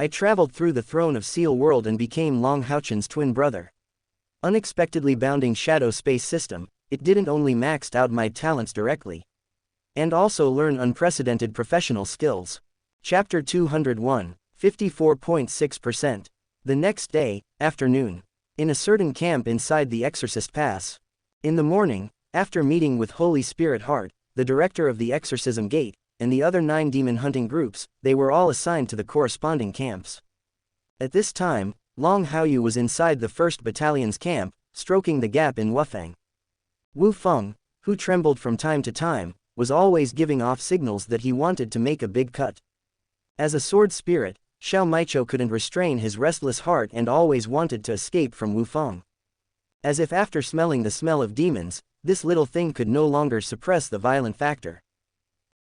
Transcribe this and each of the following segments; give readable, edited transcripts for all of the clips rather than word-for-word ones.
I traveled through the throne of Seal World and became Long Haochen's twin brother. Unexpectedly bounding shadow space system, it didn't only maxed out my talents directly, and also learn unprecedented professional skills. Chapter 201, 54.6%. The next day, afternoon. In a certain camp inside the Exorcist Pass. In the morning, after meeting with Holy Spirit Heart, the director of the Exorcism Gate, and the other 9 demon hunting groups, they were all assigned to the corresponding camps. At this time, Long Haoyu was inside the 1st Battalion's camp, stroking the gap in Wufeng. Wu Feng, who trembled from time to time, was always giving off signals that he wanted to make a big cut. As a sword spirit, Xiao Maicho couldn't restrain his restless heart and always wanted to escape from Wu Feng. As if after smelling the smell of demons, this little thing could no longer suppress the violent factor.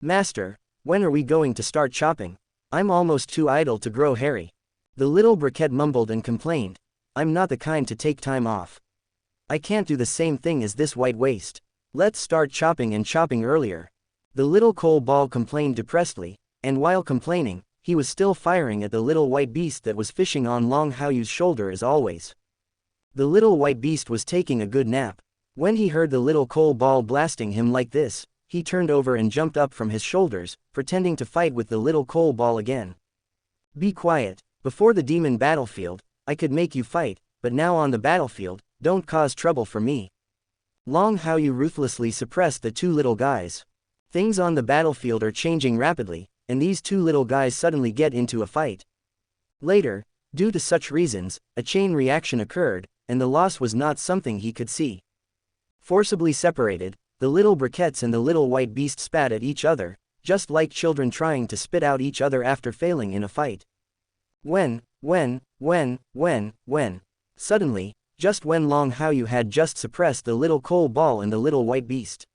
Master, when are we going to start chopping? I'm almost too idle to grow hairy. The little briquette mumbled and complained. I'm not the kind to take time off. I can't do the same thing as this white waste. Let's start chopping and chopping earlier. The little coal ball complained depressedly, and while complaining, he was still firing at the little white beast that was fishing on Long Haoyu's shoulder as always. The little white beast was taking a good nap. When he heard the little coal ball blasting him like this, he turned over and jumped up from his shoulders, pretending to fight with the little coal ball again. Be quiet. Before the demon battlefield, I could make you fight, but now on the battlefield, don't cause trouble for me. Long Haoyu ruthlessly suppressed the 2 little guys. Things on the battlefield are changing rapidly, and these 2 little guys suddenly get into a fight. Later, due to such reasons, a chain reaction occurred, and the loss was not something he could see. Forcibly separated, the little briquettes and the little white beast spat at each other, just like children trying to spit out each other after failing in a fight. When. Suddenly, just when Long Haoyu had just suppressed the little coal ball and the little white beast.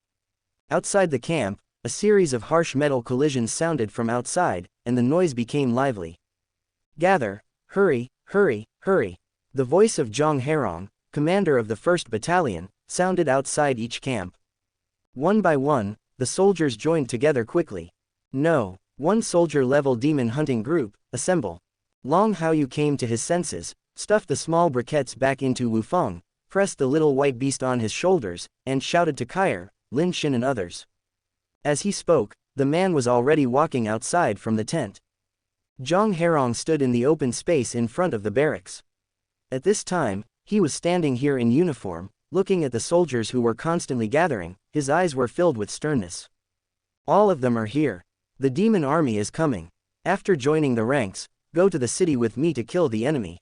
Outside the camp, a series of harsh metal collisions sounded from outside, and the noise became lively. Gather, hurry, hurry, hurry. The voice of Zhang Herong, commander of the 1st Battalion, sounded outside each camp. One by one, the soldiers joined together quickly. No, 1 soldier-level demon hunting group, assemble. Long Haoyu came to his senses, stuffed the small briquettes back into Wu Feng, pressed the little white beast on his shoulders, and shouted to Kair, Lin Xin and others. As he spoke, the man was already walking outside from the tent. Zhang Herong stood in the open space in front of the barracks. At this time, he was standing here in uniform, looking at the soldiers who were constantly gathering. His eyes were filled with sternness. All of them are here. The demon army is coming. After joining the ranks, go to the city with me to kill the enemy.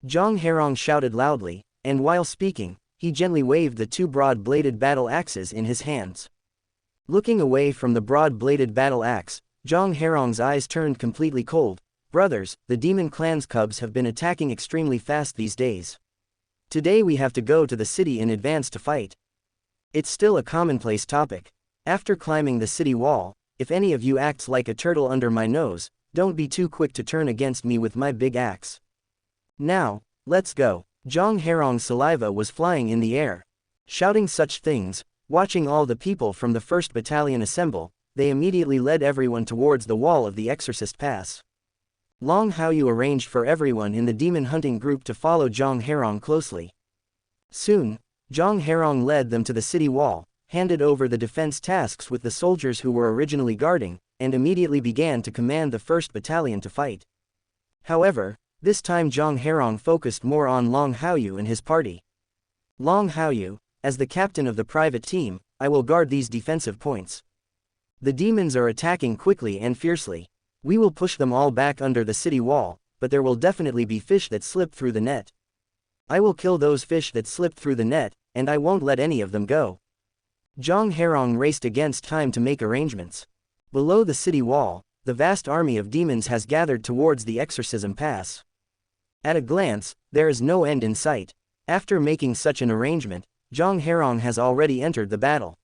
Zhang Herong shouted loudly, and while speaking, he gently waved the 2 broad-bladed battle axes in his hands. Looking away from the broad-bladed battle axe, Zhang Herong's eyes turned completely cold. Brothers, the demon clan's cubs have been attacking extremely fast these days. Today we have to go to the city in advance to fight. It's still a commonplace topic. After climbing the city wall, if any of you acts like a turtle under my nose, don't be too quick to turn against me with my big axe. Now, let's go. Zhang Herong's saliva was flying in the air. Shouting such things, watching all the people from the 1st Battalion assemble, they immediately led everyone towards the wall of the Exorcist Pass. Long Haoyu arranged for everyone in the demon hunting group to follow Zhang Herong closely. Soon, Zhang Herong led them to the city wall, handed over the defense tasks with the soldiers who were originally guarding, and immediately began to command the 1st Battalion to fight. However, this time Zhang Herong focused more on Long Haoyu and his party. Long Haoyu, as the captain of the private team, I will guard these defensive points. The demons are attacking quickly and fiercely. We will push them all back under the city wall, but there will definitely be fish that slip through the net. I will kill those fish that slipped through the net, and I won't let any of them go. Zhang Herong raced against time to make arrangements. Below the city wall, the vast army of demons has gathered towards the Exorcism Pass. At a glance, there is no end in sight. After making such an arrangement, Zhang Herong has already entered the battle.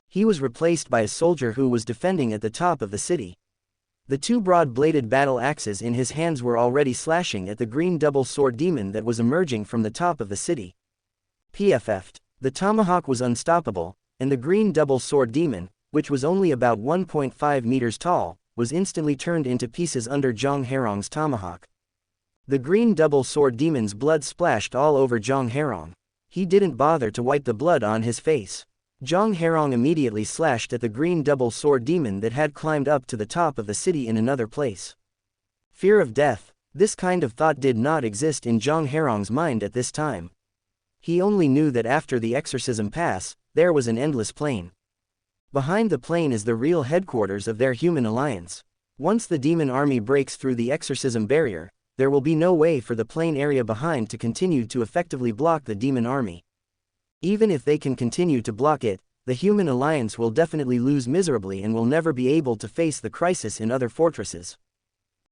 He was replaced by a soldier who was defending at the top of the city. The 2 broad-bladed battle axes in his hands were already slashing at the green double-sword demon that was emerging from the top of the city. PFF'd. The tomahawk was unstoppable, and the green double-sword demon, which was only about 1.5 meters tall, was instantly turned into pieces under Zhang Herong's tomahawk. The green double sword demon's blood splashed all over Zhang Herong. He didn't bother to wipe the blood on his face. Zhang Herong immediately slashed at the green double sword demon that had climbed up to the top of the city in another place. Fear of death. This kind of thought did not exist in Zhang Herong's mind at this time. He only knew that after the exorcism pass, there was an endless plain. Behind the plain is the real headquarters of their human alliance. Once the demon army breaks through the exorcism barrier, there will be no way for the plain area behind to continue to effectively block the demon army. Even if they can continue to block it, the human alliance will definitely lose miserably and will never be able to face the crisis in other fortresses.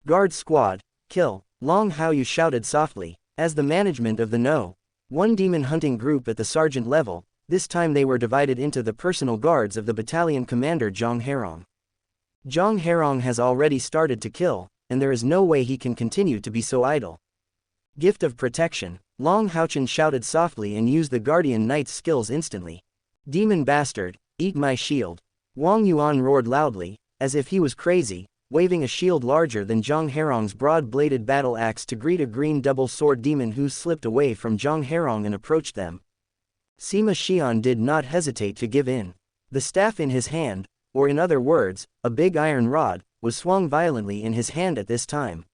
Guard squad, kill, Long Haochen shouted softly, as the management of the No. 1 demon hunting group at the sergeant level. This time they were divided into the personal guards of the battalion commander Zhang Herong. Zhang Herong has already started to kill, and there is no way he can continue to be so idle. Gift of protection, Long Haochen shouted softly and used the guardian knight's skills instantly. Demon bastard, eat my shield. Wang Yuan roared loudly, as if he was crazy, waving a shield larger than Zhang Herong's broad-bladed battle axe to greet a green double-sword demon who slipped away from Zhang Herong and approached them. Sima Xian did not hesitate to give in. The staff in his hand, or in other words, a big iron rod, was swung violently in his hand at this time.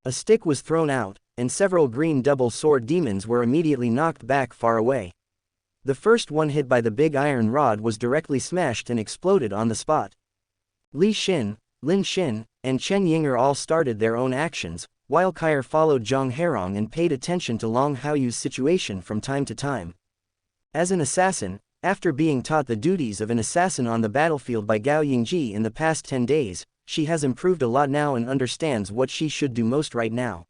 A stick was thrown out, and several green double-sword demons were immediately knocked back far away. The first one hit by the big iron rod was directly smashed and exploded on the spot. Li Xin, Lin Xin, and Chen Yinger all started their own actions, while Kair followed Zhang Herong and paid attention to Long Haoyu's situation from time to time. As an assassin, after being taught the duties of an assassin on the battlefield by Gao Yingji in the past 10 days, she has improved a lot now and understands what she should do most right now.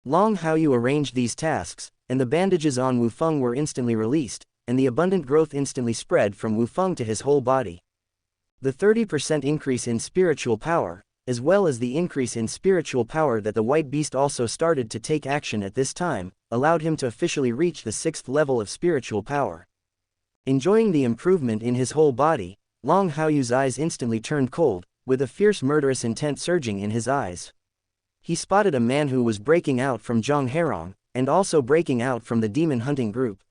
Long Haoyu arranged these tasks, and the bandages on Wu Feng were instantly released, and the abundant growth instantly spread from Wu Feng to his whole body. The 30% increase in spiritual power, as well as the increase in spiritual power that the white beast also started to take action at this time, allowed him to officially reach the 6th level of spiritual power. Enjoying the improvement in his whole body, Long Haoyu's eyes instantly turned cold, with a fierce murderous intent surging in his eyes. He spotted a man who was breaking out from Zhang Herong, and also breaking out from the demon hunting group.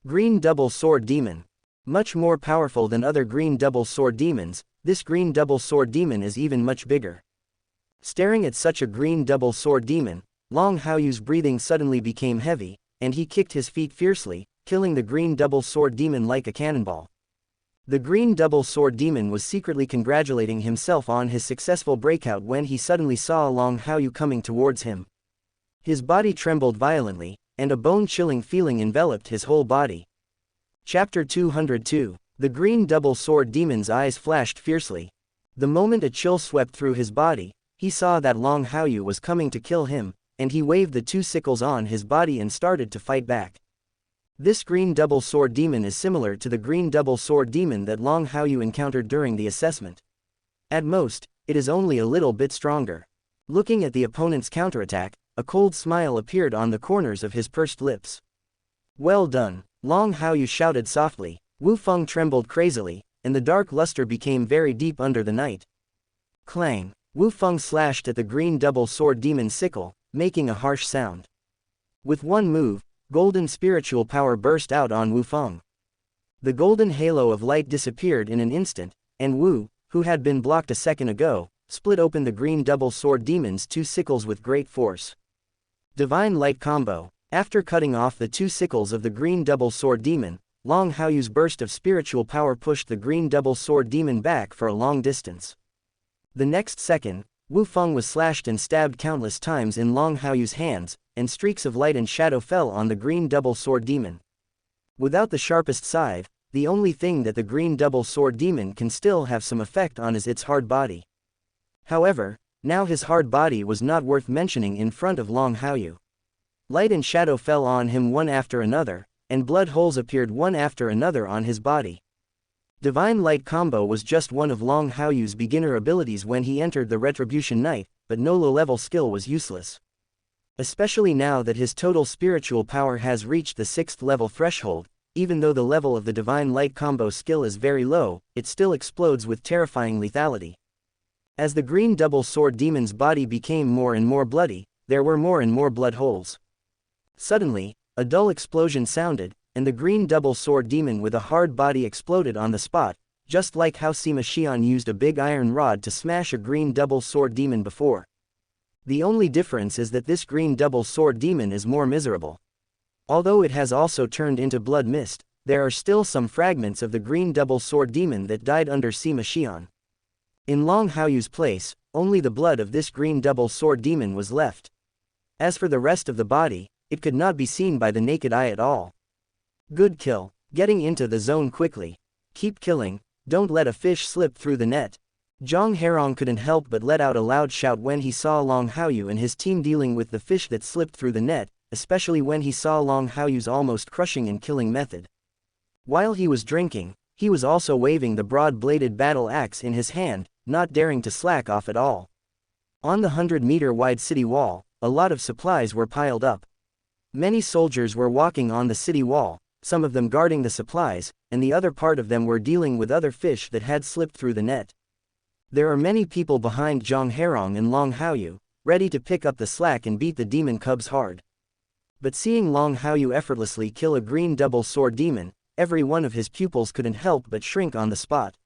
Green double sword demon. Much more powerful than other green double sword demons, this green double sword demon is even much bigger. Staring at such a green double sword demon, Long Haoyu's breathing suddenly became heavy, and he kicked his feet fiercely, killing the green double sword demon like a cannonball. The green double sword demon was secretly congratulating himself on his successful breakout when he suddenly saw Long Haoyu coming towards him. His body trembled violently, and a bone-chilling feeling enveloped his whole body. Chapter 202. The green double sword demon's eyes flashed fiercely. The moment a chill swept through his body, he saw that Long Haoyu was coming to kill him, and he waved the 2 sickles on his body and started to fight back. This green double sword demon is similar to the green double sword demon that Long Haoyu encountered during the assessment. At most, it is only a little bit stronger. Looking at the opponent's counterattack, a cold smile appeared on the corners of his pursed lips. Well done, Long Haoyu shouted softly. Wu Feng trembled crazily, and the dark luster became very deep under the night. Clang! Wu Feng slashed at the green double sword demon's sickle, making a harsh sound. With one move, golden spiritual power burst out on Wu Feng. The golden halo of light disappeared in an instant, and Wu, who had been blocked a second ago, split open the green double sword demon's 2 sickles with great force. Divine Light Combo. After cutting off the 2 sickles of the green double sword demon, Long Haoyu's burst of spiritual power pushed the green double sword demon back for a long distance. The next second, Wu Feng was slashed and stabbed countless times in Long Haoyu's hands, and streaks of light and shadow fell on the green double sword demon. Without the sharpest scythe, the only thing that the green double sword demon can still have some effect on is its hard body. However, now his hard body was not worth mentioning in front of Long Haoyu. Light and shadow fell on him one after another, and blood holes appeared one after another on his body. Divine Light Combo was just one of Long Haoyu's beginner abilities when he entered the Retribution Knight, but no low-level skill was useless. Especially now that his total spiritual power has reached the 6th level threshold, even though the level of the Divine Light Combo skill is very low, it still explodes with terrifying lethality. As the green double sword demon's body became more and more bloody, there were more and more blood holes. Suddenly, a dull explosion sounded, and the green double sword demon with a hard body exploded on the spot, just like how Sima Xian used a big iron rod to smash a green double sword demon before. The only difference is that this green double sword demon is more miserable. Although it has also turned into blood mist, there are still some fragments of the green double sword demon that died under Sima Xian. In Long Haoyu's place, only the blood of this green double sword demon was left. As for the rest of the body, it could not be seen by the naked eye at all. Good kill, getting into the zone quickly. Keep killing, don't let a fish slip through the net. Zhang Herong couldn't help but let out a loud shout when he saw Long Haoyu and his team dealing with the fish that slipped through the net, especially when he saw Long Haoyu's almost crushing and killing method. While he was drinking, he was also waving the broad-bladed battle axe in his hand, not daring to slack off at all. On the 100-meter-wide city wall, a lot of supplies were piled up. Many soldiers were walking on the city wall, some of them guarding the supplies, and the other part of them were dealing with other fish that had slipped through the net. There are many people behind Zhang Herong and Long Haoyu, ready to pick up the slack and beat the demon cubs hard. But seeing Long Haoyu effortlessly kill a green double sword demon, every one of his pupils couldn't help but shrink on the spot.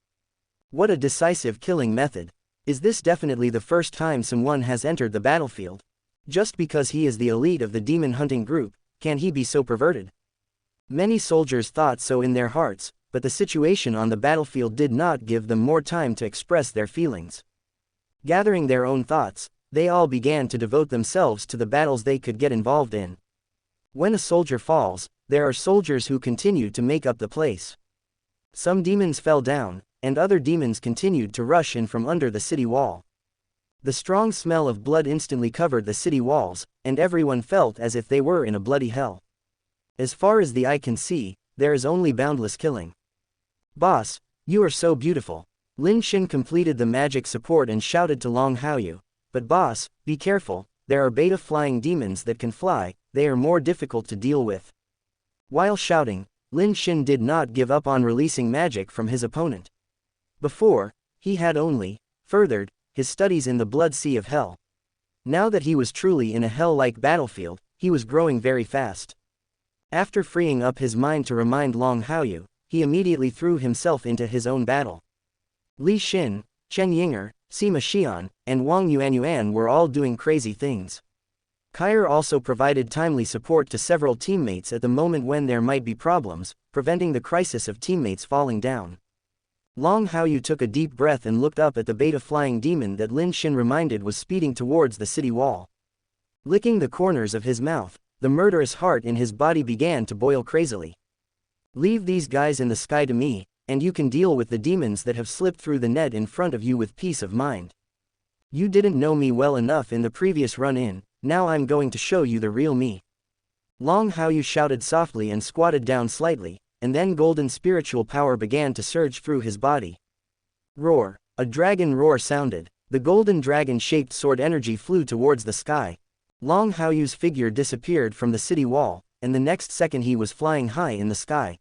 What a decisive killing method! Is this definitely the first time someone has entered the battlefield? Just because he is the elite of the demon hunting group, can he be so perverted? Many soldiers thought so in their hearts, but the situation on the battlefield did not give them more time to express their feelings. Gathering their own thoughts, they all began to devote themselves to the battles they could get involved in. When a soldier falls, there are soldiers who continue to make up the place. Some demons fell down, and other demons continued to rush in from under the city wall. The strong smell of blood instantly covered the city walls, and everyone felt as if they were in a bloody hell. As far as the eye can see, there is only boundless killing. Boss, you are so beautiful. Lin Xin completed the magic support and shouted to Long Haoyu, but boss, be careful, there are beta flying demons that can fly, they are more difficult to deal with. While shouting, Lin Xin did not give up on releasing magic from his opponent. Before, he had only furthered his studies in the blood sea of hell. Now that he was truly in a hell-like battlefield, he was growing very fast. After freeing up his mind to remind Long Haoyu, he immediately threw himself into his own battle. Li Xin, Chen Yinger, Sima Xian, and Wang Yuanyuan were all doing crazy things. Kair also provided timely support to several teammates at the moment when there might be problems, preventing the crisis of teammates falling down. Long Haoyu took a deep breath and looked up at the beta flying demon that Lin Xin reminded was speeding towards the city wall. Licking the corners of his mouth, the murderous heart in his body began to boil crazily. Leave these guys in the sky to me, and you can deal with the demons that have slipped through the net in front of you with peace of mind. You didn't know me well enough in the previous run-in, now I'm going to show you the real me. Long Haoyu shouted softly and squatted down slightly, and then golden spiritual power began to surge through his body. Roar! A dragon roar sounded. The golden dragon-shaped sword energy flew towards the sky. Long Haoyu's figure disappeared from the city wall, and the next second he was flying high in the sky.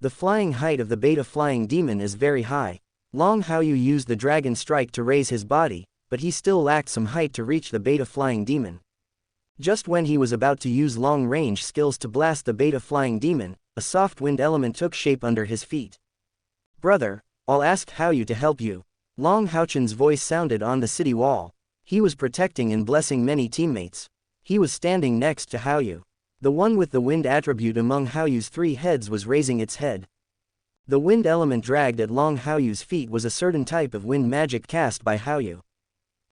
The flying height of the beta flying demon is very high. Long Haoyu used the dragon strike to raise his body, but he still lacked some height to reach the beta flying demon. Just when he was about to use long-range skills to blast the beta flying demon, a soft wind element took shape under his feet. Brother, I'll ask Haoyu to help you. Long Haochen's voice sounded on the city wall. He was protecting and blessing many teammates. He was standing next to Haoyu. The one with the wind attribute among Haoyu's three heads was raising its head. The wind element dragged at Long Haoyu's feet was a certain type of wind magic cast by Haoyu.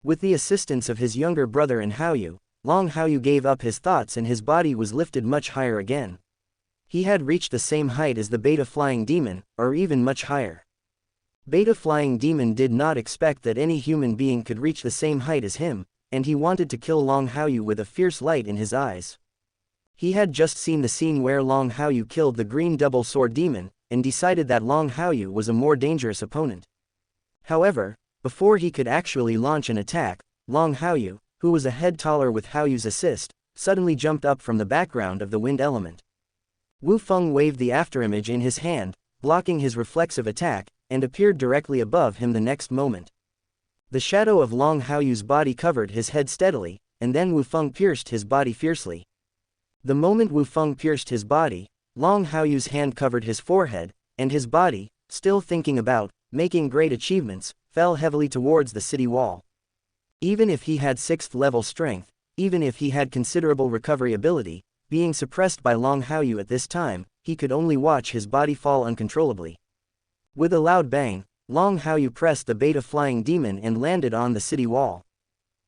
With the assistance of his younger brother and Haoyu, Long Haoyu gave up his thoughts and his body was lifted much higher again. He had reached the same height as the beta flying demon, or even much higher. Beta flying demon did not expect that any human being could reach the same height as him, and he wanted to kill Long Haoyu with a fierce light in his eyes. He had just seen the scene where Long Haoyu killed the green double sword demon, and decided that Long Haoyu was a more dangerous opponent. However, before he could actually launch an attack, Long Haoyu, who was a head taller with Haoyu's assist, suddenly jumped up from the background of the wind element. Wu Feng waved the afterimage in his hand, blocking his reflexive attack, and appeared directly above him the next moment. The shadow of Long Haoyu's body covered his head steadily, and then Wu Feng pierced his body fiercely. The moment Wu Feng pierced his body, Long Haoyu's hand covered his forehead, and his body, still thinking about making great achievements, fell heavily towards the city wall. Even if he had 6th level strength, even if he had considerable recovery ability, being suppressed by Long Haoyu at this time, he could only watch his body fall uncontrollably. With a loud bang, Long Haoyu pressed the beta flying demon and landed on the city wall.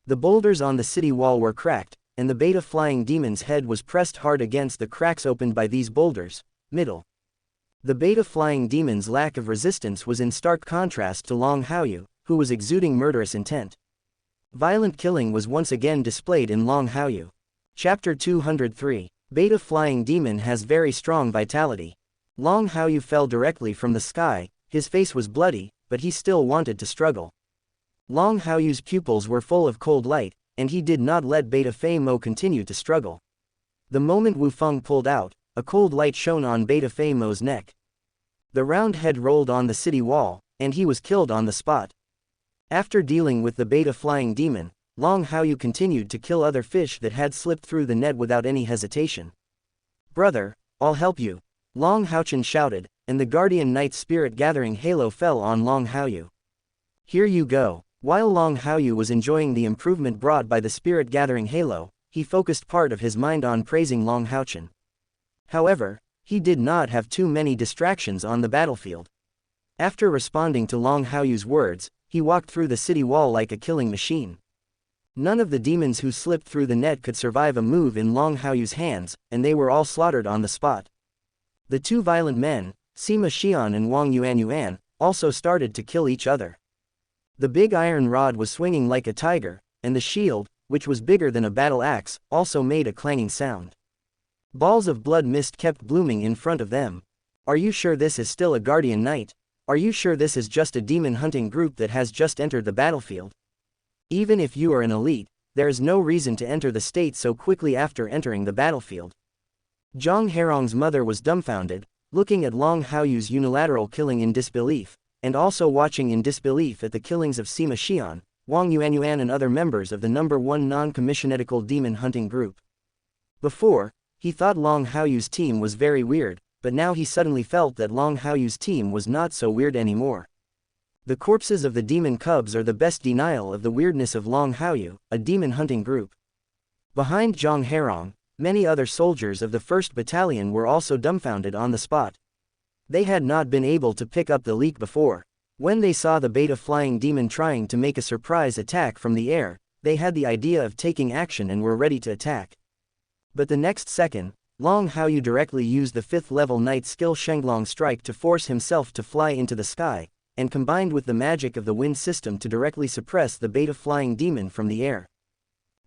The boulders on the city wall were cracked, and the beta flying demon's head was pressed hard against the cracks opened by these boulders. Middle. The beta flying demon's lack of resistance was in stark contrast to Long Haoyu, who was exuding murderous intent. Violent killing was once again displayed in Long Haoyu. Chapter 203. Beta flying demon has very strong vitality. Long Haoyu fell directly from the sky, his face was bloody, but he still wanted to struggle. Long Haoyu's pupils were full of cold light, and he did not let Beta Fei Mo continue to struggle. The moment Wu Feng pulled out, a cold light shone on Beta Fei Mo's neck. The round head rolled on the city wall, and he was killed on the spot. After dealing with the beta flying demon, Long Haoyu continued to kill other fish that had slipped through the net without any hesitation. "Brother, I'll help you," Long Haochen shouted, and the guardian night spirit gathering halo fell on Long Haoyu. "Here you go." While Long Haoyu was enjoying the improvement brought by the spirit gathering halo, he focused part of his mind on praising Long Haochen. However, he did not have too many distractions on the battlefield. After responding to Long Haoyu's words, he walked through the city wall like a killing machine. None of the demons who slipped through the net could survive a move in Long Haoyu's hands, and they were all slaughtered on the spot. The two violent men, Sima Xian and Wang Yuan, also started to kill each other. The big iron rod was swinging like a tiger, and the shield, which was bigger than a battle axe, also made a clanging sound. Balls of blood mist kept blooming in front of them. "Are you sure this is still a guardian knight? Are you sure this is just a demon hunting group that has just entered the battlefield? Even if you are an elite, there is no reason to enter the state so quickly after entering the battlefield." Zhang Herong's mother was dumbfounded, looking at Long Haoyu's unilateral killing in disbelief, and also watching in disbelief at the killings of Sima Xian, Wang Yuan and other members of the number 1 non-commissionetical demon hunting group. Before, he thought Long Haoyu's team was very weird, but now he suddenly felt that Long Haoyu's team was not so weird anymore. The corpses of the demon cubs are the best denial of the weirdness of Long Haoyu, a demon hunting group. Behind Zhang Herong, many other soldiers of the 1st Battalion were also dumbfounded on the spot. They had not been able to pick up the leak before. When they saw the beta flying demon trying to make a surprise attack from the air, they had the idea of taking action and were ready to attack. But the next second, Long Haoyu directly used the 5th level knight skill Shenglong Strike to force himself to fly into the sky, and combined with the magic of the wind system to directly suppress the beta flying demon from the air.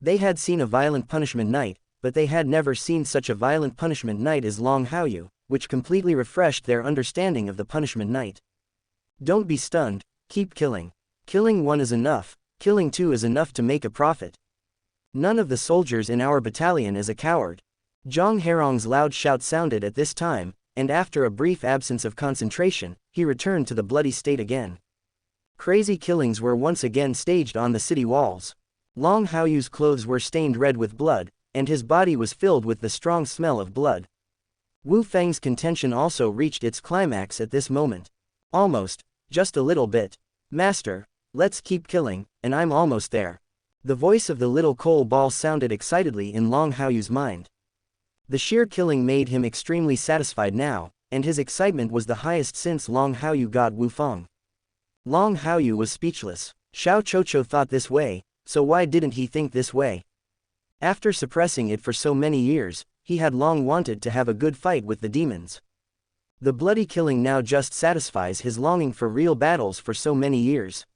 They had seen a violent punishment knight, but they had never seen such a violent punishment knight as Long Haoyu, which completely refreshed their understanding of the punishment knight. "Don't be stunned, keep killing. Killing 1 is enough, killing 2 is enough to make a profit. None of the soldiers in our battalion is a coward." Zhang Herong's loud shout sounded at this time, and after a brief absence of concentration, he returned to the bloody state again. Crazy killings were once again staged on the city walls. Long Haoyu's clothes were stained red with blood, and his body was filled with the strong smell of blood. Wu Feng's contention also reached its climax at this moment. "Almost, just a little bit. Master, let's keep killing, and I'm almost there." The voice of the little coal ball sounded excitedly in Long Haoyu's mind. The sheer killing made him extremely satisfied now, and his excitement was the highest since Long Haoyu got Wu Feng. Long Haoyu was speechless. Xiao Chocho thought this way, so why didn't he think this way? After suppressing it for so many years, he had long wanted to have a good fight with the demons. The bloody killing now just satisfies his longing for real battles for so many years.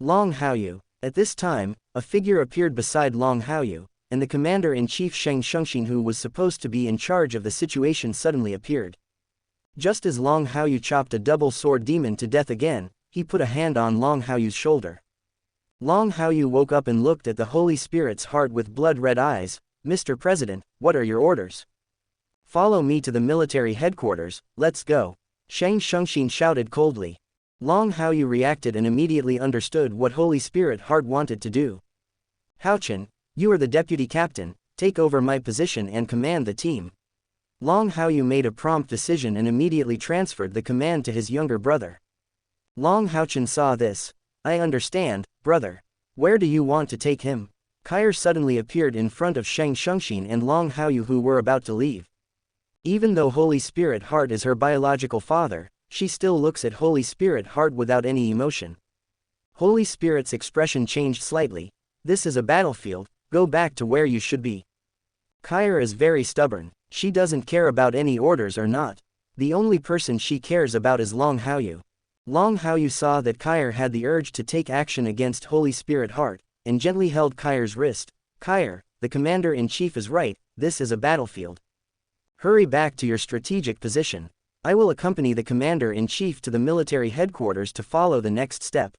Long Haoyu. At this time, a figure appeared beside Long Haoyu, and the commander-in-chief Sheng Shengxin, who was supposed to be in charge of the situation, suddenly appeared. Just as Long Haoyu chopped a double sword demon to death again, he put a hand on Long Haoyu's shoulder. Long Haoyu woke up and looked at the Holy Spirit's heart with blood-red eyes. "Mr. President, what are your orders?" "Follow me to the military headquarters, let's go," Sheng Shengxin shouted coldly. Long Haoyu reacted and immediately understood what Holy Spirit Heart wanted to do. Haochen, you are the deputy captain, take over my position and command the team. Long Haoyu made a prompt decision and immediately transferred the command to his younger brother. Long Haochen saw this. I understand, brother. Where do you want to take him? Kair suddenly appeared in front of Xianxia and Long Haoyu, who were about to leave. Even though Holy Spirit Heart is her biological father, she still looks at Holy Spirit Heart without any emotion. Holy Spirit's expression changed slightly. This is a battlefield, go back to where you should be. Kair is very stubborn, she doesn't care about any orders or not. The only person she cares about is Long Haoyu. Long Haoyu saw that Kair had the urge to take action against Holy Spirit Heart, and gently held Kair's wrist. Kair, the commander-in-chief is right, this is a battlefield. Hurry back to your strategic position. I will accompany the commander-in-chief to the military headquarters to follow the next step.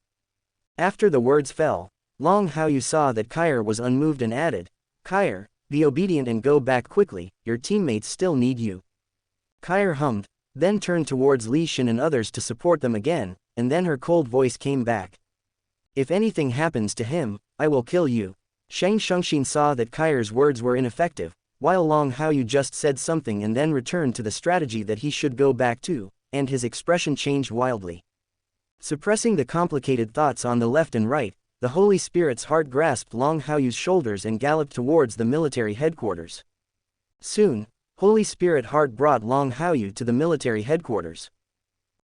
After the words fell, Long Haoyu saw that Kair was unmoved and added, Kair, be obedient and go back quickly, your teammates still need you. Kair hummed, then turned towards Li Xin and others to support them again, and then her cold voice came back. If anything happens to him, I will kill you. Xianxia saw that Kair's words were ineffective, while Long Haoyu just said something and then returned to the strategy that he should go back to, and his expression changed wildly. Suppressing the complicated thoughts on the left and right, the Holy Spirit's heart grasped Long Haoyu's shoulders and galloped towards the military headquarters. Soon, Holy Spirit Heart brought Long Haoyu to the military headquarters.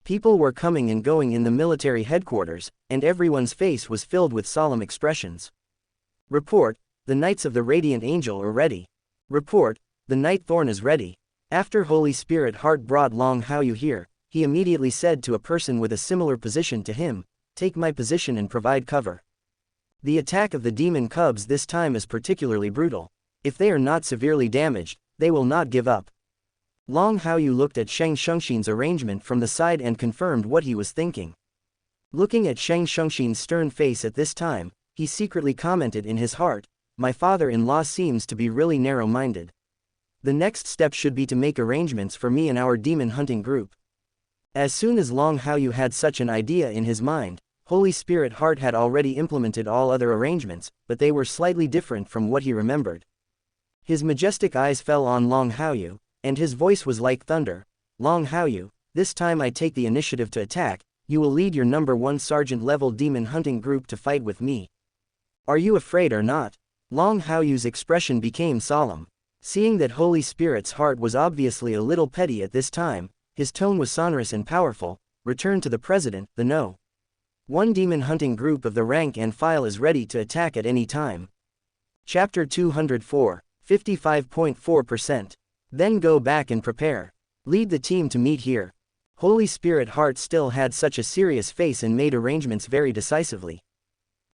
People were coming and going in the military headquarters, and everyone's face was filled with solemn expressions. Report, the Knights of the Radiant Angel are ready. Report, the Night Thorn is ready. After Holy Spirit Heart brought Long Haoyu here, he immediately said to a person with a similar position to him, take my position and provide cover. The attack of the demon cubs this time is particularly brutal. If they are not severely damaged, they will not give up. Long Haoyu looked at Xianxia's arrangement from the side and confirmed what he was thinking. Looking at Xianxia's stern face at this time, he secretly commented in his heart, my father-in-law seems to be really narrow-minded. The next step should be to make arrangements for me and our demon hunting group. As soon as Long Haoyu had such an idea in his mind, Holy Spirit Heart had already implemented all other arrangements, but they were slightly different from what he remembered. His majestic eyes fell on Long Haoyu, and his voice was like thunder. Long Haoyu, this time I take the initiative to attack, you will lead your number 1 sergeant level demon hunting group to fight with me. Are you afraid or not? Long Haoyu's expression became solemn. Seeing that Holy Spirit's Heart was obviously a little petty at this time, his tone was sonorous and powerful. Return to the president, the No. 1 demon hunting group of the rank and file is ready to attack at any time. Chapter 204, 55.4%. Then go back and prepare. Lead the team to meet here. Holy Spirit Heart still had such a serious face and made arrangements very decisively.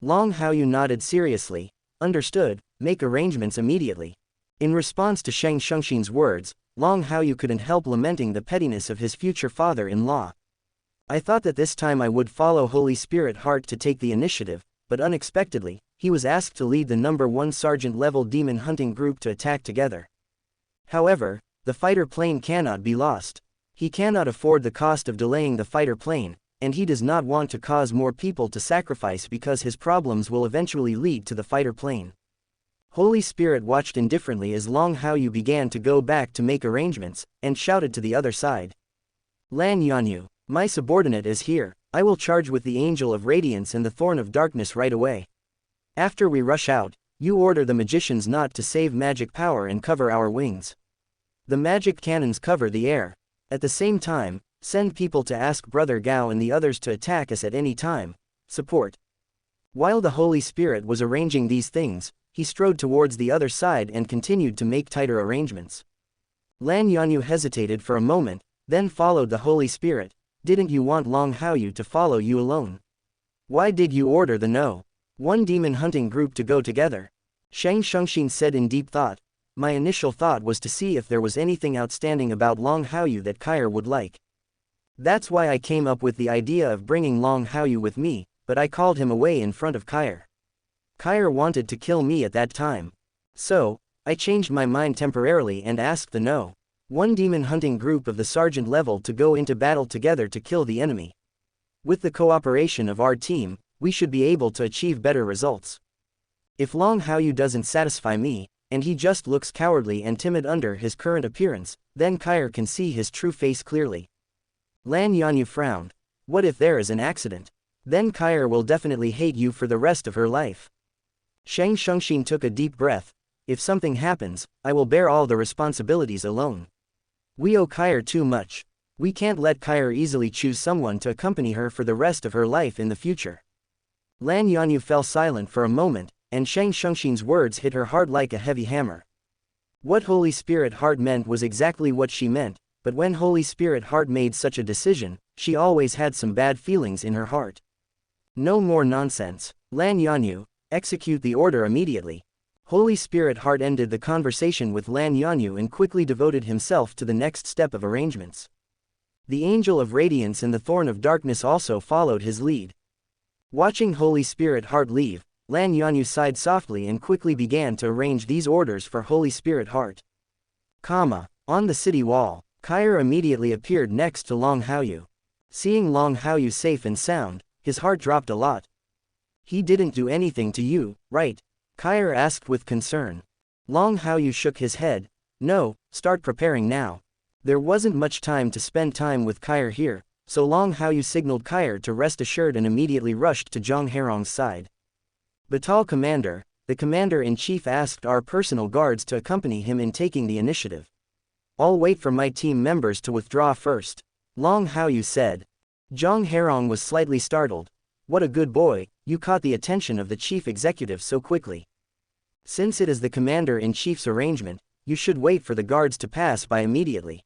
Long Haoyu nodded seriously. Understood, make arrangements immediately. In response to Xianxia's words, Long Haoyu couldn't help lamenting the pettiness of his future father-in-law. I thought that this time I would follow Holy Spirit Heart to take the initiative, but unexpectedly, he was asked to lead the number 1 sergeant level demon hunting group to attack together. However, the fighter plane cannot be lost. He cannot afford the cost of delaying the fighter plane, and he does not want to cause more people to sacrifice because his problems will eventually lead to the fighter plane. Holy Spirit watched indifferently as Long Haoyu began to go back to make arrangements, and shouted to the other side. Lan Yanyu, my subordinate is here, I will charge with the Angel of Radiance and the Thorn of Darkness right away. After we rush out, you order the magicians not to save magic power and cover our wings. The magic cannons cover the air. At the same time, send people to ask Brother Gao and the others to attack us at any time. Support. While the Holy Spirit was arranging these things, he strode towards the other side and continued to make tighter arrangements. Lan Yanyu hesitated for a moment, then followed the Holy Spirit. Didn't you want Long Haoyu to follow you alone? Why did you order the No. 1 demon hunting group to go together? Xianxia said in deep thought. My initial thought was to see if there was anything outstanding about Long Haoyu that Kair would like. That's why I came up with the idea of bringing Long Haoyu with me, but I called him away in front of Kair. Kair wanted to kill me at that time. So, I changed my mind temporarily and asked the No. 1 demon hunting group of the sergeant level to go into battle together to kill the enemy. With the cooperation of our team, we should be able to achieve better results. If Long Haoyu doesn't satisfy me, and he just looks cowardly and timid under his current appearance, then Kair can see his true face clearly. Lan Yanyu frowned. What if there is an accident? Then Kair will definitely hate you for the rest of her life. Shang Shengxin took a deep breath. If something happens, I will bear all the responsibilities alone. We owe Kair too much. We can't let Kair easily choose someone to accompany her for the rest of her life in the future. Lan Yanyu fell silent for a moment, and Shang Shengxin's words hit her hard like a heavy hammer. What Holy Spirit Heart meant was exactly what she meant, but when Holy Spirit Heart made such a decision, she always had some bad feelings in her heart. No more nonsense. Lan Yanyu, execute the order immediately. Holy Spirit Heart ended the conversation with Lan Yanyu and quickly devoted himself to the next step of arrangements. The Angel of Radiance and the Thorn of Darkness also followed his lead. Watching Holy Spirit Heart leave, Lan Yanyu sighed softly and quickly began to arrange these orders for Holy Spirit Heart. On the city wall, Kair immediately appeared next to Long Haoyu. Seeing Long Haoyu safe and sound, his heart dropped a lot. He didn't do anything to you, right? Kair asked with concern. Long Haoyu shook his head. No, start preparing now. There wasn't much time to spend time with Kair here, so Long Haoyu signaled Kair to rest assured and immediately rushed to Zhang Herong's side. Batal Commander, the Commander-in-Chief asked our personal guards to accompany him in taking the initiative. I'll wait for my team members to withdraw first, Long Haoyu said. Zhang Herong was slightly startled. What a good boy, you caught the attention of the chief executive so quickly. Since it is the Commander-in-Chief's arrangement, you should wait for the guards to pass by immediately.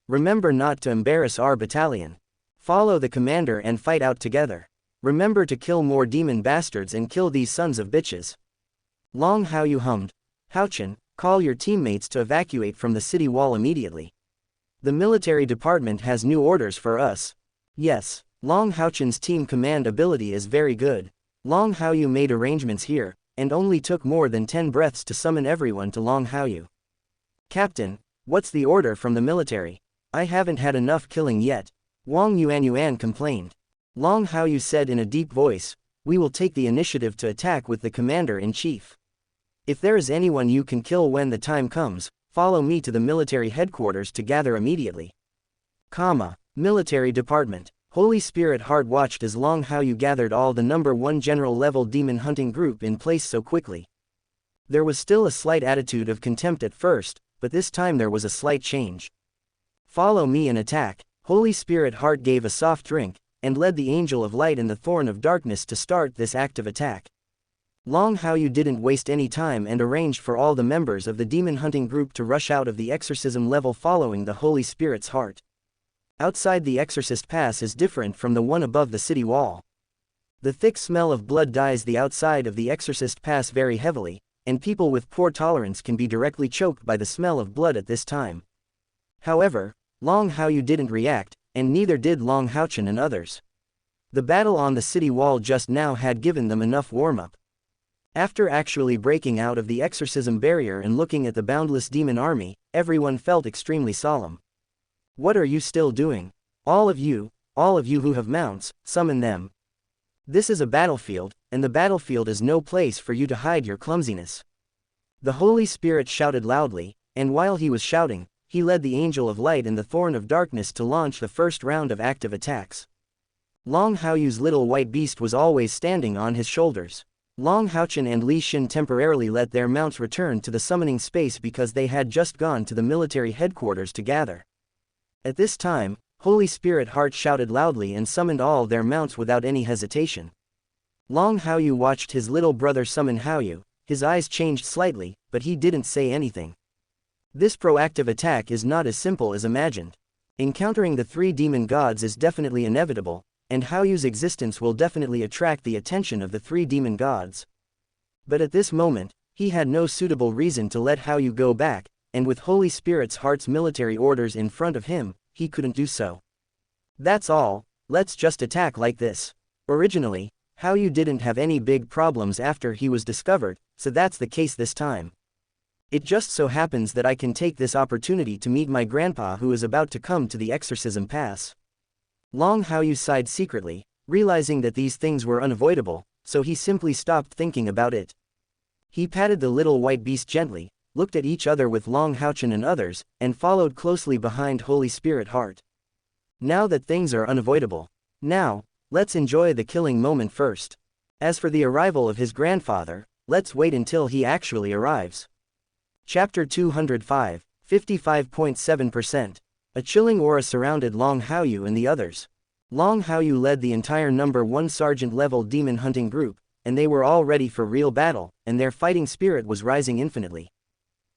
Remember not to embarrass our battalion. Follow the commander and fight out together. Remember to kill more demon bastards and kill these sons of bitches. Long Haoyu hummed. Haochen, call your teammates to evacuate from the city wall immediately. The military department has new orders for us. Yes, Long Haochen's team command ability is very good. Long Haoyu made arrangements here, and only took more than 10 breaths to summon everyone to Long Haoyu. Captain, what's the order from the military? I haven't had enough killing yet. Wang Yuanyuan complained. Long Haoyu said in a deep voice, we will take the initiative to attack with the Commander-in-Chief. If there is anyone you can kill when the time comes, follow me to the military headquarters to gather immediately. Military Department. Holy Spirit Heart watched as Long Haoyu gathered all the number 1 general level demon hunting group in place so quickly. There was still a slight attitude of contempt at first, but this time there was a slight change. Follow me and attack. Holy Spirit Heart gave a soft drink, and led the Angel of Light and the Thorn of Darkness to start this active attack. Long Haoyu didn't waste any time and arranged for all the members of the demon hunting group to rush out of the exorcism level following the Holy Spirit's heart. Outside the Exorcist Pass is different from the one above the city wall. The thick smell of blood dyes the outside of the Exorcist Pass very heavily, and people with poor tolerance can be directly choked by the smell of blood at this time. However, Long Haoyu didn't react, and neither did Long Haochen and others. The battle on the city wall just now had given them enough warm-up. After actually breaking out of the exorcism barrier and looking at the boundless demon army, everyone felt extremely solemn. What are you still doing? All of you who have mounts, summon them. This is a battlefield, and the battlefield is no place for you to hide your clumsiness. The Holy Spirit shouted loudly, and while he was shouting, he led the Angel of Light and the Thorn of Darkness to launch the first round of active attacks. Long Haoyu's little white beast was always standing on his shoulders. Long Haochen and Li Xin temporarily let their mounts return to the summoning space because they had just gone to the military headquarters to gather. At this time, Holy Spirit Heart shouted loudly and summoned all their mounts without any hesitation. Long Haoyu watched his little brother summon Haoyu. His eyes changed slightly, but he didn't say anything. This proactive attack is not as simple as imagined. Encountering the 3 demon gods is definitely inevitable, and Haoyu's existence will definitely attract the attention of the 3 demon gods. But at this moment, he had no suitable reason to let Haoyu go back, and with Holy Spirit's Heart's military orders in front of him, he couldn't do so. That's all, let's just attack like this. Originally, Haoyu didn't have any big problems after he was discovered, so that's the case this time. It just so happens that I can take this opportunity to meet my grandpa who is about to come to the exorcism pass. Long Haoyu sighed secretly, realizing that these things were unavoidable, so he simply stopped thinking about it. He patted the little white beast gently, looked at each other with Long Haochen and others, and followed closely behind Holy Spirit Heart. Now that things are unavoidable. Now, let's enjoy the killing moment first. As for the arrival of his grandfather, let's wait until he actually arrives. Chapter 205, 55.7%. A chilling aura surrounded Long Haoyu and the others. Long Haoyu led the entire number 1 sergeant-level demon hunting group, and they were all ready for real battle, and their fighting spirit was rising infinitely.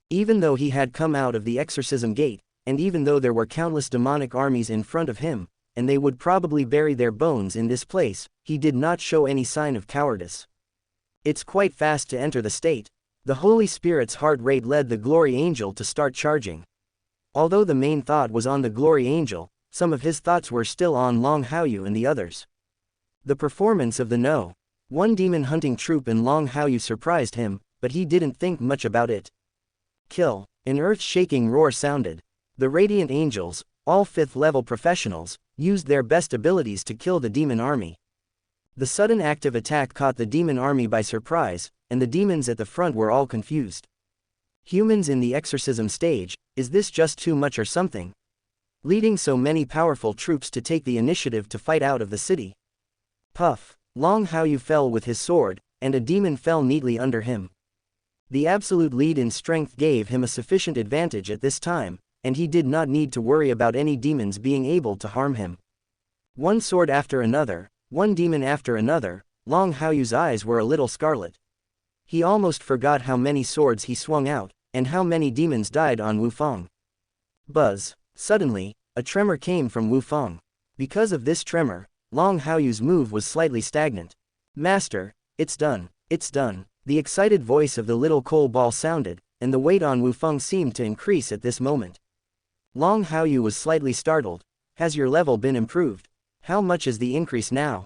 Even though he had come out of the exorcism gate, and even though there were countless demonic armies in front of him, and they would probably bury their bones in this place, he did not show any sign of cowardice. It's quite fast to enter the state. The Holy Spirit's heart rate led the Glory Angel to start charging. Although the main thought was on the Glory Angel, some of his thoughts were still on Long Haoyu and the others. The performance of the No. 1 demon hunting troop in Long Haoyu surprised him, but he didn't think much about it. Kill. An earth-shaking roar sounded. The Radiant Angels, all 5th-level professionals, used their best abilities to kill the demon army. The sudden active attack caught the demon army by surprise, and the demons at the front were all confused. Humans in the exorcism stage, is this just too much or something? Leading so many powerful troops to take the initiative to fight out of the city. Puff. Long Haoyu fell with his sword, and a demon fell neatly under him. The absolute lead in strength gave him a sufficient advantage at this time, and he did not need to worry about any demons being able to harm him. One sword after another, one demon after another, Long Haoyu's eyes were a little scarlet. He almost forgot how many swords he swung out, and how many demons died on Wufang. Buzz. Suddenly, a tremor came from Wufang. Because of this tremor, Long Haoyu's move was slightly stagnant. Master, it's done, it's done. The excited voice of the little coal ball sounded, and the weight on Wufang seemed to increase at this moment. Long Haoyu was slightly startled. Has your level been improved? How much is the increase now?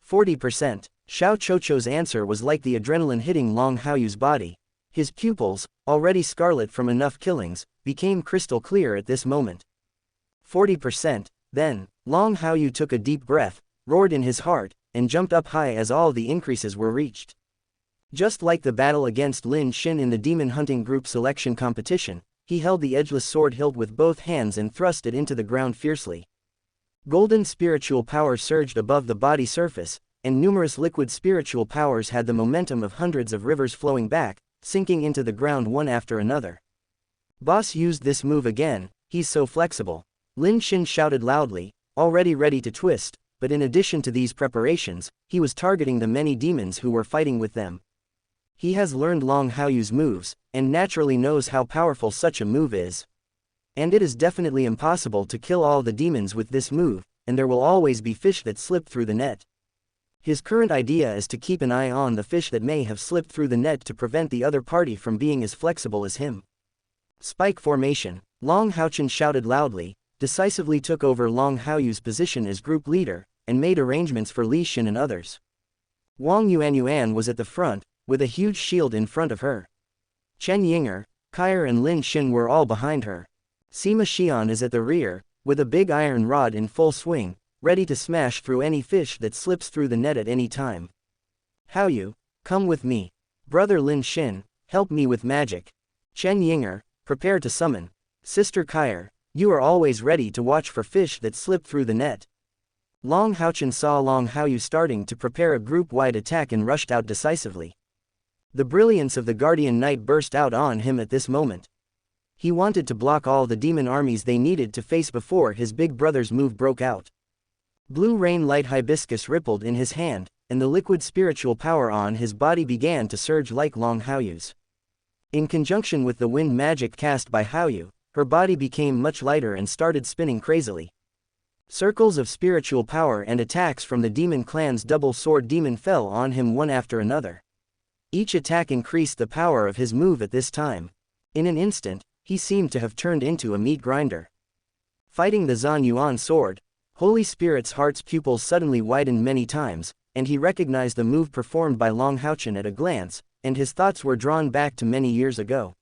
40%. Xiao Chocho's answer was like the adrenaline hitting Long Haoyu's body. His pupils, already scarlet from enough killings, became crystal clear at this moment. 40%. Then, Long Haoyu took a deep breath, roared in his heart, and jumped up high as all the increases were reached. Just like the battle against Lin Xin in the demon hunting group selection competition, he held the edgeless sword hilt with both hands and thrust it into the ground fiercely. Golden spiritual power surged above the body surface, and numerous liquid spiritual powers had the momentum of hundreds of rivers flowing back, sinking into the ground one after another. Boss used this move again, he's so flexible. Lin Xin shouted loudly, already ready to twist, but in addition to these preparations, he was targeting the many demons who were fighting with them. He has learned Long Haoyu's moves, and naturally knows how powerful such a move is. And it is definitely impossible to kill all the demons with this move, and there will always be fish that slip through the net. His current idea is to keep an eye on the fish that may have slipped through the net to prevent the other party from being as flexible as him. Spike formation. Long Haochen shouted loudly, decisively took over Long Haoyu's position as group leader, and made arrangements for Li Xin and others. Wang Yuanyuan was at the front, with a huge shield in front of her. Chen Yinger, Kair and Lin Xin were all behind her. Sima Xian is at the rear, with a big iron rod in full swing, ready to smash through any fish that slips through the net at any time. Haoyu, come with me. Brother Lin Xin, help me with magic. Chen Yinger, prepare to summon. Sister Kair, you are always ready to watch for fish that slip through the net. Long Haochen saw Long Haoyu starting to prepare a group-wide attack and rushed out decisively. The brilliance of the Guardian Knight burst out on him at this moment. He wanted to block all the demon armies they needed to face before his big brother's move broke out. Blue rain light hibiscus rippled in his hand, and the liquid spiritual power on his body began to surge like Long Haoyu's. In conjunction with the wind magic cast by Haoyu, her body became much lighter and started spinning crazily. Circles of spiritual power and attacks from the demon clan's double sword demon fell on him one after another. Each attack increased the power of his move at this time. In an instant, he seemed to have turned into a meat grinder. Fighting the Zan Yuan sword, Holy Spirit's heart's pupils suddenly widened many times, and he recognized the move performed by Long Haochen at a glance, and his thoughts were drawn back to many years ago.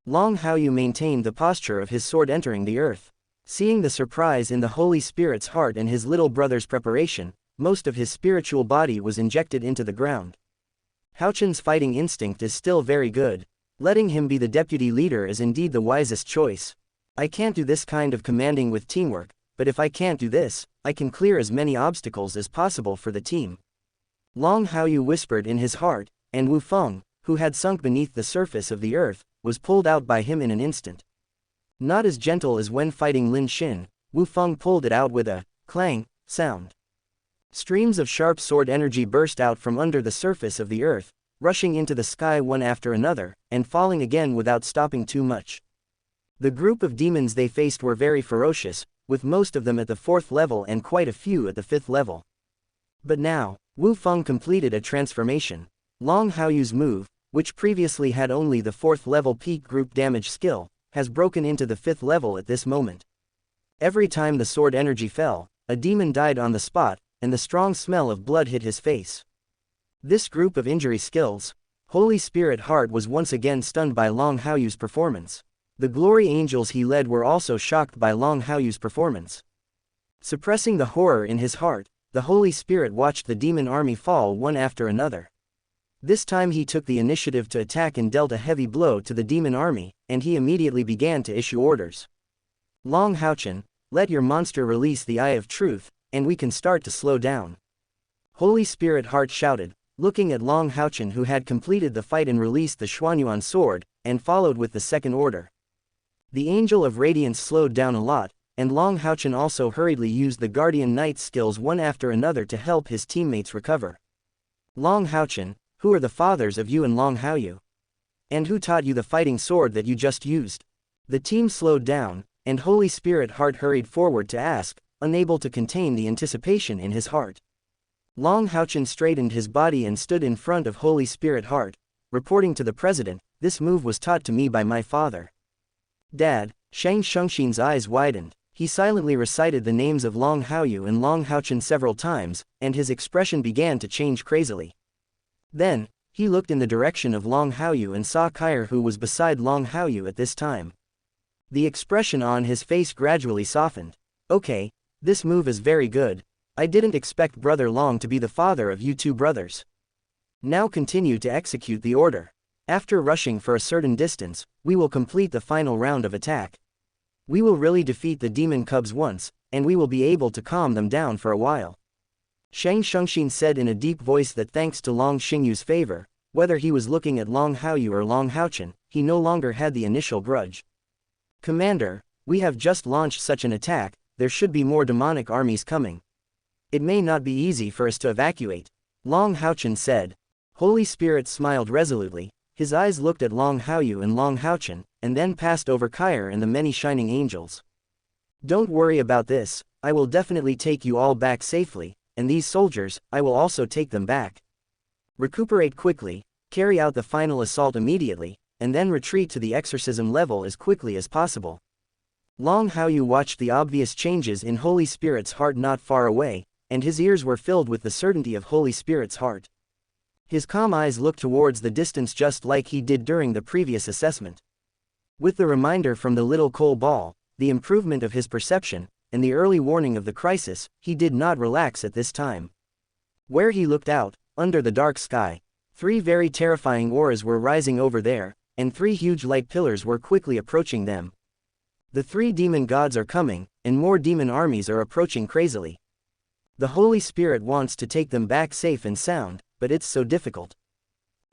Long Haoyu maintained the posture of his sword entering the earth. Seeing the surprise in the Holy Spirit's heart and his little brother's preparation, most of his spiritual body was injected into the ground. Haochen's fighting instinct is still very good. Letting him be the deputy leader is indeed the wisest choice. I can't do this kind of commanding with teamwork, but if I can't do this, I can clear as many obstacles as possible for the team. Long Haoyu whispered in his heart, and Wu Feng, who had sunk beneath the surface of the earth, was pulled out by him in an instant. Not as gentle as when fighting Lin Xin, Wu Feng pulled it out with a clang sound. Streams of sharp sword energy burst out from under the surface of the earth, rushing into the sky one after another, and falling again without stopping too much. The group of demons they faced were very ferocious, with most of them at the 4th level and quite a few at the 5th level. But now, Wu Feng completed a transformation. Long Haoyu's move, which previously had only the 4th level peak group damage skill, has broken into the 5th level at this moment. Every time the sword energy fell, a demon died on the spot, and the strong smell of blood hit his face. This group of injury skills, Holy Spirit Heart was once again stunned by Long Haoyu's performance. The glory angels he led were also shocked by Long Haoyu's performance. Suppressing the horror in his heart, the Holy Spirit watched the demon army fall one after another. This time he took the initiative to attack and dealt a heavy blow to the demon army, and he immediately began to issue orders. Long Haochen, let your monster release the Eye of Truth, and we can start to slow down. Holy Spirit Heart shouted, looking at Long Haochen, who had completed the fight and released the Xuanyuan sword, and followed with the second order. The Angel of Radiance slowed down a lot, and Long Haochen also hurriedly used the Guardian Knight skills one after another to help his teammates recover. Long Haochen, who are the fathers of you and Long Haoyu? And who taught you the fighting sword that you just used? The team slowed down, and Holy Spirit Heart hurried forward to ask, unable to contain the anticipation in his heart. Long Haochen straightened his body and stood in front of Holy Spirit Heart, reporting to the president, this move was taught to me by my father. Dad, Shang Shengxin's eyes widened. He silently recited the names of Long Haoyu and Long Haochen several times, and his expression began to change crazily. Then, he looked in the direction of Long Haoyu and saw Kair, who was beside Long Haoyu at this time. The expression on his face gradually softened. Okay, this move is very good. I didn't expect Brother Long to be the father of you two brothers. Now continue to execute the order. After rushing for a certain distance, we will complete the final round of attack. We will really defeat the demon cubs once, and we will be able to calm them down for a while. Shang Shengxin said in a deep voice that thanks to Long Xingyu's favor, whether he was looking at Long Haoyu or Long Haochen, he no longer had the initial grudge. Commander, we have just launched such an attack, there should be more demonic armies coming. It may not be easy for us to evacuate. Long Haochen said. Holy Spirit smiled resolutely, his eyes looked at Long Haoyu and Long Haochen, and then passed over Kair and the many shining angels. Don't worry about this, I will definitely take you all back safely, and these soldiers, I will also take them back. Recuperate quickly, carry out the final assault immediately, and then retreat to the exorcism level as quickly as possible. Long Haoyu watched the obvious changes in Holy Spirit's heart not far away, and his ears were filled with the certainty of Holy Spirit's heart. His calm eyes looked towards the distance just like he did during the previous assessment. With the reminder from the little coal ball, the improvement of his perception, and the early warning of the crisis, he did not relax at this time. Where he looked out, under the dark sky, 3 very terrifying auras were rising over there, and 3 huge light pillars were quickly approaching them. The 3 demon gods are coming, and more demon armies are approaching crazily. The Holy Spirit wants to take them back safe and sound, but it's so difficult.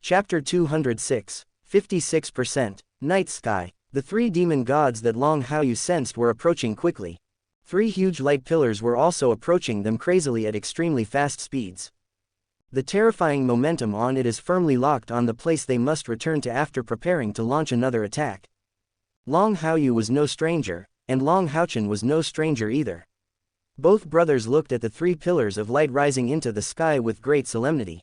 Chapter 206, 56%, Night Sky. The 3 demon gods that Long Haoyu sensed were approaching quickly. 3 huge light pillars were also approaching them crazily at extremely fast speeds. The terrifying momentum on it is firmly locked on the place they must return to after preparing to launch another attack. Long Haoyu was no stranger, and Long Haochen was no stranger either. Both brothers looked at the 3 pillars of light rising into the sky with great solemnity.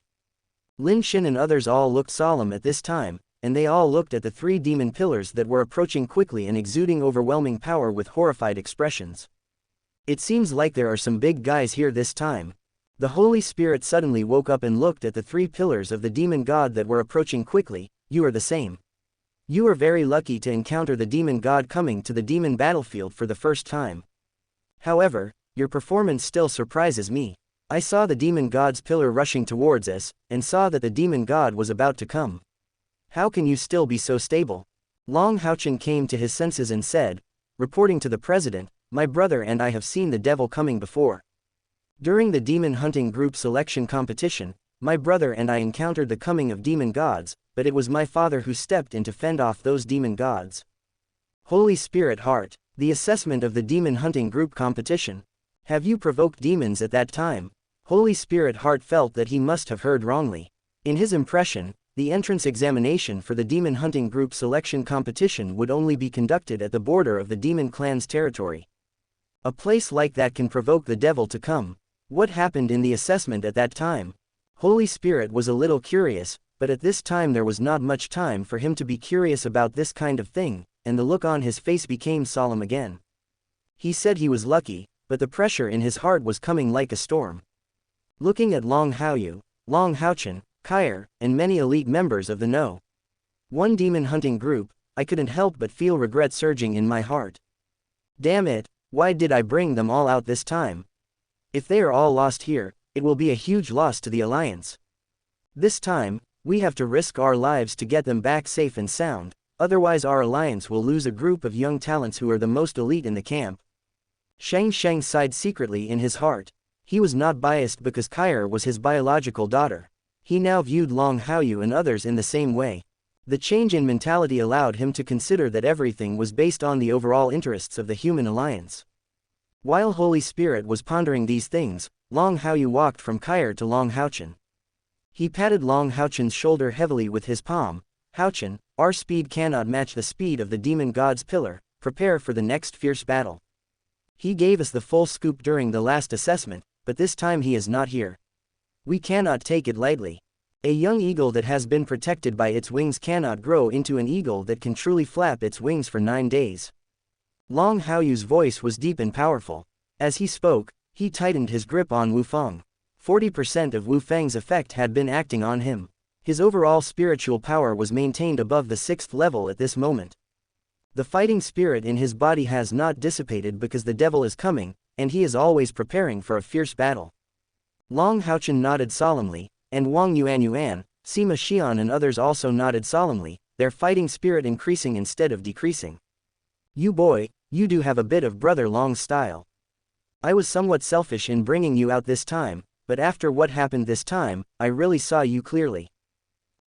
Lin Xin and others all looked solemn at this time, and they all looked at the 3 demon pillars that were approaching quickly and exuding overwhelming power with horrified expressions. It seems like there are some big guys here this time. The Holy Spirit suddenly woke up and looked at the 3 pillars of the demon god that were approaching quickly. You are the same. You are very lucky to encounter the demon god coming to the demon battlefield for the first time. However, your performance still surprises me. I saw the demon god's pillar rushing towards us, and saw that the demon god was about to come. How can you still be so stable? Long Haochen came to his senses and said, reporting to the president, my brother and I have seen the devil coming before. During the demon hunting group selection competition, my brother and I encountered the coming of demon gods, but it was my father who stepped in to fend off those demon gods. Holy Spirit Heart, the assessment of the demon hunting group competition. Have you provoked demons at that time? Holy Spirit Heart felt that he must have heard wrongly. In his impression, the entrance examination for the demon hunting group selection competition would only be conducted at the border of the demon clan's territory. A place like that can provoke the devil to come. What happened in the assessment at that time? Holy Spirit was a little curious, but at this time there was not much time for him to be curious about this kind of thing, and the look on his face became solemn again. He said he was lucky, but the pressure in his heart was coming like a storm. Looking at Long Haoyu, Long Haochen, Kair, and many elite members of the No. 1 demon hunting group, I couldn't help but feel regret surging in my heart. Damn it, why did I bring them all out this time? If they are all lost here, it will be a huge loss to the alliance. This time, we have to risk our lives to get them back safe and sound, otherwise our alliance will lose a group of young talents who are the most elite in the camp. Xianxia sighed secretly in his heart. He was not biased because Kair was his biological daughter. He now viewed Long Haoyu and others in the same way. The change in mentality allowed him to consider that everything was based on the overall interests of the human alliance. While Holy Spirit was pondering these things, Long Haoyu walked from Kair to Long Haochen. He patted Long Haochen's shoulder heavily with his palm. Haochen, our speed cannot match the speed of the demon god's pillar, prepare for the next fierce battle. He gave us the full scoop during the last assessment, but this time he is not here. We cannot take it lightly. A young eagle that has been protected by its wings cannot grow into an eagle that can truly flap its wings for 9 days. Long Haoyu's voice was deep and powerful. As he spoke, he tightened his grip on Wu Feng. 40% of Wu Feng's effect had been acting on him. His overall spiritual power was maintained above the 6th level at this moment. The fighting spirit in his body has not dissipated because the devil is coming, and he is always preparing for a fierce battle. Long Haochen nodded solemnly, and Wang Yuan, Sima Xian and others also nodded solemnly, their fighting spirit increasing instead of decreasing. You boy, you do have a bit of Brother Long's style. I was somewhat selfish in bringing you out this time, but after what happened this time, I really saw you clearly.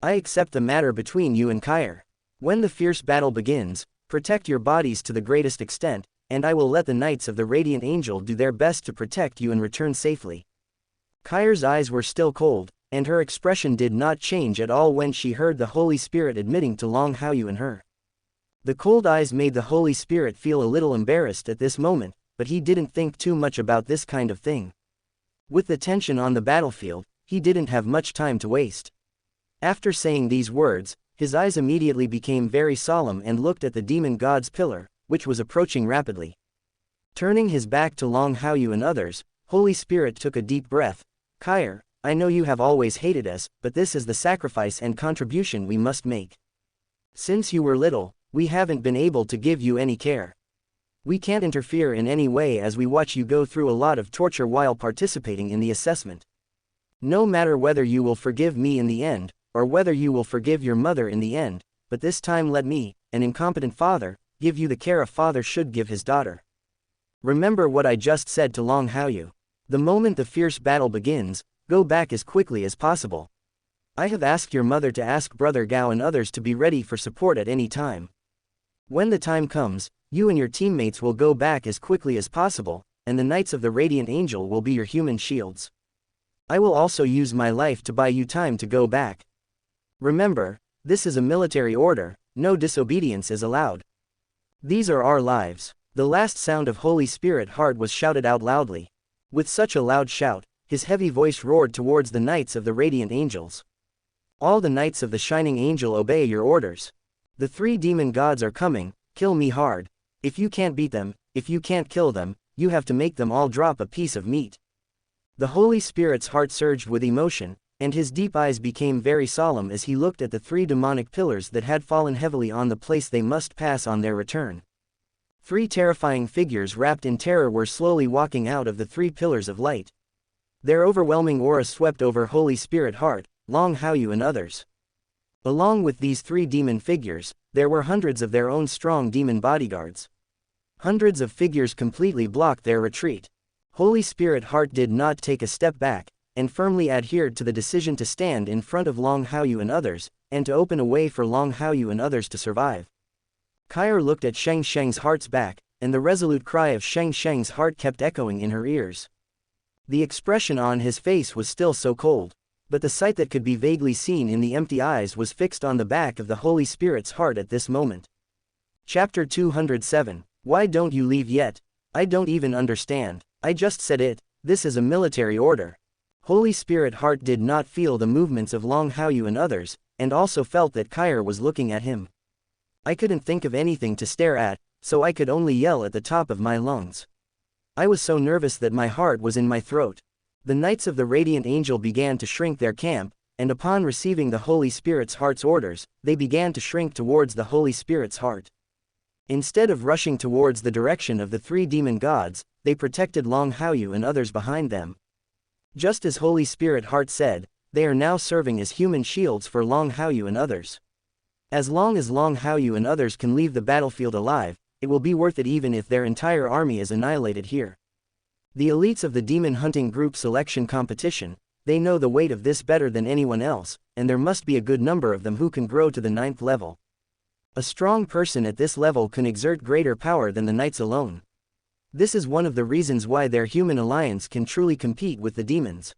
I accept the matter between you and Kair. When the fierce battle begins, protect your bodies to the greatest extent, and I will let the Knights of the Radiant Angel do their best to protect you and return safely. Kair's eyes were still cold, and her expression did not change at all when she heard the Holy Spirit admitting to Long Haoyu and her. The cold eyes made the Holy Spirit feel a little embarrassed at this moment, but he didn't think too much about this kind of thing. With the tension on the battlefield, he didn't have much time to waste. After saying these words, his eyes immediately became very solemn and looked at the demon god's pillar, which was approaching rapidly. Turning his back to Long Haoyu and others, Holy Spirit took a deep breath. Kair, I know you have always hated us, but this is the sacrifice and contribution we must make. Since you were little, we haven't been able to give you any care. We can't interfere in any way as we watch you go through a lot of torture while participating in the assessment. No matter whether you will forgive me in the end, or whether you will forgive your mother in the end, but this time let me, an incompetent father, give you the care a father should give his daughter. Remember what I just said to Long Haoyu. The moment the fierce battle begins, go back as quickly as possible. I have asked your mother to ask Brother Gao and others to be ready for support at any time. When the time comes, you and your teammates will go back as quickly as possible, and the Knights of the Radiant Angel will be your human shields. I will also use my life to buy you time to go back. Remember, this is a military order, no disobedience is allowed. These are our lives. The last sound of Holy Spirit Heart was shouted out loudly. With such a loud shout, his heavy voice roared towards the Knights of the Radiant Angels. All the Knights of the Shining Angel obey your orders. The 3 demon gods are coming, kill me hard. If you can't beat them, if you can't kill them, you have to make them all drop a piece of meat. The Holy Spirit's heart surged with emotion, and his deep eyes became very solemn as he looked at the 3 demonic pillars that had fallen heavily on the place they must pass on their return. 3 terrifying figures wrapped in terror were slowly walking out of the 3 pillars of light. Their overwhelming aura swept over Holy Spirit Heart, Long Haochen and others. Along with these 3 demon figures, there were hundreds of their own strong demon bodyguards. Hundreds of figures completely blocked their retreat. Holy Spirit Heart did not take a step back, and firmly adhered to the decision to stand in front of Long Haochen and others, and to open a way for Long Haochen and others to survive. Kair looked at Xianxia's heart's back, and the resolute cry of Xianxia's heart kept echoing in her ears. The expression on his face was still so cold, but the sight that could be vaguely seen in the empty eyes was fixed on the back of the Holy Spirit's heart at this moment. Chapter 207. Why don't you leave yet? I don't even understand. I just said it, this is a military order. Holy Spirit Heart did not feel the movements of Long Haochen and others, and also felt that Kair was looking at him. I couldn't think of anything to stare at, so I could only yell at the top of my lungs. I was so nervous that my heart was in my throat. The Knights of the Radiant Angel began to shrink their camp, and upon receiving the Holy Spirit's heart's orders, they began to shrink towards the Holy Spirit's heart. Instead of rushing towards the direction of the 3 demon gods, they protected Long Haochen and others behind them. Just as Holy Spirit Heart said, they are now serving as human shields for Long Haochen and others. As long as Long Haochen and others can leave the battlefield alive, it will be worth it even if their entire army is annihilated here. The elites of the demon hunting group selection competition, they know the weight of this better than anyone else, and there must be a good number of them who can grow to the 9th level. A strong person at this level can exert greater power than the knights alone. This is one of the reasons why their human alliance can truly compete with the demons.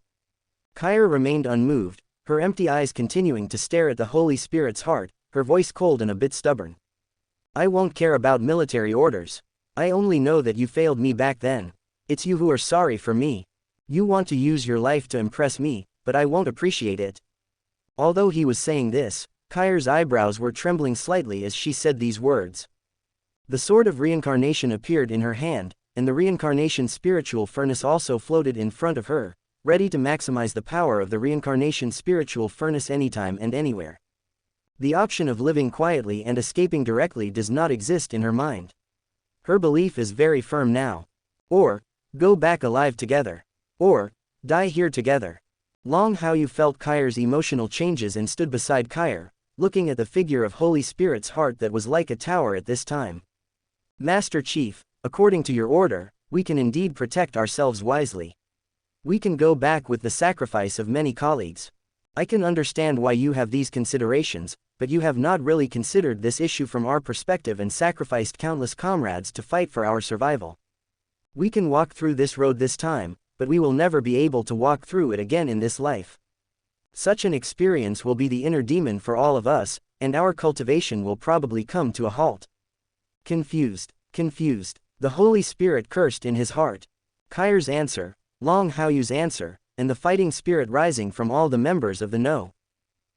Kair remained unmoved, her empty eyes continuing to stare at the Holy Spirit's heart, her voice cold and a bit stubborn. I won't care about military orders. I only know that you failed me back then. It's you who are sorry for me. You want to use your life to impress me, but I won't appreciate it. Although he was saying this, Kair's eyebrows were trembling slightly as she said these words. The sword of reincarnation appeared in her hand, and the reincarnation spiritual furnace also floated in front of her, ready to maximize the power of the reincarnation spiritual furnace anytime and anywhere. The option of living quietly and escaping directly does not exist in her mind. Her belief is very firm now. Or, go back alive together. Or, die here together. Long Haochen felt Kair's emotional changes and stood beside Kair, looking at the figure of Holy Spirit's heart that was like a tower at this time. Master Chief, according to your order, we can indeed protect ourselves wisely. We can go back with the sacrifice of many colleagues. I can understand why you have these considerations, but you have not really considered this issue from our perspective and sacrificed countless comrades to fight for our survival. We can walk through this road this time, but we will never be able to walk through it again in this life. Such an experience will be the inner demon for all of us, and our cultivation will probably come to a halt. Confused. The Holy Spirit cursed in his heart. Kair's answer, Long Haoyu's answer, and the fighting spirit rising from all the members of the No.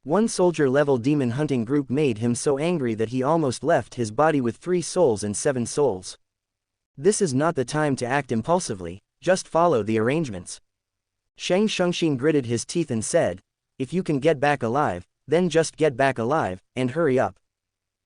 1 soldier-level demon hunting group made him so angry that he almost left his body with 3 souls and 7 souls. This is not the time to act impulsively, just follow the arrangements. Xianxia gritted his teeth and said, if you can get back alive, then just get back alive, and hurry up.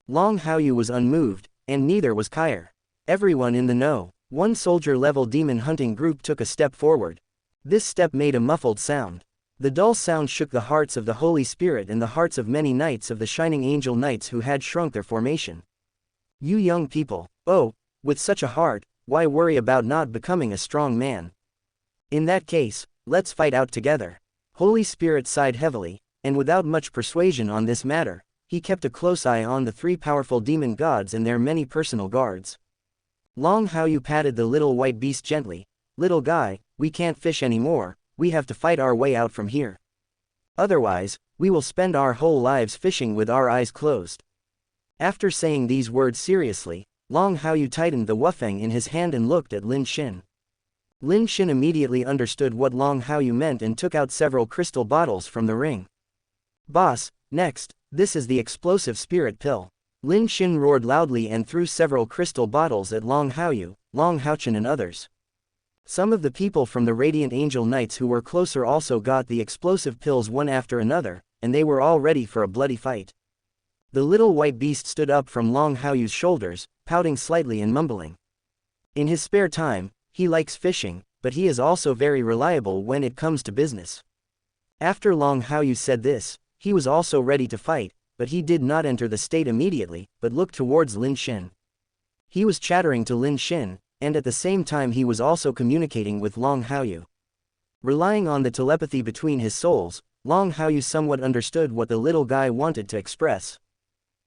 Long Haoyu was unmoved, and neither was Kair. Everyone in the No. 1 soldier-level demon hunting group took a step forward. This step made a muffled sound. The dull sound shook the hearts of the Holy Spirit and the hearts of many knights of the Shining Angel Knights who had shrunk their formation. You young people, oh, with such a heart, why worry about not becoming a strong man? In that case, let's fight out together. Holy Spirit sighed heavily, and without much persuasion on this matter, he kept a close eye on the 3 powerful demon gods and their many personal guards. Long Haoyu patted the little white beast gently. Little guy, we can't fish anymore, we have to fight our way out from here. Otherwise, we will spend our whole lives fishing with our eyes closed. After saying these words seriously, Long Haoyu tightened the wufeng in his hand and looked at Lin Xin. Lin Xin immediately understood what Long Haoyu meant and took out several crystal bottles from the ring. Boss, next, this is the explosive spirit pill. Lin Xin roared loudly and threw several crystal bottles at Long Haoyu, Long Haochen and others. Some of the people from the Radiant Angel Knights who were closer also got the explosive pills one after another, and they were all ready for a bloody fight. The little white beast stood up from Long Haoyu's shoulders, pouting slightly and mumbling. In his spare time, he likes fishing, but he is also very reliable when it comes to business. After Long Haoyu said this, he was also ready to fight, but he did not enter the state immediately, but looked towards Lin Xin. He was chattering to Lin Xin, and at the same time he was also communicating with Long Haoyu. Relying on the telepathy between his souls, Long Haoyu somewhat understood what the little guy wanted to express.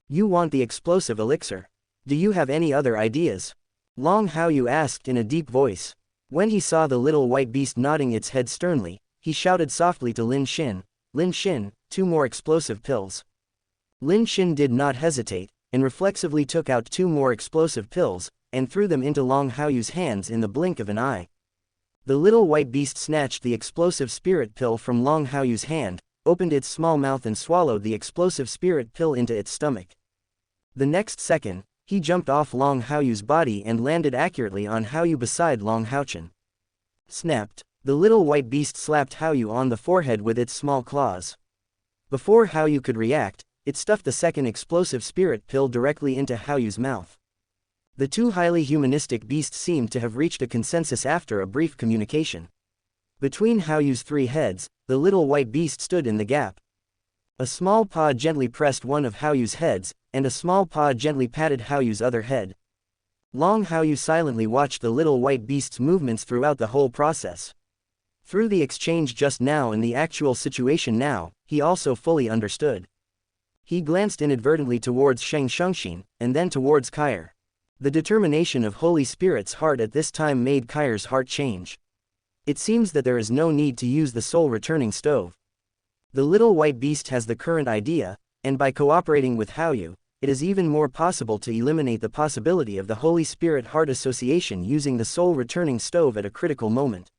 You want the explosive elixir. Do you have any other ideas? Long Haoyu asked in a deep voice. When he saw the little white beast nodding its head sternly, he shouted softly to Lin Xin, Lin Xin, 2 more explosive pills. Lin Xin did not hesitate, and reflexively took out 2 more explosive pills, and threw them into Long Haoyu's hands in the blink of an eye. The little white beast snatched the explosive spirit pill from Long Haoyu's hand, opened its small mouth and swallowed the explosive spirit pill into its stomach. The next second, he jumped off Long Haoyu's body and landed accurately on Haoyu beside Long Haochen. Snapped. The little white beast slapped Haoyu on the forehead with its small claws. Before Haoyu could react, it stuffed the second explosive spirit pill directly into Haoyu's mouth. The 2 highly humanistic beasts seemed to have reached a consensus after a brief communication. Between Haoyu's 3 heads, the little white beast stood in the gap. A small paw gently pressed one of Haoyu's heads, and a small paw gently patted Haoyu's other head. Long Haoyu silently watched the little white beast's movements throughout the whole process. Through the exchange just now and the actual situation now, he also fully understood. He glanced inadvertently towards Xianxia, and then towards Kair. The determination of Holy Spirit's heart at this time made Kair's heart change. It seems that there is no need to use the soul-returning stove. The little white beast has the current idea, and by cooperating with Haoyu, it is even more possible to eliminate the possibility of the Holy Spirit heart association using the soul-returning stove at a critical moment.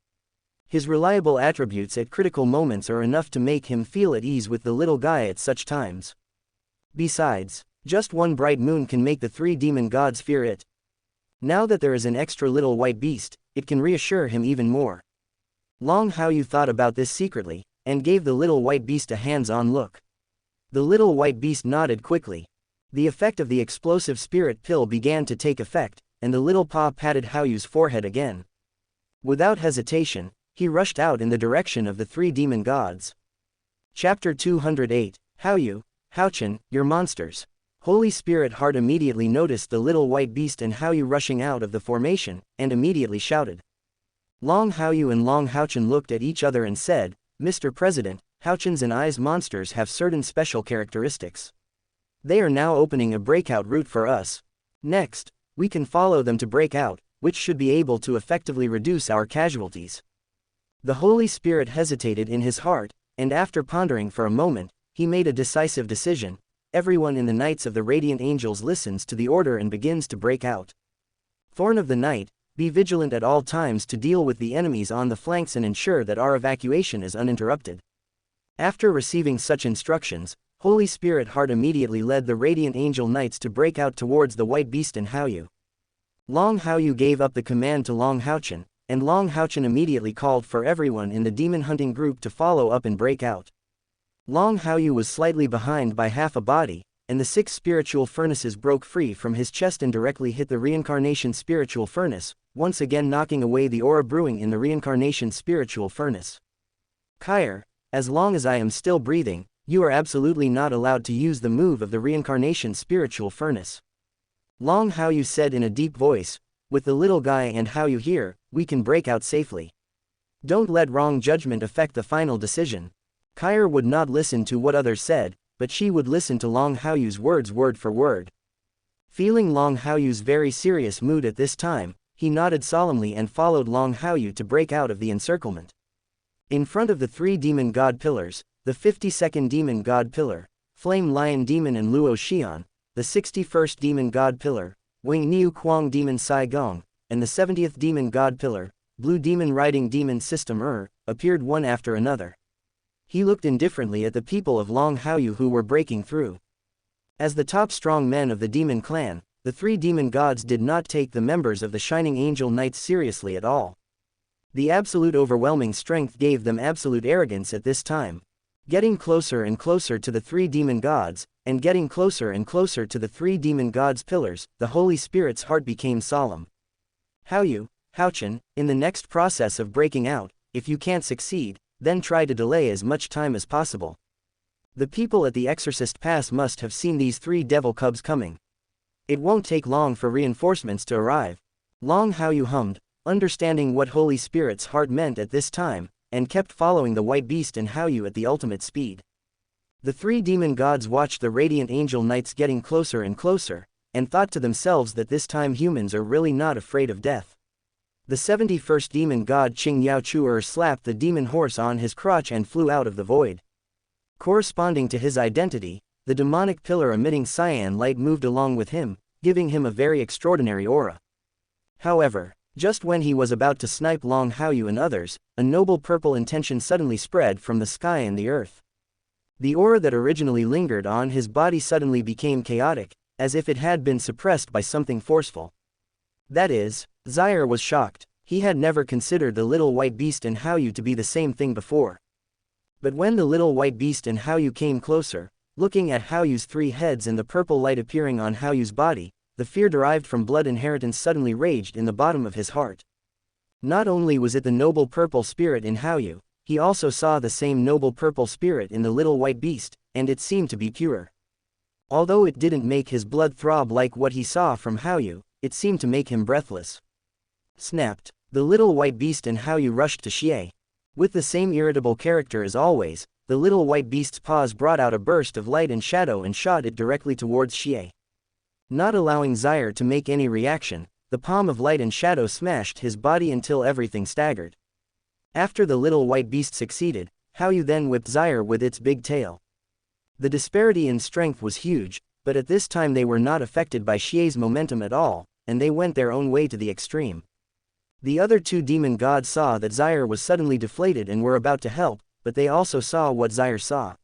His reliable attributes at critical moments are enough to make him feel at ease with the little guy at such times. Besides, just one bright moon can make the 3 demon gods fear it. Now that there is an extra little white beast, it can reassure him even more. Long Haoyu thought about this secretly, and gave the little white beast a hands-on look. The little white beast nodded quickly. The effect of the explosive spirit pill began to take effect, and the little paw patted Haoyu's forehead again. Without hesitation, he rushed out in the direction of the 3 demon gods. Chapter 208, Haoyu, Haochen, you're monsters. Holy Spirit Heart immediately noticed the little white beast and Haoyu rushing out of the formation, and immediately shouted. Long Haoyu and Long Haochen looked at each other and said, Mr. President, Haochen's and I's monsters have certain special characteristics. They are now opening a breakout route for us. Next, we can follow them to break out, which should be able to effectively reduce our casualties. The Holy Spirit hesitated in his heart, and after pondering for a moment, he made a decisive decision. Everyone in the Knights of the Radiant Angels listens to the order and begins to break out. Thorn of the Night, be vigilant at all times to deal with the enemies on the flanks and ensure that our evacuation is uninterrupted. After receiving such instructions, Holy Spirit Heart immediately led the Radiant Angel Knights to break out towards the White Beast and Haoyu. Long Haoyu gave up the command to Long Haochen, and Long Haochen immediately called for everyone in the demon hunting group to follow up and break out. Long Haoyu was slightly behind by half a body, and the 6 spiritual furnaces broke free from his chest and directly hit the Reincarnation spiritual furnace, once again knocking away the aura brewing in the Reincarnation spiritual furnace. Kair, as long as I am still breathing, you are absolutely not allowed to use the move of the Reincarnation spiritual furnace. Long Haoyu said in a deep voice, with the little guy and Haoyu here, we can break out safely. Don't let wrong judgment affect the final decision. Kair would not listen to what others said, but she would listen to Long Haoyu's words word for word. Feeling Long Haoyu's very serious mood at this time, he nodded solemnly and followed Long Haoyu to break out of the encirclement. In front of the 3 demon god pillars, the 52nd demon god pillar, Flame Lion Demon and Luo Xian, the 61st demon god pillar, Wing Niu Kuang Demon Sai Gong, and the 70th demon god pillar, Blue Demon Riding Demon System appeared one after another. He looked indifferently at the people of Long Haoyu who were breaking through. As the top strong men of the demon clan, the 3 demon gods did not take the members of the Shining Angel Knights seriously at all. The absolute overwhelming strength gave them absolute arrogance at this time. Getting closer and closer to the three demon gods, and getting closer and closer to the three demon gods' pillars, the Holy Spirit's heart became solemn. Haochen, in the next process of breaking out, if you can't succeed, then try to delay as much time as possible. The people at the Exorcist Pass must have seen these three devil cubs coming. It won't take long for reinforcements to arrive. Long Haochen hummed, understanding what Holy Spirit's heart meant at this time, and kept following the white beast and Haochen at the ultimate speed. The three demon gods watched the radiant angel knights getting closer and closer, and thought to themselves that this time humans are really not afraid of death. The 71st demon god Qing Yao Chuer slapped the demon horse on his crotch and flew out of the void. Corresponding to his identity, the demonic pillar emitting cyan light moved along with him, giving him a very extraordinary aura. However, just when he was about to snipe Long Haochen and others, a noble purple intention suddenly spread from the sky and the earth. The aura that originally lingered on his body suddenly became chaotic, as if it had been suppressed by something forceful. That is, Zaire was shocked. He had never considered the little white beast and Haochen to be the same thing before. But when the little white beast and Haochen came closer, looking at Haoyu's three heads and the purple light appearing on Haoyu's body, the fear derived from blood inheritance suddenly raged in the bottom of his heart. Not only was it the noble purple spirit in Haoyu, he also saw the same noble purple spirit in the little white beast, and it seemed to be pure. Although it didn't make his blood throb like what he saw from Haoyu, it seemed to make him breathless. Snapped. The little white beast and Haoyu rushed to Xie. With the same irritable character as always, the little white beast's paws brought out a burst of light and shadow and shot it directly towards Xie. Not allowing Zaire to make any reaction, the palm of light and shadow smashed his body until everything staggered. After the little white beast succeeded, Haoyu then whipped Zaire with its big tail. The disparity in strength was huge, but at this time they were not affected by Xie's momentum at all, and they went their own way to the extreme. The other two demon gods saw that Zaire was suddenly deflated and were about to help, but they also saw what Zaire saw.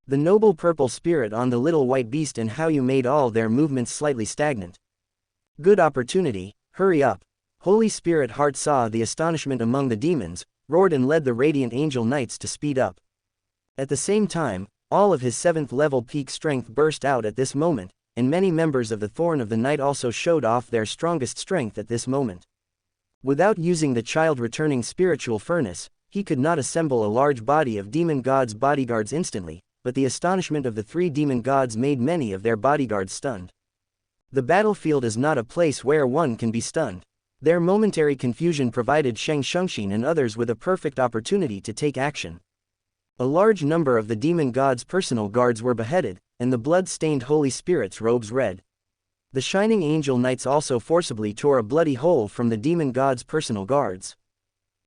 The noble purple spirit on the little white beast and Haoyu made all their movements slightly stagnant. Good opportunity, hurry up. Holy Spirit Heart saw the astonishment among the demons, roared and led the radiant angel knights to speed up. At the same time, all of his 7th level peak strength burst out at this moment, and many members of the Thorn of the Night also showed off their strongest strength at this moment. Without using the child returning spiritual furnace, he could not assemble a large body of demon gods' bodyguards instantly, but the astonishment of the three demon gods made many of their bodyguards stunned. The battlefield is not a place where one can be stunned. Their momentary confusion provided Xianxia and others with a perfect opportunity to take action. A large number of the demon gods' personal guards were beheaded, and the blood-stained Holy Spirit's robes red. The shining angel knights also forcibly tore a bloody hole from the demon god's personal guards.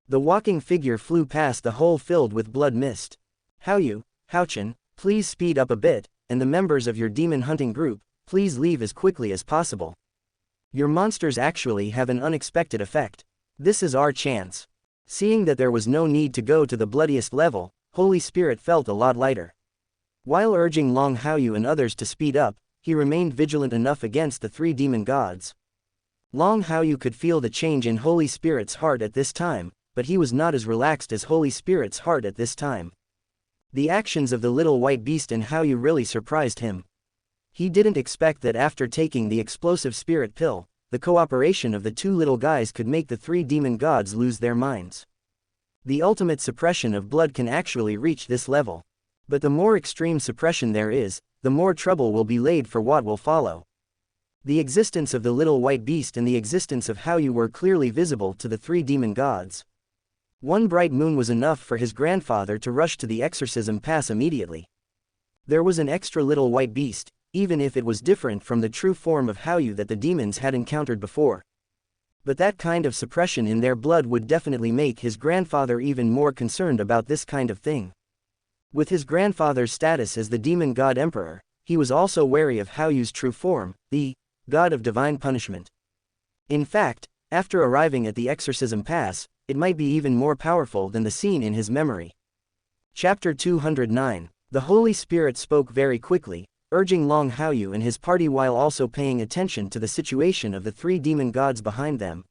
The walking figure flew past the hole filled with blood mist. Haochen, please speed up a bit, and the members of your demon hunting group, please leave as quickly as possible. Your monsters actually have an unexpected effect. This is our chance. Seeing that there was no need to go to the bloodiest level, Holy Spirit felt a lot lighter. While urging Long Haochen and others to speed up, he remained vigilant enough against the three demon gods. Long Haochen could feel the change in Holy Spirit's heart at this time, but he was not as relaxed as Holy Spirit's heart at this time. The actions of the little white beast and Haochen really surprised him. He didn't expect that after taking the explosive spirit pill, the cooperation of the two little guys could make the three demon gods lose their minds. The ultimate suppression of blood can actually reach this level. But the more extreme suppression there is, the more trouble will be laid for what will follow. The existence of the little white beast and the existence of Haoyu were clearly visible to the three demon gods. One bright moon was enough for his grandfather to rush to the exorcism pass immediately. There was an extra little white beast, even if it was different from the true form of Haoyu that the demons had encountered before. But that kind of suppression in their blood would definitely make his grandfather even more concerned about this kind of thing. With his grandfather's status as the demon god emperor, he was also wary of Haoyu's true form, the god of divine punishment. In fact, after arriving at the exorcism pass, it might be even more powerful than the scene in his memory. Chapter 209. The Holy Spirit spoke very quickly, urging Long Haochen and his party while also paying attention to the situation of the three demon gods behind them.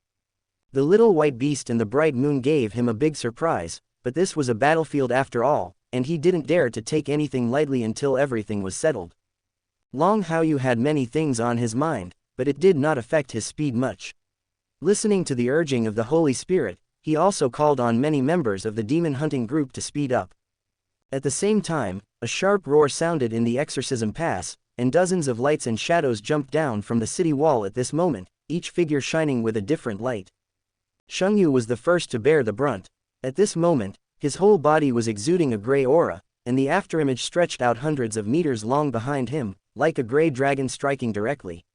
The little white beast and the bright moon gave him a big surprise, but this was a battlefield after all, and he didn't dare to take anything lightly until everything was settled. Long Haoyu had many things on his mind, but it did not affect his speed much. Listening to the urging of the Holy Spirit, he also called on many members of the demon hunting group to speed up. At the same time, a sharp roar sounded in the exorcism pass, and dozens of lights and shadows jumped down from the city wall at this moment, each figure shining with a different light. Xianxia was the first to bear the brunt. At this moment, his whole body was exuding a gray aura, and the afterimage stretched out hundreds of meters long behind him, like a gray dragon striking directly.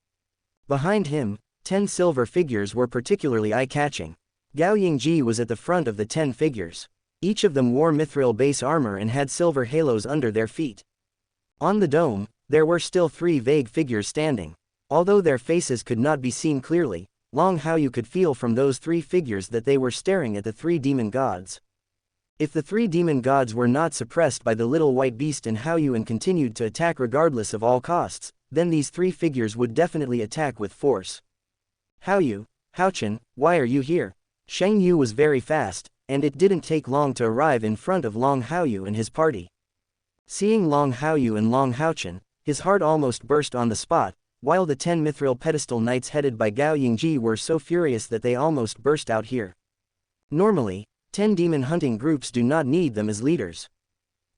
Behind him, 10 silver figures were particularly eye-catching. Gao Yingji was at the front of the 10 figures. Each of them wore mithril base armor and had silver halos under their feet. On the dome, there were still 3 vague figures standing. Although their faces could not be seen clearly, Long Haoyu could feel from those 3 figures that they were staring at the 3 demon gods. If the 3 demon gods were not suppressed by the little white beast and Haoyu and continued to attack regardless of all costs, then these 3 figures would definitely attack with force. Haoyu, Haochen, why are you here? Sheng Yu was very fast, and it didn't take long to arrive in front of Long Haoyu and his party. Seeing Long Haoyu and Long Haochen, his heart almost burst on the spot, while the 10 mithril pedestal knights headed by Gao Yingji were so furious that they almost burst out here. Normally, 10 demon hunting groups do not need them as leaders.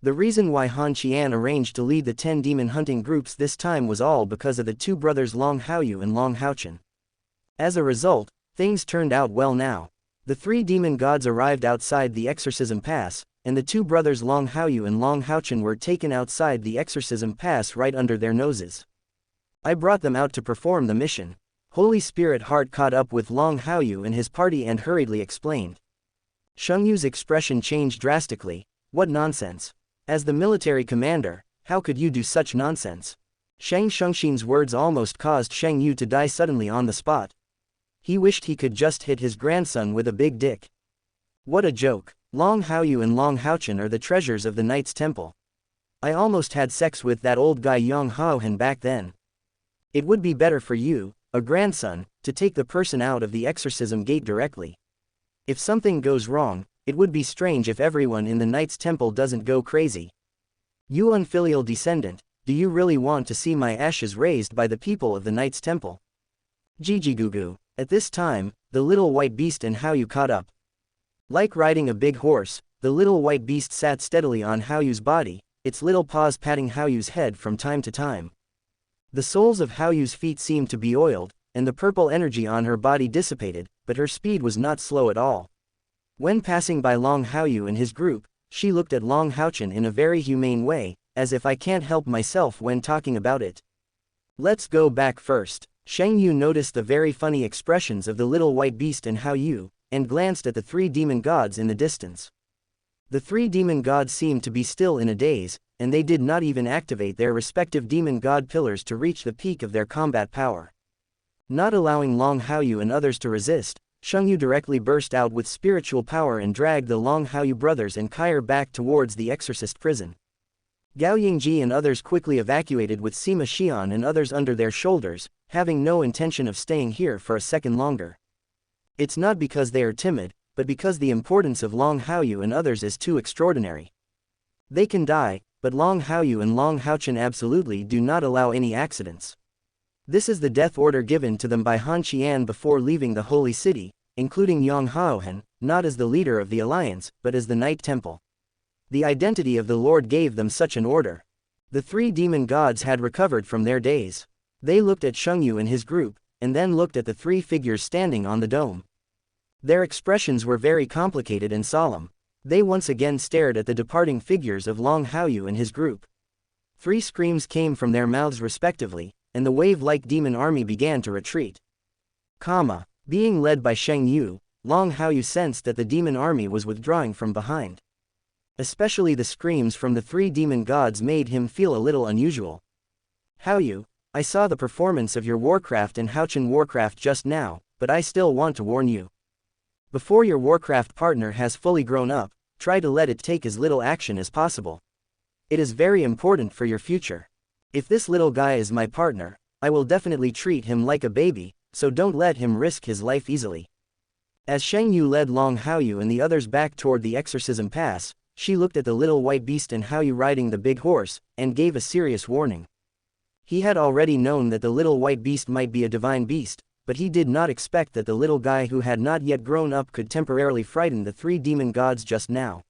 The reason why Han Qian arranged to lead the 10 demon hunting groups this time was all because of the 2 brothers Long Haoyu and Long Haochen. As a result, things turned out well now. The 3 demon gods arrived outside the exorcism pass, and the 2 brothers Long Haoyu and Long Haochen were taken outside the exorcism pass right under their noses. I brought them out to perform the mission. Holy Spirit Heart caught up with Long Haoyu and his party and hurriedly explained. Sheng Yu's expression changed drastically. What nonsense. As the military commander, how could you do such nonsense? Shang Shengxin's words almost caused Sheng Yu to die suddenly on the spot. He wished he could just hit his grandson with a big dick. What a joke. Long Haoyu and Long Haochen are the treasures of the Knight's Temple. I almost had sex with that old guy Long Haochen back then. It would be better for you, a grandson, to take the person out of the exorcism gate directly. If something goes wrong, it would be strange if everyone in the Knight's Temple doesn't go crazy. You unfilial descendant, do you really want to see my ashes raised by the people of the Knight's Temple? Jijigugu. At this time, the little white beast and Haoyu caught up. Like riding a big horse, the little white beast sat steadily on Haoyu's body, its little paws patting Haoyu's head from time to time. The soles of Haoyu's feet seemed to be oiled, and the purple energy on her body dissipated, but her speed was not slow at all. When passing by Long Haoyu and his group, she looked at Long Haochen in a very humane way, as if I can't help myself when talking about it. Let's go back first. Sheng Yu noticed the very funny expressions of the little white beast and Haoyu, and glanced at the 3 demon gods in the distance. The 3 demon gods seemed to be still in a daze, and they did not even activate their respective demon god pillars to reach the peak of their combat power. Not allowing Long Haoyu and others to resist, Sheng Yu directly burst out with spiritual power and dragged the Long Haoyu brothers and Kair back towards the Exorcist prison. Gao Yingji and others quickly evacuated with Sima Xian and others under their shoulders, having no intention of staying here for a second longer. It's not because they are timid, but because the importance of Long Haoyu and others is too extraordinary. They can die, but Long Haoyu and Long Haochen absolutely do not allow any accidents. This is the death order given to them by Han Qian before leaving the holy city, including Long Haochen, not as the leader of the alliance, but as the Knight Temple. The identity of the Lord gave them such an order. The 3 demon gods had recovered from their daze. They looked at Sheng Yu and his group, and then looked at the 3 figures standing on the dome. Their expressions were very complicated and solemn. They once again stared at the departing figures of Long Haoyu and his group. 3 screams came from their mouths respectively, and the wave-like demon army began to retreat. Being led by Sheng Yu, Long Haoyu sensed that the demon army was withdrawing from behind. Especially the screams from the 3 demon gods made him feel a little unusual. Haoyu, I saw the performance of your Warcraft and Haochen Warcraft just now, but I still want to warn you. Before your Warcraft partner has fully grown up, try to let it take as little action as possible. It is very important for your future. If this little guy is my partner, I will definitely treat him like a baby, so don't let him risk his life easily. As Shang Yu led Long Haoyu and the others back toward the exorcism pass, she looked at the little white beast and Haoyu riding the big horse, and gave a serious warning. He had already known that the little white beast might be a divine beast, but he did not expect that the little guy who had not yet grown up could temporarily frighten the three demon gods just now.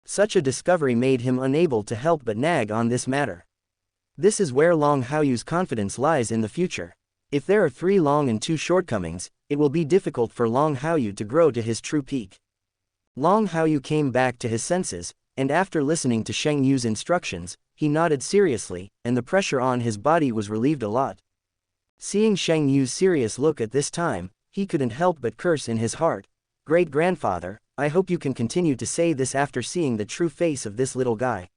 Such a discovery made him unable to help but nag on this matter. This is where Long Haoyu's confidence lies in the future. If there are 3 long and 2 shortcomings, it will be difficult for Long Haoyu to grow to his true peak. Long Haoyu came back to his senses, and after listening to Shang Yu's instructions, he nodded seriously, and the pressure on his body was relieved a lot. Seeing Shang Yu's serious look at this time, he couldn't help but curse in his heart. Great-grandfather, I hope you can continue to say this after seeing the true face of this little guy.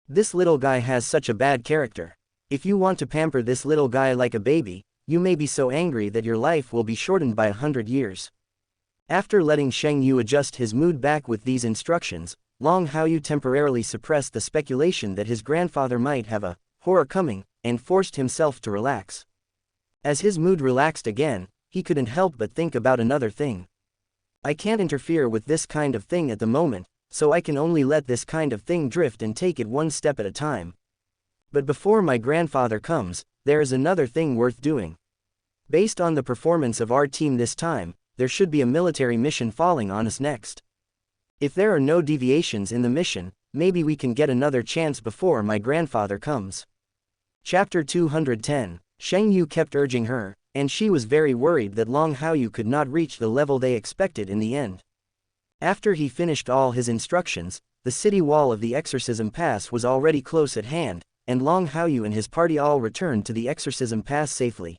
This little guy has such a bad character. If you want to pamper this little guy like a baby, you may be so angry that your life will be shortened by 100 years. After letting Shang Yu adjust his mood back with these instructions, Long Haoyu temporarily suppressed the speculation that his grandfather might have a horror coming, and forced himself to relax. As his mood relaxed again, he couldn't help but think about another thing. I can't interfere with this kind of thing at the moment, so I can only let this kind of thing drift and take it one step at a time. But before my grandfather comes, there is another thing worth doing. Based on the performance of our team this time, there should be a military mission falling on us next. If there are no deviations in the mission, maybe we can get another chance before my grandfather comes. Chapter 210. Shang Yu kept urging her, and she was very worried that Long Haoyu could not reach the level they expected in the end. After he finished all his instructions, the city wall of the exorcism pass was already close at hand, and Long Haoyu and his party all returned to the exorcism pass safely.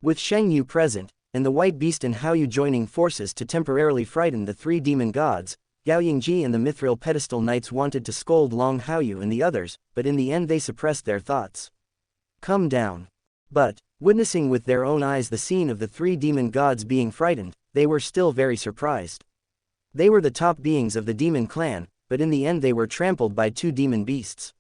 With Shang Yu present, and the white beast and Haoyu joining forces to temporarily frighten the 3 demon gods, Gao Yingji and the Mithril Pedestal Knights wanted to scold Long Haoyu and the others, but in the end they suppressed their thoughts. Come down. But, witnessing with their own eyes the scene of the 3 demon gods being frightened, they were still very surprised. They were the top beings of the demon clan, but in the end they were trampled by 2 demon beasts.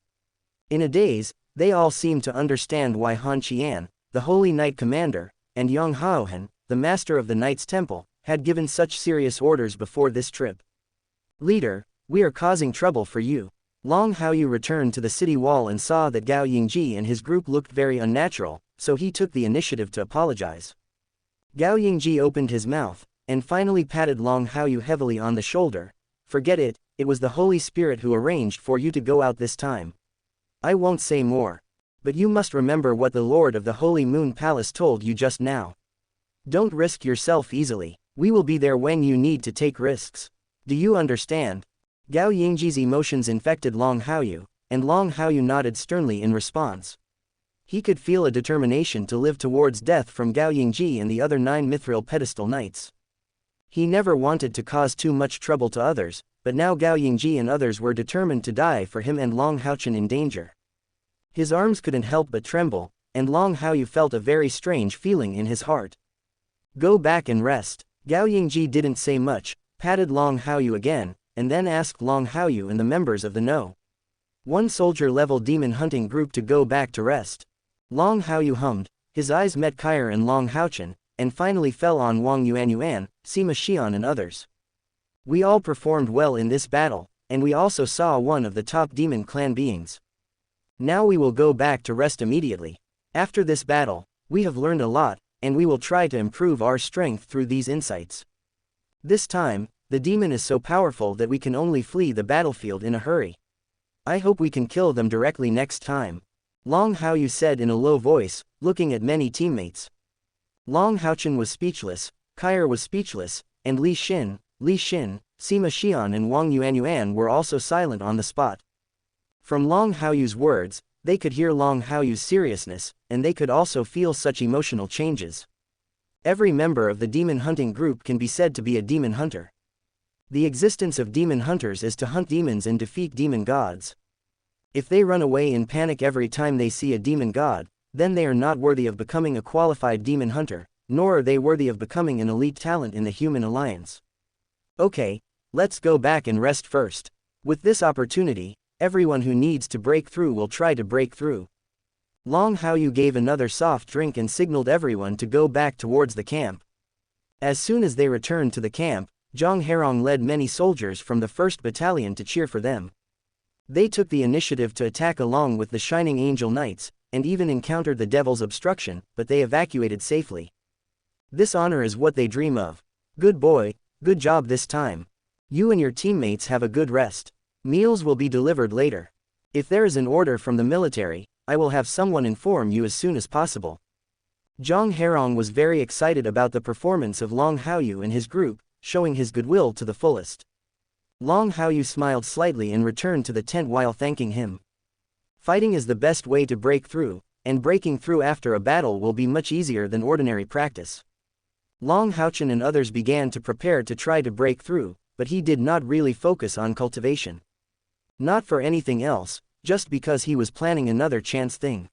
In a daze, they all seemed to understand why Han Qian, the Holy Knight Commander, and Long Haochen, the Master of the Knights Temple, had given such serious orders before this trip. Leader, we are causing trouble for you. Long Haoyu returned to the city wall and saw that Gao Yingji and his group looked very unnatural, so he took the initiative to apologize. Gao Yingji opened his mouth, and finally patted Long Haoyu heavily on the shoulder. Forget it, it was the Holy Spirit who arranged for you to go out this time. I won't say more. But you must remember what the Lord of the Holy Moon Palace told you just now. Don't risk yourself easily, we will be there when you need to take risks. Do you understand? Gao Yingji's emotions infected Long Haoyu, and Long Haoyu nodded sternly in response. He could feel a determination to live towards death from Gao Yingji and the other 9 Mithril Pedestal Knights. He never wanted to cause too much trouble to others, but now Gao Yingji and others were determined to die for him and Long Haochen in danger. His arms couldn't help but tremble, and Long Haoyu felt a very strange feeling in his heart. Go back and rest. Gao Yingji didn't say much, patted Long Haoyu again, and then asked Long Haoyu and the members of the No. 1 soldier-level demon hunting group to go back to rest. Long Haoyu hummed, his eyes met Kair and Long Haochen, and finally fell on Wang Yuanyuan, Sima Xian and others. We all performed well in this battle, and we also saw one of the top demon clan beings. Now we will go back to rest immediately. After this battle, we have learned a lot, and we will try to improve our strength through these insights. This time, the demon is so powerful that we can only flee the battlefield in a hurry. I hope we can kill them directly next time. Long Haoyu said in a low voice, looking at many teammates. Long Haochen was speechless, Kair was speechless, and Li Xin, Sima Xian and Wang Yuanyuan were also silent on the spot. From Long Haoyu's words, they could hear Long Haoyu's seriousness, and they could also feel such emotional changes. Every member of the demon hunting group can be said to be a demon hunter. The existence of demon hunters is to hunt demons and defeat demon gods. If they run away in panic every time they see a demon god, then they are not worthy of becoming a qualified demon hunter, nor are they worthy of becoming an elite talent in the human alliance. Okay, let's go back and rest first. With this opportunity, everyone who needs to break through will try to break through. Long Haoyu gave another soft drink and signaled everyone to go back towards the camp. As soon as they returned to the camp, Zhang Herong led many soldiers from the 1st Battalion to cheer for them. They took the initiative to attack along with the Shining Angel Knights, and even encountered the Devil's obstruction, but they evacuated safely. This honor is what they dream of. Good boy, good job this time. You and your teammates have a good rest. Meals will be delivered later. If there is an order from the military, I will have someone inform you as soon as possible. Zhang Herong was very excited about the performance of Long Haoyu and his group, showing his goodwill to the fullest. Long Haoyu smiled slightly and returned to the tent while thanking him. Fighting is the best way to break through, and breaking through after a battle will be much easier than ordinary practice. Long Haochen and others began to prepare to try to break through, but he did not really focus on cultivation. Not for anything else, just because he was planning another chance thing.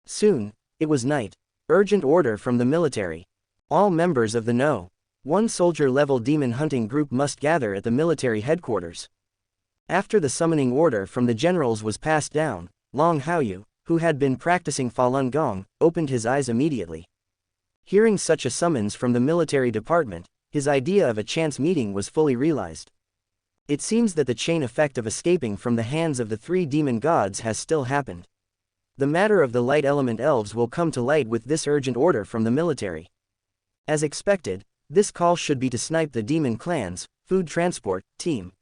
Soon, it was night. Urgent order from the military. All members of the No. 1 soldier-level demon hunting group must gather at the military headquarters. After the summoning order from the generals was passed down, Long Haoyu, who had been practicing Falun Gong, opened his eyes immediately. Hearing such a summons from the military department, his idea of a chance meeting was fully realized. It seems that the chain effect of escaping from the hands of the 3 demon gods has still happened. The matter of the light element elves will come to light with this urgent order from the military. As expected, this call should be to snipe the demon clans, food transport, team.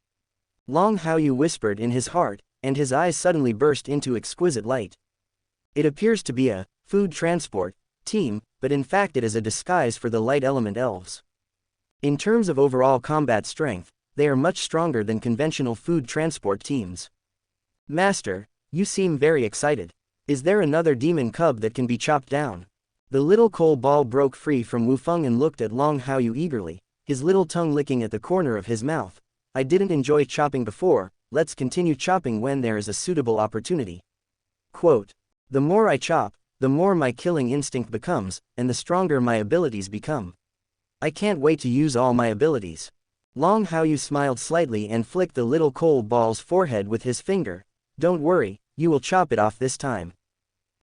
Long Haoyu whispered in his heart, and his eyes suddenly burst into exquisite light. It appears to be a food transport team, but in fact it is a disguise for the light element elves. In terms of overall combat strength, they are much stronger than conventional food transport teams. Master, you seem very excited. Is there another demon cub that can be chopped down? The little coal ball broke free from Wufeng and looked at Long Haoyu eagerly, his little tongue licking at the corner of his mouth. I didn't enjoy chopping before, let's continue chopping when there is a suitable opportunity. Quote, the more I chop, the more my killing instinct becomes, and the stronger my abilities become. I can't wait to use all my abilities. Long Haoyu smiled slightly and flicked the little coal ball's forehead with his finger. Don't worry, you will chop it off this time.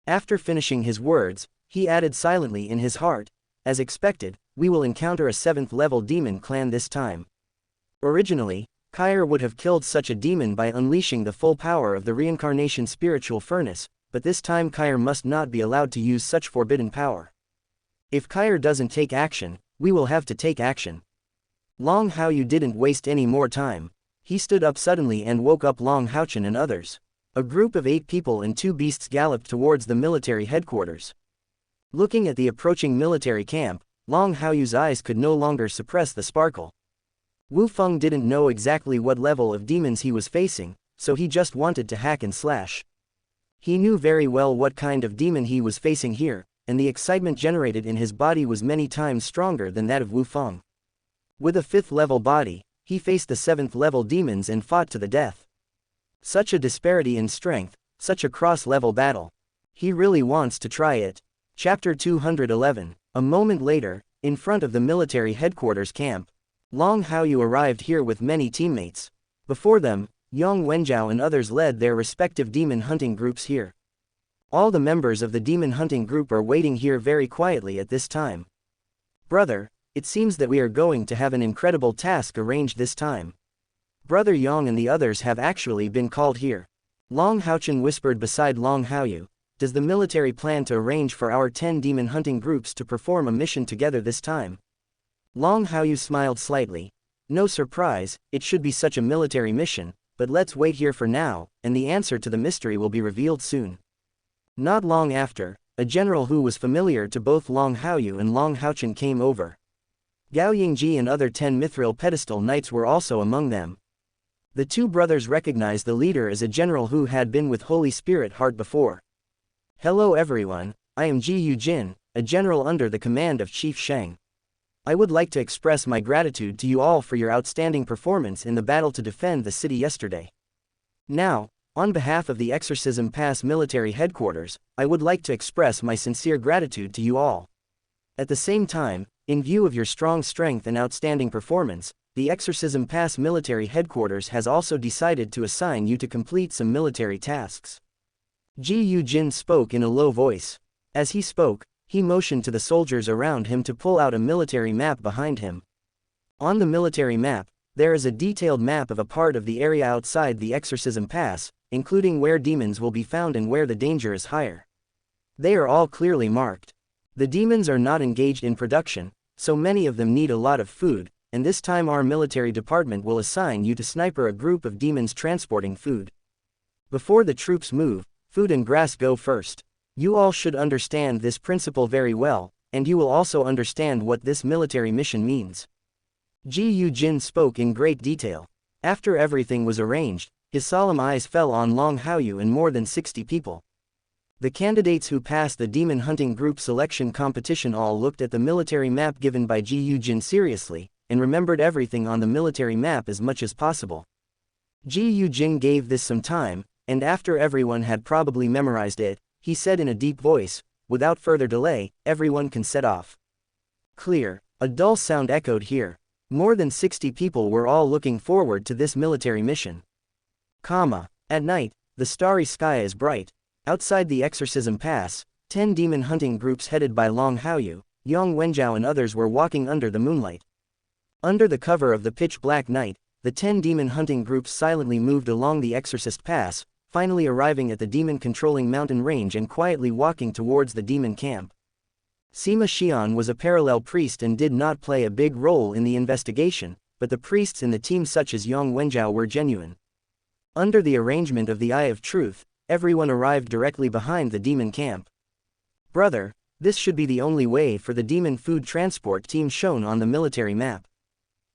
After finishing his words, he added silently in his heart, as expected, we will encounter a 7th level demon clan this time. Originally, Kair would have killed such a demon by unleashing the full power of the Reincarnation spiritual furnace, but this time Kair must not be allowed to use such forbidden power. If Kair doesn't take action, we will have to take action. Long Haoyu didn't waste any more time. He stood up suddenly and woke up Long Haochen and others. A group of 8 people and 2 beasts galloped towards the military headquarters. Looking at the approaching military camp, Long Haoyu's eyes could no longer suppress the sparkle. Wufeng didn't know exactly what level of demons he was facing, so he just wanted to hack and slash. He knew very well what kind of demon he was facing here, and the excitement generated in his body was many times stronger than that of Wufeng. With a 5th level body, he faced the 7th level demons and fought to the death. Such a disparity in strength, such a cross-level battle. He really wants to try it. Chapter 211. A moment later, in front of the military headquarters camp, Long Haoyu arrived here with many teammates. Before them, Yang Wenjiao and others led their respective demon hunting groups here. All the members of the demon hunting group are waiting here very quietly at this time. Brother, it seems that we are going to have an incredible task arranged this time. Brother Yang and the others have actually been called here. Long Haochen whispered beside Long Haoyu. Does the military plan to arrange for our 10 demon hunting groups to perform a mission together this time? Long Haoyu smiled slightly. No surprise, it should be such a military mission, but let's wait here for now, and the answer to the mystery will be revealed soon. Not long after, a general who was familiar to both Long Haoyu and Long Haochen came over. Gao Yingji and other 10 mithril pedestal knights were also among them. The 2 brothers recognized the leader as a general who had been with Holy Spirit Heart before. Hello everyone, I am Ji Yujin, a general under the command of Chief Sheng. I would like to express my gratitude to you all for your outstanding performance in the battle to defend the city yesterday. Now, on behalf of the Exorcism Pass military headquarters, I would like to express my sincere gratitude to you all. At the same time, in view of your strong strength and outstanding performance, the Exorcism Pass military headquarters has also decided to assign you to complete some military tasks. Ji Yujin spoke in a low voice. As he spoke, He motioned to the soldiers around him to pull out a military map behind him. On the military map, there is a detailed map of a part of the area outside the exorcism pass, including where demons will be found and where the danger is higher. They are all clearly marked. The demons are not engaged in production, so many of them need a lot of food, and this time our military department will assign you to sniper a group of demons transporting food. Before the troops move, food and grass go first. You all should understand this principle very well, and you will also understand what this military mission means. Ji Yu-jin spoke in great detail. After everything was arranged, his solemn eyes fell on Long Haochen and more than 60 people. The candidates who passed the demon hunting group selection competition all looked at the military map given by Ji Yu-jin seriously, and remembered everything on the military map as much as possible. Ji Yu-jin gave this some time, and after everyone had probably memorized it, he said in a deep voice, "Without further delay, everyone can set off." Clear. A dull sound echoed here. More than 60 people were all looking forward to this military mission. At night, the starry sky is bright. Outside the exorcism pass, 10 demon hunting groups headed by Long Haochen, Yang Wenjiao and others were walking under the moonlight. Under the cover of the pitch-black night, the 10 demon hunting groups silently moved along the exorcist pass, finally arriving at the demon-controlling mountain range and quietly walking towards the demon camp. Sima Xian was a parallel priest and did not play a big role in the investigation, but the priests in the team such as Yang Wenjiao were genuine. Under the arrangement of the Eye of Truth, everyone arrived directly behind the demon camp. "Brother, this should be the only way for the demon food transport team shown on the military map.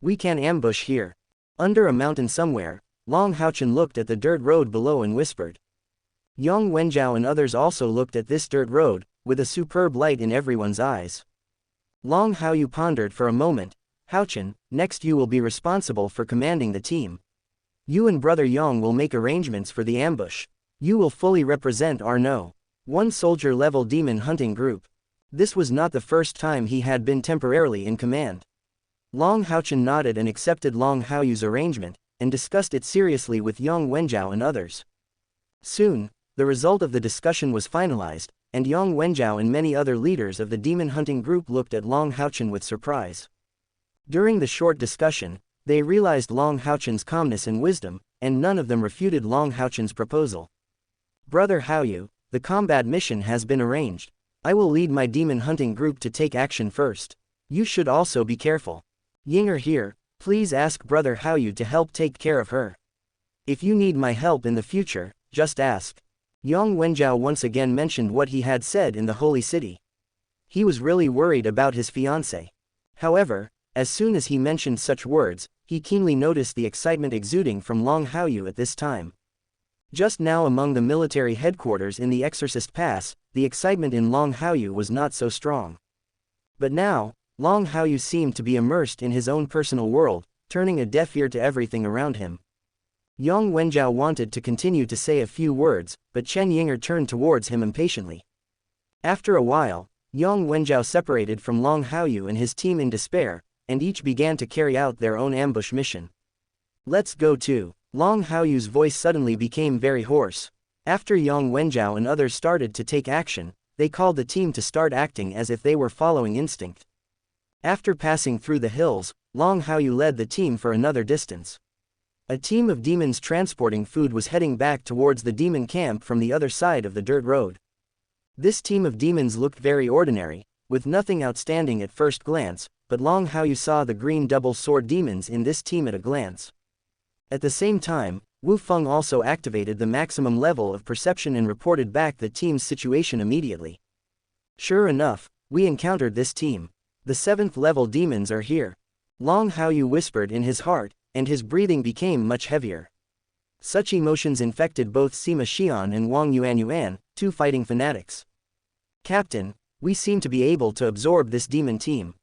We can ambush here." Under a mountain somewhere, Long Haochen looked at the dirt road below and whispered. Yang Wenjiao and others also looked at this dirt road, with a superb light in everyone's eyes. Long Haochen pondered for a moment. "Haochen, next you will be responsible for commanding the team. You and Brother Yang will make arrangements for the ambush. You will fully represent our No. 1 soldier-level demon hunting group." This was not the first time he had been temporarily in command. Long Haochen nodded and accepted Long Haoyu's arrangement, and discussed it seriously with Yang Wenjiao and others. Soon, the result of the discussion was finalized, and Yang Wenjiao and many other leaders of the demon hunting group looked at Long Haochen with surprise. During the short discussion, they realized Long Haochen's calmness and wisdom, and none of them refuted Long Haochen's proposal. "Brother Haochen, the combat mission has been arranged. I will lead my demon hunting group to take action first. You should also be careful. Yinger here, please ask Brother Haochen to help take care of her. If you need my help in the future, just ask." Yang Wenjiao once again mentioned what he had said in the Holy City. He was really worried about his fiancée. However, as soon as he mentioned such words, he keenly noticed the excitement exuding from Long Haochen at this time. Just now among the military headquarters in the Exorcist Pass, the excitement in Long Haochen was not so strong. But now, Long Haochen seemed to be immersed in his own personal world, turning a deaf ear to everything around him. Yang Wenjiao wanted to continue to say a few words, but Chen Yinger turned towards him impatiently. After a while, Yang Wenjiao separated from Long Haochen and his team in despair, and each began to carry out their own ambush mission. "Let's go too." Long Haoyu's voice suddenly became very hoarse. After Yang Wenjiao and others started to take action, they called the team to start acting as if they were following instinct. After passing through the hills, Long Haochen led the team for another distance. A team of demons transporting food was heading back towards the demon camp from the other side of the dirt road. This team of demons looked very ordinary, with nothing outstanding at first glance, but Long Haochen saw the green double-sword demons in this team at a glance. At the same time, Wu Feng also activated the maximum level of perception and reported back the team's situation immediately. "Sure enough, we encountered this team. The 7th level demons are here." Long Haochen whispered in his heart, and his breathing became much heavier. Such emotions infected both Sima Xian and Wang Yuanyuan, 2 fighting fanatics. "Captain, we seem to be able to absorb this demon team.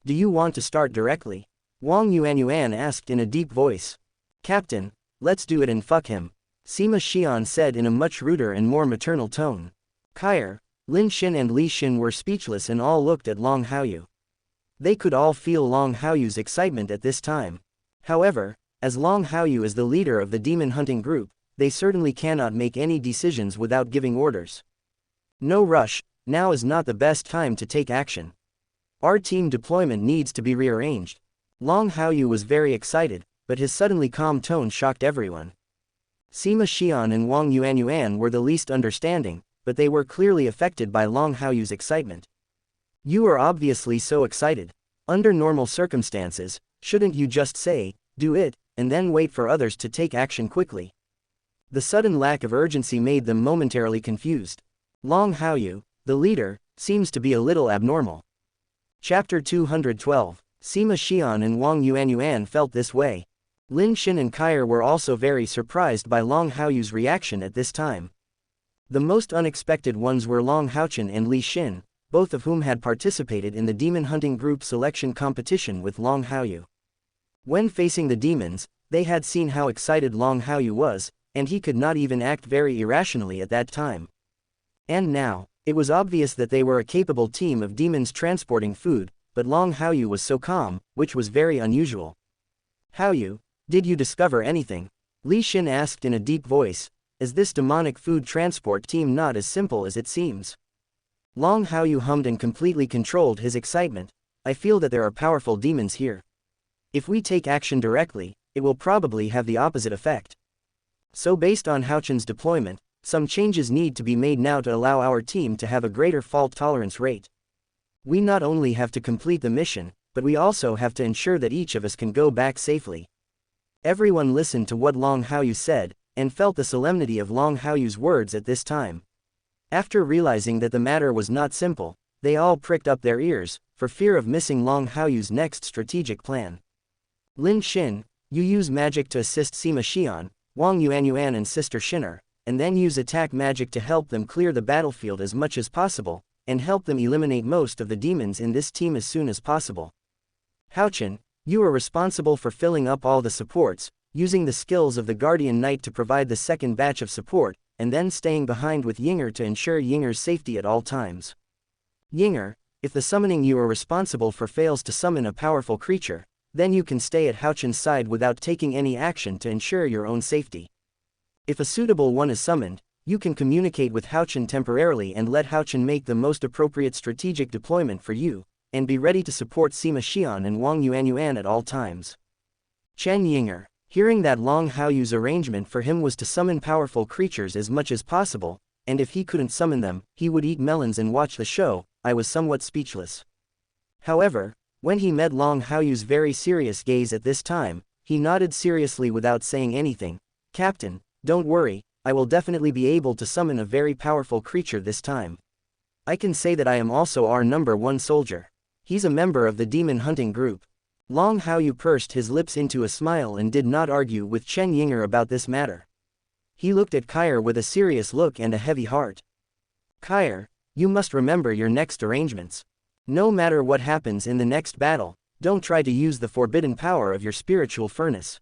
Do you want to start directly?" Wang Yuanyuan asked in a deep voice. "Captain, let's do it and fuck him," Sima Xian said in a much ruder and more maternal tone. Kair, Lin Xin and Li Xin were speechless and all looked at Long Haochen. They could all feel Long Haoyu's excitement at this time. However, as Long Haochen is the leader of the demon hunting group, they certainly cannot make any decisions without giving orders. "No rush, now is not the best time to take action. Our team deployment needs to be rearranged. Long Haoyu was very excited, but his suddenly calm tone shocked everyone. Sima Xian and Wang Yuanyuan were the least understanding, but they were clearly affected by Long Haoyu's excitement. You are obviously so excited. Under normal circumstances, shouldn't you just say, do it, and then wait for others to take action quickly? The sudden lack of urgency made them momentarily confused. Long Haoyu, the leader, seems to be a little abnormal. Chapter 212. Sima Xian and Wang Yuanyuan felt this way. Lin Xin and Kair were also very surprised by Long Haoyu's reaction at this time. The most unexpected ones were Long Haochen and Li Xin, both of whom had participated in the demon hunting group selection competition with Long Haoyu. When facing the demons, they had seen how excited Long Haoyu was, and he could not even act very irrationally at that time. And now, it was obvious that they were a capable team of demons transporting food, but Long Haoyu was so calm, which was very unusual. Haoyu, did you discover anything? Li Xin asked in a deep voice. Is this demonic food transport team not as simple as it seems? Long Haoyu hummed and completely controlled his excitement. I feel that there are powerful demons here. If we take action directly, it will probably have the opposite effect. So based on Haochen's deployment, some changes need to be made now to allow our team to have a greater fault tolerance rate. We not only have to complete the mission, but we also have to ensure that each of us can go back safely. Everyone listened to what Long Haoyu said, and felt the solemnity of Long Haoyu's words at this time. After realizing that the matter was not simple, they all pricked up their ears, for fear of missing Long Haoyu's next strategic plan. Lin Xin, you use magic to assist Sima Xian, Wang Yuanyuan and Sister Shinner, and then use attack magic to help them clear the battlefield as much as possible, and help them eliminate most of the demons in this team as soon as possible. Haochen, you are responsible for filling up all the supports, using the skills of the Guardian Knight to provide the second batch of support, and then staying behind with Yinger to ensure Yinger's safety at all times. Yinger, if the summoning you are responsible for fails to summon a powerful creature, then you can stay at Haochen's side without taking any action to ensure your own safety. If a suitable one is summoned, you can communicate with Haochen temporarily and let Haochen make the most appropriate strategic deployment for you, and be ready to support Sima Xian and Wang Yuanyuan at all times. Chen Yinger, hearing that Long Haoyu's arrangement for him was to summon powerful creatures as much as possible, and if he couldn't summon them, he would eat melons and watch the show, I was somewhat speechless. However, when he met Long Haoyu's very serious gaze at this time, he nodded seriously without saying anything. Captain, don't worry, I will definitely be able to summon a very powerful creature this time. I can say that I am also our #1 soldier. He's a member of the demon hunting group. Long Haoyu pursed his lips into a smile and did not argue with Chen Yinger about this matter. He looked at Kair with a serious look and a heavy heart. Kair, you must remember your next arrangements. No matter what happens in the next battle, don't try to use the forbidden power of your spiritual furnace.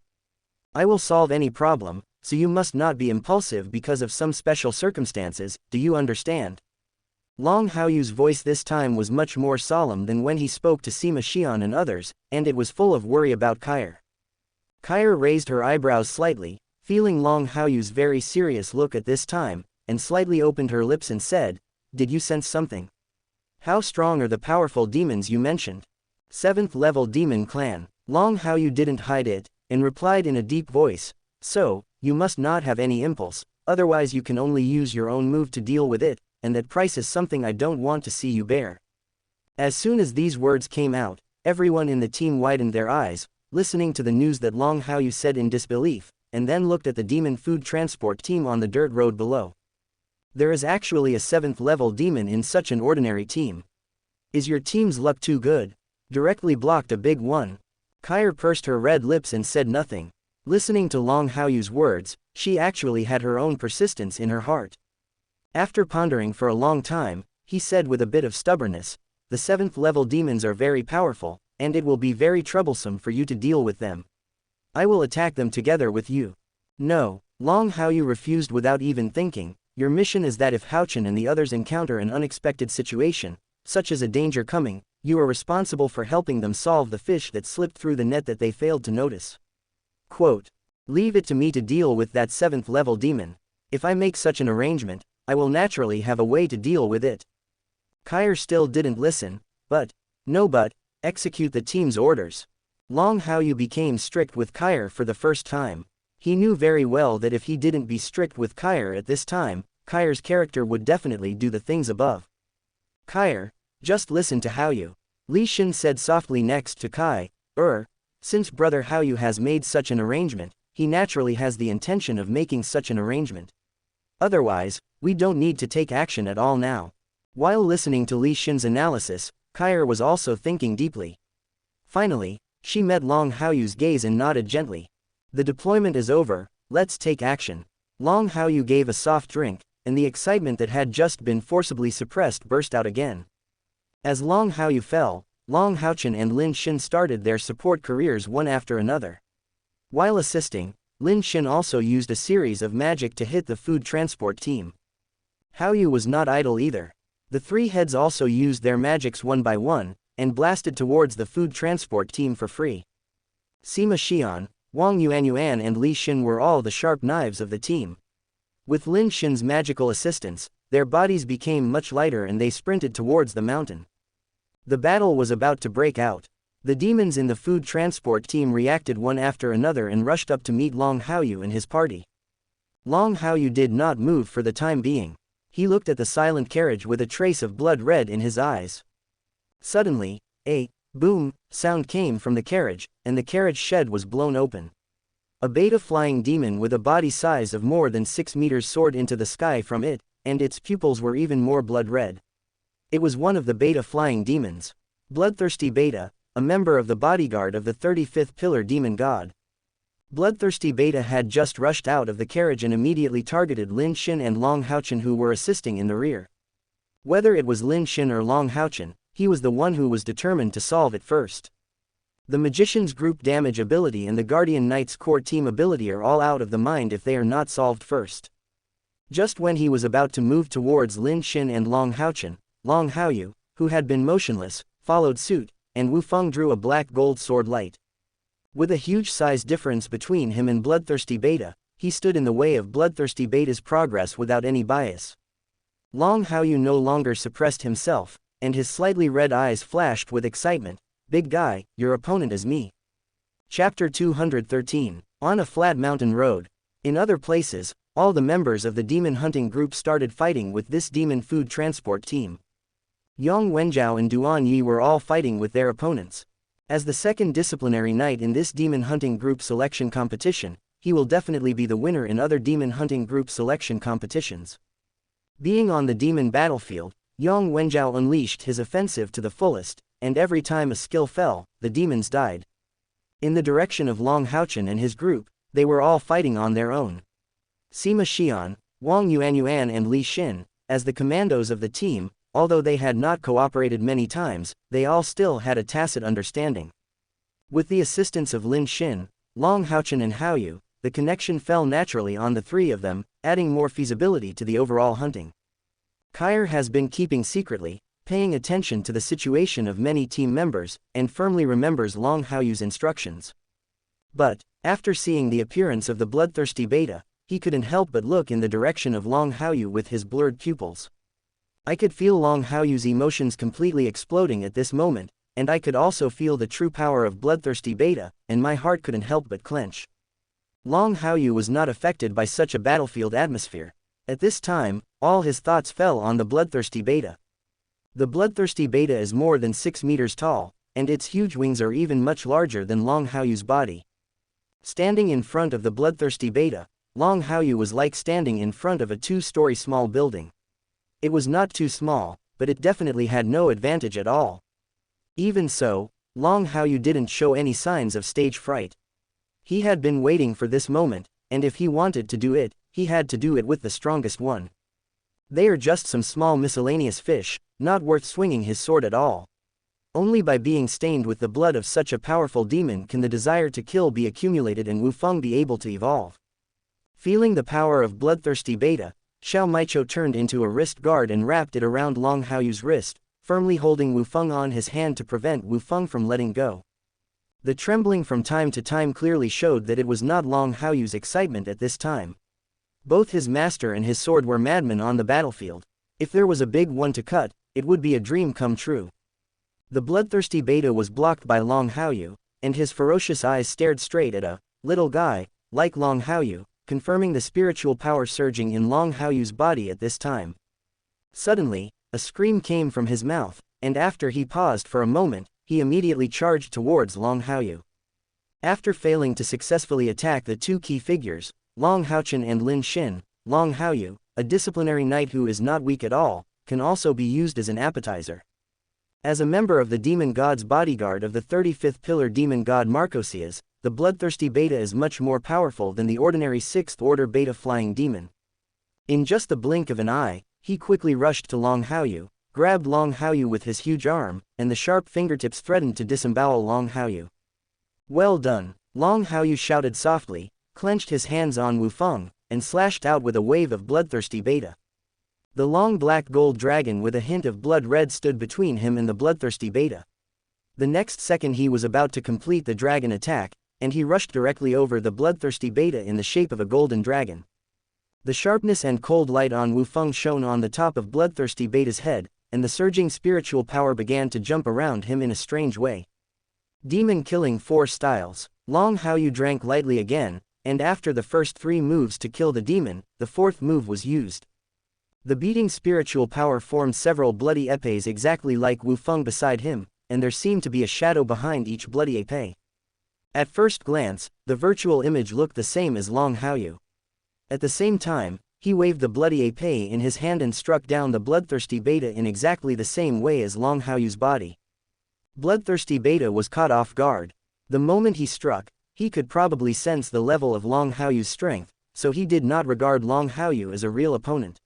I will solve any problem, so you must not be impulsive because of some special circumstances, do you understand? Long Haoyu's voice this time was much more solemn than when he spoke to Sima Xian and others, and it was full of worry about Kair. Kair raised her eyebrows slightly, feeling Long Haoyu's very serious look at this time, and slightly opened her lips and said, did you sense something? How strong are the powerful demons you mentioned? 7th level demon clan. Long Haoyu didn't hide it, and replied in a deep voice, so, you must not have any impulse, otherwise you can only use your own move to deal with it, and that price is something I don't want to see you bear. As soon as these words came out, everyone in the team widened their eyes, listening to the news that Long Haoyu said in disbelief, and then looked at the demon food transport team on the dirt road below. There is actually a 7th level demon in such an ordinary team. Is your team's luck too good? Directly blocked a big one. Kair pursed her red lips and said nothing. Listening to Long Haoyu's words, she actually had her own persistence in her heart. After pondering for a long time, he said with a bit of stubbornness, the 7th level demons are very powerful, and it will be very troublesome for you to deal with them. I will attack them together with you. No, Long Haoyu refused without even thinking. Your mission is that if Haochen and the others encounter an unexpected situation, such as a danger coming, you are responsible for helping them solve the fish that slipped through the net that they failed to notice. Quote, leave it to me to deal with that 7th level demon. If I make such an arrangement, I will naturally have a way to deal with it. Kair still didn't listen, but execute the team's orders. Long Haoyu became strict with Kair for the first time. He knew very well that if he didn't be strict with Kair at this time, Kair's character would definitely do the things above. Kair, just listen to Haoyu. Li Xin said softly next to Kai. Since brother Haoyu has made such an arrangement, he naturally has the intention of making such an arrangement. Otherwise, we don't need to take action at all now. While listening to Li Xin's analysis, Kair was also thinking deeply. Finally, she met Long Haoyu's gaze and nodded gently. The deployment is over, let's take action. Long Haoyu gave a soft drink, and the excitement that had just been forcibly suppressed burst out again. As Long Haoyu fell, Long Haochen and Lin Xin started their support careers one after another. While assisting, Lin Xin also used a series of magic to hit the food transport team. Haoyu was not idle either. The three heads also used their magics one by one, and blasted towards the food transport team for free. Sima Xian, Wang Yuanyuan and Li Xin were all the sharp knives of the team. With Lin Xin's magical assistance, their bodies became much lighter and they sprinted towards the mountain. The battle was about to break out. The demons in the food transport team reacted one after another and rushed up to meet Long Haoyu and his party. Long Haoyu did not move for the time being. He looked at the silent carriage with a trace of blood red in his eyes. Suddenly, a boom sound came from the carriage, and the carriage shed was blown open. A beta flying demon with a body size of more than 6 meters soared into the sky from it, and its pupils were even more blood red. It was one of the beta flying demons. Bloodthirsty Beta, a member of the bodyguard of the 35th pillar demon god. Bloodthirsty Beta had just rushed out of the carriage and immediately targeted Lin Xin and Long Haochen who were assisting in the rear. Whether it was Lin Xin or Long Haochen, he was the one who was determined to solve it first. The Magician's group damage ability and the Guardian Knight's core team ability are all out of the mind if they are not solved first. Just when he was about to move towards Lin Xin and Long Haochen, Long Haoyu, who had been motionless, followed suit, and Wu Feng drew a black gold sword light. With a huge size difference between him and Bloodthirsty Beta, he stood in the way of Bloodthirsty Beta's progress without any bias. Long Haoyu no longer suppressed himself, and his slightly red eyes flashed with excitement. Big guy, your opponent is me. Chapter 213. On a flat mountain road. In other places, all the members of the demon hunting group started fighting with this demon food transport team. Yang Wenjiao and Duan Yi were all fighting with their opponents. As the second disciplinary knight in this demon hunting group selection competition, he will definitely be the winner in other demon hunting group selection competitions. Being on the demon battlefield, Yang Wenjiao unleashed his offensive to the fullest, and every time a skill fell, the demons died. In the direction of Long Haochen and his group, they were all fighting on their own. Sima Xian, Wang Yuanyuan and Li Xin, as the commandos of the team, although they had not cooperated many times, they all still had a tacit understanding. With the assistance of Lin Xin, Long Haochen and Haoyu, the connection fell naturally on the three of them, adding more feasibility to the overall hunting. Kair has been keeping secretly, paying attention to the situation of many team members, and firmly remembers Long Haoyu's instructions. But, after seeing the appearance of the Bloodthirsty Beta, he couldn't help but look in the direction of Long Haoyu with his blurred pupils. I could feel Long Haoyu's emotions completely exploding at this moment, and I could also feel the true power of Bloodthirsty Beta, and my heart couldn't help but clench. Long Haoyu was not affected by such a battlefield atmosphere. At this time, all his thoughts fell on the Bloodthirsty Beta. The Bloodthirsty Beta is more than 6 meters tall, and its huge wings are even much larger than Long Haoyu's body. Standing in front of the Bloodthirsty Beta, Long Haoyu was like standing in front of a 2-story small building. It was not too small, but it definitely had no advantage at all. Even so, Long Haoyu didn't show any signs of stage fright. He had been waiting for this moment, and if he wanted to do it, he had to do it with the strongest one. They are just some small miscellaneous fish, not worth swinging his sword at all. Only by being stained with the blood of such a powerful demon can the desire to kill be accumulated and Wu Feng be able to evolve. Feeling the power of Bloodthirsty Beta, Xiao Maicho turned into a wrist guard and wrapped it around Long Haoyu's wrist, firmly holding Wu Feng on his hand to prevent Wu Feng from letting go. The trembling from time to time clearly showed that it was not Long Haoyu's excitement at this time. Both his master and his sword were madmen on the battlefield. If there was a big one to cut, it would be a dream come true. The bloodthirsty beta was blocked by Long Haoyu, and his ferocious eyes stared straight at a little guy like Long Haoyu, confirming the spiritual power surging in Long Haoyu's body at this time. Suddenly, a scream came from his mouth, and after he paused for a moment, he immediately charged towards Long Haoyu. After failing to successfully attack the two key figures, Long Haochen and Lin Xin, Long Haoyu, a disciplinary knight who is not weak at all, can also be used as an appetizer. As a member of the demon god's bodyguard of the 35th pillar demon god Marcosias, the bloodthirsty beta is much more powerful than the ordinary 6th order beta flying demon. In just the blink of an eye, he quickly rushed to Long Haoyu, grabbed Long Haoyu with his huge arm, and the sharp fingertips threatened to disembowel Long Haoyu. Well done, Long Haoyu shouted softly, clenched his hands on Wufeng, and slashed out with a wave of bloodthirsty beta. The long black gold dragon with a hint of blood red stood between him and the bloodthirsty beta. The next second he was about to complete the dragon attack, and he rushed directly over the bloodthirsty beta in the shape of a golden dragon. The sharpness and cold light on Wufeng shone on the top of bloodthirsty beta's head, and the surging spiritual power began to jump around him in a strange way. Demon killing 4 styles. Long Haoyu drank lightly again, and after the first 3 moves to kill the demon, the 4th move was used. The beating spiritual power formed several bloody épées exactly like Wufeng beside him, and there seemed to be a shadow behind each bloody épée. At first glance, the virtual image looked the same as Long Haoyu. At the same time, he waved the bloody épée in his hand and struck down the bloodthirsty beta in exactly the same way as Long Haoyu's body. Bloodthirsty beta was caught off guard. The moment he struck, he could probably sense the level of Long Haoyu's strength, so he did not regard Long Haoyu as a real opponent.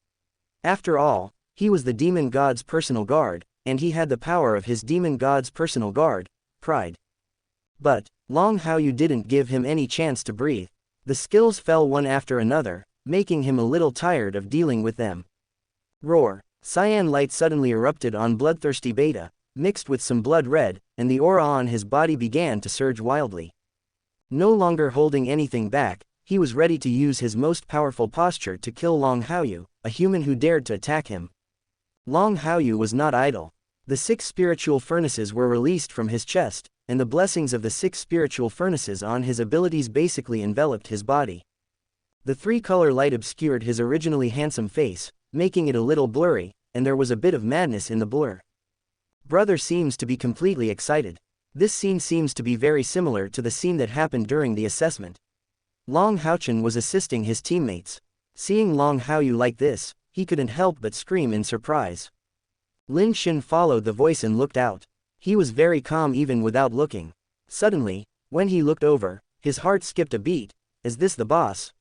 After all, he was the demon god's personal guard, and he had the power of his demon god's personal guard, pride. But Long Haoyu didn't give him any chance to breathe. The skills fell one after another, making him a little tired of dealing with them. Roar! Cyan light suddenly erupted on bloodthirsty beta, mixed with some blood red, and the aura on his body began to surge wildly. No longer holding anything back, he was ready to use his most powerful posture to kill Long Haoyu, a human who dared to attack him. Long Haoyu was not idle. The 6 spiritual furnaces were released from his chest, and the blessings of the 6 spiritual furnaces on his abilities basically enveloped his body. The 3-color light obscured his originally handsome face, making it a little blurry, and there was a bit of madness in the blur. Brother seems to be completely excited. This scene seems to be very similar to the scene that happened during the assessment. Long Haochen was assisting his teammates. Seeing Long Haoyu like this, he couldn't help but scream in surprise. Lin Xin followed the voice and looked out. He was very calm even without looking. Suddenly, when he looked over, his heart skipped a beat. Is this the boss?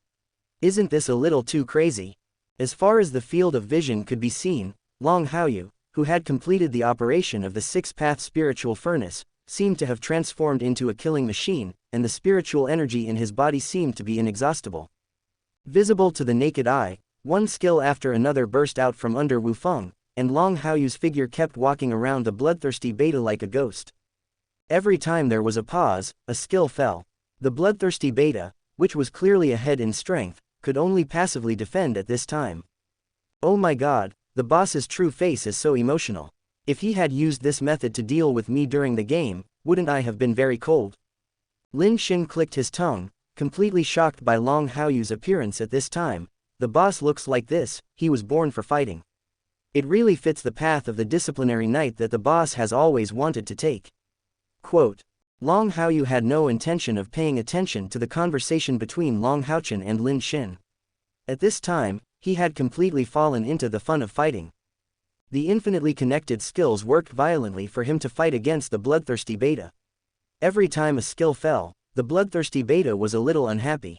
Isn't this a little too crazy? As far as the field of vision could be seen, Long Haoyu, who had completed the operation of the 6-path spiritual furnace, seemed to have transformed into a killing machine, and the spiritual energy in his body seemed to be inexhaustible. Visible to the naked eye, one skill after another burst out from under Wufeng, and Long Haoyu's figure kept walking around the bloodthirsty beta like a ghost. Every time there was a pause, a skill fell. The bloodthirsty beta, which was clearly ahead in strength, could only passively defend at this time. Oh my god, the boss's true face is so emotional. If he had used this method to deal with me during the game, wouldn't I have been very cold? Lin Xin clicked his tongue, completely shocked by Long Haoyu's appearance at this time. The boss looks like this, he was born for fighting. It really fits the path of the disciplinary knight that the boss has always wanted to take. Quote. Long Haoyu had no intention of paying attention to the conversation between Long Haochen and Lin Xin. At this time, he had completely fallen into the fun of fighting. The infinitely connected skills worked violently for him to fight against the bloodthirsty beta. Every time a skill fell, the bloodthirsty beta was a little unhappy.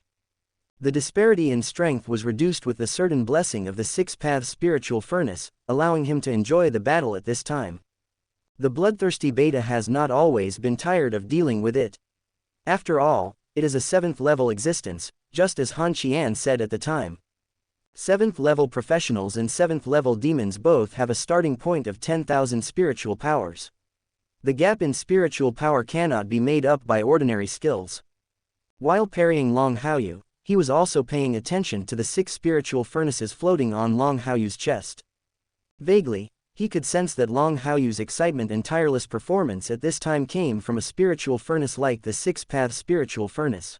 The disparity in strength was reduced with the certain blessing of the 6-path spiritual furnace, allowing him to enjoy the battle at this time. The bloodthirsty beta has not always been tired of dealing with it. After all, it is a 7th-level existence, just as Han Qian said at the time. 7th-level professionals and 7th-level demons both have a starting point of 10,000 spiritual powers. The gap in spiritual power cannot be made up by ordinary skills. While parrying Long Haoyu, he was also paying attention to the 6 spiritual furnaces floating on Long Haoyu's chest. Vaguely, He could sense that Long Haoyu's excitement and tireless performance at this time came from a spiritual furnace like the six-path spiritual furnace.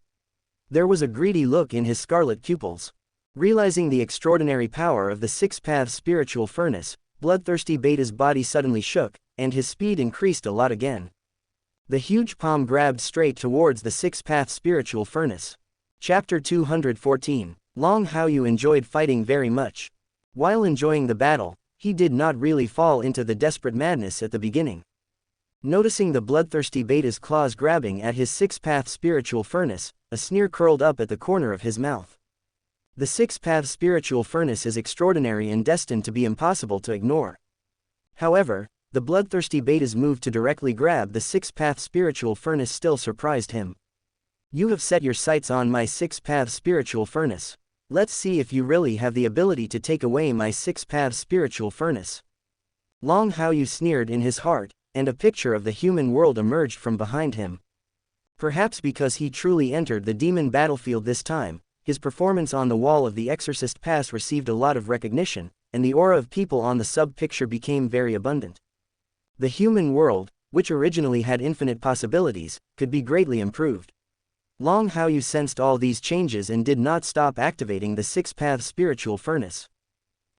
There was a greedy look in his scarlet pupils. Realizing the extraordinary power of the six-path spiritual furnace, bloodthirsty Beta's body suddenly shook, and his speed increased a lot again. The huge palm grabbed straight towards the six-path spiritual furnace. Chapter 214. Long Haoyu enjoyed fighting very much. While enjoying the battle, he did not really fall into the desperate madness at the beginning. Noticing the bloodthirsty Beta's claws grabbing at his six-path spiritual furnace, a sneer curled up at the corner of his mouth. The six-path spiritual furnace is extraordinary and destined to be impossible to ignore. However, the bloodthirsty Beta's move to directly grab the six-path spiritual furnace still surprised him. You have set your sights on my six-path spiritual furnace. Let's see if you really have the ability to take away my six-path spiritual furnace. Long Haoyu sneered in his heart, and a picture of the human world emerged from behind him. Perhaps because he truly entered the demon battlefield this time, his performance on the wall of the Exorcist Pass received a lot of recognition, and the aura of people on the sub-picture became very abundant. The human world, which originally had infinite possibilities, could be greatly improved. Long Haoyu sensed all these changes and did not stop activating the six-path spiritual furnace.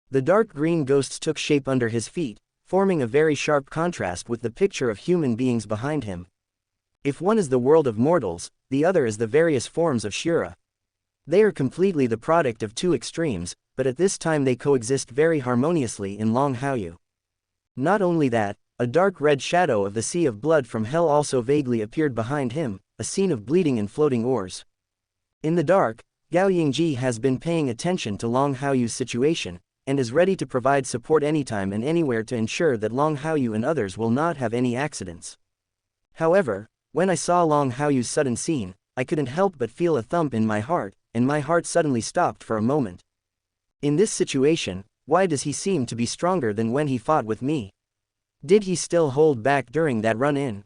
The dark green ghosts took shape under his feet, forming a very sharp contrast with the picture of human beings behind him. If one is the world of mortals, the other is the various forms of Shura. They are completely the product of two extremes, but at this time they coexist very harmoniously in Long Haoyu. Not only that, a dark red shadow of the sea of blood from hell also vaguely appeared behind him, a scene of bleeding and floating oars. In the dark, Gao Yingji has been paying attention to Long Haoyu's situation, and is ready to provide support anytime and anywhere to ensure that Long Haoyu and others will not have any accidents. However, when I saw Long Haoyu's sudden scene, I couldn't help but feel a thump in my heart, and my heart suddenly stopped for a moment. In this situation, why does he seem to be stronger than when he fought with me? Did he still hold back during that run-in?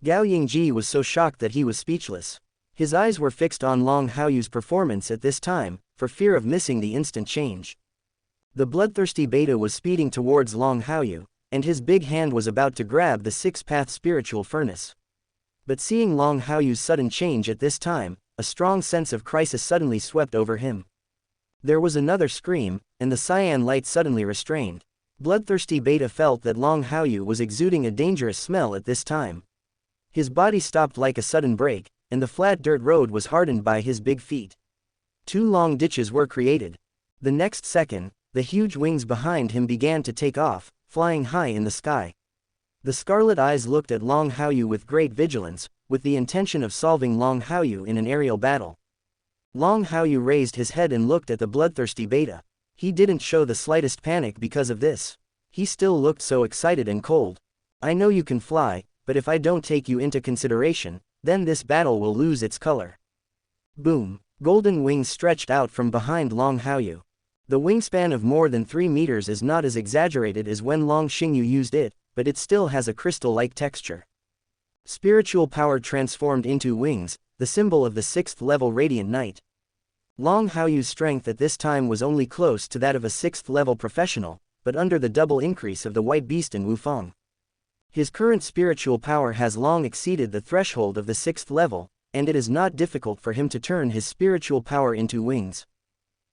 Gao Yingji was so shocked that he was speechless. His eyes were fixed on Long Haoyu's performance at this time, for fear of missing the instant change. The bloodthirsty Beta was speeding towards Long Haoyu, and his big hand was about to grab the six-path spiritual furnace. But seeing Long Haoyu's sudden change at this time, a strong sense of crisis suddenly swept over him. There was another scream, and the cyan light suddenly restrained. Bloodthirsty Beta felt that Long Haoyu was exuding a dangerous smell at this time. His body stopped like a sudden break, and the flat dirt road was hardened by his big feet. Two long ditches were created. The next second, the huge wings behind him began to take off, flying high in the sky. The scarlet eyes looked at Long Haoyu with great vigilance, with the intention of solving Long Haoyu in an aerial battle. Long Haoyu raised his head and looked at the bloodthirsty Beta. He didn't show the slightest panic because of this. He still looked so excited and cold. I know you can fly, but if I don't take you into consideration, then this battle will lose its color. Boom! Golden wings stretched out from behind Long Haoyu. The wingspan of more than 3 meters is not as exaggerated as when Long Xingyu used it, but it still has a crystal-like texture. Spiritual power transformed into wings, the symbol of the 6th level Radiant Knight. Long Haoyu's strength at this time was only close to that of a 6th level professional, but under the double increase of the White Beast in Wufang. His current spiritual power has long exceeded the threshold of the 6th level, and it is not difficult for him to turn his spiritual power into wings.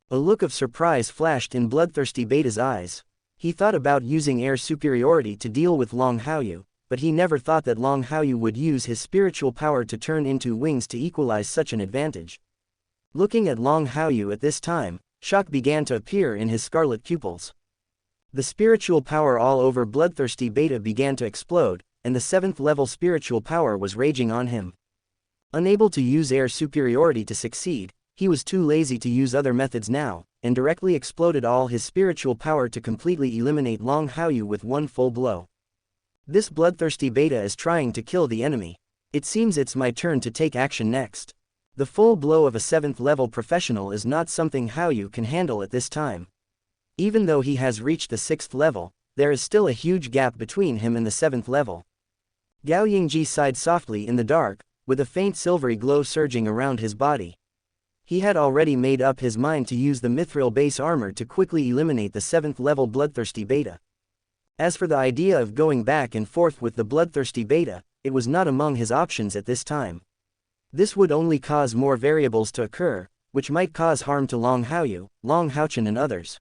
A look of surprise flashed in bloodthirsty Beta's eyes. He thought about using air superiority to deal with Long Haoyu, but he never thought that Long Haoyu would use his spiritual power to turn into wings to equalize such an advantage. Looking at Long Haoyu at this time, shock began to appear in his scarlet pupils. The spiritual power all over bloodthirsty Beta began to explode, and the 7th level spiritual power was raging on him. Unable to use air superiority to succeed, he was too lazy to use other methods now, and directly exploded all his spiritual power to completely eliminate Long Haoyu with one full blow. This bloodthirsty Beta is trying to kill the enemy. It seems it's my turn to take action next. The full blow of a 7th level professional is not something Haoyu can handle at this time. Even though he has reached the 6th level, there is still a huge gap between him and the 7th level. Gao Yingji sighed softly in the dark, with a faint silvery glow surging around his body. He had already made up his mind to use the mithril base armor to quickly eliminate the 7th level bloodthirsty Beta. As for the idea of going back and forth with the bloodthirsty beta, it was not among his options at this time. This would only cause more variables to occur, which might cause harm to Long Haochen and others.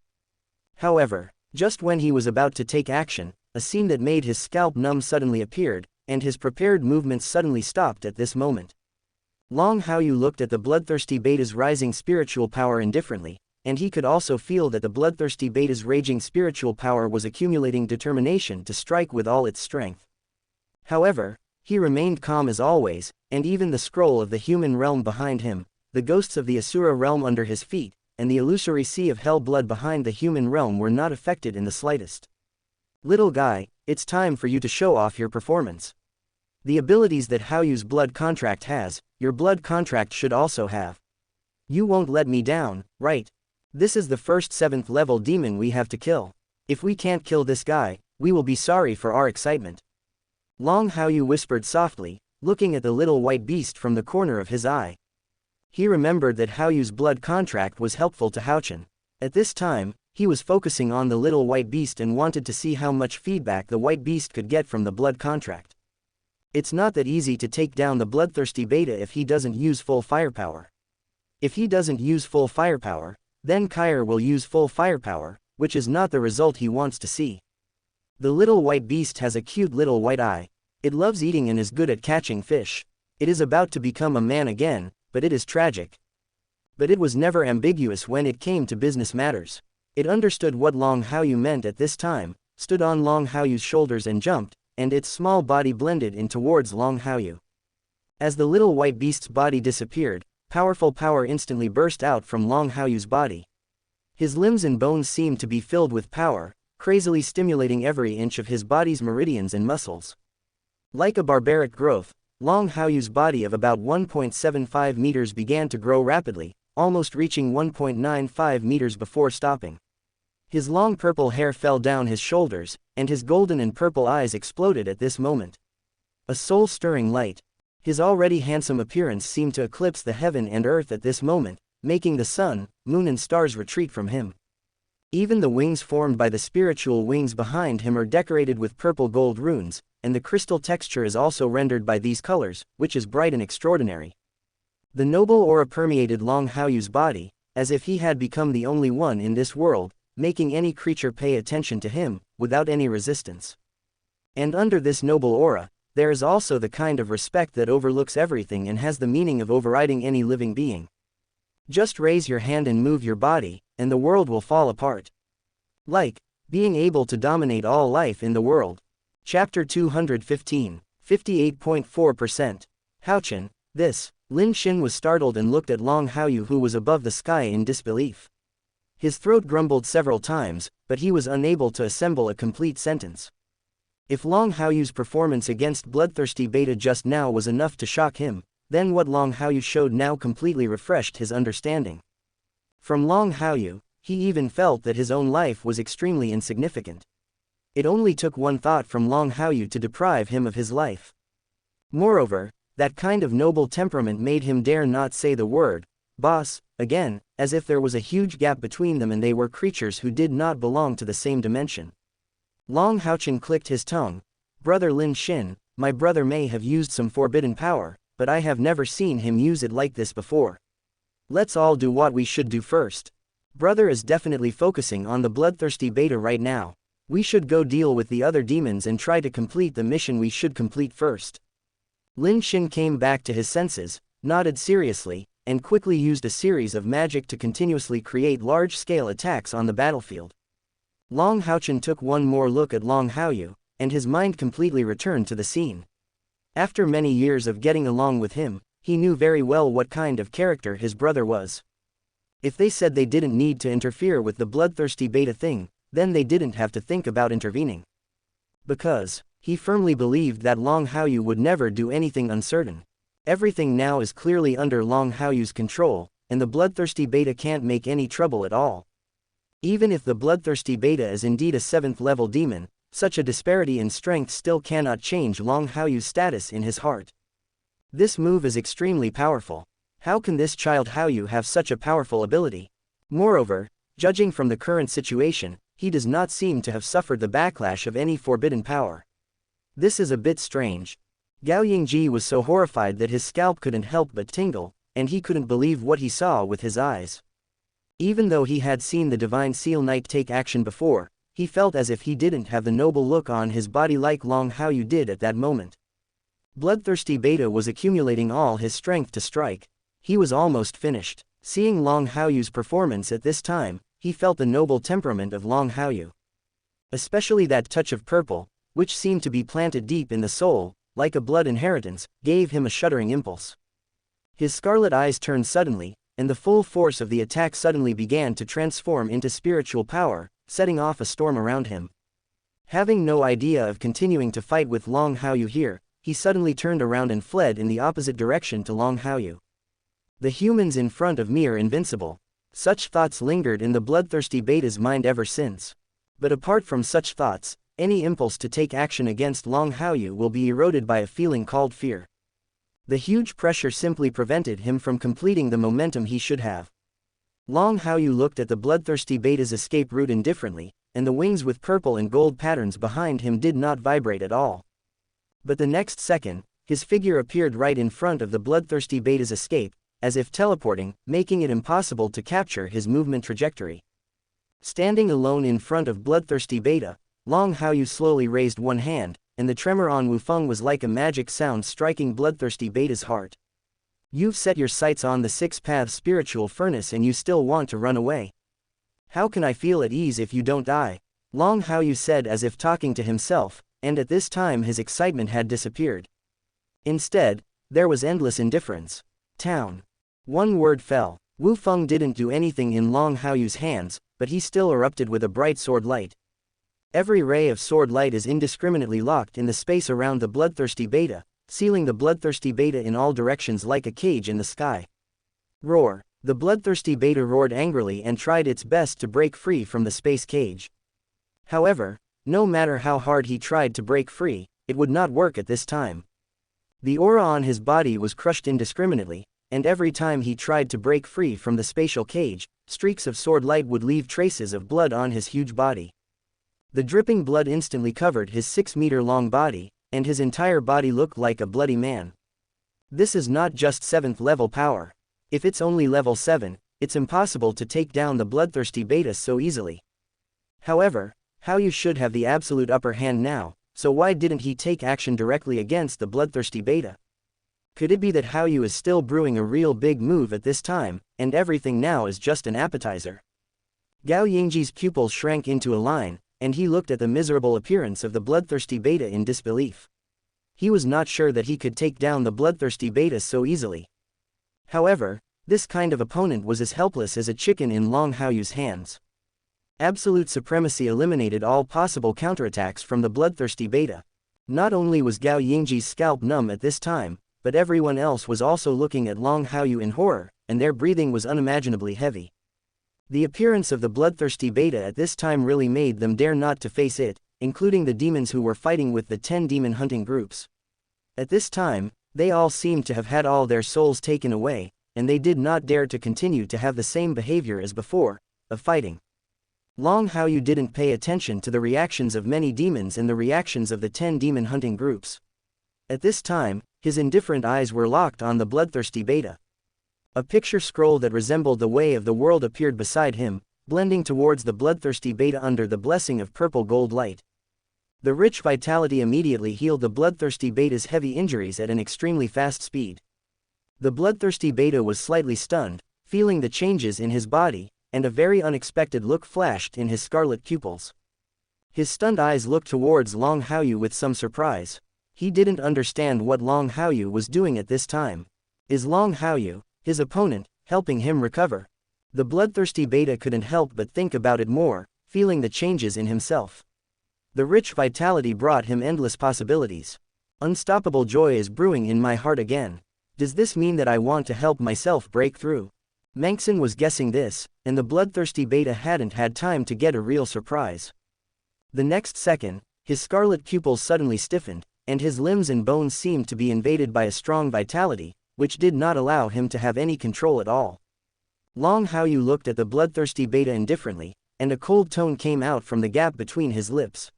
However, just when he was about to take action, a scene that made his scalp numb suddenly appeared, and his prepared movements suddenly stopped at this moment. Long Haoyu looked at the bloodthirsty beta's rising spiritual power indifferently, and he could also feel that the bloodthirsty beta's raging spiritual power was accumulating determination to strike with all its strength. However, he remained calm as always, and even the scroll of the human realm behind him, the ghosts of the Asura realm under his feet, and the illusory sea of hell blood behind the human realm were not affected in the slightest. Little guy, it's time for you to show off your performance. The abilities that Haoyu's blood contract has, your blood contract should also have. You won't let me down, right? This is the first 7th level demon we have to kill. If we can't kill this guy, we will be sorry for our excitement. Long Haoyu whispered softly, looking at the little white beast from the corner of his eye. He remembered that Haoyu's blood contract was helpful to Haochen. At this time, he was focusing on the little white beast and wanted to see how much feedback the white beast could get from the blood contract. It's not that easy to take down the bloodthirsty beta if he doesn't use full firepower. If he doesn't use full firepower, then Kyre will use full firepower, which is not the result he wants to see. The little white beast has a cute little white eye. It loves eating and is good at catching fish. It is about to become a man again, but it is tragic. But it was never ambiguous when it came to business matters. It understood what Long Haoyu meant at this time, stood on Long Haoyu's shoulders and jumped, and its small body blended in towards Long Haoyu. As the little white beast's body disappeared, powerful power instantly burst out from Long Haoyu's body. His limbs and bones seemed to be filled with power, crazily stimulating every inch of his body's meridians and muscles. Like a barbaric growth, Long Haoyu's body of about 1.75 meters began to grow rapidly, almost reaching 1.95 meters before stopping. His long purple hair fell down his shoulders, and his golden and purple eyes exploded at this moment. A soul-stirring light. His already handsome appearance seemed to eclipse the heaven and earth at this moment, making the sun, moon and stars retreat from him. Even the wings formed by the spiritual wings behind him are decorated with purple gold runes, and the crystal texture is also rendered by these colors, which is bright and extraordinary. The noble aura permeated Long Haoyu's body, as if he had become the only one in this world, making any creature pay attention to him, without any resistance. And under this noble aura, there is also the kind of respect that overlooks everything and has the meaning of overriding any living being. Just raise your hand and move your body, and the world will fall apart. Like, being able to dominate all life in the world. Chapter 215, 58.4%. Haochen, this. Lin Xin was startled and looked at Long Haoyu, who was above the sky, in disbelief. His throat grumbled several times, but he was unable to assemble a complete sentence. If Long Haoyu's performance against bloodthirsty beta just now was enough to shock him, then what Long Haoyu showed now completely refreshed his understanding. From Long Haoyu, he even felt that his own life was extremely insignificant. It only took one thought from Long Haoyu to deprive him of his life. Moreover, that kind of noble temperament made him dare not say the word, boss, again, as if there was a huge gap between them and they were creatures who did not belong to the same dimension. Long Haochen clicked his tongue. Brother Lin Xin, my brother may have used some forbidden power, but I have never seen him use it like this before. Let's all do what we should do first. Brother is definitely focusing on the bloodthirsty beta right now. We should go deal with the other demons and try to complete the mission we should complete first. Lin Xin came back to his senses, nodded seriously, and quickly used a series of magic to continuously create large-scale attacks on the battlefield. Long Haochen took one more look at Long Haoyu, and his mind completely returned to the scene. After many years of getting along with him, he knew very well what kind of character his brother was. If they said they didn't need to interfere with the bloodthirsty beta thing, then they didn't have to think about intervening. Because he firmly believed that Long Haoyu would never do anything uncertain. Everything now is clearly under Long Haoyu's control, and the bloodthirsty beta can't make any trouble at all. Even if the bloodthirsty beta is indeed a 7th level demon, such a disparity in strength still cannot change Long Haoyu's status in his heart. This move is extremely powerful. How can this child Haoyu have such a powerful ability? Moreover, judging from the current situation, he does not seem to have suffered the backlash of any forbidden power. This is a bit strange. Gao Yingji was so horrified that his scalp couldn't help but tingle, and he couldn't believe what he saw with his eyes. Even though he had seen the Divine Seal Knight take action before, he felt as if he didn't have the noble look on his body like Long Haoyu did at that moment. Bloodthirsty Beta was accumulating all his strength to strike. He was almost finished. Seeing Long Haoyu's performance at this time, he felt the noble temperament of Long Haoyu. Especially that touch of purple, which seemed to be planted deep in the soul, like a blood inheritance, gave him a shuddering impulse. His scarlet eyes turned suddenly, and the full force of the attack suddenly began to transform into spiritual power, setting off a storm around him. Having no idea of continuing to fight with Long Haoyu here, he suddenly turned around and fled in the opposite direction to Long Haoyu. The humans in front of me are invincible. Such thoughts lingered in the bloodthirsty Beta's mind ever since. But apart from such thoughts, any impulse to take action against Long Haoyu will be eroded by a feeling called fear. The huge pressure simply prevented him from completing the momentum he should have. Long Haoyu looked at the bloodthirsty Beta's escape route indifferently, and the wings with purple and gold patterns behind him did not vibrate at all. But the next second, his figure appeared right in front of the bloodthirsty Beta's escape, as if teleporting, making it impossible to capture his movement trajectory. Standing alone in front of bloodthirsty Beta, Long Haoyu slowly raised one hand, and the tremor on Wufeng was like a magic sound striking bloodthirsty Beta's heart. You've set your sights on the six-path spiritual furnace and you still want to run away. How can I feel at ease if you don't die? Long Haoyu said as if talking to himself, and at this time his excitement had disappeared. Instead, there was endless indifference. Town. One word fell. Wufeng didn't do anything in Long Haoyu's hands, but he still erupted with a bright sword light. Every ray of sword light is indiscriminately locked in the space around the bloodthirsty Beta, sealing the bloodthirsty Beta in all directions like a cage in the sky. Roar. The bloodthirsty Beta roared angrily and tried its best to break free from the space cage. However, no matter how hard he tried to break free, it would not work at this time. The aura on his body was crushed indiscriminately, and every time he tried to break free from the spatial cage, streaks of sword light would leave traces of blood on his huge body. The dripping blood instantly covered his 6-meter-long body, and his entire body looked like a bloody man. This is not just 7th level power. If it's only level 7, it's impossible to take down the bloodthirsty Beta so easily. However, Haoyu should have the absolute upper hand now, so why didn't he take action directly against the bloodthirsty Beta? Could it be that Haoyu is still brewing a real big move at this time, and everything now is just an appetizer? Gao Yingji's pupils shrank into a line, and he looked at the miserable appearance of the bloodthirsty Beta in disbelief. He was not sure that he could take down the bloodthirsty Beta so easily. However, this kind of opponent was as helpless as a chicken in Long Haoyu's hands. Absolute supremacy eliminated all possible counterattacks from the bloodthirsty Beta. Not only was Gao Yingji's scalp numb at this time, but everyone else was also looking at Long Haoyu in horror, and their breathing was unimaginably heavy. The appearance of the bloodthirsty Beta at this time really made them dare not to face it, including the demons who were fighting with the 10 demon hunting groups. At this time, they all seemed to have had all their souls taken away, and they did not dare to continue to have the same behavior as before, of fighting. Long Haoyu didn't pay attention to the reactions of many demons and the reactions of the 10 demon hunting groups. At this time, his indifferent eyes were locked on the bloodthirsty Beta. A picture scroll that resembled the way of the world appeared beside him, blending towards the bloodthirsty Beta under the blessing of purple gold light. The rich vitality immediately healed the bloodthirsty Beta's heavy injuries at an extremely fast speed. The bloodthirsty Beta was slightly stunned, feeling the changes in his body, and a very unexpected look flashed in his scarlet pupils. His stunned eyes looked towards Long Haoyu with some surprise. He didn't understand what Long Haoyu was doing at this time. Is Long Haoyu, his opponent, helping him recover? The bloodthirsty Beta couldn't help but think about it more, feeling the changes in himself. The rich vitality brought him endless possibilities. Unstoppable joy is brewing in my heart again. Does this mean that I want to help myself break through? Mangxin was guessing this, and the bloodthirsty Beta hadn't had time to get a real surprise. The next second, his scarlet pupils suddenly stiffened, and his limbs and bones seemed to be invaded by a strong vitality, which did not allow him to have any control at all. Long Haoyu looked at the bloodthirsty Beta indifferently, and a cold tone came out from the gap between his lips.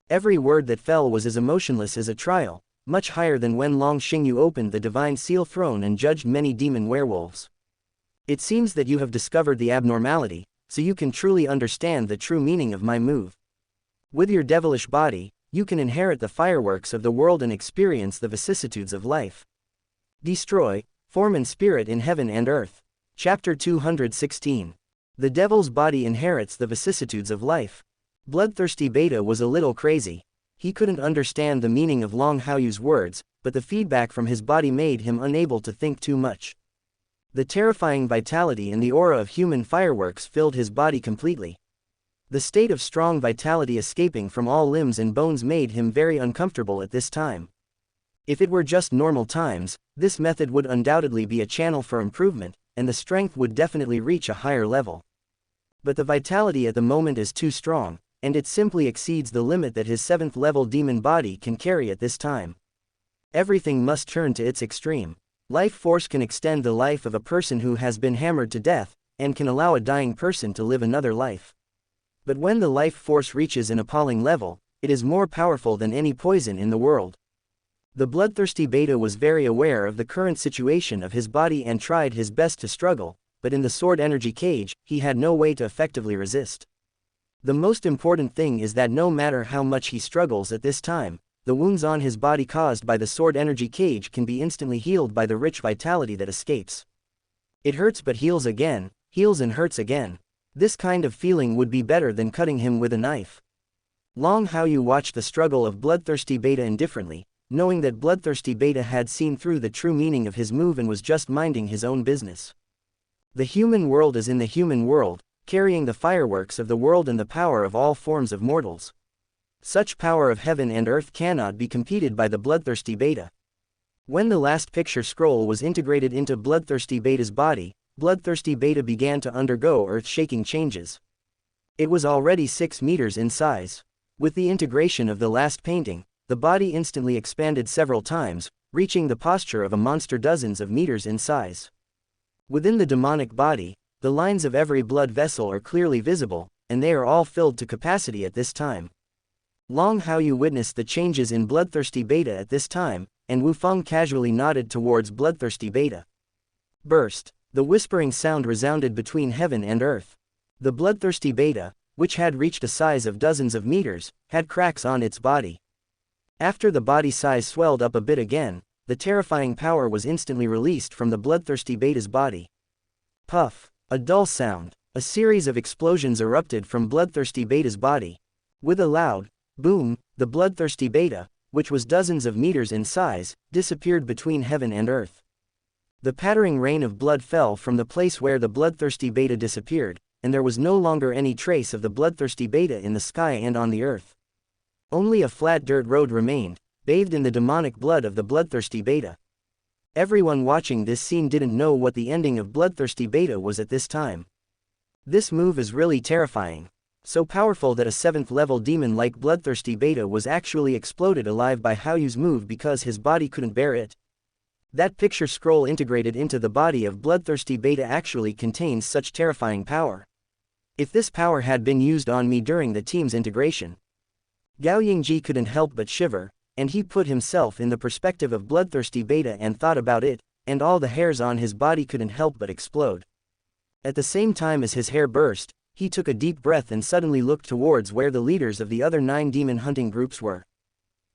Every word that fell was as emotionless as a trial, much higher than when Long Xingyu opened the divine seal throne and judged many demon werewolves. It seems that you have discovered the abnormality, so you can truly understand the true meaning of my move. With your devilish body, you can inherit the fireworks of the world and experience the vicissitudes of life. Destroy, form and spirit in heaven and earth. Chapter 216. The devil's body inherits the vicissitudes of life. Bloodthirsty Beta was a little crazy. He couldn't understand the meaning of Long Haoyu's words, but the feedback from his body made him unable to think too much. The terrifying vitality and the aura of human fireworks filled his body completely. The state of strong vitality escaping from all limbs and bones made him very uncomfortable at this time. If it were just normal times, this method would undoubtedly be a channel for improvement, and the strength would definitely reach a higher level. But the vitality at the moment is too strong, and it simply exceeds the limit that his 7th level demon body can carry at this time. Everything must turn to its extreme. Life force can extend the life of a person who has been hammered to death, and can allow a dying person to live another life. But when the life force reaches an appalling level, it is more powerful than any poison in the world. The bloodthirsty Beta was very aware of the current situation of his body and tried his best to struggle, but in the sword energy cage, he had no way to effectively resist. The most important thing is that no matter how much he struggles at this time, the wounds on his body caused by the sword energy cage can be instantly healed by the rich vitality that escapes. It hurts but heals again, heals and hurts again. This kind of feeling would be better than cutting him with a knife. Long Haoyu watched the struggle of bloodthirsty Beta indifferently, knowing that bloodthirsty Beta had seen through the true meaning of his move and was just minding his own business. The human world is in the human world, carrying the fireworks of the world and the power of all forms of mortals. Such power of heaven and earth cannot be competed by the bloodthirsty Beta. When the last picture scroll was integrated into bloodthirsty Beta's body, bloodthirsty Beta began to undergo earth-shaking changes. It was already 6 meters in size. With the integration of the last painting, the body instantly expanded several times, reaching the posture of a monster dozens of meters in size. Within the demonic body, the lines of every blood vessel are clearly visible, and they are all filled to capacity at this time. Long Haoyu witnessed the changes in bloodthirsty Beta at this time, and Wu Feng casually nodded towards bloodthirsty Beta. Burst. The whispering sound resounded between heaven and earth. The bloodthirsty Beta, which had reached a size of dozens of meters, had cracks on its body. After the body size swelled up a bit again, the terrifying power was instantly released from the bloodthirsty Beta's body. Puff. A dull sound. A series of explosions erupted from bloodthirsty Beta's body. With a loud boom, the bloodthirsty Beta, which was dozens of meters in size, disappeared between heaven and earth. The pattering rain of blood fell from the place where the bloodthirsty Beta disappeared, and there was no longer any trace of the bloodthirsty Beta in the sky and on the earth. Only a flat dirt road remained, bathed in the demonic blood of the bloodthirsty Beta. Everyone watching this scene didn't know what the ending of bloodthirsty Beta was at this time. This move is really terrifying. So powerful that a 7th level demon like bloodthirsty Beta was actually exploded alive by Haoyu's move because his body couldn't bear it. That picture scroll integrated into the body of bloodthirsty Beta actually contains such terrifying power. If this power had been used on me during the team's integration, Gao Yingji couldn't help but shiver, and he put himself in the perspective of bloodthirsty Beta and thought about it, and all the hairs on his body couldn't help but explode. At the same time as his hair burst, he took a deep breath and suddenly looked towards where the leaders of the other 9 demon hunting groups were.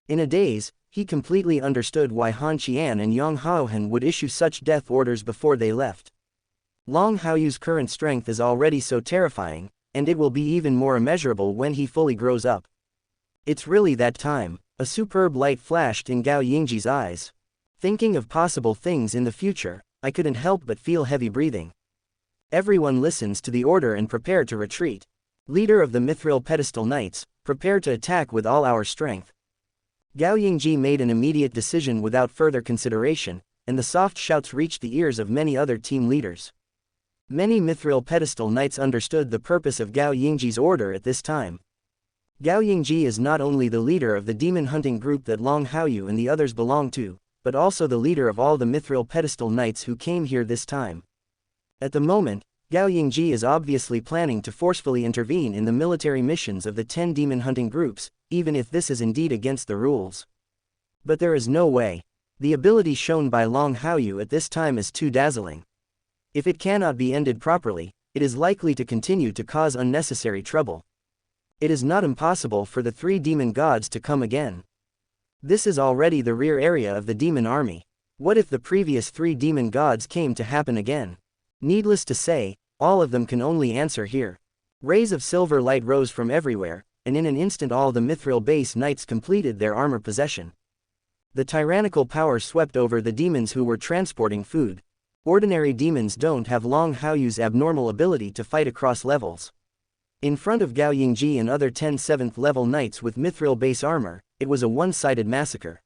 In a daze, he completely understood why Han Qian and Long Haochen would issue such death orders before they left. Long Haoyu's current strength is already so terrifying, and it will be even more immeasurable when he fully grows up. It's really that time. A superb light flashed in Gao Yingji's eyes. Thinking of possible things in the future, I couldn't help but feel heavy breathing. Everyone listens to the order and prepare to retreat. Leader of the Mithril Pedestal Knights, prepare to attack with all our strength. Gao Yingji made an immediate decision without further consideration, and the soft shouts reached the ears of many other team leaders. Many Mithril Pedestal Knights understood the purpose of Gao Yingji's order at this time. Gao Yingji is not only the leader of the demon hunting group that Long Haoyu and the others belong to, but also the leader of all the Mithril Pedestal Knights who came here this time. At the moment, Gao Yingji is obviously planning to forcefully intervene in the military missions of the 10 demon hunting groups, even if this is indeed against the rules. But there is no way. The ability shown by Long Haoyu at this time is too dazzling. If it cannot be ended properly, it is likely to continue to cause unnecessary trouble. It is not impossible for the 3 demon gods to come again. This is already the rear area of the demon army. What if the previous 3 demon gods came to happen again? Needless to say, all of them can only answer here. Rays of silver light rose from everywhere, and in an instant all the mithril base knights completed their armor possession. The tyrannical power swept over the demons who were transporting food. Ordinary demons don't have Long Haoyu's abnormal ability to fight across levels. In front of Gao Yingji and other 10 7th level knights with mithril base armor, it was a one-sided massacre.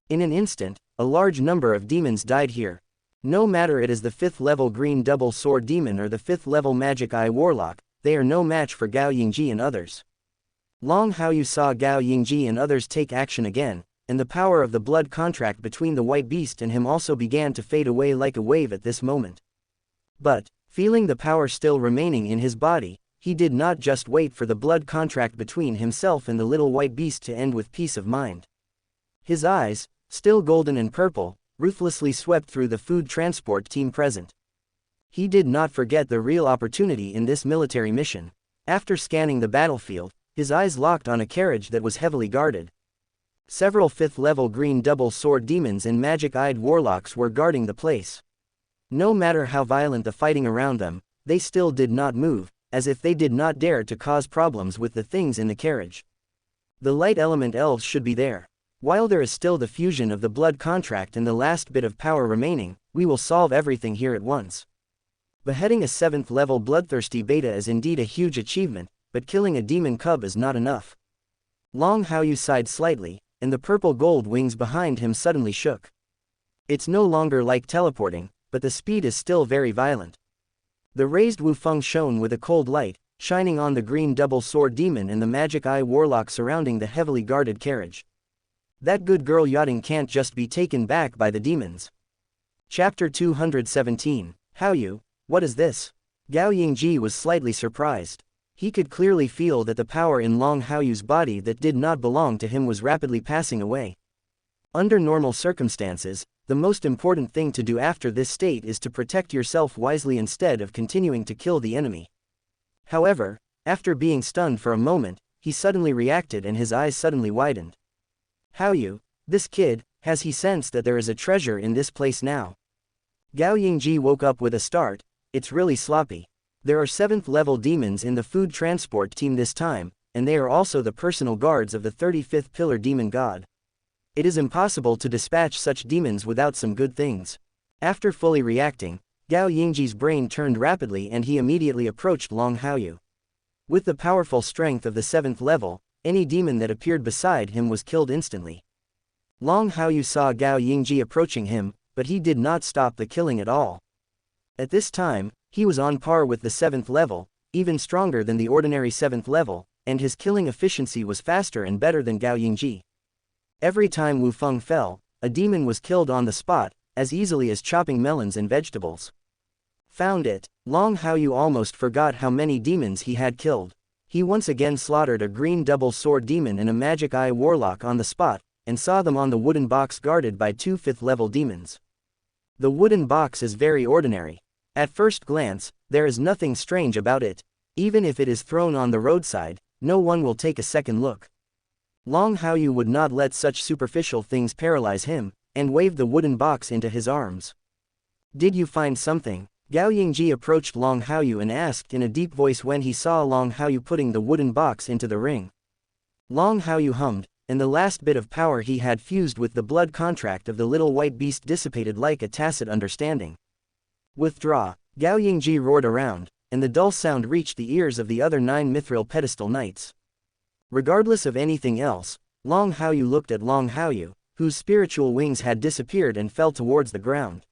In an instant, a large number of demons died here. No matter it is the 5th level green double sword demon or the 5th level magic eye warlock, they are no match for Gao Yingji and others. Long Haoyu saw Gao Yingji and others take action again, and the power of the blood contract between the white beast and him also began to fade away like a wave at this moment. But, feeling the power still remaining in his body, he did not just wait for the blood contract between himself and the little white beast to end with peace of mind. His eyes, still golden and purple, ruthlessly swept through the food transport team present. He did not forget the real opportunity in this military mission. After scanning the battlefield, his eyes locked on a carriage that was heavily guarded. Several 5th level green double sword demons and magic-eyed warlocks were guarding the place. No matter how violent the fighting around them, they still did not move, as if they did not dare to cause problems with the things in the carriage. The light element elves should be there. While there is still the fusion of the blood contract and the last bit of power remaining, we will solve everything here at once. Beheading a 7th level bloodthirsty beta is indeed a huge achievement, but killing a demon cub is not enough. Long Haoyu sighed slightly, and the purple gold wings behind him suddenly shook. It's no longer like teleporting, but the speed is still very violent. The raised Wufeng shone with a cold light, shining on the green double sword demon and the magic eye warlock surrounding the heavily guarded carriage. That good girl yachting can't just be taken back by the demons. Chapter 217. Haoyu, what is this? Gao Yingji was slightly surprised. He could clearly feel that the power in Long Haoyu's body that did not belong to him was rapidly passing away. Under normal circumstances, the most important thing to do after this state is to protect yourself wisely instead of continuing to kill the enemy. However, after being stunned for a moment, he suddenly reacted and his eyes suddenly widened. Haoyu, this kid, has he sensed that there is a treasure in this place now? Gao Yingji woke up with a start. It's really sloppy. There are 7th level demons in the food transport team this time, and they are also the personal guards of the 35th pillar demon god. It is impossible to dispatch such demons without some good things. After fully reacting, Gao Yingji's brain turned rapidly and he immediately approached Long Haoyu. With the powerful strength of the 7th level, any demon that appeared beside him was killed instantly. Long Haoyu saw Gao Yingji approaching him, but he did not stop the killing at all. At this time, he was on par with the 7th level, even stronger than the ordinary 7th level, and his killing efficiency was faster and better than Gao Yingji. Every time Wufeng fell, a demon was killed on the spot, as easily as chopping melons and vegetables. Found it. Long Haoyu almost forgot how many demons he had killed. He once again slaughtered a green double sword demon and a magic eye warlock on the spot, and saw them on the wooden box guarded by 2 5th level demons. The wooden box is very ordinary. At first glance, there is nothing strange about it. Even if it is thrown on the roadside, no one will take a second look. Long Haoyu would not let such superficial things paralyze him, and waved the wooden box into his arms. Did you find something? Gao Yingji approached Long Haoyu and asked in a deep voice when he saw Long Haoyu putting the wooden box into the ring. Long Haoyu hummed, and the last bit of power he had fused with the blood contract of the little white beast dissipated like a tacit understanding. Withdraw. Gao Yingji roared around, and the dull sound reached the ears of the other 9 mithril pedestal knights. Regardless of anything else, Long Haoyu looked at Long Haoyu, whose spiritual wings had disappeared and fell towards the ground.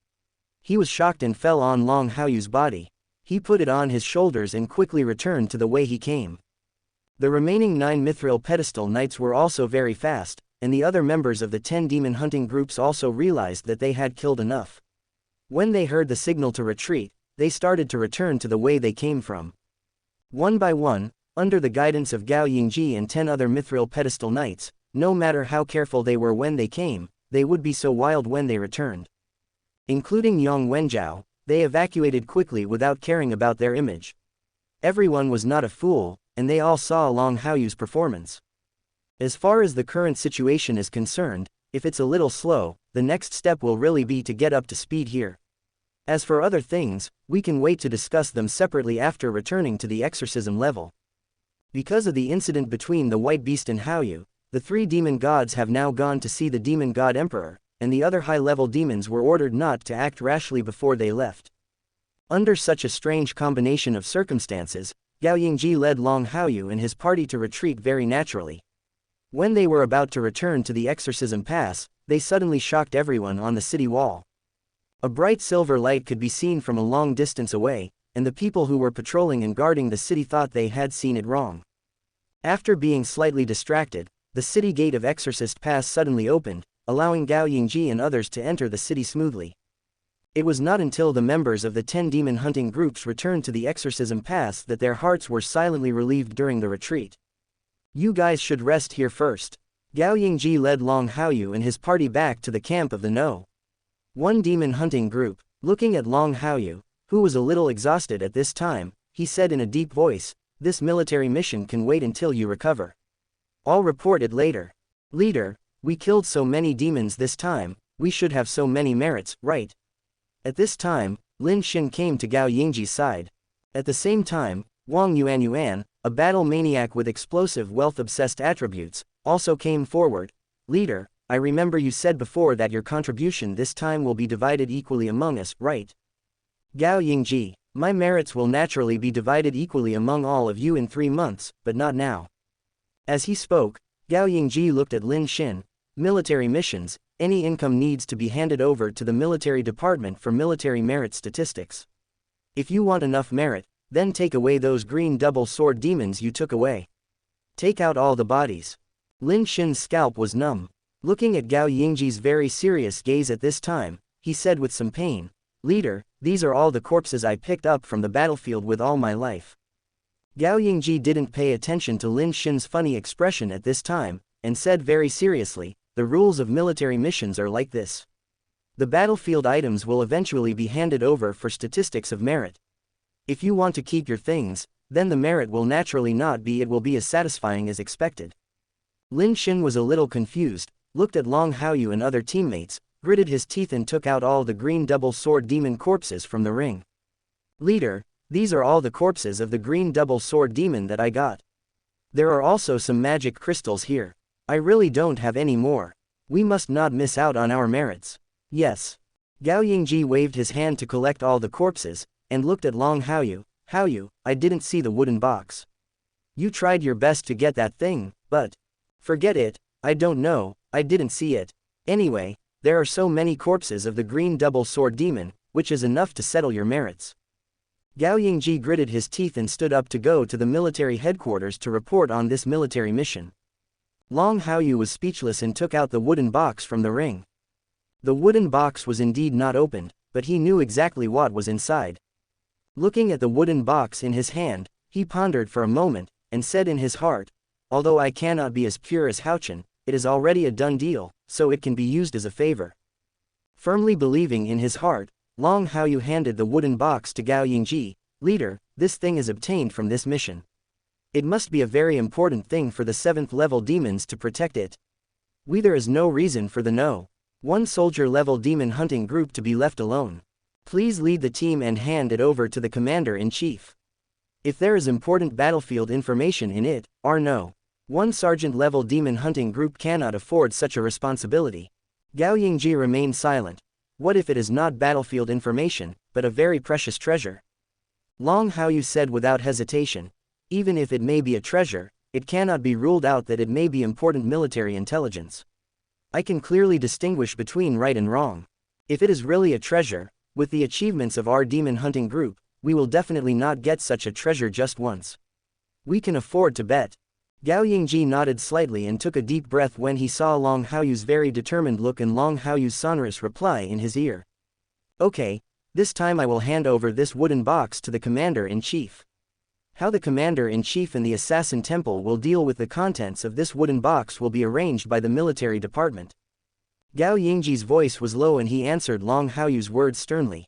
He was shocked and fell on Long Haoyu's body. He put it on his shoulders and quickly returned to the way he came. The remaining 9 mithril pedestal knights were also very fast, and the other members of the 10 demon hunting groups also realized that they had killed enough. When they heard the signal to retreat, they started to return to the way they came from. One by one, under the guidance of Gao Yingji and 10 other mithril pedestal knights, no matter how careful they were when they came, they would be so wild when they returned. Including Yang Wenjiao, they evacuated quickly without caring about their image. Everyone was not a fool, and they all saw Long Haoyu's performance. As far as the current situation is concerned, if it's a little slow, the next step will really be to get up to speed here. As for other things, we can wait to discuss them separately after returning to the exorcism level. Because of the incident between the White Beast and Haoyu, the 3 demon gods have now gone to see the demon god emperor, and the other high-level demons were ordered not to act rashly before they left. Under such a strange combination of circumstances, Gao Yingji led Long Haoyu and his party to retreat very naturally. When they were about to return to the exorcism pass, they suddenly shocked everyone on the city wall. A bright silver light could be seen from a long distance away, and the people who were patrolling and guarding the city thought they had seen it wrong. After being slightly distracted, the city gate of Exorcist Pass suddenly opened, allowing Gao Yingji and others to enter the city smoothly. It was not until the members of the 10 demon hunting groups returned to the Exorcism Pass that their hearts were silently relieved during the retreat. You guys should rest here first. Gao Yingji led Long Haoyu and his party back to the camp of the No. 1 demon hunting group. Looking at Long Haoyu, who was a little exhausted at this time, he said in a deep voice, "This military mission can wait until you recover. I'll report it later. Leader, we killed so many demons this time, we should have so many merits, right?" At this time, Lin Xin came to Gao Yingji's side. At the same time, Wang Yuan, a battle maniac with explosive wealth-obsessed attributes, also came forward. "Leader, I remember you said before that your contribution this time will be divided equally among us, right?" Gao Yingji, my merits will naturally be divided equally among all of you in 3 months, but not now. As he spoke, Gao Yingji looked at Lin Xin. Military missions, any income needs to be handed over to the military department for military merit statistics. If you want enough merit, then take away those green double sword demons you took away. Take out all the bodies. Lin Xin's scalp was numb. Looking at Gao Yingji's very serious gaze at this time, he said with some pain, "Leader, these are all the corpses I picked up from the battlefield with all my life." Gao Yingji didn't pay attention to Lin Xin's funny expression at this time, and said very seriously, "The rules of military missions are like this. The battlefield items will eventually be handed over for statistics of merit. If you want to keep your things, then the merit will naturally not be as satisfying as expected." Lin Xin was a little confused, looked at Long Haoyu and other teammates, gritted his teeth and took out all the green double sword demon corpses from the ring. "Leader, these are all the corpses of the green double sword demon that I got. There are also some magic crystals here. I really don't have any more. We must not miss out on our merits." "Yes." Gao Yingji waved his hand to collect all the corpses, and looked at Long Haoyu. "Haoyu, I didn't see the wooden box. You tried your best to get that thing, but..." "Forget it, I don't know, I didn't see it. Anyway, there are so many corpses of the green double sword demon, which is enough to settle your merits." Gao Yingji gritted his teeth and stood up to go to the military headquarters to report on this military mission. Long Haoyu was speechless and took out the wooden box from the ring. The wooden box was indeed not opened, but he knew exactly what was inside. Looking at the wooden box in his hand, he pondered for a moment, and said in his heart, "Although I cannot be as pure as Haochen, it is already a done deal, so it can be used as a favor." Firmly believing in his heart, Long Haoyu handed the wooden box to Gao Yingji. "Leader, this thing is obtained from this mission. It must be a very important thing for the 7th level demons to protect it. There is no reason for the No. 1 soldier level demon hunting group to be left alone. Please lead the team and hand it over to the commander-in-chief. If there is important battlefield information in it, our No. 1 sergeant level demon hunting group cannot afford such a responsibility." Gao Yingji remained silent. What if it is not battlefield information, but a very precious treasure? Long Haoyu said without hesitation, "Even if it may be a treasure, it cannot be ruled out that it may be important military intelligence. I can clearly distinguish between right and wrong. If it is really a treasure, with the achievements of our demon hunting group, we will definitely not get such a treasure just once. We can afford to bet." Gao Yingji nodded slightly and took a deep breath when he saw Long Haoyu's very determined look and Long Haoyu's sonorous reply in his ear. "Okay, This time I will hand over this wooden box to the commander-in-chief. How the commander-in-chief and the assassin temple will deal with the contents of this wooden box will be arranged by the military department. Gao Yingji's voice was low and he answered Long Haoyu's words sternly.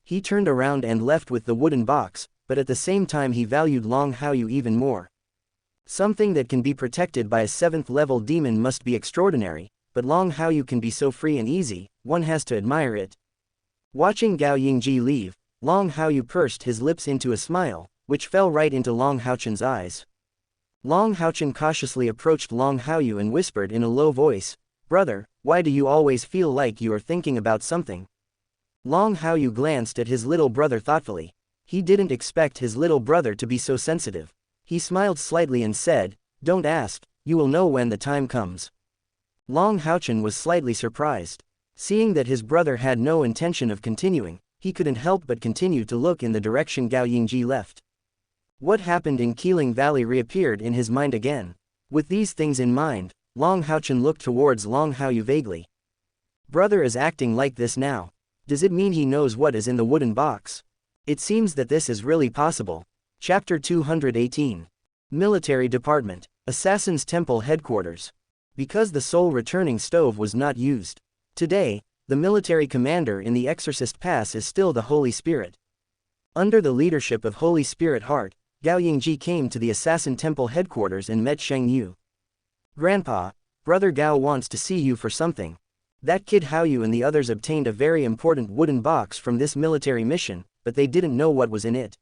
He turned around and left with the wooden box, but at the same time he valued Long Haoyu even more. Something that can be protected by a 7th level demon must be extraordinary, but Long Haoyu can be so free and easy, one has to admire it. Watching Gao Yingji leave, Long Haoyu pursed his lips into a smile, which fell right into Long Haochen's eyes. Long Haochen cautiously approached Long Haoyu and whispered in a low voice, "Brother, why do you always feel like you are thinking about something?" Long Haoyu glanced at his little brother thoughtfully. He didn't expect his little brother to be so sensitive. He smiled slightly and said, "Don't ask, you will know when the time comes." Long Haochen was slightly surprised. Seeing that his brother had no intention of continuing, he couldn't help but continue to look in the direction Gao Yingji left. What happened in Keeling Valley reappeared in his mind again. With these things in mind, Long Haochen looked towards Long Haoyu vaguely. Brother is acting like this now. Does it mean he knows what is in the wooden box? It seems that this is really possible. Chapter 218. Military Department. Assassin's Temple Headquarters. Because the soul returning stove was not used. Today, the military commander in the Exorcist Pass is still the Holy Spirit. Under the leadership of Holy Spirit Heart, Gao Yingji came to the Assassin Temple headquarters and met Xianxia. "Grandpa, Brother Gao wants to see you for something." That kid Haoyu and the others obtained a very important wooden box from this military mission, but they didn't know what was in it.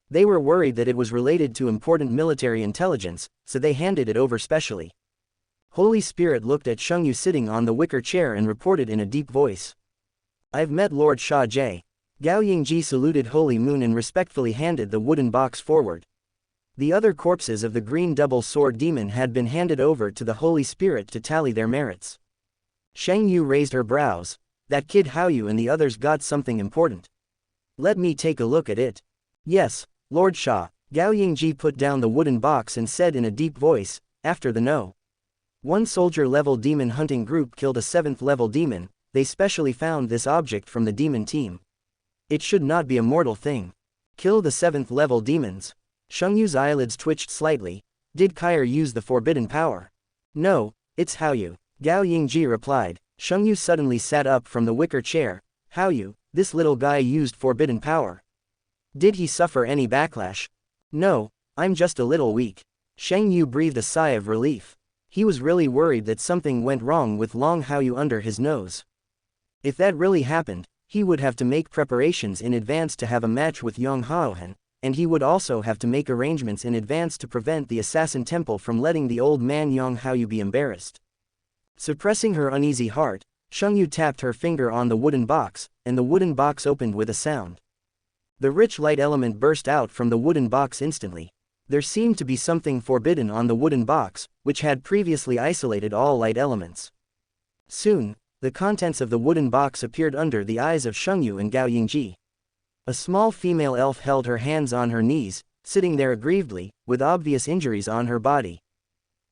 They were worried that it was related to important military intelligence, so they handed it over specially. Holy Spirit looked at Xianxia sitting on the wicker chair and reported in a deep voice. "I've met Lord Sha Jie." Gao Yingji saluted Holy Moon and respectfully handed the wooden box forward. The other corpses of the green double-sword demon had been handed over to the Holy Spirit to tally their merits. Xianxia raised her brows. That kid Haoyu and the others got something important. "Let me take a look at it." "Yes, Lord Sha." Gao Yingji put down the wooden box and said in a deep voice, "After the no. 1 soldier-level demon hunting group killed a 7th-level demon, they specially found this object from the demon team. It should not be a mortal thing. Kill the 7th-level demons." Xiangyu's eyelids twitched slightly. "Did Kair use the forbidden power?" "No, it's Haoyu." Gao Yingji replied. Xiangyu suddenly sat up from the wicker chair. "Haoyu, this little guy used forbidden power. Did he suffer any backlash?" "No, I'm just a little weak." Xiangyu breathed a sigh of relief. He was really worried that something went wrong with Long Haoyu under his nose. If that really happened, he would have to make preparations in advance to have a match with Long Haochen, and he would also have to make arrangements in advance to prevent the Assassin Temple from letting the old man Long Haoyu be embarrassed. Suppressing her uneasy heart, Xiangyu tapped her finger on the wooden box, and the wooden box opened with a sound. The rich light element burst out from the wooden box instantly. There seemed to be something forbidden on the wooden box, which had previously isolated all light elements. Soon, the contents of the wooden box appeared under the eyes of Xiangyu and Gao Yingji. A small female elf held her hands on her knees, sitting there aggrievedly, with obvious injuries on her body.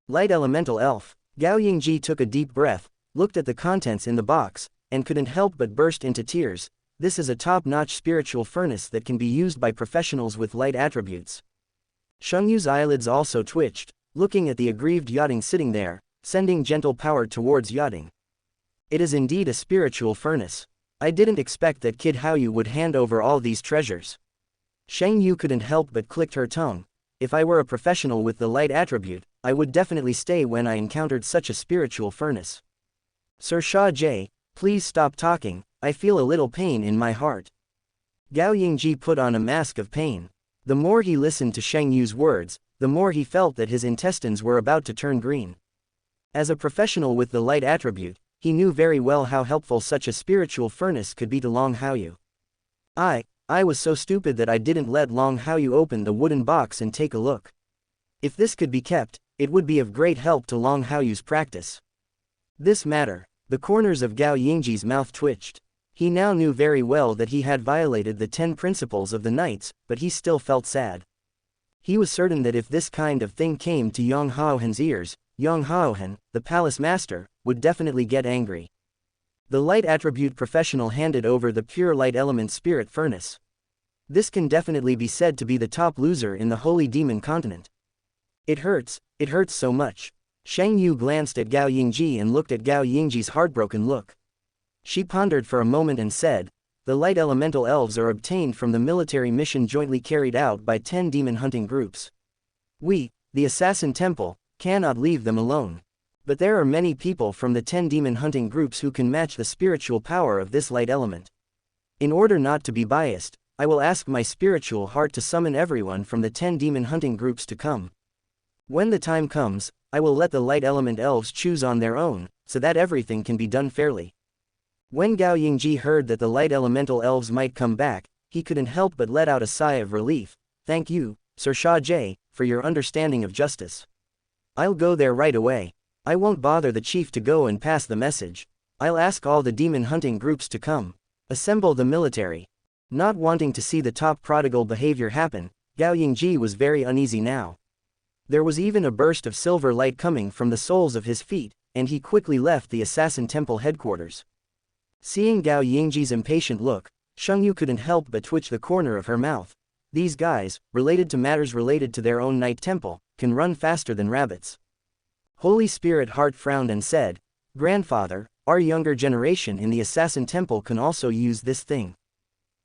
Light elemental elf. Gao Yingji took a deep breath, looked at the contents in the box, and couldn't help but burst into tears. This is a top-notch spiritual furnace that can be used by professionals with light attributes. Xiangyu's eyelids also twitched, looking at the aggrieved yachting sitting there, sending gentle power towards yachting. It is indeed a spiritual furnace. I didn't expect that kid Haoyu would hand over all these treasures. Xiangyu couldn't help but clicked her tongue. If I were a professional with the light attribute, I would definitely stay when I encountered such a spiritual furnace. Sir Sha Jie, please stop talking, I feel a little pain in my heart. Gao Yingji put on a mask of pain. The more he listened to Xiangyu's words, the more he felt that his intestines were about to turn green. As a professional with the light attribute, he knew very well how helpful such a spiritual furnace could be to Long Haoyu. I was so stupid that I didn't let Long Haoyu open the wooden box and take a look. If this could be kept, it would be of great help to Long Haoyu's practice. This matter, the corners of Gao Yingji's mouth twitched. He now knew very well that he had violated the 10 principles of the knights, but he still felt sad. He was certain that if this kind of thing came to Long Haochen's ears, Long Haochen, the palace master, would definitely get angry. The light attribute professional handed over the pure light element spirit furnace. This can definitely be said to be the top loser in the holy demon continent. It hurts so much. Shang Yu glanced at Gao Yingji and looked at Gao Yingji's heartbroken look. She pondered for a moment and said, the light elemental elves are obtained from the military mission jointly carried out by 10 demon hunting groups. We, the Assassin Temple, cannot leave them alone. But there are many people from the 10 demon hunting groups who can match the spiritual power of this light element. In order not to be biased, I will ask my spiritual heart to summon everyone from the 10 demon hunting groups to come. When the time comes, I will let the light element elves choose on their own, so that everything can be done fairly. When Gao Yingji heard that the light elemental elves might come back, he couldn't help but let out a sigh of relief. Thank you, Sir Sha Jie, for your understanding of justice. I'll go there right away. I won't bother the chief to go and pass the message. I'll ask all the demon hunting groups to come. Assemble the military. Not wanting to see the top prodigal behavior happen, Gao Yingji was very uneasy now. There was even a burst of silver light coming from the soles of his feet, and he quickly left the Assassin Temple headquarters. Seeing Gao Yingji's impatient look, Shang Yu couldn't help but twitch the corner of her mouth. These guys, related to matters related to their own night temple, can run faster than rabbits. Holy Spirit Heart frowned and said, Grandfather, our younger generation in the Assassin Temple can also use this thing.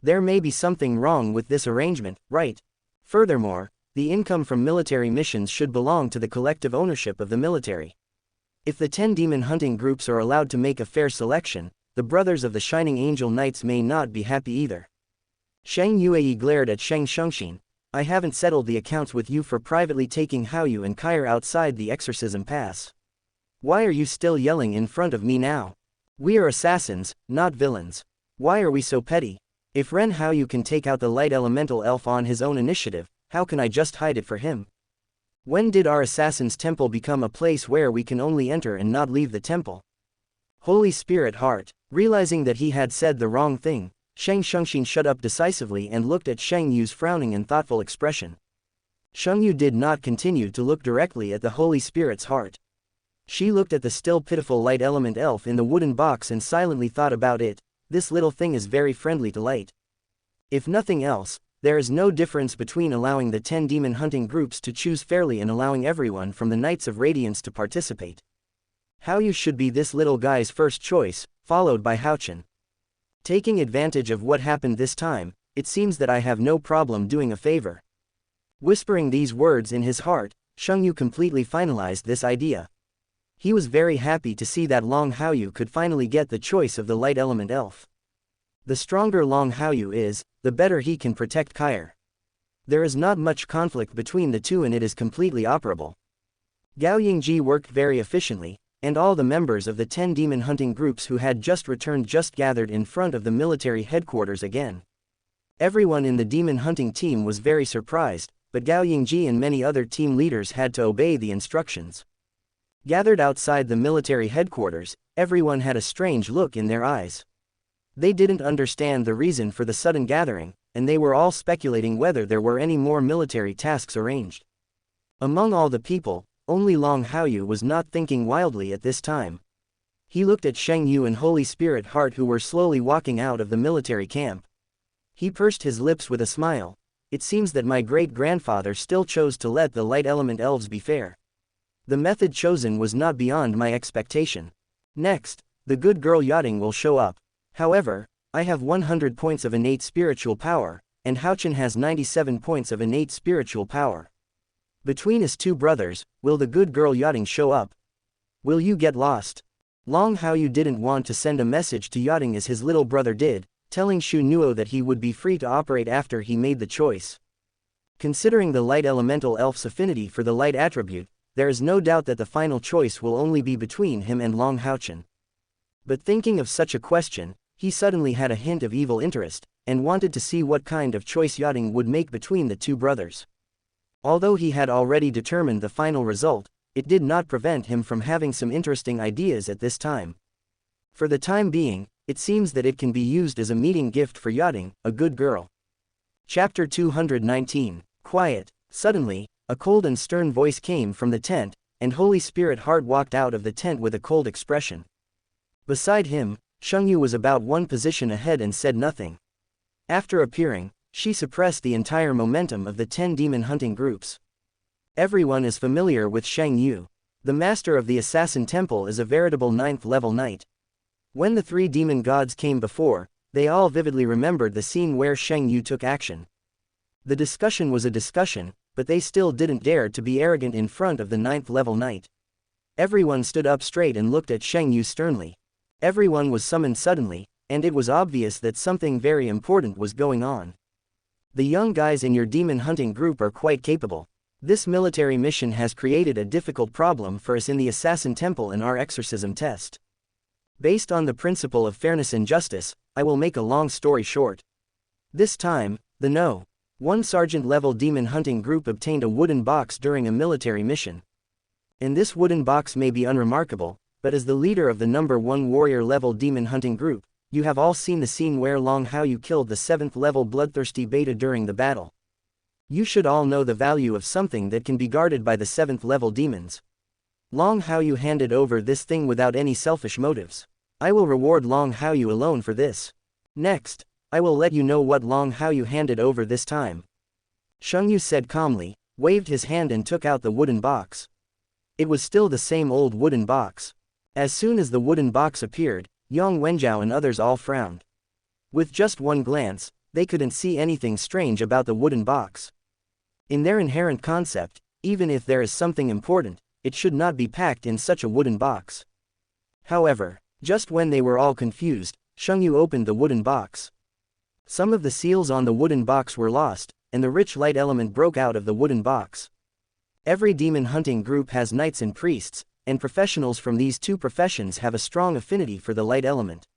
There may be something wrong with this arrangement, right? Furthermore, the income from military missions should belong to the collective ownership of the military. If the 10 demon hunting groups are allowed to make a fair selection, the brothers of the Shining Angel Knights may not be happy either. Shang Yue glared at Shang Shengxin. I haven't settled the accounts with you for privately taking Haoyu and Kair outside the exorcism pass. Why are you still yelling in front of me now? We are assassins, not villains. Why are we so petty? If Ren Haoyu can take out the light elemental elf on his own initiative, how can I just hide it for him? When did our assassin's temple become a place where we can only enter and not leave the temple? Holy Spirit Heart, realizing that he had said the wrong thing, Shang Shengxin shut up decisively and looked at Shang Yu's frowning and thoughtful expression. Shang Yu did not continue to look directly at the Holy Spirit's heart. She looked at the still pitiful light element elf in the wooden box and silently thought about it. This little thing is very friendly to light. If nothing else, there is no difference between allowing the 10 demon hunting groups to choose fairly and allowing everyone from the Knights of Radiance to participate. Haoyu should be this little guy's first choice, followed by Haochen. Taking advantage of what happened this time, it seems that I have no problem doing a favor. Whispering these words in his heart, Shang Yu completely finalized this idea. He was very happy to see that Long Haoyu could finally get the choice of the light element elf. The stronger Long Haoyu is, the better he can protect Kair. There is not much conflict between the two and it is completely operable. Gao Yingji worked very efficiently, and all the members of the 10 demon hunting groups who had just returned just gathered in front of the military headquarters again. Everyone in the demon hunting team was very surprised, but Gao Yingji and many other team leaders had to obey the instructions. Gathered outside the military headquarters, everyone had a strange look in their eyes. They didn't understand the reason for the sudden gathering, and they were all speculating whether there were any more military tasks arranged. Among all the people, only Long Haoyu was not thinking wildly at this time. He looked at Shang Yu and Holy Spirit Heart who were slowly walking out of the military camp. He pursed his lips with a smile. It seems that my great-grandfather still chose to let the light element elves be fair. The method chosen was not beyond my expectation. Next, the good girl Yachting will show up. However, I have 100 points of innate spiritual power, and Haochen has 97 points of innate spiritual power. Between his two brothers, will the good girl Yachting show up? Will you get lost? Long Haoyu didn't want to send a message to Yachting as his little brother did, telling Shu Nuo that he would be free to operate after he made the choice. Considering the light elemental elf's affinity for the light attribute, there is no doubt that the final choice will only be between him and Long Haochen. But thinking of such a question, he suddenly had a hint of evil interest, and wanted to see what kind of choice Yachting would make between the two brothers. Although he had already determined the final result, it did not prevent him from having some interesting ideas at this time. For the time being, it seems that it can be used as a meeting gift for Yachting, a good girl. Chapter 219. Quiet. Suddenly, a cold and stern voice came from the tent, and Holy Spirit Heart walked out of the tent with a cold expression. Beside him, Xianxia was about one position ahead and said nothing. After appearing, she suppressed the entire momentum of the 10 demon hunting groups. Everyone is familiar with Xianxia. The master of the Assassin Temple is a veritable 9th level knight. When the 3 demon gods came before, they all vividly remembered the scene where Xianxia took action. The discussion was a discussion, but they still didn't dare to be arrogant in front of the 9th level knight. Everyone stood up straight and looked at Xianxia sternly. Everyone was summoned suddenly, and it was obvious that something very important was going on. The young guys in your demon hunting group are quite capable. This military mission has created a difficult problem for us in the Assassin Temple in our exorcism test. Based on the principle of fairness and justice, I will make a long story short. This time, the No. 1 sergeant-level demon hunting group obtained a wooden box during a military mission. And this wooden box may be unremarkable, but as the leader of the number 1 warrior-level demon hunting group, you have all seen the scene where Long Haochen killed the 7th-level bloodthirsty beta during the battle. You should all know the value of something that can be guarded by the 7th-level demons. Long Haochen handed over this thing without any selfish motives. I will reward Long Haochen alone for this. Next, I will let you know what Long Haochen handed over this time. Xianxia said calmly, waved his hand and took out the wooden box. It was still the same old wooden box. As soon as the wooden box appeared, Yang Wenjiao and others all frowned. With just one glance, they couldn't see anything strange about the wooden box. In their inherent concept, even if there is something important, it should not be packed in such a wooden box. However, just when they were all confused, Xianxia opened the wooden box. Some of the seals on the wooden box were lost, and the rich light element broke out of the wooden box. Every demon hunting group has knights and priests, and professionals from these 2 professions have a strong affinity for the light element.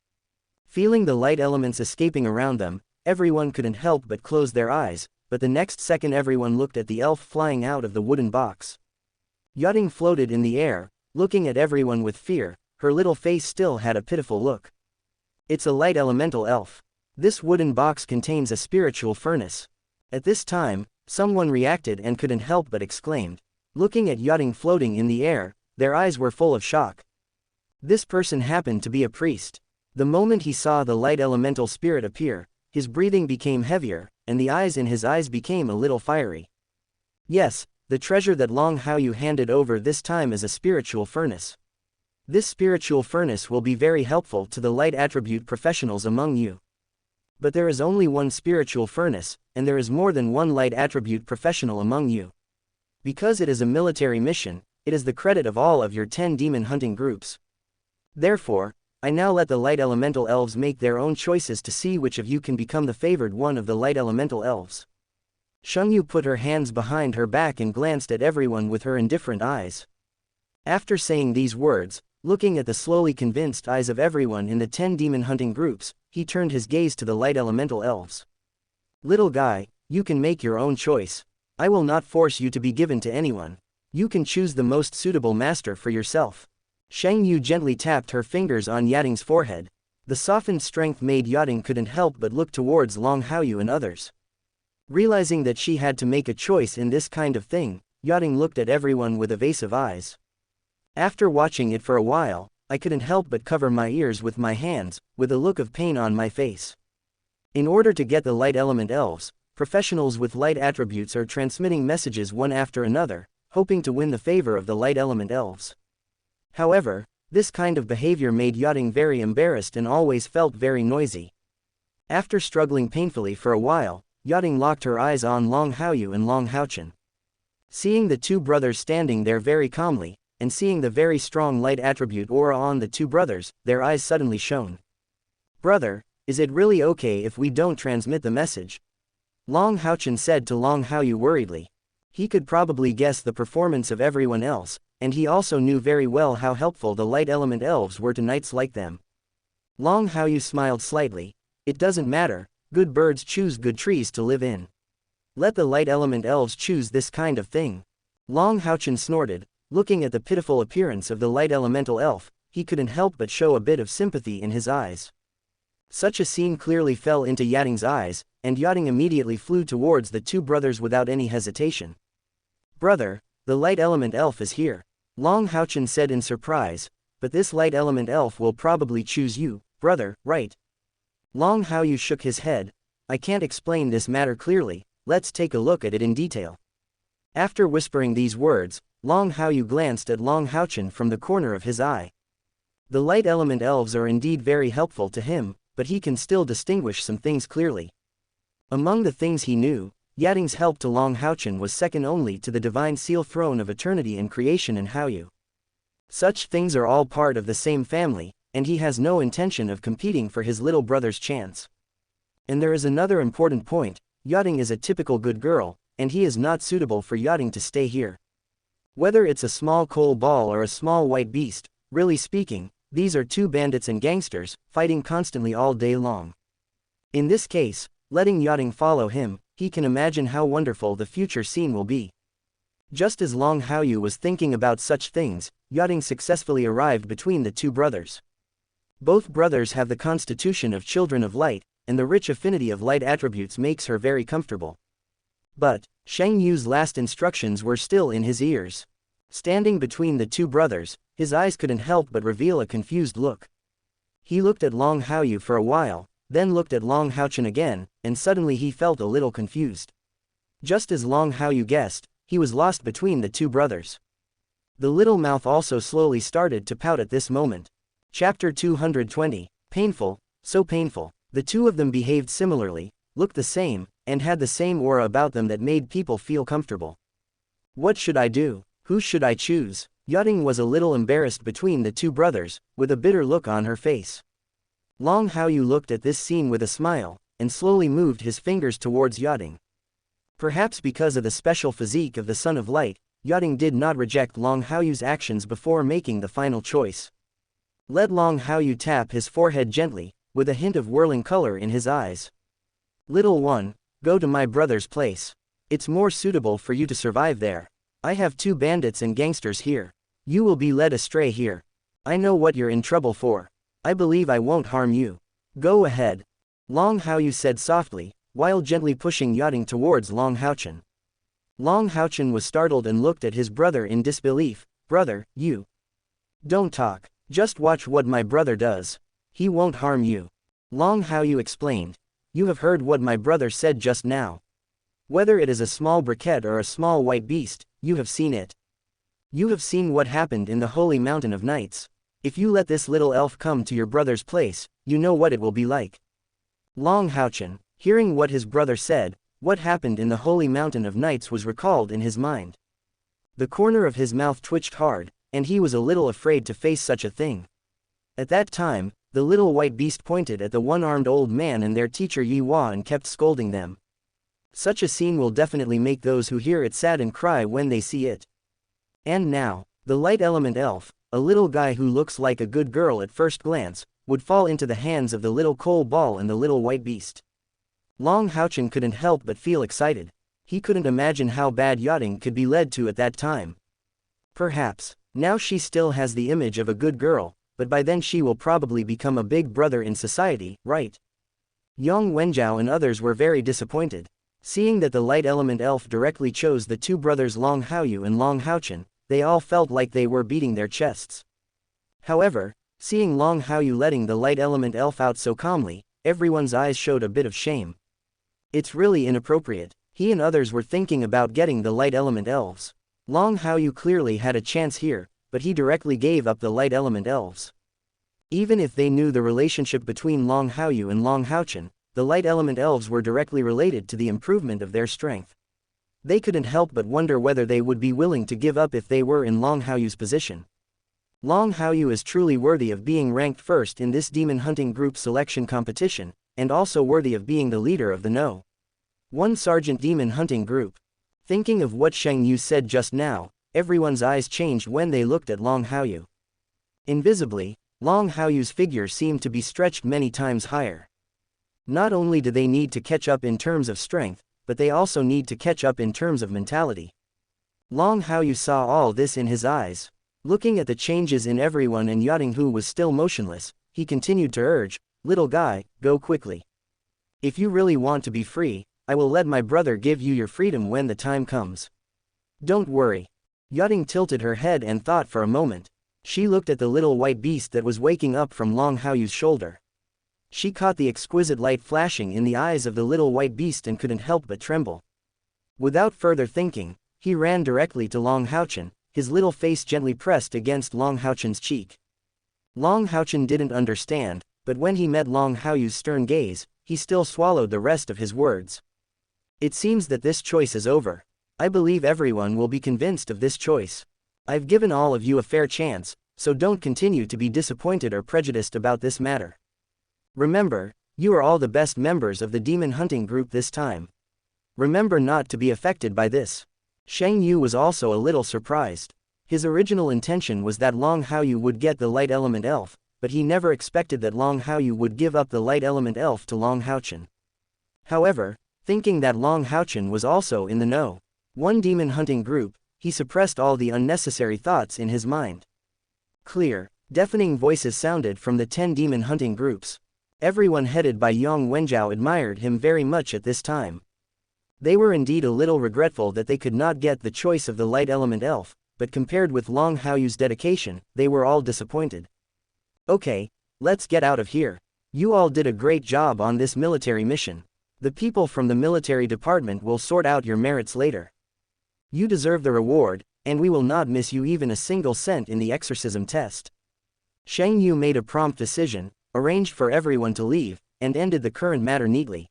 Feeling the light elements escaping around them, everyone couldn't help but close their eyes, but the next second everyone looked at the elf flying out of the wooden box. Yachting floated in the air, looking at everyone with fear. Her little face still had a pitiful look. It's a light elemental elf. This wooden box contains a spiritual furnace. At this time, someone reacted and couldn't help but exclaimed. Looking at Yachting floating in the air, their eyes were full of shock. This person happened to be a priest. The moment he saw the light elemental spirit appear, his breathing became heavier, and the eyes in his eyes became a little fiery. Yes, the treasure that Long Haochen handed over this time is a spiritual furnace. This spiritual furnace will be very helpful to the light attribute professionals among you. But there is only one spiritual furnace, and there is more than one light attribute professional among you. Because it is a military mission, it is the credit of all of your 10 demon hunting groups. Therefore, I now let the light elemental elves make their own choices to see which of you can become the favored one of the light elemental elves. Xianxia put her hands behind her back and glanced at everyone with her indifferent eyes. After saying these words, looking at the slowly convinced eyes of everyone in the 10 demon hunting groups, he turned his gaze to the light elemental elves. Little guy, you can make your own choice. I will not force you to be given to anyone. You can choose the most suitable master for yourself. Xianxia gently tapped her fingers on Yachting's forehead. The softened strength made Yachting couldn't help but look towards Long Haochen and others. Realizing that she had to make a choice in this kind of thing, Yachting looked at everyone with evasive eyes. After watching it for a while, I couldn't help but cover my ears with my hands, with a look of pain on my face. In order to get the light element elves, professionals with light attributes are transmitting messages one after another, hoping to win the favor of the light element elves. However, this kind of behavior made Yachting very embarrassed and always felt very noisy. After struggling painfully for a while, Yachting locked her eyes on Long Haochen and Long Haochen. Seeing the 2 brothers standing there very calmly, and seeing the very strong light attribute aura on the 2 brothers, their eyes suddenly shone. Brother, is it really okay if we don't transmit the message? Long Haochen said to Long Haochen worriedly. He could probably guess the performance of everyone else, and he also knew very well how helpful the light element elves were to knights like them. Long Haochen smiled slightly. It doesn't matter, good birds choose good trees to live in. Let the light element elves choose this kind of thing. Long Haochen snorted, looking at the pitiful appearance of the light elemental elf, he couldn't help but show a bit of sympathy in his eyes. Such a scene clearly fell into Yachting's eyes, and Yachting immediately flew towards the 2 brothers without any hesitation. Brother, the light element elf is here. Long Haochen said in surprise, but this light element elf will probably choose you, brother, right? Long Haoyu shook his head. I can't explain this matter clearly, let's take a look at it in detail. After whispering these words, Long Haoyu glanced at Long Haochen from the corner of his eye. The light element elves are indeed very helpful to him, but he can still distinguish some things clearly. Among the things he knew, Yating's help to Long Haochen was second only to the divine seal throne of eternity and creation in Haoyu. Such things are all part of the same family, and he has no intention of competing for his little brother's chance. And there is another important point, Yating is a typical good girl, and he is not suitable for Yating to stay here. Whether it's a small coal ball or a small white beast, really speaking, these are two bandits and gangsters, fighting constantly all day long. In this case, letting Yating follow him, he can imagine how wonderful the future scene will be. Just as Long Haoyu was thinking about such things, Yating successfully arrived between the two brothers. Both brothers have the constitution of children of light, and the rich affinity of light attributes makes her very comfortable. But, Shang Yu's last instructions were still in his ears. Standing between the two brothers, his eyes couldn't help but reveal a confused look. He looked at Long Haoyu for a while, then looked at Long Haochen again, and suddenly he felt a little confused. Just as Long Haoyu guessed, he was lost between the two brothers. The little mouth also slowly started to pout at this moment. Chapter 220, Painful, so painful. The two of them behaved similarly, looked the same, and had the same aura about them that made people feel comfortable. What should I do? Who should I choose? Yating was a little embarrassed between the two brothers, with a bitter look on her face. Long Haoyu looked at this scene with a smile, and slowly moved his fingers towards Yating. Perhaps because of the special physique of the Son of Light, Yating did not reject Long Haoyu's actions before making the final choice. Let Long Haoyu tap his forehead gently, with a hint of whirling color in his eyes. Little one, go to my brother's place. It's more suitable for you to survive there. I have two bandits and gangsters here. You will be led astray here. I know what you're in trouble for. I believe I won't harm you. Go ahead. Long Haoyu said softly, while gently pushing Yating towards Long Haochen. Long Haochen was startled and looked at his brother in disbelief. Brother, you. Don't talk. Just watch what my brother does. He won't harm you. Long Haoyu explained. You have heard what my brother said just now. Whether it is a small briquette or a small white beast, you have seen it. You have seen what happened in the Holy Mountain of Nights. If you let this little elf come to your brother's place, you know what it will be like. Long Haochen, hearing what his brother said, what happened in the Holy Mountain of Nights was recalled in his mind. The corner of his mouth twitched hard, and he was a little afraid to face such a thing. At that time, the little white beast pointed at the one-armed old man and their teacher Yi Hua and kept scolding them. Such a scene will definitely make those who hear it sad and cry when they see it. And now, the light element elf, a little guy who looks like a good girl at first glance, would fall into the hands of the little coal ball and the little white beast. Long Haochen couldn't help but feel excited. He couldn't imagine how bad Yating could be led to at that time. Perhaps, now she still has the image of a good girl, but by then she will probably become a big brother in society, right? Yang Wenjiao and others were very disappointed. Seeing that the light element elf directly chose the two brothers Long Haoyu and Long Haochen, they all felt like they were beating their chests. However, seeing Long Haoyu letting the light element elf out so calmly, everyone's eyes showed a bit of shame. It's really inappropriate. He and others were thinking about getting the light element elves. Long Haoyu clearly had a chance here, but he directly gave up the light element elves. Even if they knew the relationship between Long Haoyu and Long Haochen, the light element elves were directly related to the improvement of their strength. They couldn't help but wonder whether they would be willing to give up if they were in Long Haoyu's position. Long Haoyu is truly worthy of being ranked first in this demon hunting group selection competition, and also worthy of being the leader of the No. 1 Sergeant Demon Hunting Group. Thinking of what Shang Yu said just now, everyone's eyes changed when they looked at Long Haoyu. Invisibly, Long Haoyu's figure seemed to be stretched many times higher. Not only do they need to catch up in terms of strength, but they also need to catch up in terms of mentality. Long Haoyu saw all this in his eyes. Looking at the changes in everyone and Yating, who was still motionless, he continued to urge, "Little guy, go quickly. If you really want to be free, I will let my brother give you your freedom when the time comes. Don't worry." Yating tilted her head and thought for a moment. She looked at the little white beast that was waking up from Long Haoyu's shoulder. She caught the exquisite light flashing in the eyes of the little white beast and couldn't help but tremble. Without further thinking, he ran directly to Long Haochen, his little face gently pressed against Long Haochen's cheek. Long Haochen didn't understand, but when he met Long Haoyu's stern gaze, he still swallowed the rest of his words. It seems that this choice is over. I believe everyone will be convinced of this choice. I've given all of you a fair chance, so don't continue to be disappointed or prejudiced about this matter. Remember, you are all the best members of the demon hunting group this time. Remember not to be affected by this. Shang Yu was also a little surprised. His original intention was that Long Haoyu would get the light element elf, but he never expected that Long Haoyu would give up the light element elf to Long Haochen. However, thinking that Long Haochen was also in the know, one demon hunting group, he suppressed all the unnecessary thoughts in his mind. Clear, deafening voices sounded from the 10 demon hunting groups. Everyone headed by Yang Wenjiao admired him very much at this time. They were indeed a little regretful that they could not get the choice of the light element elf, but compared with Long Haoyu's dedication, they were all disappointed. Okay, let's get out of here. You all did a great job on this military mission. The people from the military department will sort out your merits later. You deserve the reward, and we will not miss you even a single cent in the exorcism test. Shang Yu made a prompt decision, arranged for everyone to leave, and ended the current matter neatly.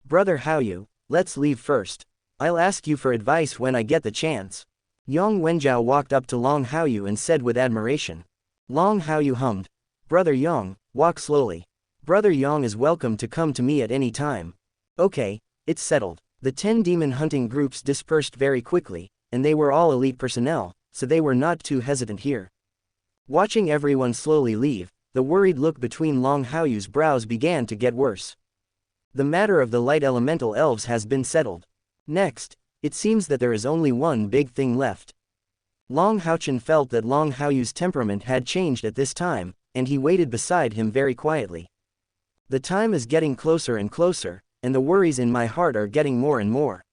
Brother Haoyu, let's leave first. I'll ask you for advice when I get the chance. Yang Wenjiao walked up to Long Haoyu and said with admiration. Long Haoyu hummed. Brother Yang, walk slowly. Brother Yang is welcome to come to me at any time. Okay, it's settled. The 10 demon hunting groups dispersed very quickly, and they were all elite personnel, so they were not too hesitant here. Watching everyone slowly leave, the worried look between Long Haoyu's brows began to get worse. The matter of the light elemental elves has been settled. Next, it seems that there is only one big thing left. Long Haochen felt that Long Haoyu's temperament had changed at this time, and he waited beside him very quietly. The time is getting closer and closer, and the worries in my heart are getting more and more.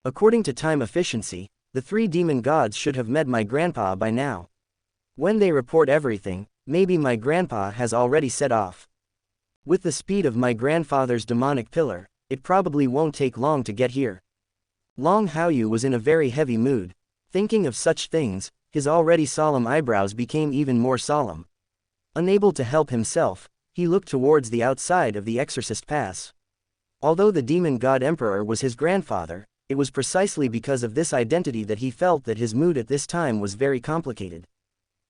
According to time efficiency, the 3 demon gods should have met my grandpa by now. When they report everything, maybe my grandpa has already set off. With the speed of my grandfather's demonic pillar, it probably won't take long to get here. Long Haoyu was in a very heavy mood. Thinking of such things, his already solemn eyebrows became even more solemn. Unable to help himself, he looked towards the outside of the Exorcist Pass. Although the demon god emperor was his grandfather, it was precisely because of this identity that he felt that his mood at this time was very complicated.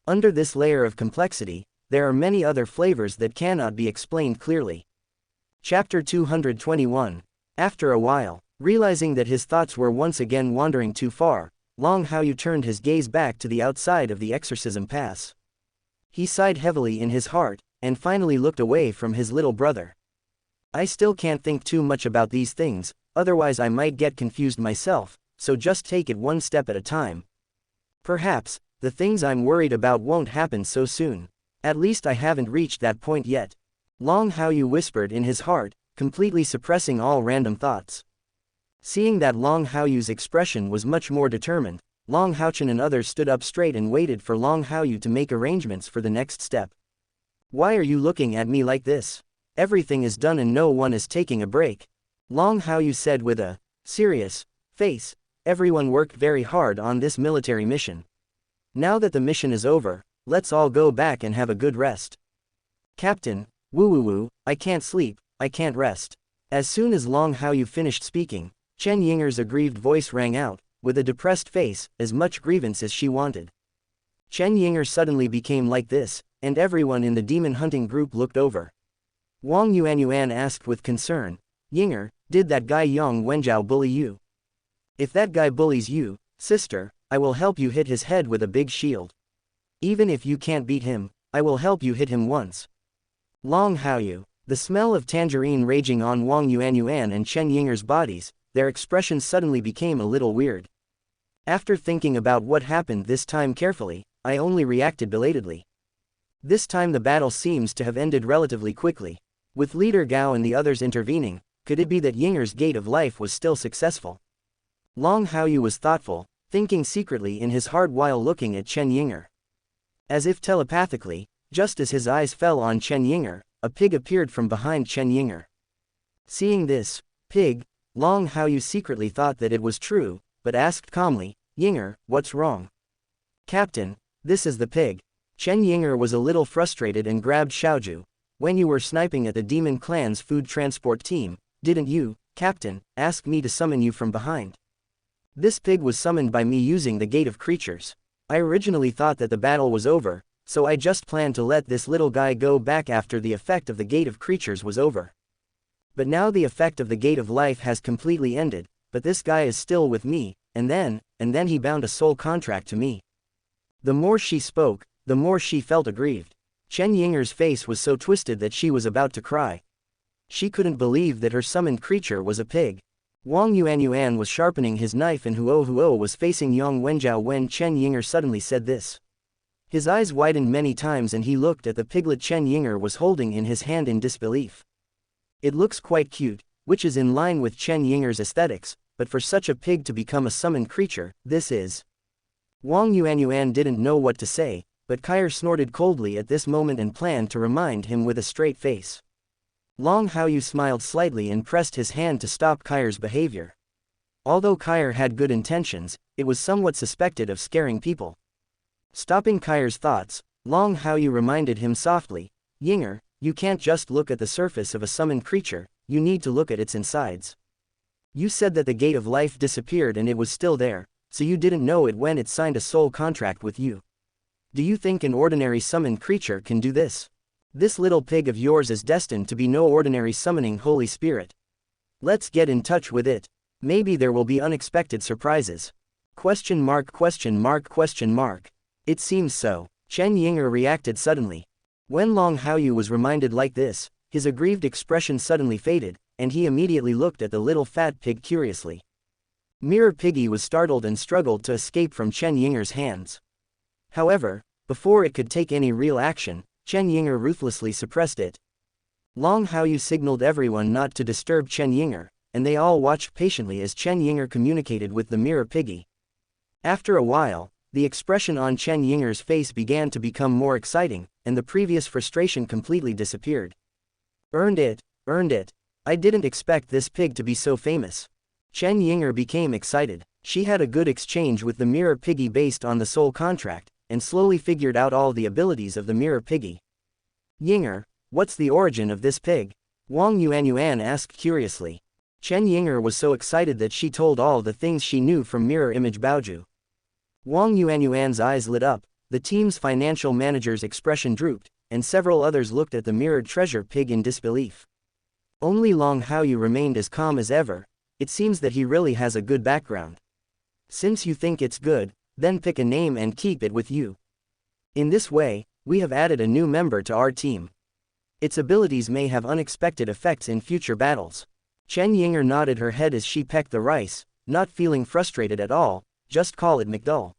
Under this layer of complexity, there are many other flavors that cannot be explained clearly. Chapter 221. After a while, realizing that his thoughts were once again wandering too far, Long Haoyu turned his gaze back to the outside of the exorcism pass. He sighed heavily in his heart, and finally looked away from his little brother. I still can't think too much about these things, otherwise I might get confused myself, so just take it one step at a time. Perhaps, the things I'm worried about won't happen so soon. At least I haven't reached that point yet. Long Haoyu whispered in his heart, completely suppressing all random thoughts. Seeing that Long Haoyu's expression was much more determined, Long Haochen and others stood up straight and waited for Long Haoyu to make arrangements for the next step. Why are you looking at me like this? Everything is done and no one is taking a break. Long Haoyu said with a serious face. Everyone worked very hard on this military mission. Now that the mission is over, let's all go back and have a good rest. Captain, woo, I can't sleep, I can't rest. As soon as Long Haoyu finished speaking, Chen Yinger's aggrieved voice rang out, with a depressed face, as much grievance as she wanted. Chen Yinger suddenly became like this, and everyone in the demon hunting group looked over. Wang Yuanyuan asked with concern, Yinger, did that guy Yang Wenjiao bully you? If that guy bullies you, sister, I will help you hit his head with a big shield. Even if you can't beat him, I will help you hit him once. Long Haoyu, the smell of tangerine raging on Wang Yuanyuan and Chen Yinger's bodies, their expressions suddenly became a little weird. After thinking about what happened this time carefully, I only reacted belatedly. This time the battle seems to have ended relatively quickly. With Leader Gao and the others intervening, could it be that Yinger's gate of life was still successful? Long Haoyu was thoughtful, thinking secretly in his heart while looking at Chen Yinger. As if telepathically, just as his eyes fell on Chen Yinger, a pig appeared from behind Chen Yinger. Seeing this pig, Long Haoyu secretly thought that it was true, but asked calmly, Yinger, what's wrong? Captain, this is the pig. Chen Yinger was a little frustrated and grabbed Xiaoju. When you were sniping at the Demon Clan's food transport team, didn't you, Captain, ask me to summon you from behind? This pig was summoned by me using the Gate of Creatures. I originally thought that the battle was over, so I just planned to let this little guy go back after the effect of the Gate of Creatures was over. But now the effect of the Gate of Life has completely ended, but this guy is still with me, and then he bound a soul contract to me. The more she spoke, the more she felt aggrieved. Chen Yinger's face was so twisted that she was about to cry. She couldn't believe that her summoned creature was a pig. Wang Yuanyuan was sharpening his knife and Huo was facing Yang Wenjiao when Chen Yinger suddenly said this. His eyes widened many times and he looked at the piglet Chen Yinger was holding in his hand in disbelief. It looks quite cute, which is in line with Chen Yinger's aesthetics, but for such a pig to become a summoned creature, this is. Wang Yuanyuan didn't know what to say, but Kyer snorted coldly at this moment and planned to remind him with a straight face. Long Haoyu smiled slightly and pressed his hand to stop Kyer's behavior. Although Kyer had good intentions, it was somewhat suspected of scaring people. Stopping Kyer's thoughts, Long Haoyu reminded him softly, Yinger, you can't just look at the surface of a summoned creature, you need to look at its insides. You said that the Gate of Life disappeared and it was still there, so you didn't know it when it signed a soul contract with you. Do you think an ordinary summoned creature can do this? This little pig of yours is destined to be no ordinary summoning Holy Spirit. Let's get in touch with it. Maybe there will be unexpected surprises. Question mark. It seems so. Chen Yinger reacted suddenly. When Long Haoyu was reminded like this, his aggrieved expression suddenly faded, and he immediately looked at the little fat pig curiously. Mirror Piggy was startled and struggled to escape from Chen Yinger's hands. However, before it could take any real action, Chen Yinger ruthlessly suppressed it. Long Haoyu signaled everyone not to disturb Chen Yinger, and they all watched patiently as Chen Yinger communicated with the Mirror Piggy. After a while, the expression on Chen Yinger's face began to become more exciting, and the previous frustration completely disappeared. Earned it. I didn't expect this pig to be so famous. Chen Yinger became excited. She had a good exchange with the Mirror Piggy based on the soul contract, and slowly figured out all the abilities of the Mirror Piggy. Yinger, what's the origin of this pig? Wang Yuanyuan asked curiously. Chen Yinger was so excited that she told all the things she knew from Mirror Image Baoju. Wang Yuanyuan's eyes lit up, the team's financial manager's expression drooped, and several others looked at the mirrored treasure pig in disbelief. Only Long Haoyu remained as calm as ever. It seems that he really has a good background. Since you think it's good, then pick a name and keep it with you. In this way, we have added a new member to our team. Its abilities may have unexpected effects in future battles. Chen Yinger nodded her head as she pecked the rice, not feeling frustrated at all. Just call it McDull.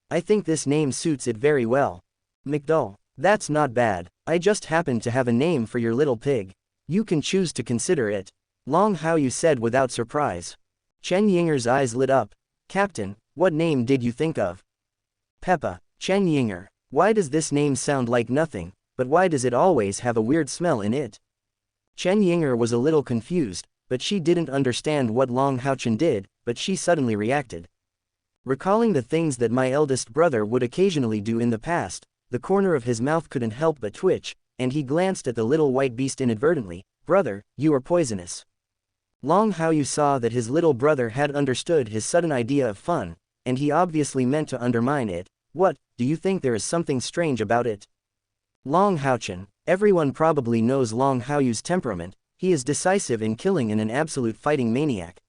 I think this name suits it very well. McDull. That's not bad. I just happened to have a name for your little pig. You can choose to consider it. Long Haoyu said without surprise. Chen Yinger's eyes lit up. Captain, what name did you think of? Peppa. Chen Yinger. Why does this name sound like nothing, but why does it always have a weird smell in it? Chen Yinger was a little confused, but she didn't understand what Long Haochen did, but she suddenly reacted. Recalling the things that my eldest brother would occasionally do in the past, the corner of his mouth couldn't help but twitch, and he glanced at the little white beast inadvertently. Brother, you are poisonous. Long Haoyu saw that his little brother had understood his sudden idea of fun, and he obviously meant to undermine it. What, do you think there is something strange about it? Long Haochen, everyone probably knows Long Haoyu's temperament. He is decisive in killing and an absolute fighting maniac.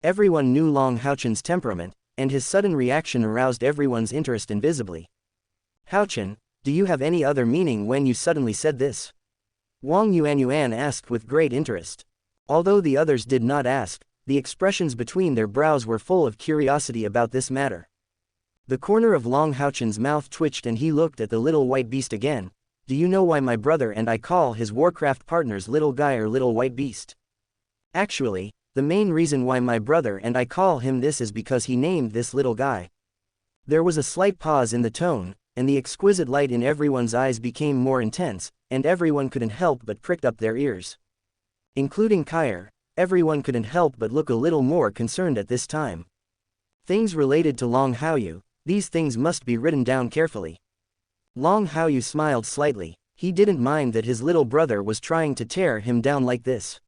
Everyone knew Long Haochen's temperament, and his sudden reaction aroused everyone's interest invisibly. Haochen, do you have any other meaning when you suddenly said this? Wang Yuanyuan asked with great interest. Although the others did not ask, the expressions between their brows were full of curiosity about this matter. The corner of Long Haochen's mouth twitched and he looked at the little white beast again. Do you know why my brother and I call his Warcraft partners little guy or little white beast? Actually, the main reason why my brother and I call him this is because he named this little guy. There was a slight pause in the tone, and the exquisite light in everyone's eyes became more intense, and everyone couldn't help but prick up their ears. Including Kair, everyone couldn't help but look a little more concerned at this time. Things related to Long Haoyu, these things must be written down carefully. Long Haoyu smiled slightly. He didn't mind that his little brother was trying to tear him down like this.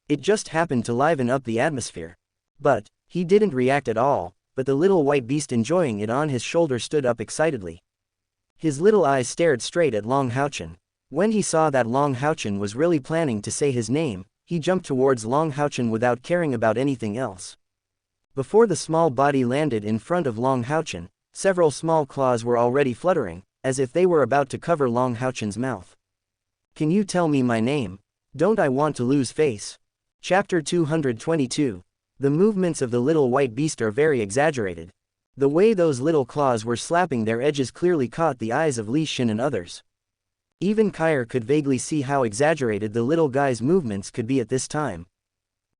It just happened to liven up the atmosphere. But he didn't react at all, but the little white beast enjoying it on his shoulder stood up excitedly. His little eyes stared straight at Long Haochen. When he saw that Long Haochen was really planning to say his name, he jumped towards Long Haochen without caring about anything else. Before the small body landed in front of Long Haochen, several small claws were already fluttering, as if they were about to cover Long Haochen's mouth. Can you tell me my name? Don't I want to lose face? Chapter 222. The movements of the little white beast are very exaggerated. The way those little claws were slapping their edges clearly caught the eyes of Li Xin and others. Even Kair could vaguely see how exaggerated the little guy's movements could be at this time.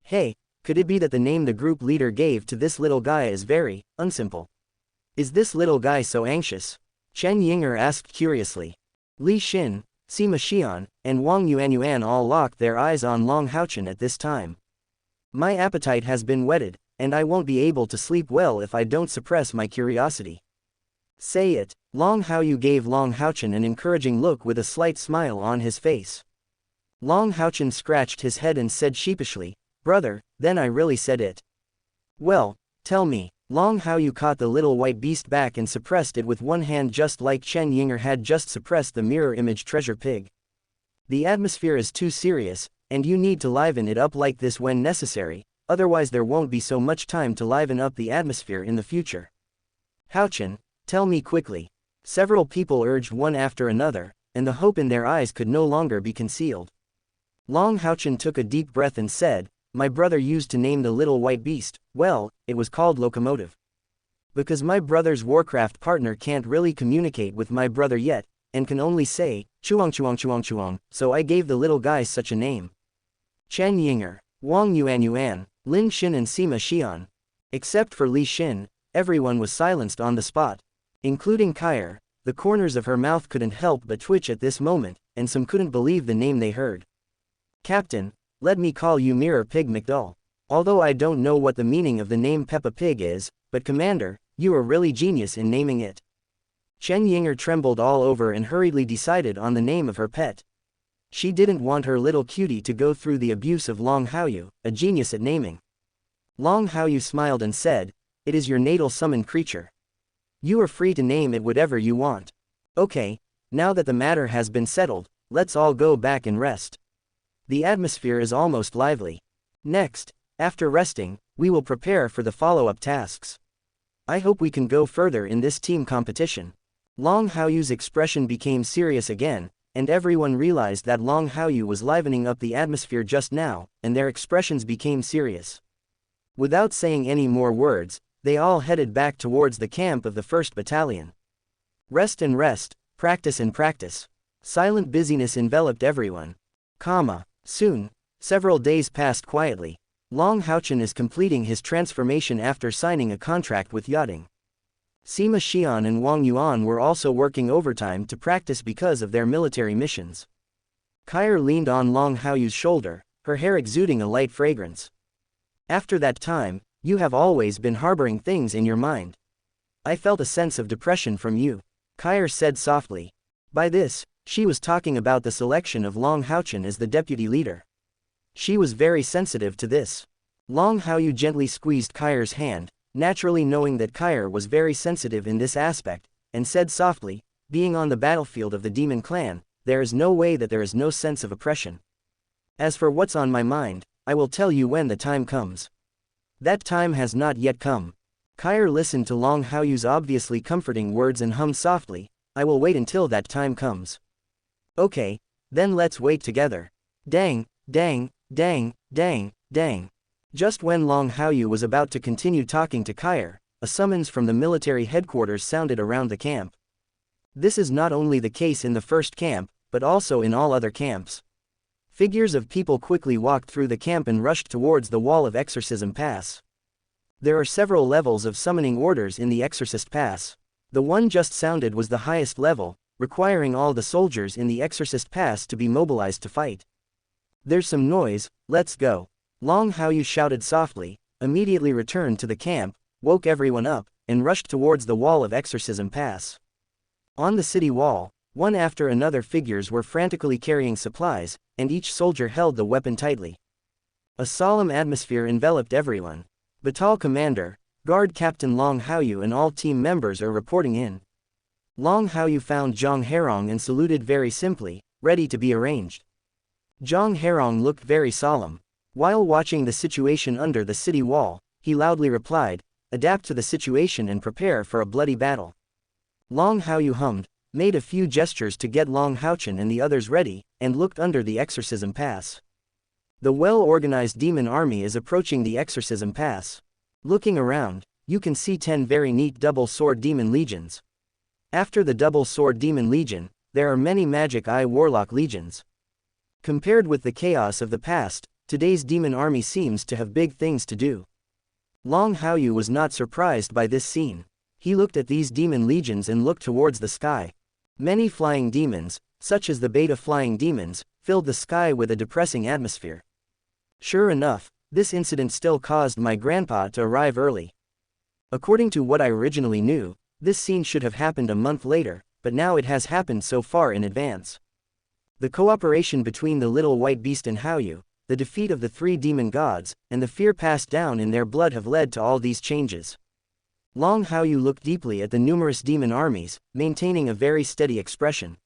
Hey, could it be that the name the group leader gave to this little guy is very unsimple? Is this little guy so anxious? Chen Yinger asked curiously. Li Xin, Sima Xian, and Wang Yuanyuan all locked their eyes on Long Haochen at this time. My appetite has been whetted, and I won't be able to sleep well if I don't suppress my curiosity. Say it. Long Haoyu gave Long Haochen an encouraging look with a slight smile on his face. Long Haochen scratched his head and said sheepishly, "Brother, then I really said it." Well, tell me. Long Haoyu caught the little white beast back and suppressed it with one hand just like Chen Yinger had just suppressed the mirror image treasure pig. The atmosphere is too serious, and you need to liven it up like this when necessary, otherwise there won't be so much time to liven up the atmosphere in the future. Haochen, tell me quickly. Several people urged one after another, and the hope in their eyes could no longer be concealed. Long Haochen took a deep breath and said, "My brother used to name the little white beast, well, it was called Locomotive. Because my brother's Warcraft partner can't really communicate with my brother yet, and can only say, chuang chuang chuang chuang, so I gave the little guy such a name." Chen Yinger, Wang Yuanyuan, Lin Xin and Sima Xian. Except for Li Xin, everyone was silenced on the spot. Including Kair, the corners of her mouth couldn't help but twitch at this moment, and some couldn't believe the name they heard. Captain, let me call you Mirror Pig McDull. Although I don't know what the meaning of the name Peppa Pig is, but Commander, you are really genius in naming it. Chen Yinger trembled all over and hurriedly decided on the name of her pet. She didn't want her little cutie to go through the abuse of Long Haoyu, a genius at naming. Long Haoyu smiled and said, "It is your natal summoned creature. You are free to name it whatever you want. Okay, now that the matter has been settled, let's all go back and rest. The atmosphere is almost lively. Next, after resting, we will prepare for the follow-up tasks. I hope we can go further in this team competition." Long Haoyu's expression became serious again, and everyone realized that Long Haoyu was livening up the atmosphere just now, and their expressions became serious. Without saying any more words, they all headed back towards the camp of the 1st Battalion. Rest and rest, practice and practice. Silent busyness enveloped everyone. Soon, several days passed quietly. Long Haochen is completing his transformation after signing a contract with Yachting. Sima Xian and Wang Yuan were also working overtime to practice because of their military missions. Kair leaned on Long Haoyu's shoulder, her hair exuding a light fragrance. After that time, you have always been harboring things in your mind. I felt a sense of depression from you, Kair said softly. By this, she was talking about the selection of Long Haochen as the deputy leader. She was very sensitive to this. Long Haoyu gently squeezed Kair's hand, naturally knowing that Kair was very sensitive in this aspect, and said softly, "Being on the battlefield of the demon clan, there is no way that there is no sense of oppression. As for what's on my mind, I will tell you when the time comes." That time has not yet come. Kair listened to Long Haoyu's obviously comforting words and hummed softly, "I will wait until that time comes." Okay, then let's wait together. Dang, dang, dang, dang, dang. Just when Long Haoyu was about to continue talking to Kair, a summons from the military headquarters sounded around the camp. This is not only the case in the 1st camp, but also in all other camps. Figures of people quickly walked through the camp and rushed towards the wall of Exorcism Pass. There are several levels of summoning orders in the Exorcist Pass. The one just sounded was the highest level, requiring all the soldiers in the Exorcist Pass to be mobilized to fight. "There's some noise, let's go." Long Haoyu shouted softly, immediately returned to the camp, woke everyone up, and rushed towards the wall of Exorcism Pass. On the city wall, one after another figures were frantically carrying supplies, and each soldier held the weapon tightly. A solemn atmosphere enveloped everyone. Batal Commander, Guard Captain Long Haoyu and all team members are reporting in. Long Haoyu found Zhang Herong and saluted very simply, ready to be arranged. Zhang Herong looked very solemn. While watching the situation under the city wall, he loudly replied, "Adapt to the situation and prepare for a bloody battle." Long Haoyu hummed, made a few gestures to get Long Haochen and the others ready, and looked under the Exorcism Pass. The well-organized demon army is approaching the Exorcism Pass. Looking around, you can see 10 very neat double-sword demon legions. After the double-sword demon legion, there are many magic eye warlock legions. Compared with the chaos of the past, today's demon army seems to have big things to do. Long Haoyu was not surprised by this scene. He looked at these demon legions and looked towards the sky. Many flying demons, such as the beta flying demons, filled the sky with a depressing atmosphere. Sure enough, this incident still caused my grandpa to arrive early. According to what I originally knew, this scene should have happened a month later, but now it has happened so far in advance. The cooperation between the little white beast and Haoyu, the defeat of the 3 demon gods, and the fear passed down in their blood have led to all these changes. Long Haoyu looked deeply at the numerous demon armies, maintaining a very steady expression.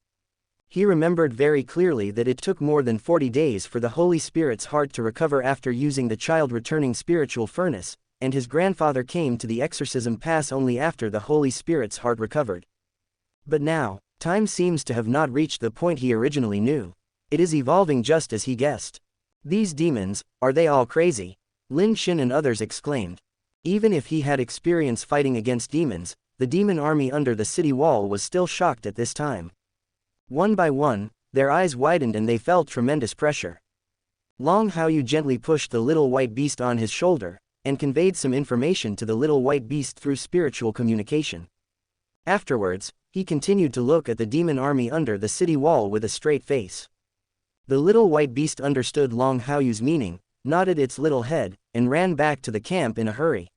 He remembered very clearly that it took more than 40 days for the Holy Spirit's heart to recover after using the child-returning spiritual furnace, and his grandfather came to the Exorcism Pass only after the Holy Spirit's heart recovered. But now, time seems to have not reached the point he originally knew. It is evolving just as he guessed. "These demons, are they all crazy?" Lin Xin and others exclaimed. Even if he had experience fighting against demons, the demon army under the city wall was still shocked at this time. One by one, their eyes widened and they felt tremendous pressure. Long Haoyu gently pushed the little white beast on his shoulder, and conveyed some information to the little white beast through spiritual communication. Afterwards, he continued to look at the demon army under the city wall with a straight face. The little white beast understood Long Haoyu's meaning, nodded its little head, and ran back to the camp in a hurry.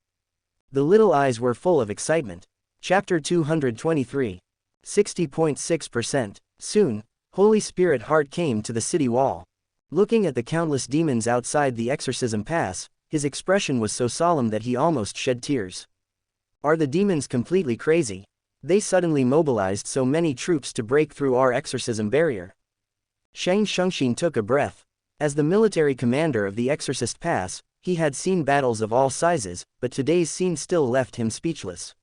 The little eyes were full of excitement. Chapter 223. 60.6%. Soon, Holy Spirit heart came to the city wall. Looking at the countless demons outside the Exorcism Pass, his expression was so solemn that he almost shed tears. Are the demons completely crazy? They suddenly mobilized so many troops to break through our exorcism barrier. Xianxia took a breath. As the military commander of the Exorcist Pass, he had seen battles of all sizes, but today's scene still left him speechless.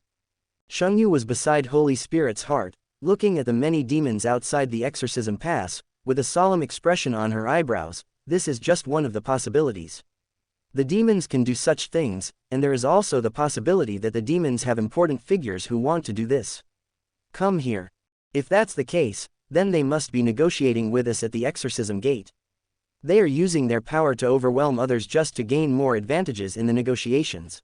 Xianxia was beside Holy Spirit's heart, looking at the many demons outside the Exorcism Pass, with a solemn expression on her eyebrows. This is just one of the possibilities. The demons can do such things, and there is also the possibility that the demons have important figures who want to do this. Come here. If that's the case, then they must be negotiating with us at the Exorcism Gate. They are using their power to overwhelm others just to gain more advantages in the negotiations.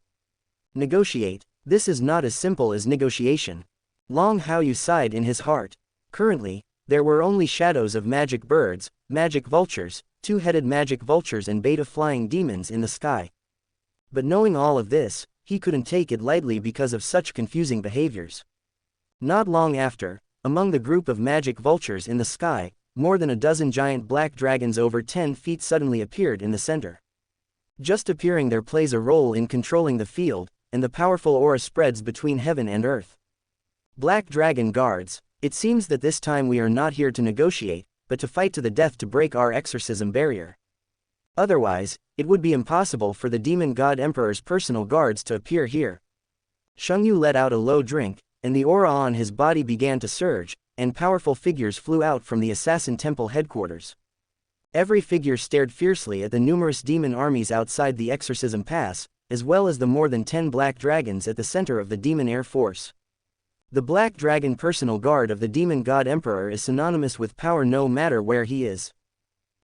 Negotiate? This is not as simple as negotiation. Long Haoyu sighed in his heart. Currently, there were only shadows of magic birds, magic vultures, 2-headed magic vultures and beta flying demons in the sky. But knowing all of this, he couldn't take it lightly because of such confusing behaviors. Not long after, among the group of magic vultures in the sky, more than a dozen giant black dragons over 10 feet suddenly appeared in the center. Just appearing there plays a role in controlling the field, and the powerful aura spreads between heaven and earth. Black dragon guards, it seems that this time we are not here to negotiate, but to fight to the death to break our exorcism barrier. Otherwise, it would be impossible for the demon god emperor's personal guards to appear here. Xianxia let out a low drink, and the aura on his body began to surge, and powerful figures flew out from the assassin temple headquarters. Every figure stared fiercely at the numerous demon armies outside the Exorcism Pass, as well as the more than 10 black dragons at the center of the demon air force. The black dragon personal guard of the demon god emperor is synonymous with power no matter where he is.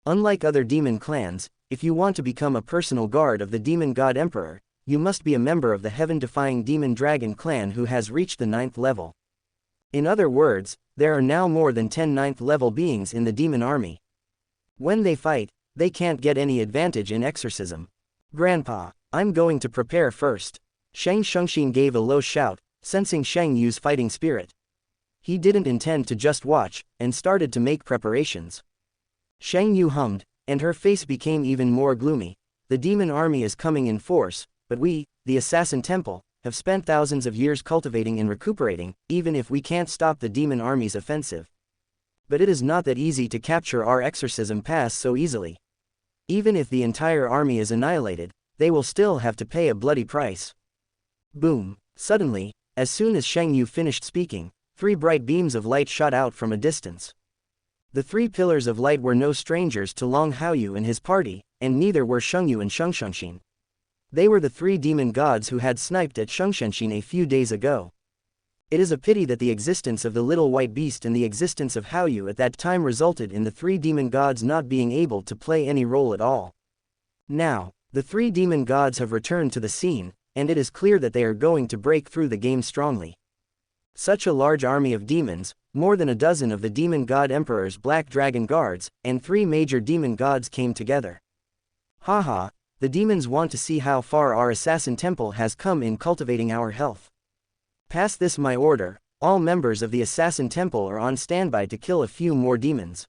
Unlike other demon clans, if you want to become a personal guard of the demon god emperor, you must be a member of the heaven-defying demon dragon clan who has reached the 9th level. In other words, there are now more than 10 ninth level beings in the demon army. When they fight, they can't get any advantage in exorcism. Grandpa, I'm going to prepare first. Shang Shengxin gave a low shout, sensing Shang Yu's fighting spirit. He didn't intend to just watch, and started to make preparations. Shang Yu hummed, and her face became even more gloomy. The demon army is coming in force, but we, the assassin temple, have spent thousands of years cultivating and recuperating, even if we can't stop the demon army's offensive. But it is not that easy to capture our exorcism pass so easily. Even if the entire army is annihilated, they will still have to pay a bloody price. Boom! Suddenly, as soon as Shang Yu finished speaking, 3 bright beams of light shot out from a distance. The 3 pillars of light were no strangers to Long Haochen and his party, and neither were Shang Yu and Shang Shengxin. They were the 3 demon gods who had sniped at Shang Shengxin a few days ago. It is a pity that the existence of the little white beast and the existence of Haoyu at that time resulted in the 3 demon gods not being able to play any role at all. Now, the 3 demon gods have returned to the scene, and it is clear that they are going to break through the game strongly. Such a large army of demons, more than a dozen of the demon god emperor's black dragon guards, and 3 major demon gods came together. Haha, the demons want to see how far our assassin temple has come in cultivating our health. Pass this my order, all members of the assassin temple are on standby to kill a few more demons.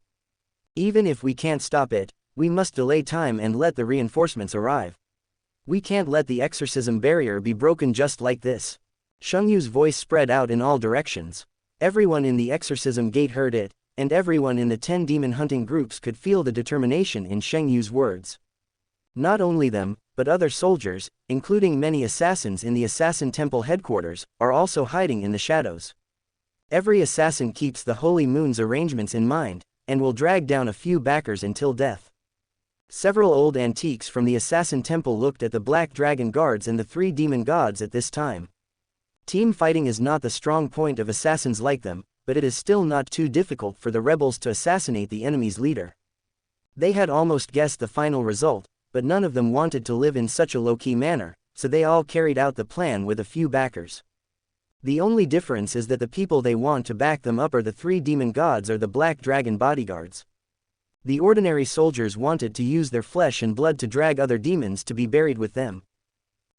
Even if we can't stop it, we must delay time and let the reinforcements arrive. We can't let the exorcism barrier be broken just like this. Shang Yu's voice spread out in all directions. Everyone in the exorcism gate heard it, and everyone in the 10 demon hunting groups could feel the determination in Shang Yu's words. Not only them, but other soldiers, including many assassins in the assassin temple headquarters, are also hiding in the shadows. Every assassin keeps the Holy Moon's arrangements in mind, and will drag down a few backers until death. Several old antiques from the assassin temple looked at the black dragon guards and the 3 demon gods at this time. Team fighting is not the strong point of assassins like them, but it is still not too difficult for the rebels to assassinate the enemy's leader. They had almost guessed the final result, but none of them wanted to live in such a low-key manner, so they all carried out the plan with a few backers. The only difference is that the people they want to back them up are the 3 demon gods or the black dragon bodyguards. The ordinary soldiers wanted to use their flesh and blood to drag other demons to be buried with them.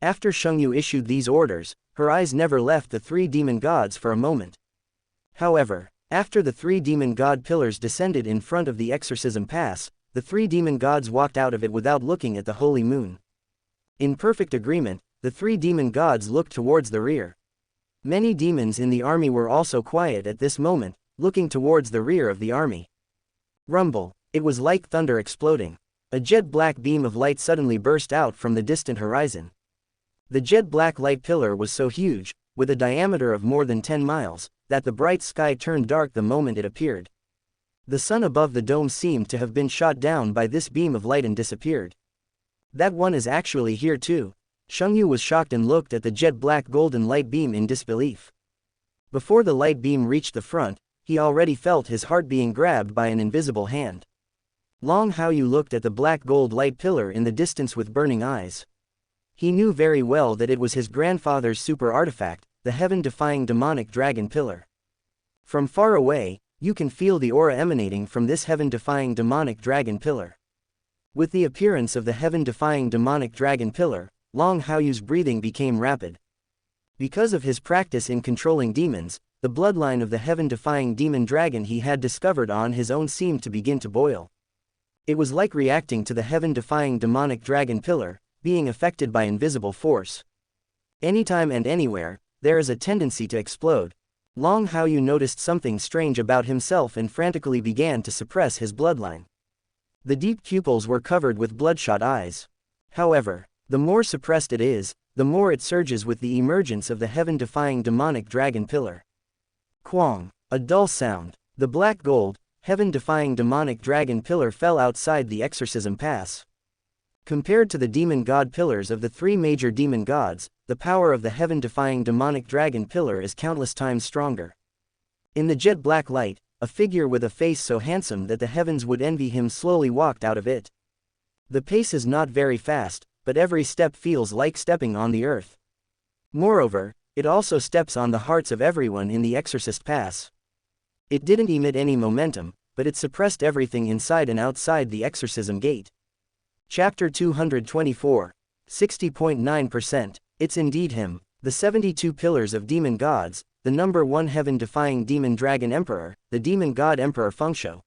After Shang Yu issued these orders, her eyes never left the 3 demon gods for a moment. However, after the 3 demon god pillars descended in front of the exorcism pass, the 3 demon gods walked out of it without looking at the holy moon. In perfect agreement, the 3 demon gods looked towards the rear. Many demons in the army were also quiet at this moment, looking towards the rear of the army. Rumble, it was like thunder exploding. A jet black beam of light suddenly burst out from the distant horizon. The jet black light pillar was so huge, with a diameter of more than 10 miles, that the bright sky turned dark the moment it appeared. The sun above the dome seemed to have been shot down by this beam of light and disappeared. That one is actually here too. Shang Yu was shocked and looked at the jet black golden light beam in disbelief. Before the light beam reached the front, he already felt his heart being grabbed by an invisible hand. Long Haochen looked at the black gold light pillar in the distance with burning eyes. He knew very well that it was his grandfather's super artifact, the heaven-defying demonic dragon pillar. From far away, you can feel the aura emanating from this heaven-defying demonic dragon pillar. With the appearance of the heaven-defying demonic dragon pillar, Long Haoyu's breathing became rapid. Because of his practice in controlling demons, the bloodline of the heaven-defying demon dragon he had discovered on his own seemed to begin to boil. It was like reacting to the heaven-defying demonic dragon pillar, being affected by invisible force. Anytime and anywhere, there is a tendency to explode. Long Haochen noticed something strange about himself and frantically began to suppress his bloodline. The deep pupils were covered with bloodshot eyes. However, the more suppressed it is, the more it surges with the emergence of the heaven-defying demonic dragon pillar. Quang! A dull sound. The black gold, heaven-defying demonic dragon pillar fell outside the exorcism pass. Compared to the demon god pillars of the 3 major demon gods, the power of the heaven-defying demonic dragon pillar is countless times stronger. In the jet black light, a figure with a face so handsome that the heavens would envy him slowly walked out of it. The pace is not very fast, but every step feels like stepping on the earth. Moreover, It also steps on the hearts of everyone in the Exorcist pass. It didn't emit any momentum, but it suppressed everything inside and outside the exorcism gate. Chapter 224. 60.9%. It's indeed him, the 72 pillars of demon gods, the number 1 heaven-defying demon dragon emperor, the demon god emperor Fengshu.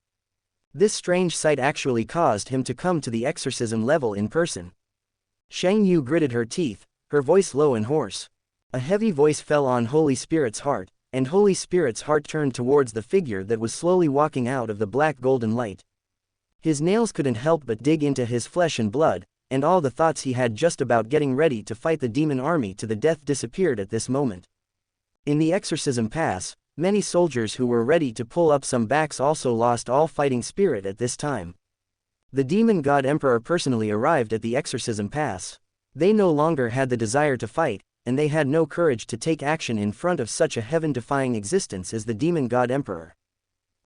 This strange sight actually caused him to come to the exorcism level in person. Xianxia gritted her teeth, her voice low and hoarse. A heavy voice fell on Holy Spirit's heart, and Holy Spirit's heart turned towards the figure that was slowly walking out of the black golden light. His nails couldn't help but dig into his flesh and blood, and all the thoughts he had just about getting ready to fight the demon army to the death disappeared at this moment. In the exorcism pass, many soldiers who were ready to pull up some backs also lost all fighting spirit at this time. The demon god emperor personally arrived at the exorcism pass. They no longer had the desire to fight, and they had no courage to take action in front of such a heaven-defying existence as the demon god emperor.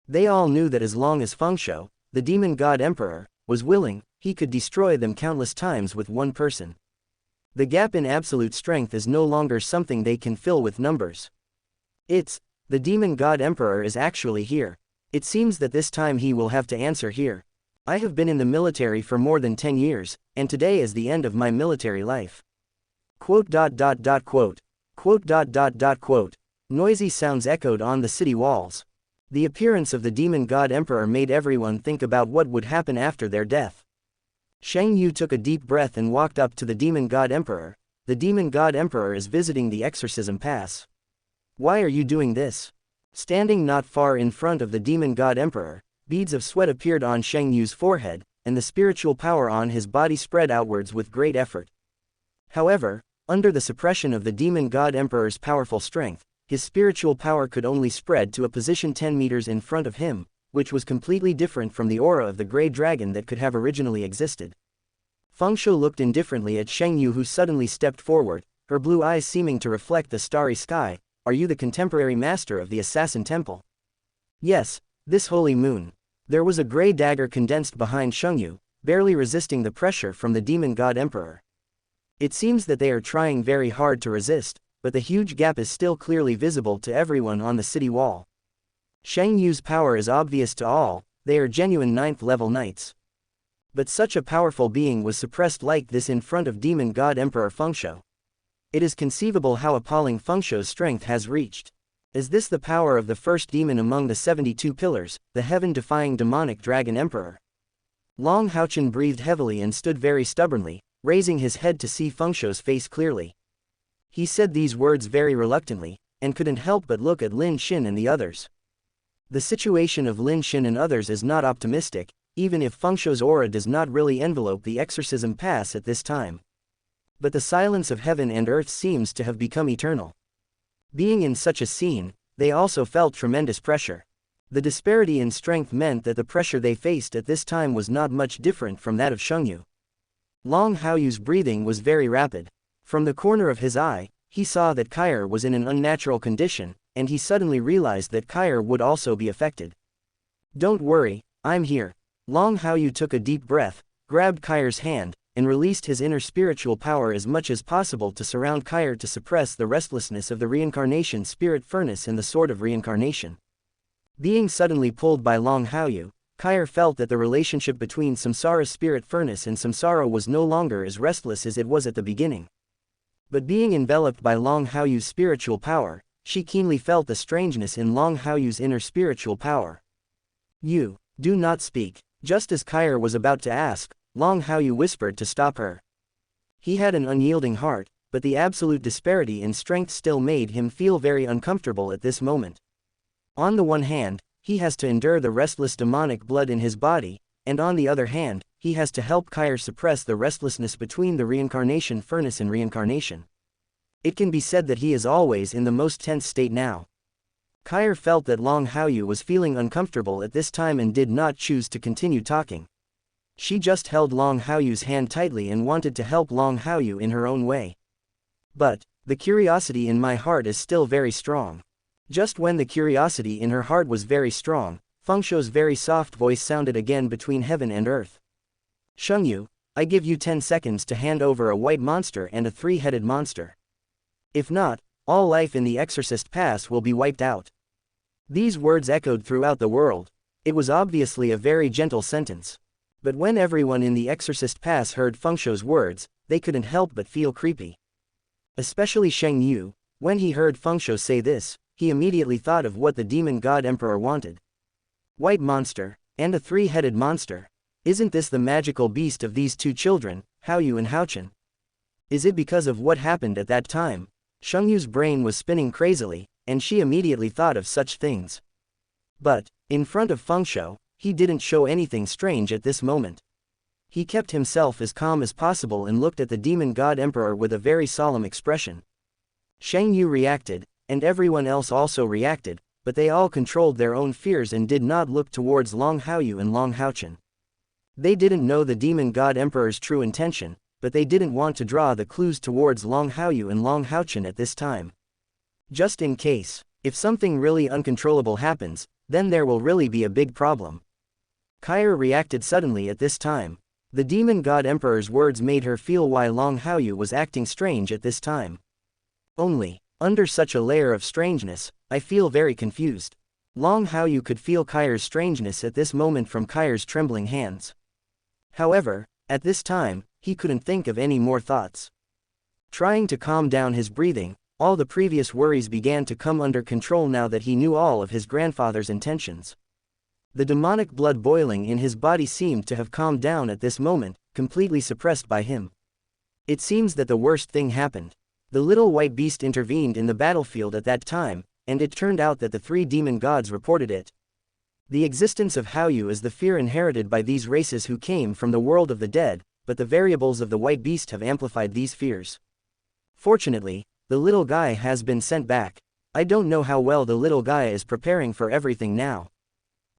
They all knew that as long as Fengshu, the demon god emperor, was willing, he could destroy them countless times with one person. The gap in absolute strength is no longer something they can fill with numbers. The demon god emperor is actually here. It seems that this time he will have to answer here. I have been in the military for more than 10 years, and today is the end of my military life. Quote. Noisy sounds echoed on the city walls. The appearance of the demon god emperor made everyone think about what would happen after their death. Xianxia took a deep breath and walked up to the demon god emperor. The demon god emperor is visiting the exorcism pass. Why are you doing this? Standing not far in front of the demon god emperor, beads of sweat appeared on Xianxia's forehead, and the spiritual power on his body spread outwards with great effort. However, under the suppression of the demon god emperor's powerful strength, his spiritual power could only spread to a position 10 meters in front of him, which was completely different from the aura of the grey dragon that could have originally existed. Fengshu looked indifferently at Xianxia, who suddenly stepped forward, her blue eyes seeming to reflect the starry sky. Are you the contemporary master of the assassin temple? Yes, this holy moon. There was a grey dagger condensed behind Xianxia, barely resisting the pressure from the demon god emperor. It seems that they are trying very hard to resist, but the huge gap is still clearly visible to everyone on the city wall. Xianxia's power is obvious to all, they are genuine 9th level knights. But such a powerful being was suppressed like this in front of demon god emperor Fengshu. It is conceivable how appalling Fengshu's strength has reached. Is this the power of the first demon among the 72 pillars, the heaven-defying demonic dragon emperor? Long Haochen breathed heavily and stood very stubbornly, raising his head to see Fengshu's face clearly. He said these words very reluctantly, and couldn't help but look at Lin Xin and the others. The situation of Lin Xin and others is not optimistic, even if Fengshu's aura does not really envelope the exorcism pass at this time. But the silence of heaven and earth seems to have become eternal. Being in such a scene, they also felt tremendous pressure. The disparity in strength meant that the pressure they faced at this time was not much different from that of Xianxia. Long Haoyu's breathing was very rapid. From the corner of his eye, he saw that Kair was in an unnatural condition, and he suddenly realized that Kair would also be affected. Don't worry, I'm here. Long Haoyu took a deep breath, grabbed Kair's hand, and released his inner spiritual power as much as possible to surround Kair to suppress the restlessness of the reincarnation spirit furnace and the sword of reincarnation. Being suddenly pulled by Long Haoyu, Kair felt that the relationship between Samsara's spirit furnace and Samsara was no longer as restless as it was at the beginning. But being enveloped by Long Haoyu's spiritual power, she keenly felt the strangeness in Long Haoyu's inner spiritual power. You, do not speak. Just as Kair was about to ask, Long Haoyu whispered to stop her. He had an unyielding heart, but the absolute disparity in strength still made him feel very uncomfortable at this moment. On the one hand, he has to endure the restless demonic blood in his body, and on the other hand, he has to help Kair suppress the restlessness between the reincarnation furnace and reincarnation. It can be said that he is always in the most tense state now. Kair felt that Long Haoyu was feeling uncomfortable at this time and did not choose to continue talking. She just held Long Haoyu's hand tightly and wanted to help Long Haoyu in her own way. But, the curiosity in my heart is still very strong. Just when the curiosity in her heart was very strong, Fengshu's very soft voice sounded again between heaven and earth. Xianxia, I give you 10 seconds to hand over a white monster and a 3-headed monster. If not, All life in the Exorcist Pass will be wiped out. These words echoed throughout the world. It was obviously a very gentle sentence. But when everyone in the Exorcist Pass heard Fengshuo's words, they couldn't help but feel creepy. Especially Xianxia. When he heard Fengshuo say this, he immediately thought of what the demon god emperor wanted. White monster, and a three-headed monster. Isn't this the magical beast of these two children, Haoyu and Haochen? Is it because of what happened at that time? Xianxia's brain was spinning crazily, and she immediately thought of such things. But, in front of Fengshuo, he didn't show anything strange at this moment. He kept himself as calm as possible and looked at the demon god emperor with a very solemn expression. Xianxia reacted, and everyone else also reacted, but they all controlled their own fears and did not look towards Long Haoyu and Long Haochen. They didn't know the demon god emperor's true intention, but they didn't want to draw the clues towards Long Haoyu and Long Haochen at this time. Just in case, if something really uncontrollable happens, then there will really be a big problem. Kair reacted suddenly at this time. The demon god emperor's words made her feel why Long Haoyu was acting strange at this time. Only, under such a layer of strangeness, I feel very confused. Long Haoyu could feel Kair's strangeness at this moment from Kair's trembling hands. However, at this time, he couldn't think of any more thoughts. Trying to calm down his breathing, all the previous worries began to come under control now that he knew all of his grandfather's intentions. The demonic blood boiling in his body seemed to have calmed down at this moment, completely suppressed by him. It seems that the worst thing happened. The little white beast intervened in the battlefield at that time, and it turned out that the three demon gods reported it. The existence of Haoyu is the fear inherited by these races who came from the world of the dead, but the variables of the white beast have amplified these fears. Fortunately, the little guy has been sent back. I don't know how well the little guy is preparing for everything now.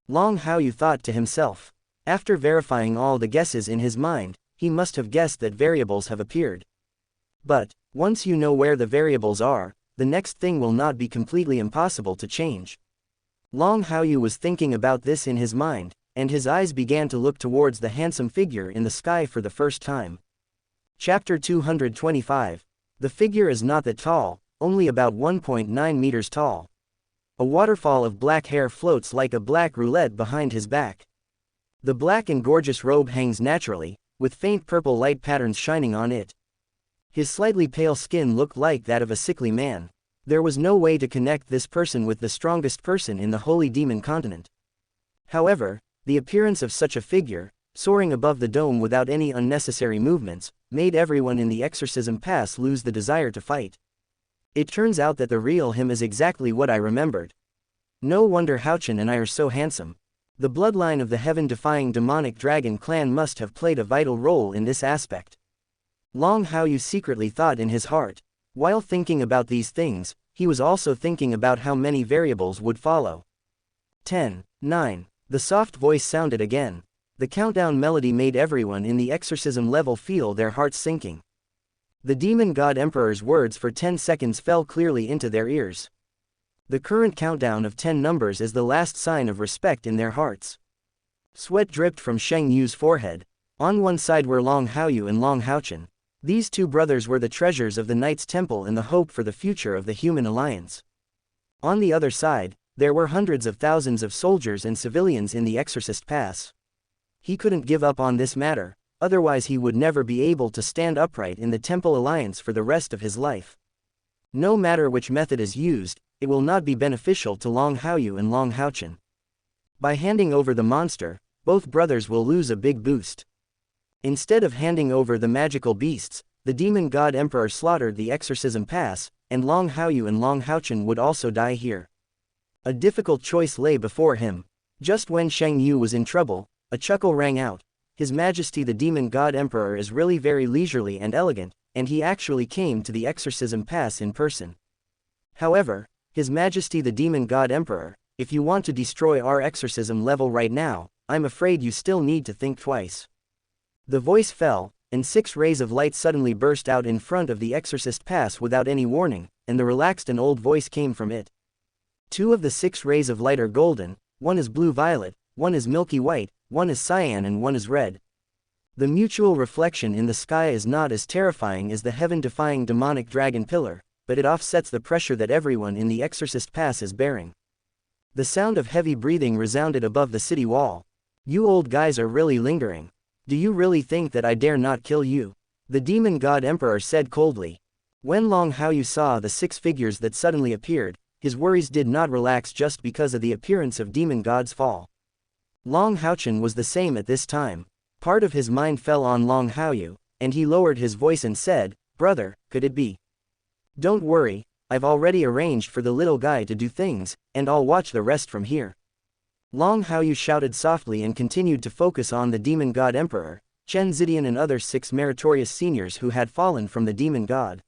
Long Haoyu thought to himself. After verifying all the guesses in his mind, he must have guessed that variables have appeared. But, once you know where the variables are, the next thing will not be completely impossible to change. Long Haoyu was thinking about this in his mind, and his eyes began to look towards the handsome figure in the sky for the first time. Chapter 225. The figure is not that tall, only about 1.9 meters tall. A waterfall of black hair floats like a black roulette behind his back. The black and gorgeous robe hangs naturally, with faint purple light patterns shining on it. His slightly pale skin looked like that of a sickly man. There was no way to connect this person with the strongest person in the Holy Demon Continent. However, the appearance of such a figure, soaring above the dome without any unnecessary movements, made everyone in the Exorcism Pass lose the desire to fight. It turns out that the real him is exactly what I remembered. No wonder Haochen and I are so handsome. The bloodline of the heaven-defying demonic dragon clan must have played a vital role in this aspect. Long Haoyu secretly thought in his heart. While thinking about these things, he was also thinking about how many variables would follow. 10, 9. The soft voice sounded again. The countdown melody made everyone in the exorcism level feel their hearts sinking. The demon god emperor's words for 10 seconds fell clearly into their ears. The current countdown of 10 numbers is the last sign of respect in their hearts. Sweat dripped from Xianxia's forehead. On one side were Long Haoyu and Long Haochen. These two brothers were the treasures of the Knights' Temple and the hope for the future of the human alliance. On the other side, there were hundreds of thousands of soldiers and civilians in the Exorcist Pass. He couldn't give up on this matter, otherwise he would never be able to stand upright in the Temple Alliance for the rest of his life. No matter which method is used, it will not be beneficial to Long Haoyu and Long Haochen. By handing over the monster, both brothers will lose a big boost. Instead of handing over the magical beasts, the demon god emperor slaughtered the Exorcism Pass, and Long Haoyu and Long Haochen would also die here. A difficult choice lay before him. Just when Xianxia was in trouble, a chuckle rang out. His Majesty the demon god emperor is really very leisurely and elegant, and he actually came to the Exorcism Pass in person. However, His Majesty the demon god emperor, if you want to destroy our exorcism level right now, I'm afraid you still need to think twice. The voice fell, and 6 rays of light suddenly burst out in front of the Exorcist Pass without any warning, and the relaxed and old voice came from it. 2 of the 6 rays of light are golden, one is blue-violet, one is milky white, one is cyan and one is red. The mutual reflection in the sky is not as terrifying as the heaven-defying demonic dragon pillar, but it offsets the pressure that everyone in the Exorcist Pass is bearing. The sound of heavy breathing resounded above the city wall. You old guys are really lingering. Do you really think that I dare not kill you? The demon god emperor said coldly. When Long Haochen saw the 6 figures that suddenly appeared, his worries did not relax just because of the appearance of demon god's fall. Long Haochen was the same at this time. Part of his mind fell on Long Haochen, and he lowered his voice and said, "Brother, could it be? Don't worry, I've already arranged for the little guy to do things, and I'll watch the rest from here." Long Haochen shouted softly and continued to focus on the demon god emperor, Chen Zidian and other 6 meritorious seniors who had fallen from the demon god.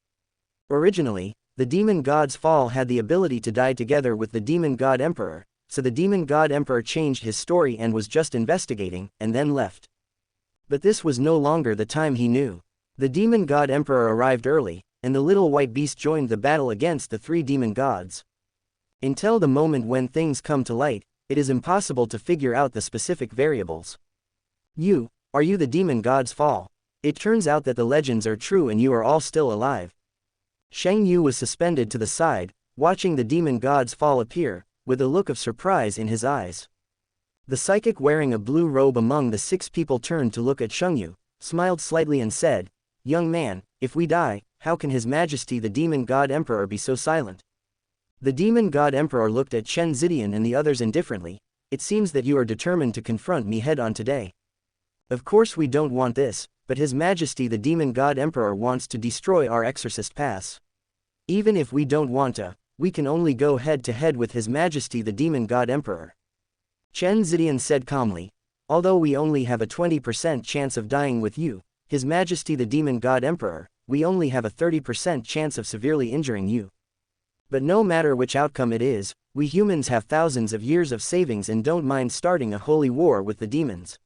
Originally, the demon god's fall had the ability to die together with the demon god emperor, so the demon god emperor changed his story and was just investigating, and then left. But this was no longer the time he knew. The demon god emperor arrived early, and the little white beast joined the battle against the 3 demon gods. Until the moment when things come to light, it is impossible to figure out the specific variables. Are you the demon god's fall? It turns out that the legends are true and you are all still alive. Shang Yu was suspended to the side, watching the demon god's fall appear, with a look of surprise in his eyes. The psychic wearing a blue robe among the 6 people turned to look at Shang Yu, smiled slightly and said, "Young man, if we die, how can His Majesty the demon god emperor be so silent?" The demon god emperor looked at Chen Zidian and the others indifferently. "It seems that you are determined to confront me head on today. Of course we don't want this, but His Majesty the demon god emperor wants to destroy our Exorcist Pass. Even if we don't want to, we can only go head to head with His Majesty the demon god emperor." Chen Zidian said calmly, "Although we only have a 20% chance of dying with you, His Majesty the demon god emperor, we only have a 30% chance of severely injuring you. But no matter which outcome it is, we humans have thousands of years of savings and don't mind starting a holy war with the demons.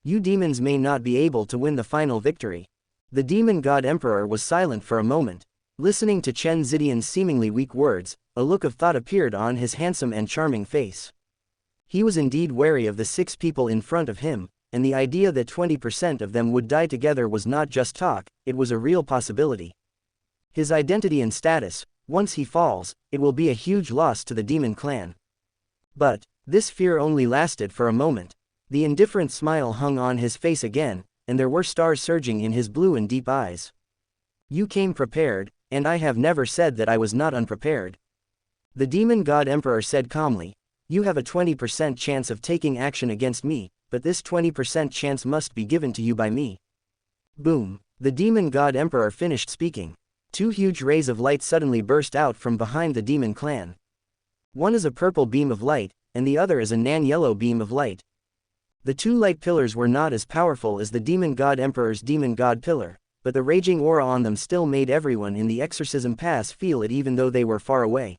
You demons may not be able to win the final victory." The demon god emperor was silent for a moment. Listening to Chen Zidian's seemingly weak words, a look of thought appeared on his handsome and charming face. He was indeed wary of the 6 people in front of him, and the idea that 20% of them would die together was not just talk, it was a real possibility. His identity and status, once he falls, it will be a huge loss to the demon clan. But this fear only lasted for a moment. The indifferent smile hung on his face again, and there were stars surging in his blue and deep eyes. "You came prepared, and I have never said that I was not unprepared." The demon god emperor said calmly, "You have a 20% chance of taking action against me, but this 20% chance must be given to you by me." Boom! The demon god emperor finished speaking. 2 huge rays of light suddenly burst out from behind the demon clan. One is a purple beam of light, and the other is a nan-yellow beam of light. The 2 light pillars were not as powerful as the demon god emperor's demon god pillar, but the raging aura on them still made everyone in the exorcism pass feel it even though they were far away.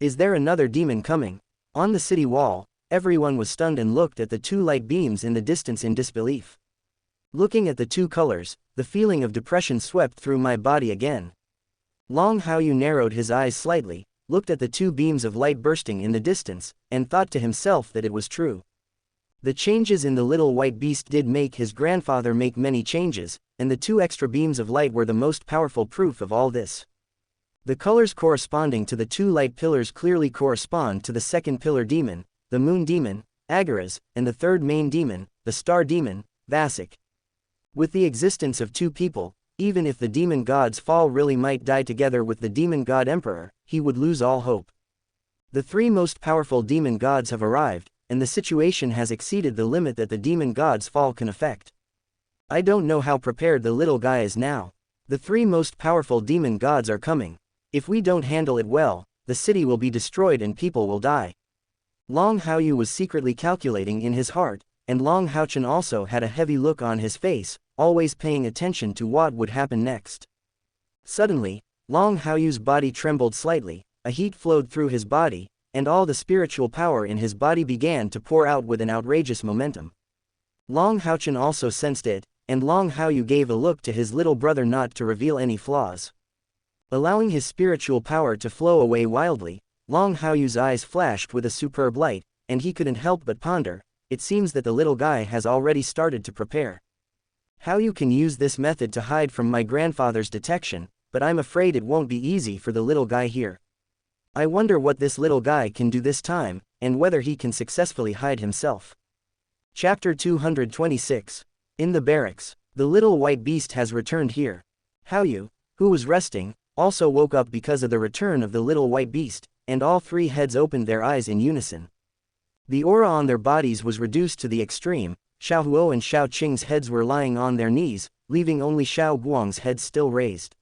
"Is there another demon coming?" On the city wall, everyone was stunned and looked at the 2 light beams in the distance in disbelief. Looking at the 2 colors, the feeling of depression swept through my body again. Long Haochen narrowed his eyes slightly, looked at the 2 beams of light bursting in the distance, and thought to himself that it was true. The changes in the little white beast did make his grandfather make many changes, and the 2 extra beams of light were the most powerful proof of all this. The colors corresponding to the 2 light pillars clearly correspond to the 2nd pillar demon, the moon demon, Agaras, and the 3rd main demon, the star demon, Vasik. With the existence of 2 people, even if the demon gods fall really might die together with the demon god emperor, he would lose all hope. The 3 most powerful demon gods have arrived, and the situation has exceeded the limit that the demon god's fall can affect. I don't know how prepared the little guy is now. The 3 most powerful demon gods are coming. If we don't handle it well, the city will be destroyed and people will die. Long Haochen was secretly calculating in his heart, and Long Haochen also had a heavy look on his face, always paying attention to what would happen next. Suddenly, Long Haoyu's body trembled slightly, a heat flowed through his body, and all the spiritual power in his body began to pour out with an outrageous momentum. Long Haochen also sensed it, and Long Haoyu gave a look to his little brother not to reveal any flaws. Allowing his spiritual power to flow away wildly, Long Haoyu's eyes flashed with a superb light, and he couldn't help but ponder, it seems that the little guy has already started to prepare. Haoyu can use this method to hide from my grandfather's detection, but I'm afraid it won't be easy for the little guy here. I wonder what this little guy can do this time, and whether he can successfully hide himself. Chapter 226. In the barracks, the little white beast has returned here. Haoyu, who was resting, also woke up because of the return of the little white beast, and all three heads opened their eyes in unison. The aura on their bodies was reduced to the extreme. Xiao Huo and Xiao Qing's heads were lying on their knees, leaving only Xiao Guang's head still raised.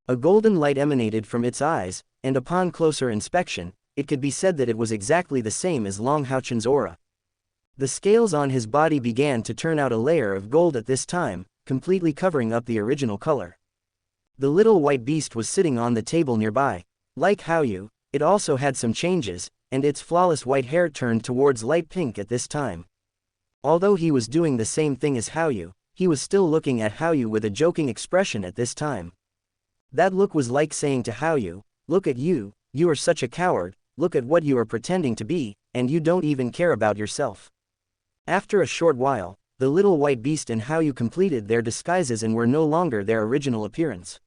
A golden light emanated from its eyes, and upon closer inspection, it could be said that it was exactly the same as Long Haochen's aura. The scales on his body began to turn out a layer of gold at this time, completely covering up the original color. The little white beast was sitting on the table nearby. Like Haoyu, it also had some changes, and its flawless white hair turned towards light pink at this time. Although he was doing the same thing as Haoyu, he was still looking at Haoyu with a joking expression at this time. That look was like saying to Haoyu, "Look at you, you are such a coward, look at what you are pretending to be, and you don't even care about yourself." After a short while, the little white beast and Haoyu completed their disguises and were no longer their original appearance.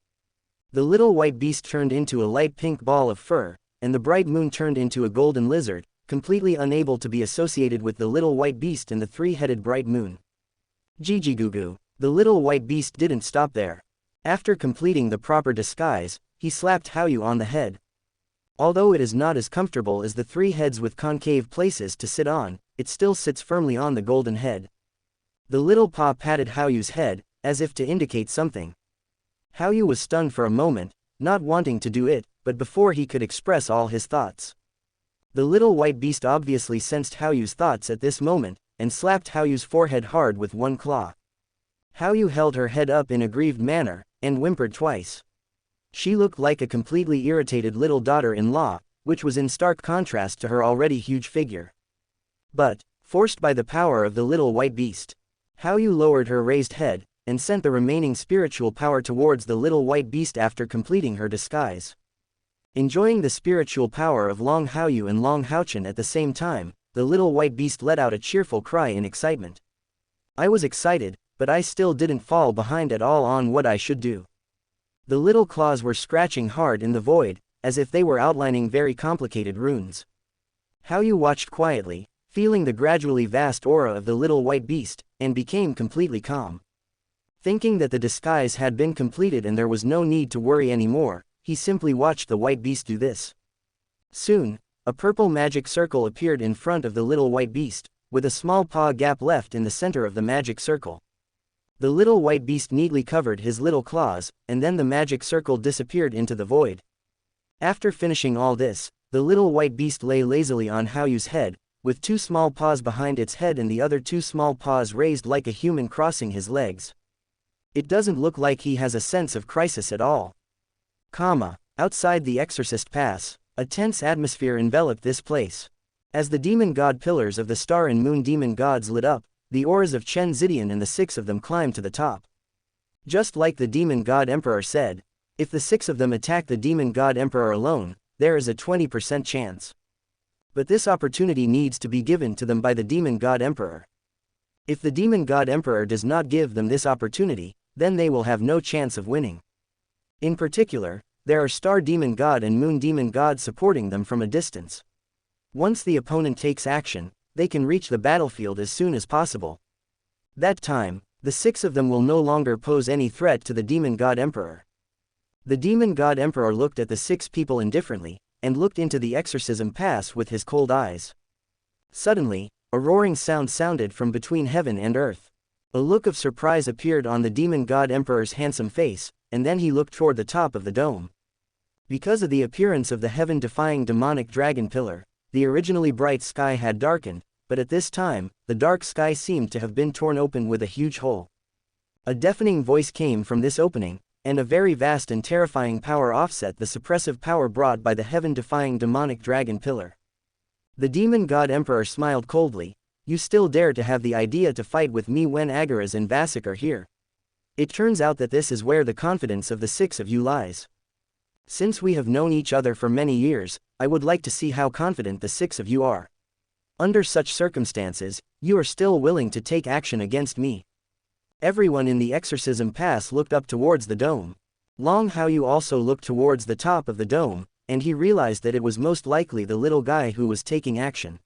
The little white beast turned into a light pink ball of fur, and the bright moon turned into a golden lizard, completely unable to be associated with the little white beast and the three-headed bright moon. Jijigugu. The little white beast didn't stop there. After completing the proper disguise, he slapped Haoyu on the head. Although it is not as comfortable as the three heads with concave places to sit on, it still sits firmly on the golden head. The little paw patted Haoyu's head, as if to indicate something. Haoyu was stunned for a moment, not wanting to do it, but before he could express all his thoughts. The little white beast obviously sensed Haoyu's thoughts at this moment, and slapped Haoyu's forehead hard with one claw. Haoyu held her head up in a grieved manner, and whimpered twice. She looked like a completely irritated little daughter-in-law, which was in stark contrast to her already huge figure. But, forced by the power of the little white beast, Haoyu lowered her raised head, and sent the remaining spiritual power towards the little white beast after completing her disguise. Enjoying the spiritual power of Long Haoyu and Long Haochen at the same time, the little white beast let out a cheerful cry in excitement. I was excited, but I still didn't fall behind at all on what I should do. The little claws were scratching hard in the void, as if they were outlining very complicated runes. Haoyu watched quietly, feeling the gradually vast aura of the little white beast, and became completely calm. Thinking that the disguise had been completed and there was no need to worry anymore, he simply watched the white beast do this. Soon, a purple magic circle appeared in front of the little white beast, with a small paw gap left in the center of the magic circle. The little white beast neatly covered his little claws, and then the magic circle disappeared into the void. After finishing all this, the little white beast lay lazily on Haoyu's head, with two small paws behind its head and the other two small paws raised like a human crossing his legs. It doesn't look like he has a sense of crisis at all. Outside the Exorcist Pass, a tense atmosphere enveloped this place. As the demon god pillars of the star and moon demon gods lit up, the auras of Chen Zidian and the six of them climbed to the top. Just like the demon god emperor said, if the six of them attack the demon god emperor alone, there is a 20% chance. But this opportunity needs to be given to them by the demon god emperor. If the demon god emperor does not give them this opportunity, then they will have no chance of winning. In particular, there are star demon god and moon demon god supporting them from a distance. Once the opponent takes action, they can reach the battlefield as soon as possible. That time, the six of them will no longer pose any threat to the demon god emperor. The demon god emperor looked at the six people indifferently, and looked into the exorcism pass with his cold eyes. Suddenly, a roaring sound sounded from between heaven and earth. A look of surprise appeared on the demon god emperor's handsome face, and then he looked toward the top of the dome. Because of the appearance of the heaven-defying demonic dragon pillar, the originally bright sky had darkened, but at this time, the dark sky seemed to have been torn open with a huge hole. A deafening voice came from this opening, and a very vast and terrifying power offset the suppressive power brought by the heaven-defying demonic dragon pillar. The demon god emperor smiled coldly. You still dare to have the idea to fight with me when Agaras and Vasik are here? It turns out that this is where the confidence of the six of you lies. Since we have known each other for many years, I would like to see how confident the six of you are. Under such circumstances, you are still willing to take action against me. Everyone in the exorcism pass looked up towards the dome. Long Haoyu also looked towards the top of the dome, and he realized that it was most likely the little guy who was taking action.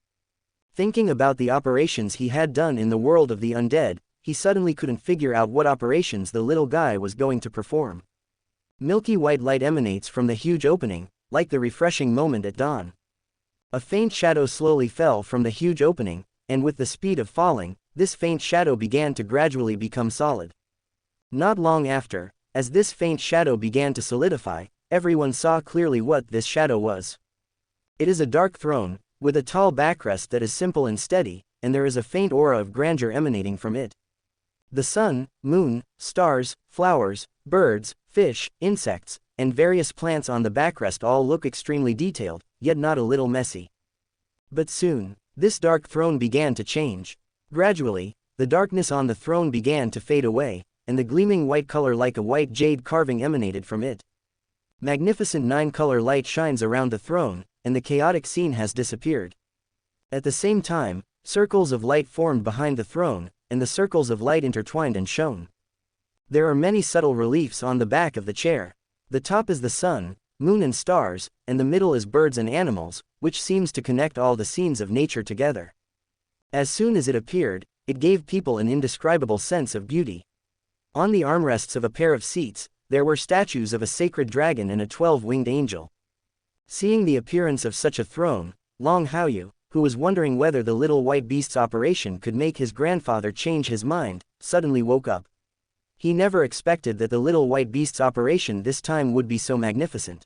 Thinking about the operations he had done in the world of the undead, he suddenly couldn't figure out what operations the little guy was going to perform. Milky white light emanates from the huge opening, like the refreshing moment at dawn. A faint shadow slowly fell from the huge opening, and with the speed of falling, this faint shadow began to gradually become solid. Not long after, as this faint shadow began to solidify, everyone saw clearly what this shadow was. It is a dark throne, with a tall backrest that is simple and steady, and there is a faint aura of grandeur emanating from it. The sun, moon, stars, flowers, birds, fish, insects, and various plants on the backrest all look extremely detailed, yet not a little messy. But soon, this dark throne began to change. Gradually, the darkness on the throne began to fade away, and the gleaming white color like a white jade carving emanated from it. Magnificent 9-color light shines around the throne, and the chaotic scene has disappeared. At the same time, circles of light formed behind the throne, and the circles of light intertwined and shone. There are many subtle reliefs on the back of the chair. The top is the sun, moon and stars, and the middle is birds and animals, which seems to connect all the scenes of nature together. As soon as it appeared, it gave people an indescribable sense of beauty. On the armrests of a pair of seats, there were statues of a sacred dragon and a 12-winged angel. Seeing the appearance of such a throne, Long Haoyu, who was wondering whether the little white beast's operation could make his grandfather change his mind, suddenly woke up. He never expected that the little white beast's operation this time would be so magnificent.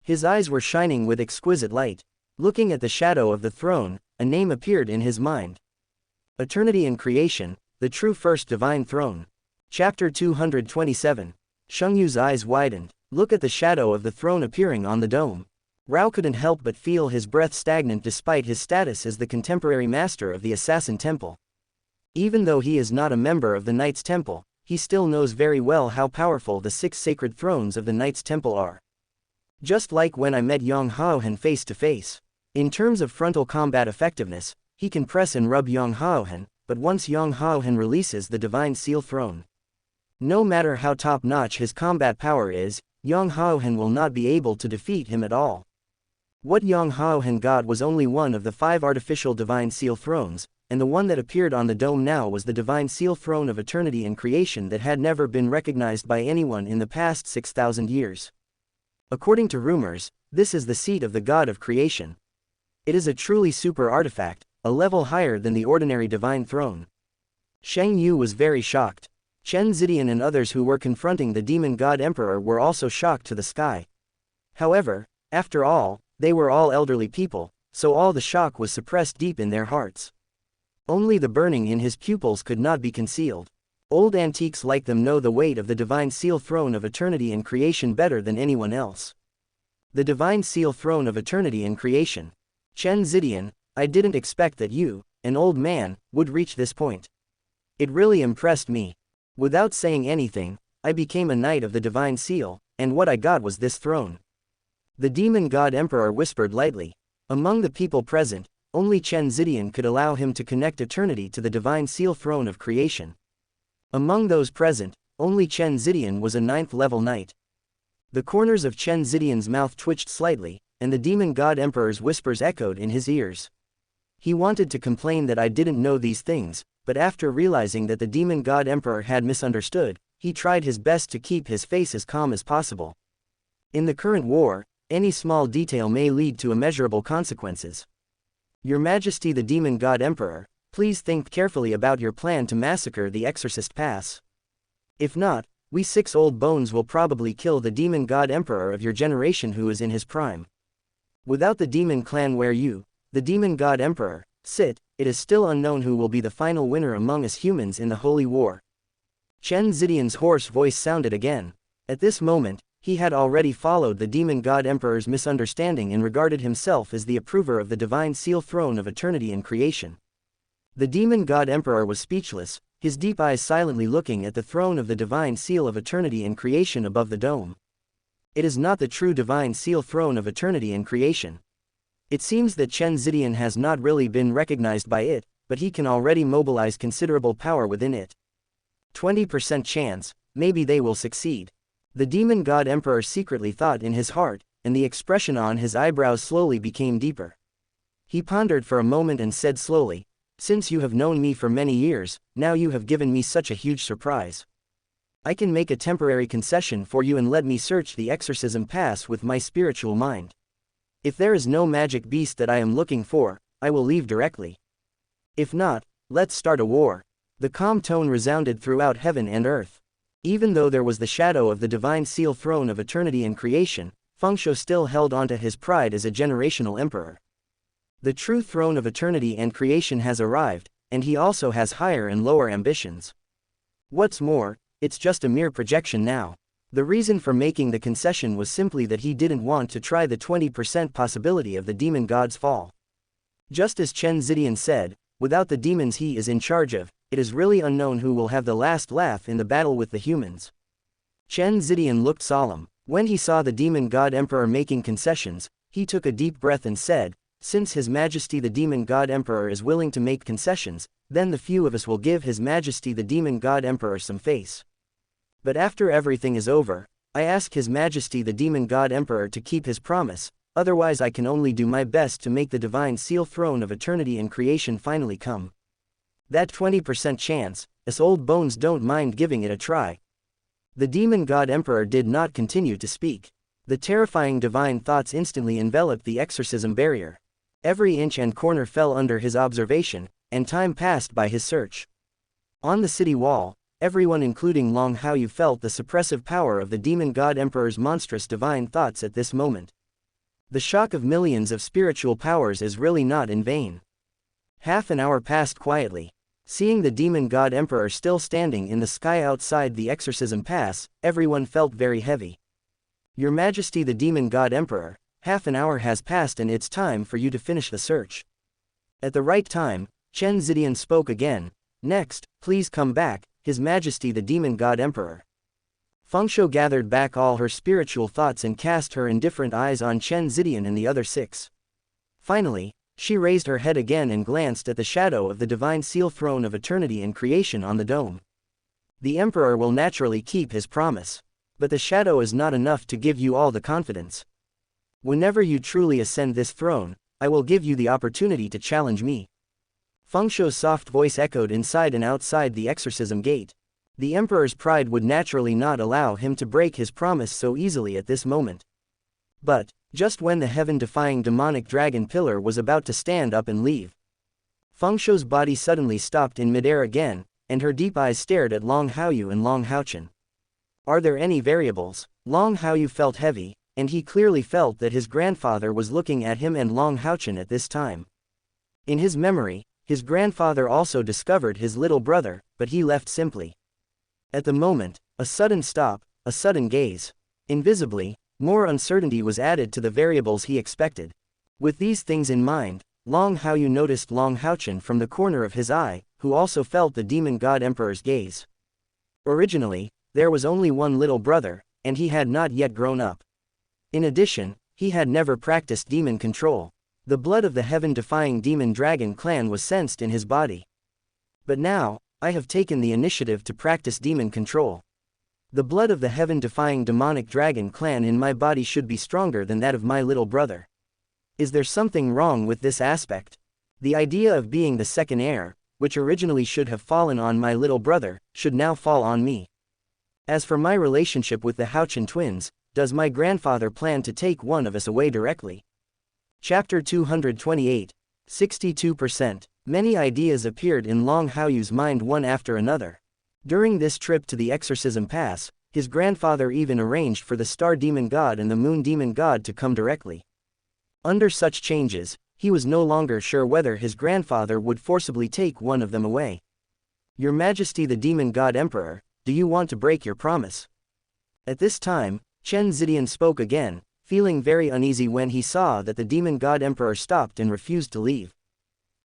His eyes were shining with exquisite light. Looking at the shadow of the throne, a name appeared in his mind. Eternity and Creation, the true first divine throne. Chapter 227. Shungyu's eyes widened. Look at the shadow of the throne appearing on the dome. Rao couldn't help but feel his breath stagnant despite his status as the contemporary master of the Assassin Temple. Even though he is not a member of the Knights Temple, he still knows very well how powerful the 6 sacred thrones of the Knights Temple are. Just like when I met Long Haochen face to face. In terms of frontal combat effectiveness, he can press and rub Long Haochen, but once Long Haochen releases the Divine Seal Throne, no matter how top-notch his combat power is, Long Haochen will not be able to defeat him at all. What Long Haochen got was only one of the 5 artificial Divine Seal Thrones, and the one that appeared on the dome now was the Divine Seal Throne of Eternity and Creation that had never been recognized by anyone in the past 6,000 years. According to rumors, this is the seat of the God of Creation. It is a truly super artifact, a level higher than the ordinary Divine Throne. Shang Yu was very shocked. Chen Zidian and others who were confronting the Demon God Emperor were also shocked to the sky. However, after all, they were all elderly people, so all the shock was suppressed deep in their hearts. Only the burning in his pupils could not be concealed. Old antiques like them know the weight of the Divine Seal Throne of Eternity and Creation better than anyone else. The Divine Seal Throne of Eternity and Creation. Chen Zidian, I didn't expect that you, an old man, would reach this point. It really impressed me. Without saying anything, I became a knight of the Divine Seal, and what I got was this throne. The Demon God Emperor whispered lightly. Among the people present, only Chen Zidian could allow him to connect eternity to the Divine Seal Throne of Creation. Among those present, only Chen Zidian was a 9th-level knight. The corners of Chen Zidian's mouth twitched slightly, and the Demon God Emperor's whispers echoed in his ears. He wanted to complain that I didn't know these things, but after realizing that the Demon God Emperor had misunderstood, he tried his best to keep his face as calm as possible. In the current war, any small detail may lead to immeasurable consequences. Your Majesty the Demon God Emperor, please think carefully about your plan to massacre the Exorcist Pass. If not, we 6 old bones will probably kill the Demon God Emperor of your generation who is in his prime. Without the Demon Clan where you, the Demon God Emperor, sit, it is still unknown who will be the final winner among us humans in the Holy War. Chen Zidian's hoarse voice sounded again. At this moment, he had already followed the Demon God Emperor's misunderstanding and regarded himself as the approver of the Divine Seal Throne of Eternity and Creation. The Demon God Emperor was speechless, his deep eyes silently looking at the throne of the Divine Seal of Eternity and Creation above the dome. It is not the true Divine Seal Throne of Eternity and Creation. It seems that Chen Zidian has not really been recognized by it, but he can already mobilize considerable power within it. 20% chance, maybe they will succeed. The demon god emperor secretly thought in his heart, and the expression on his eyebrows slowly became deeper. He pondered for a moment and said slowly, "Since you have known me for many years, now you have given me such a huge surprise. I can make a temporary concession for you and let me search the exorcism pass with my spiritual mind. If there is no magic beast that I am looking for, I will leave directly. If not, let's start a war." The calm tone resounded throughout heaven and earth. Even though there was the shadow of the divine seal throne of eternity and creation, Fengshu still held onto his pride as a generational emperor. The true throne of eternity and creation has arrived, and he also has higher and lower ambitions. What's more, it's just a mere projection now. The reason for making the concession was simply that he didn't want to try the 20% possibility of the demon god's fall. Just as Chen Zidian said, without the demons he is in charge of, it is really unknown who will have the last laugh in the battle with the humans. Chen Zidian looked solemn. When he saw the demon god emperor making concessions, he took a deep breath and said, "Since His Majesty the demon god emperor is willing to make concessions, then the few of us will give His Majesty the demon god emperor some face. But after everything is over, I ask His Majesty the demon god emperor to keep his promise, otherwise I can only do my best to make the divine seal throne of eternity and creation finally come. That 20% chance, us old bones don't mind giving it a try." The demon god emperor did not continue to speak. The terrifying divine thoughts instantly enveloped the exorcism barrier. Every inch and corner fell under his observation, and time passed by his search. On the city wall, everyone including Long Haochen felt the suppressive power of the demon god emperor's monstrous divine thoughts at this moment. The shock of millions of spiritual powers is really not in vain. Half an hour passed quietly. Seeing the demon god emperor still standing in the sky outside the exorcism pass, everyone felt very heavy. "Your Majesty the demon god emperor, half an hour has passed and it's time for you to finish the search." At the right time, Chen Zidian spoke again. "Next, please come back, His Majesty the demon god emperor." Fengshu gathered back all her spiritual thoughts and cast her indifferent eyes on Chen Zidian and the other 6. Finally, she raised her head again and glanced at the shadow of the divine seal throne of eternity and creation on the dome. The emperor will naturally keep his promise. But the shadow is not enough to give you all the confidence. Whenever you truly ascend this throne, I will give you the opportunity to challenge me. Fengshu's soft voice echoed inside and outside the exorcism gate. The emperor's pride would naturally not allow him to break his promise so easily at this moment. But, just when the heaven-defying demonic dragon pillar was about to stand up and leave, Fengshu's body suddenly stopped in midair again, and her deep eyes stared at Long Haochen and Long Haochen. Are there any variables? Long Haochen felt heavy, and he clearly felt that his grandfather was looking at him and Long Haochen at this time. In his memory, his grandfather also discovered his little brother, but he left simply. At the moment, a sudden stop, a sudden gaze. Invisibly, more uncertainty was added to the variables he expected. With these things in mind, Long Haochen noticed Long Haochen from the corner of his eye, who also felt the demon god emperor's gaze. Originally, there was only one little brother, and he had not yet grown up. In addition, he had never practiced demon control. The blood of the heaven-defying demon dragon clan was sensed in his body. But now, I have taken the initiative to practice demon control. The blood of the heaven-defying demonic dragon clan in my body should be stronger than that of my little brother. Is there something wrong with this aspect? The idea of being the second heir, which originally should have fallen on my little brother, should now fall on me. As for my relationship with the Haochen twins, does my grandfather plan to take one of us away directly? Chapter 228, 62%. Many ideas appeared in Long Haoyu's mind one after another. During this trip to the exorcism pass, his grandfather even arranged for the star demon god and the moon demon god to come directly. Under such changes, he was no longer sure whether his grandfather would forcibly take one of them away. Your Majesty the demon god emperor, do you want to break your promise? At this time, Chen Zidian spoke again, feeling very uneasy when he saw that the demon god emperor stopped and refused to leave.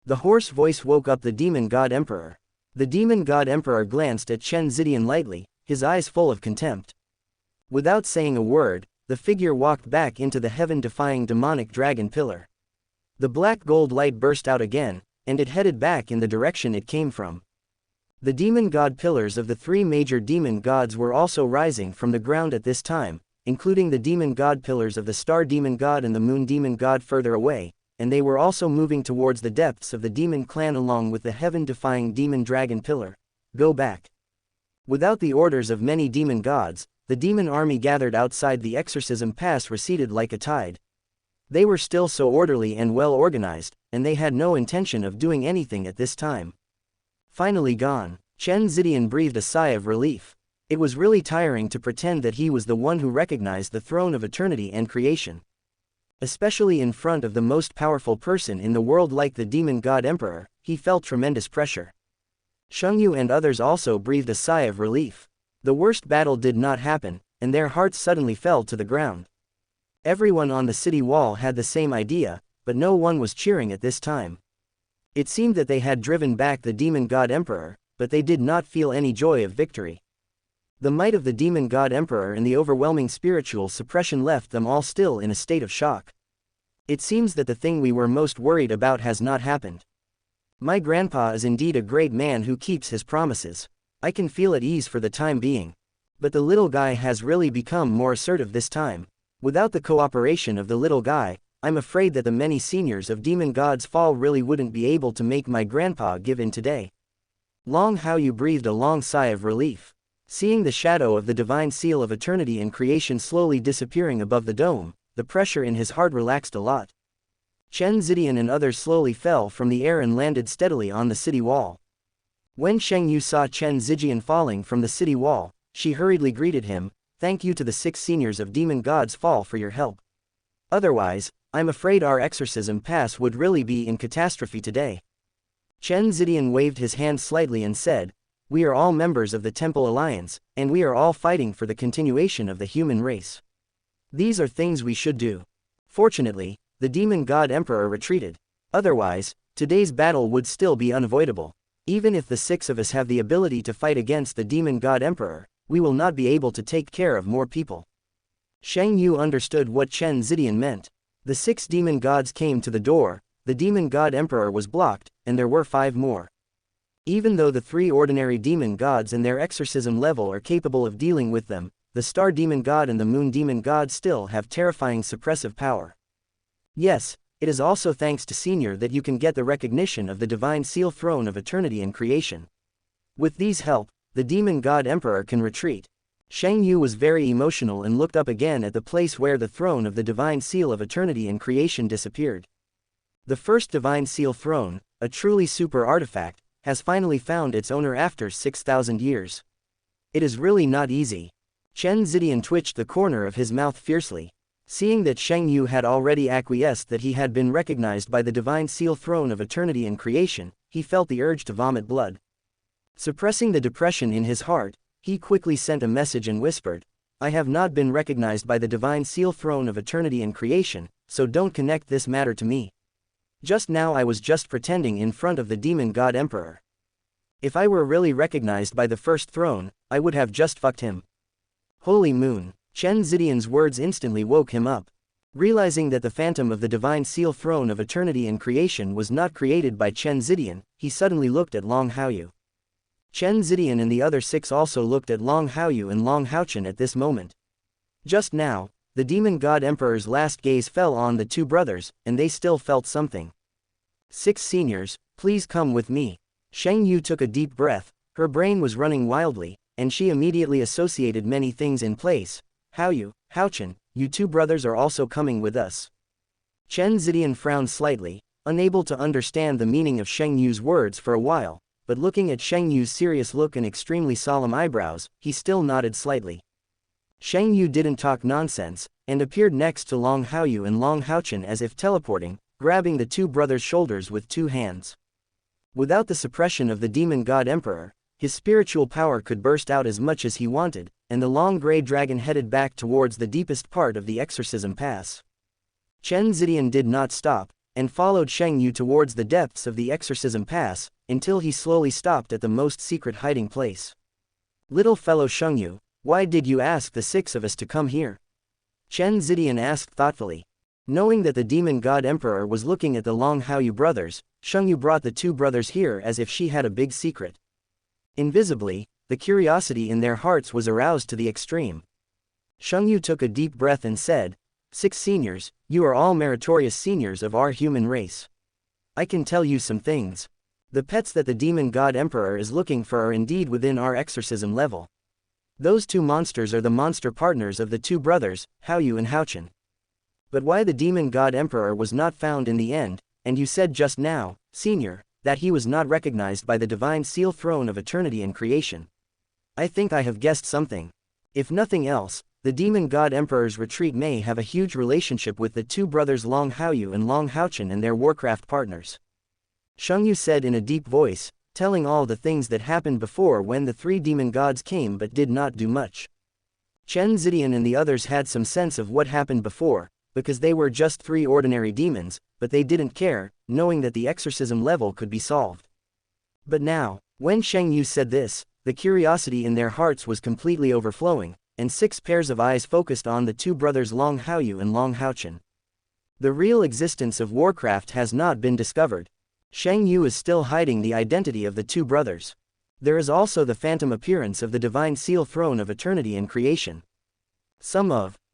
The hoarse voice woke up the demon god emperor. The demon god emperor glanced at Chen Zidian lightly, his eyes full of contempt. Without saying a word, the figure walked back into the heaven-defying demonic dragon pillar. The black gold light burst out again, and it headed back in the direction it came from. The demon god pillars of the three major demon gods were also rising from the ground at this time, including the demon god pillars of the star demon god and the moon demon god further away, and they were also moving towards the depths of the demon clan along with the heaven-defying demon dragon pillar. Go back. Without the orders of many demon gods, the demon army gathered outside the exorcism pass receded like a tide. They were still so orderly and well organized, and they had no intention of doing anything at this time. Finally gone, Chen Zidian breathed a sigh of relief. It was really tiring to pretend that he was the one who recognized the throne of eternity and creation. Especially in front of the most powerful person in the world like the demon god emperor, he felt tremendous pressure. Shengyu and others also breathed a sigh of relief. The worst battle did not happen, and their hearts suddenly fell to the ground. Everyone on the city wall had the same idea, but no one was cheering at this time. It seemed that they had driven back the demon god emperor, but they did not feel any joy of victory. The might of the demon god emperor and the overwhelming spiritual suppression left them all still in a state of shock. It seems that the thing we were most worried about has not happened. My grandpa is indeed a great man who keeps his promises. I can feel at ease for the time being. But the little guy has really become more assertive this time. Without the cooperation of the little guy, I'm afraid that the many seniors of Demon God's Fall really wouldn't be able to make my grandpa give in today. Long Haochen breathed a long sigh of relief. Seeing the shadow of the divine seal of eternity and creation slowly disappearing above the dome, the pressure in his heart relaxed a lot. Chen Zidian and others slowly fell from the air and landed steadily on the city wall. When Shengyu saw Chen Zidian falling from the city wall, she hurriedly greeted him, "Thank you to the 6 seniors of Demon God's Fall for your help. Otherwise, I'm afraid our exorcism pass would really be in catastrophe today." Chen Zidian waved his hand slightly and said, "We are all members of the Temple Alliance, and we are all fighting for the continuation of the human race. These are things we should do." Fortunately, the Demon God Emperor retreated. Otherwise, today's battle would still be unavoidable. Even if the 6 of us have the ability to fight against the Demon God Emperor, we will not be able to take care of more people. Sheng Yu understood what Chen Zidian meant. The 6 demon gods came to the door, the Demon God Emperor was blocked, and there were 5 more. Even though the 3 ordinary demon gods and their exorcism level are capable of dealing with them, the Star Demon God and the Moon Demon God still have terrifying suppressive power. Yes, it is also thanks to Senior that you can get the recognition of the Divine Seal Throne of Eternity and Creation. With these help, the Demon God Emperor can retreat. Sheng Yu was very emotional and looked up again at the place where the throne of the Divine Seal of Eternity and Creation disappeared. The first Divine Seal Throne, a truly super artifact, has finally found its owner after 6,000 years. It is really not easy. Chen Zidian twitched the corner of his mouth fiercely. Seeing that Sheng Yu had already acquiesced that he had been recognized by the Divine Seal Throne of Eternity and Creation, he felt the urge to vomit blood. Suppressing the depression in his heart, he quickly sent a message and whispered, "I have not been recognized by the Divine Seal Throne of Eternity and Creation, so don't connect this matter to me. Just now I was just pretending in front of the Demon God Emperor. If I were really recognized by the first throne, I would have just fucked him." Holy Moon! Chen Zidian's words instantly woke him up. Realizing that the phantom of the Divine Seal Throne of Eternity and Creation was not created by Chen Zidian, he suddenly looked at Long Haochen. Chen Zidian and the other 6 also looked at Long Haochen and Long Haochen at this moment. Just now, the Demon God Emperor's last gaze fell on the 2 brothers, and they still felt something. 6 seniors, please come with me. Sheng Yu took a deep breath, her brain was running wildly, and she immediately associated many things in place. Haochen, you 2 brothers are also coming with us. Chen Zidian frowned slightly, unable to understand the meaning of Sheng Yu's words for a while, but looking at Sheng Yu's serious look and extremely solemn eyebrows, he still nodded slightly. Sheng Yu didn't talk nonsense, and appeared next to Long Haochen and Long Haochen as if teleporting, grabbing the 2 brothers' shoulders with 2 hands. Without the suppression of the Demon God Emperor, his spiritual power could burst out as much as he wanted, and the long grey dragon headed back towards the deepest part of the exorcism pass. Chen Zidian did not stop, and followed Sheng Yu towards the depths of the exorcism pass, until he slowly stopped at the most secret hiding place. "Little fellow Sheng Yu, why did you ask the 6 of us to come here?" Chen Zidian asked thoughtfully. Knowing that the Demon God Emperor was looking at the Long Haochen brothers, Sheng Yu brought the 2 brothers here as if she had a big secret. Invisibly, the curiosity in their hearts was aroused to the extreme. Xianxia took a deep breath and said, "Six seniors, you are all meritorious seniors of our human race. I can tell you some things. The pets that the demon god emperor is looking for are indeed within our exorcism level. Those two monsters are the monster partners of the two brothers, Haoyu and Haochen. But why the demon god emperor was not found in the end, and you said just now, senior, that he was not recognized by the divine seal throne of eternity and creation. I think I have guessed something. If nothing else, the demon god emperor's retreat may have a huge relationship with the two brothers Long Haoyu and Long Haochen and their warcraft partners." Xianxia said in a deep voice, telling all the things that happened before when the three demon gods came but did not do much. Chen Zidian and the others had some sense of what happened before, because they were just three ordinary demons, but they didn't care, knowing that the exorcism level could be solved. But now, when Xianxia said this, the curiosity in their hearts was completely overflowing, and 6 pairs of eyes focused on the two brothers Long Haoyu and Long Haochen. The real existence of Warcraft has not been discovered. Xianxia is still hiding the identity of the two brothers. There is also the phantom appearance of the divine seal throne of eternity and creation.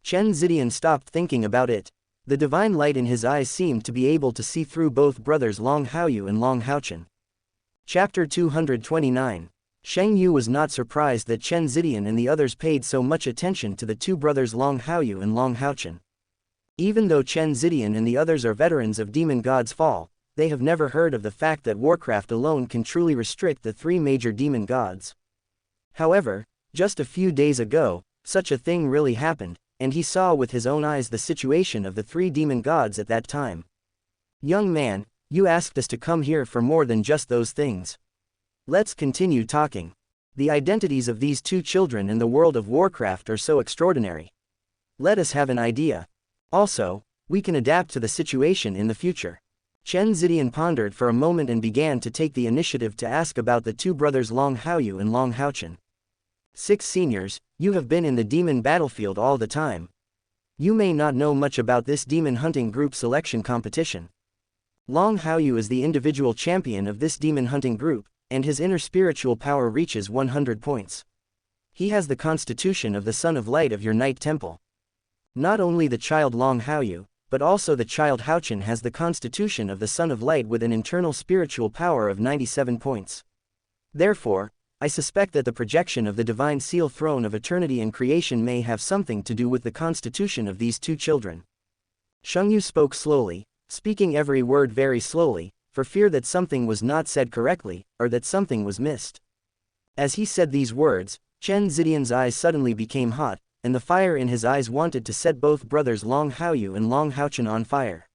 Chen Zidian stopped thinking about it. The divine light in his eyes seemed to be able to see through both brothers Long Haoyu and Long Haochen. Chapter 229. Xianxia was not surprised that Chen Zidian and the others paid so much attention to the two brothers Long Haoyu and Long Haochen. Even though Chen Zidian and the others are veterans of Demon God's Fall, they have never heard of the fact that Warcraft alone can truly restrict the 3 major demon gods. However, just a few days ago, such a thing really happened, and he saw with his own eyes the situation of the 3 demon gods at that time. "Young man, you asked us to come here for more than just those things. Let's continue talking. The identities of these 2 children in the world of Warcraft are so extraordinary. Let us have an idea. Also, we can adapt to the situation in the future." Chen Zidian pondered for a moment and began to take the initiative to ask about the 2 brothers Long Haoyu and Long Haochen. "6 seniors, you have been in the demon battlefield all the time. You may not know much about this demon hunting group selection competition. Long Haoyu is the individual champion of this demon hunting group, and his inner spiritual power reaches 100 points. He has the constitution of the Son of Light of your Night Temple. Not only the child Long Haoyu, but also the child Haochen has the constitution of the Son of Light with an internal spiritual power of 97 points. Therefore, I suspect that the projection of the divine seal throne of eternity and creation may have something to do with the constitution of these 2 children." Xianxia spoke slowly, speaking every word very slowly, for fear that something was not said correctly, or that something was missed. As he said these words, Chen Zidian's eyes suddenly became hot, and the fire in his eyes wanted to set both brothers Long Haoyu and Long Haochen on fire.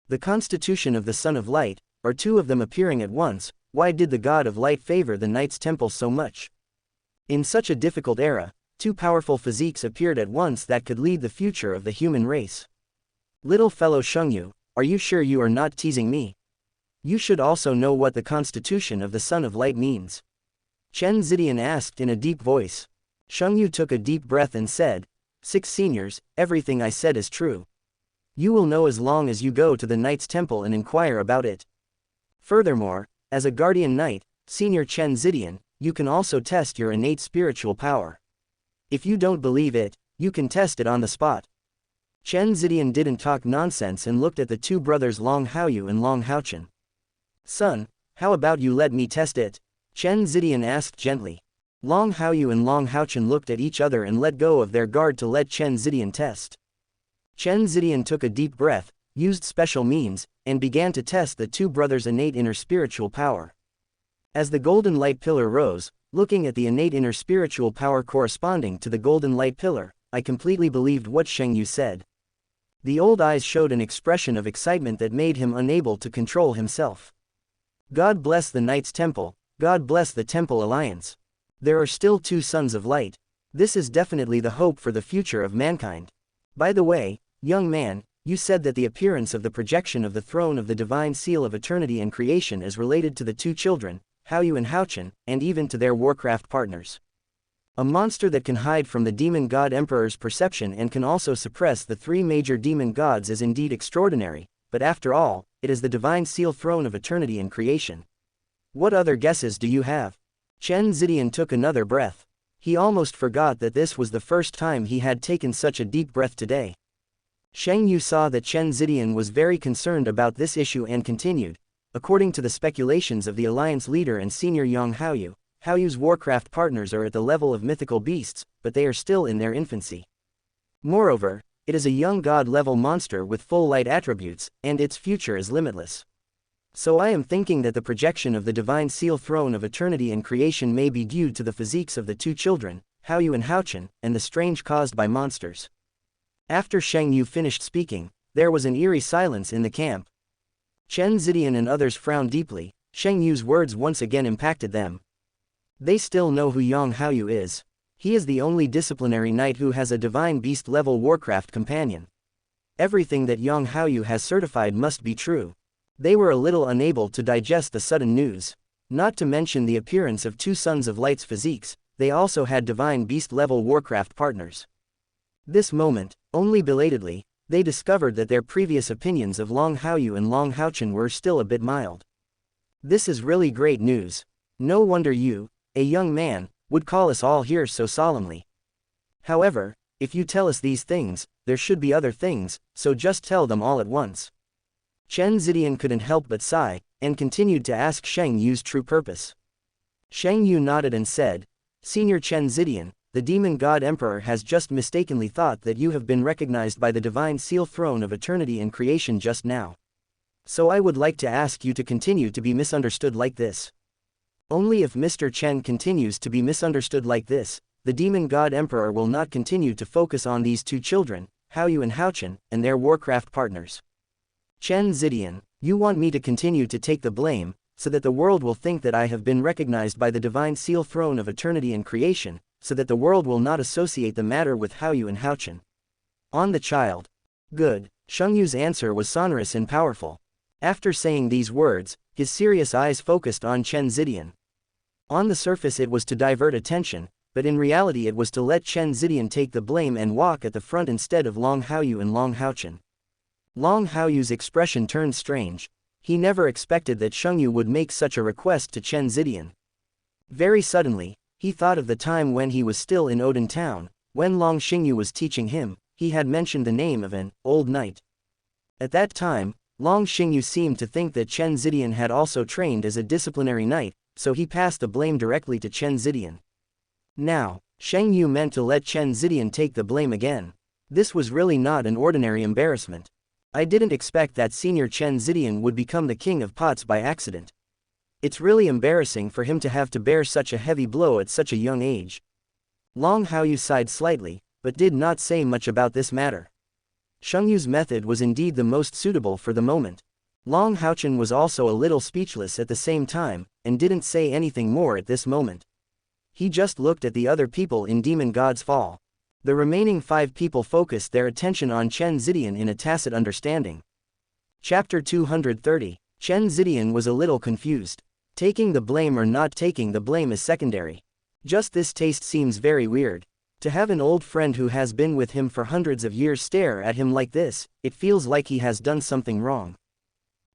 The constitution of the Son of Light, or 2 of them appearing at once, why did the God of Light favor the Knight's Temple so much? In such a difficult era, 2 powerful physiques appeared at once that could lead the future of the human race. "Little fellow Xianxia, are you sure you are not teasing me? You should also know what the constitution of the Son of Light means." Chen Zidian asked in a deep voice. Xianxia took a deep breath and said, "6 seniors, everything I said is true. You will know as long as you go to the Knight's Temple and inquire about it. Furthermore, as a guardian knight, Senior Chen Zidian, you can also test your innate spiritual power. If you don't believe it, you can test it on the spot." Chen Zidian didn't talk nonsense and looked at the 2 brothers Long Haoyu and Long Haochen. "Son, how about you let me test it?" Chen Zidian asked gently. Long Haoyu and Long Haochen looked at each other and let go of their guard to let Chen Zidian test. Chen Zidian took a deep breath, used special means, and began to test the 2 brothers' innate inner spiritual power. As the golden light pillar rose, looking at the innate inner spiritual power corresponding to the golden light pillar, I completely believed what Xianxia said. The old eyes showed an expression of excitement that made him unable to control himself. "God bless the Knight's Temple, God bless the Temple Alliance. There are still 2 sons of light. This is definitely the hope for the future of mankind. By the way, young man, you said that the appearance of the projection of the throne of the divine seal of eternity and creation is related to the 2 children, Haoyu and Haochen, and even to their Warcraft partners. A monster that can hide from the demon god emperor's perception and can also suppress the 3 major demon gods is indeed extraordinary, but after all, it is the divine seal throne of eternity and creation. What other guesses do you have?" Chen Zidian took another breath. He almost forgot that this was the first time he had taken such a deep breath today. Shang Yu saw that Chen Zidian was very concerned about this issue and continued, according to the speculations of the alliance leader and senior Long Haoyu, Haoyu's warcraft partners are at the level of mythical beasts, but they are still in their infancy. Moreover, it is a young god-level monster with full light attributes, and its future is limitless. So I am thinking that the projection of the divine seal throne of eternity and creation may be due to the physiques of the two children, Haoyu and Haochen, and the strange caused by monsters. After Shang Yu finished speaking, there was an eerie silence in the camp. Chen Zidian and others frowned deeply. Shang Yu's words once again impacted them. They still know who Long Haoyu is. He is the only disciplinary knight who has a divine beast-level warcraft companion. Everything that Long Haoyu has certified must be true. They were a little unable to digest the sudden news. Not to mention the appearance of two Sons of Light's physiques, they also had divine beast-level warcraft partners. This moment, only belatedly, they discovered that their previous opinions of Long Haoyu and Long Haochen were still a bit mild. This is really great news. No wonder you, a young man, would call us all here so solemnly. However, if you tell us these things, there should be other things, so just tell them all at once. Chen Zidian couldn't help but sigh, and continued to ask Shang Yu's true purpose. Shang Yu nodded and said, Senior Chen Zidian, the demon god emperor has just mistakenly thought that you have been recognized by the divine seal throne of eternity and creation just now. So I would like to ask you to continue to be misunderstood like this. Only if Mr. Chen continues to be misunderstood like this, the demon god emperor will not continue to focus on these two children, Haoyu and Haochen, and their warcraft partners. Chen Zidian, you want me to continue to take the blame, so that the world will think that I have been recognized by the divine seal throne of eternity and creation, so that the world will not associate the matter with Haoyu and Haochen. On the child. Good. Shang Yu's answer was sonorous and powerful. After saying these words, his serious eyes focused on Chen Zidian. On the surface it was to divert attention, but in reality it was to let Chen Zidian take the blame and walk at the front instead of Long Haoyu and Long Haochen. Long Haoyu's expression turned strange. He never expected that Shang Yu would make such a request to Chen Zidian. Very suddenly, he thought of the time when he was still in Odin town, when Long Xingyu was teaching him. He had mentioned the name of an old knight. At that time, Long Xingyu seemed to think that Chen Zidian had also trained as a disciplinary knight, so he passed the blame directly to Chen Zidian. Now, Shang Yu meant to let Chen Zidian take the blame again. This was really not an ordinary embarrassment. I didn't expect that senior Chen Zidian would become the king of pots by accident. It's really embarrassing for him to have to bear such a heavy blow at such a young age. Long Haoyu sighed slightly, but did not say much about this matter. Shang Yu's method was indeed the most suitable for the moment. Long Haochen was also a little speechless at the same time, and didn't say anything more at this moment. He just looked at the other people in Demon God's Fall. The remaining 5 people focused their attention on Chen Zidian in a tacit understanding. Chapter 230. Chen Zidian was a little confused. Taking the blame or not taking the blame is secondary. Just this taste seems very weird. To have an old friend who has been with him for hundreds of years stare at him like this, it feels like he has done something wrong.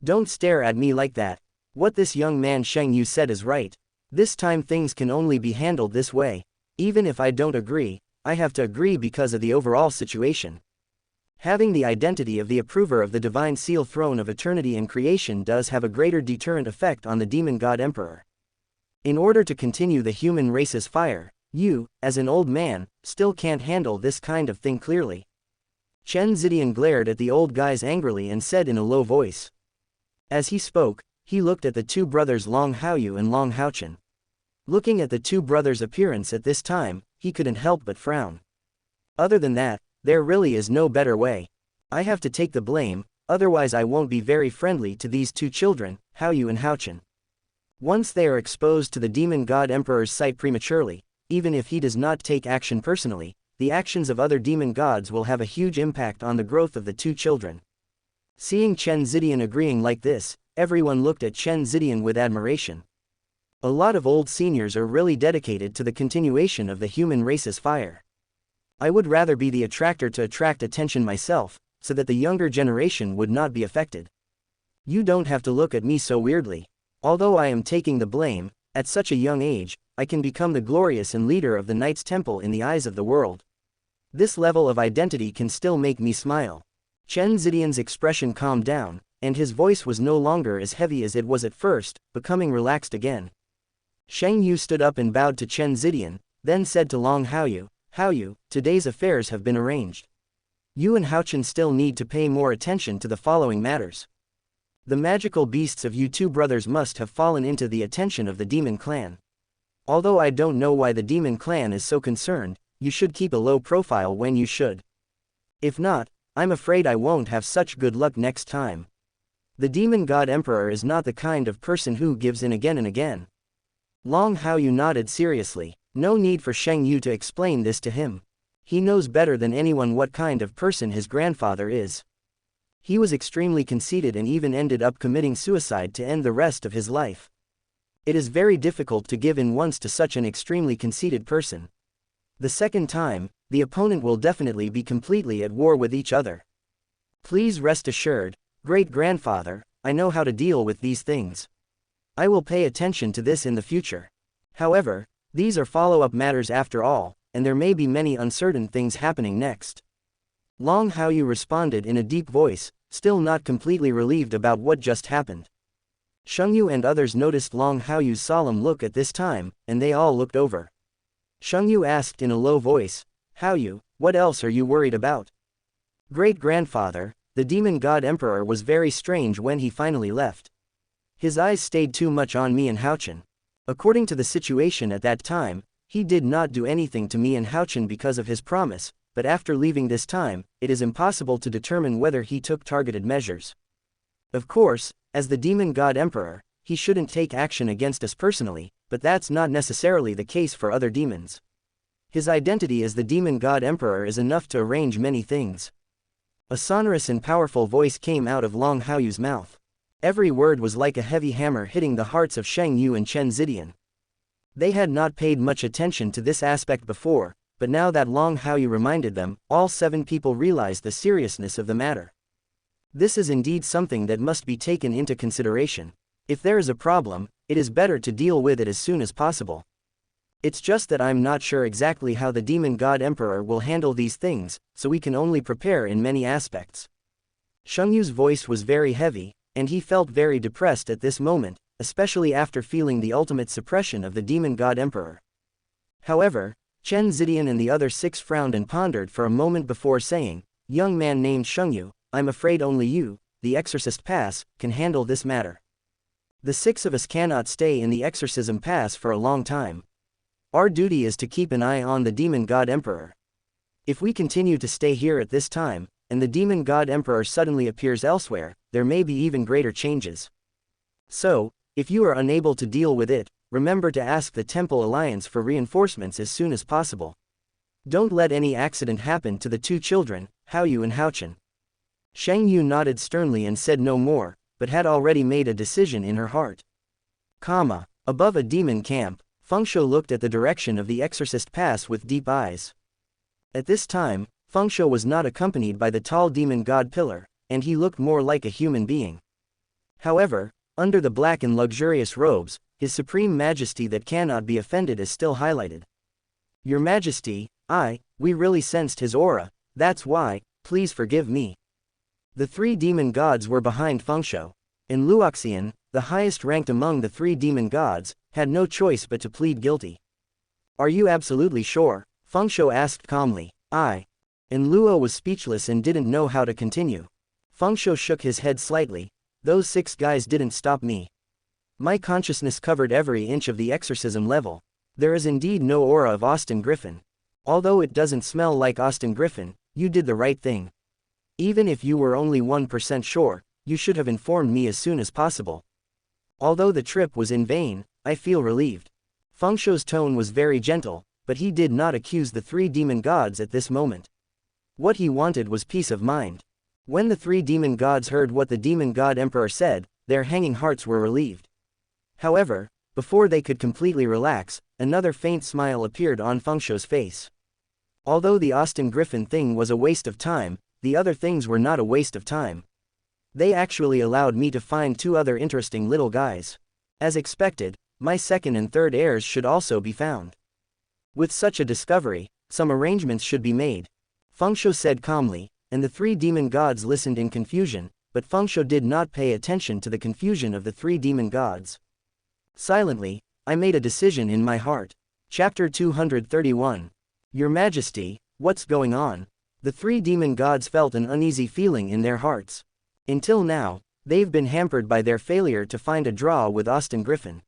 Don't stare at me like that. What this young man Shang Yu said is right. This time things can only be handled this way. Even if I don't agree, I have to agree because of the overall situation. Having the identity of the approver of the divine seal throne of eternity and creation does have a greater deterrent effect on the demon god emperor. In order to continue the human race's fire, you, as an old man, still can't handle this kind of thing clearly. Chen Zidian glared at the old guys angrily and said in a low voice. As he spoke, he looked at the two brothers Long Haoyu and Long Haochen. Looking at the two brothers' appearance at this time, he couldn't help but frown. Other than that, there really is no better way. I have to take the blame, otherwise I won't be very friendly to these two children, Haoyu and Haochen. Once they are exposed to the demon god emperor's sight prematurely, even if he does not take action personally, the actions of other demon gods will have a huge impact on the growth of the two children. Seeing Chen Zidian agreeing like this, everyone looked at Chen Zidian with admiration. A lot of old seniors are really dedicated to the continuation of the human race's fire. I would rather be the attractor to attract attention myself, so that the younger generation would not be affected. You don't have to look at me so weirdly. Although I am taking the blame, At such a young age, I can become the glorious and leader of the Knights Temple in the eyes of the world. This level of identity can still make me smile. Chen Zidian's expression calmed down, and his voice was no longer as heavy as it was at first, becoming relaxed again. Shang Yu stood up and bowed to Chen Zidian, then said to Long Haochen, today's affairs have been arranged. You and Haochen still need to pay more attention to the following matters. The magical beasts of you two brothers must have fallen into the attention of the demon clan. Although I don't know why the demon clan is so concerned, you should keep a low profile when you should. If not, I'm afraid I won't have such good luck next time. The demon god emperor is not the kind of person who gives in again and again. Long Haochen nodded seriously. No need for Shang Yu to explain this to him. He knows better than anyone what kind of person his grandfather is. He was extremely conceited and even ended up committing suicide to end the rest of his life. It is very difficult to give in once to such an extremely conceited person. The second time, the opponent will definitely be completely at war with each other. Please rest assured, great-grandfather, I know how to deal with these things. I will pay attention to this in the future. However, these are follow-up matters after all, and there may be many uncertain things happening next. Long Haochen responded in a deep voice, still not completely relieved about what just happened. Shang Yu and others noticed Long Haochu's solemn look at this time, and they all looked over. Shang Yu asked in a low voice, Haochen, what else are you worried about? Great-grandfather, the demon god emperor was very strange when he finally left. His eyes stayed too much on me and Haochen. According to the situation at that time, he did not do anything to me and Haochen because of his promise, but after leaving this time, it is impossible to determine whether he took targeted measures. Of course, as the demon god emperor, he shouldn't take action against us personally, but that's not necessarily the case for other demons. His identity as the demon god emperor is enough to arrange many things. A sonorous and powerful voice came out of Long Haochu's mouth. Every word was like a heavy hammer hitting the hearts of Shang Yu and Chen Zidian. They had not paid much attention to this aspect before, but now that Long Haochen reminded them, all 7 people realized the seriousness of the matter. This is indeed something that must be taken into consideration. If there is a problem, it is better to deal with it as soon as possible. It's just that I'm not sure exactly how the demon god emperor will handle these things, so we can only prepare in many aspects. Shang Yu's voice was very heavy, and he felt very depressed at this moment, especially after feeling the ultimate suppression of the demon god emperor. However, Chen Zidian and the other 6 frowned and pondered for a moment before saying, young man named Shang Yu, I'm afraid only you, the Exorcist Pass, can handle this matter. The 6 of us cannot stay in the Exorcism Pass for a long time. Our duty is to keep an eye on the demon god emperor. If we continue to stay here at this time, and the demon god emperor suddenly appears elsewhere, there may be even greater changes. So, if you are unable to deal with it, remember to ask the Temple Alliance for reinforcements as soon as possible. Don't let any accident happen to the 2 children, Haochen and Haochen. Shang Yu nodded sternly and said no more, but had already made a decision in her heart. Above a demon camp, Fengshuo looked at the direction of the Exorcist Pass with deep eyes. At this time, Fengshuo was not accompanied by the tall demon god pillar, and he looked more like a human being. However, under the black and luxurious robes, his supreme majesty that cannot be offended is still highlighted. Your Majesty, we really sensed his aura, that's why, please forgive me. The 3 demon gods were behind Fengshuo. And Wuxia, the highest ranked among the 3 demon gods, had no choice but to plead guilty. Are you absolutely sure? Fengshuo asked calmly. And Luo was speechless and didn't know how to continue. Fengshuo shook his head slightly. Those 6 guys didn't stop me. My consciousness covered every inch of the exorcism level. There is indeed no aura of Austin Griffin. Although it doesn't smell like Austin Griffin, you did the right thing. Even if you were only 1% sure, you should have informed me as soon as possible. Although the trip was in vain, I feel relieved. Fengshuo's tone was very gentle, but he did not accuse the 3 demon gods at this moment. What he wanted was peace of mind. When the 3 demon gods heard what the demon god emperor said, their hanging hearts were relieved. However, before they could completely relax, another faint smile appeared on Fengshuo's face. Although the Austin Griffin thing was a waste of time, the other things were not a waste of time. They actually allowed me to find 2 other interesting little guys. As expected, my second and third heirs should also be found. With such a discovery, some arrangements should be made, Fengshu said calmly, and the three demon gods listened in confusion, but Fengshu did not pay attention to the confusion of the three demon gods. Silently, I made a decision in my heart. Chapter 231. Your Majesty, what's going on? The three demon gods felt an uneasy feeling in their hearts. Until now, they've been hampered by their failure to find a draw with Austin Griffin.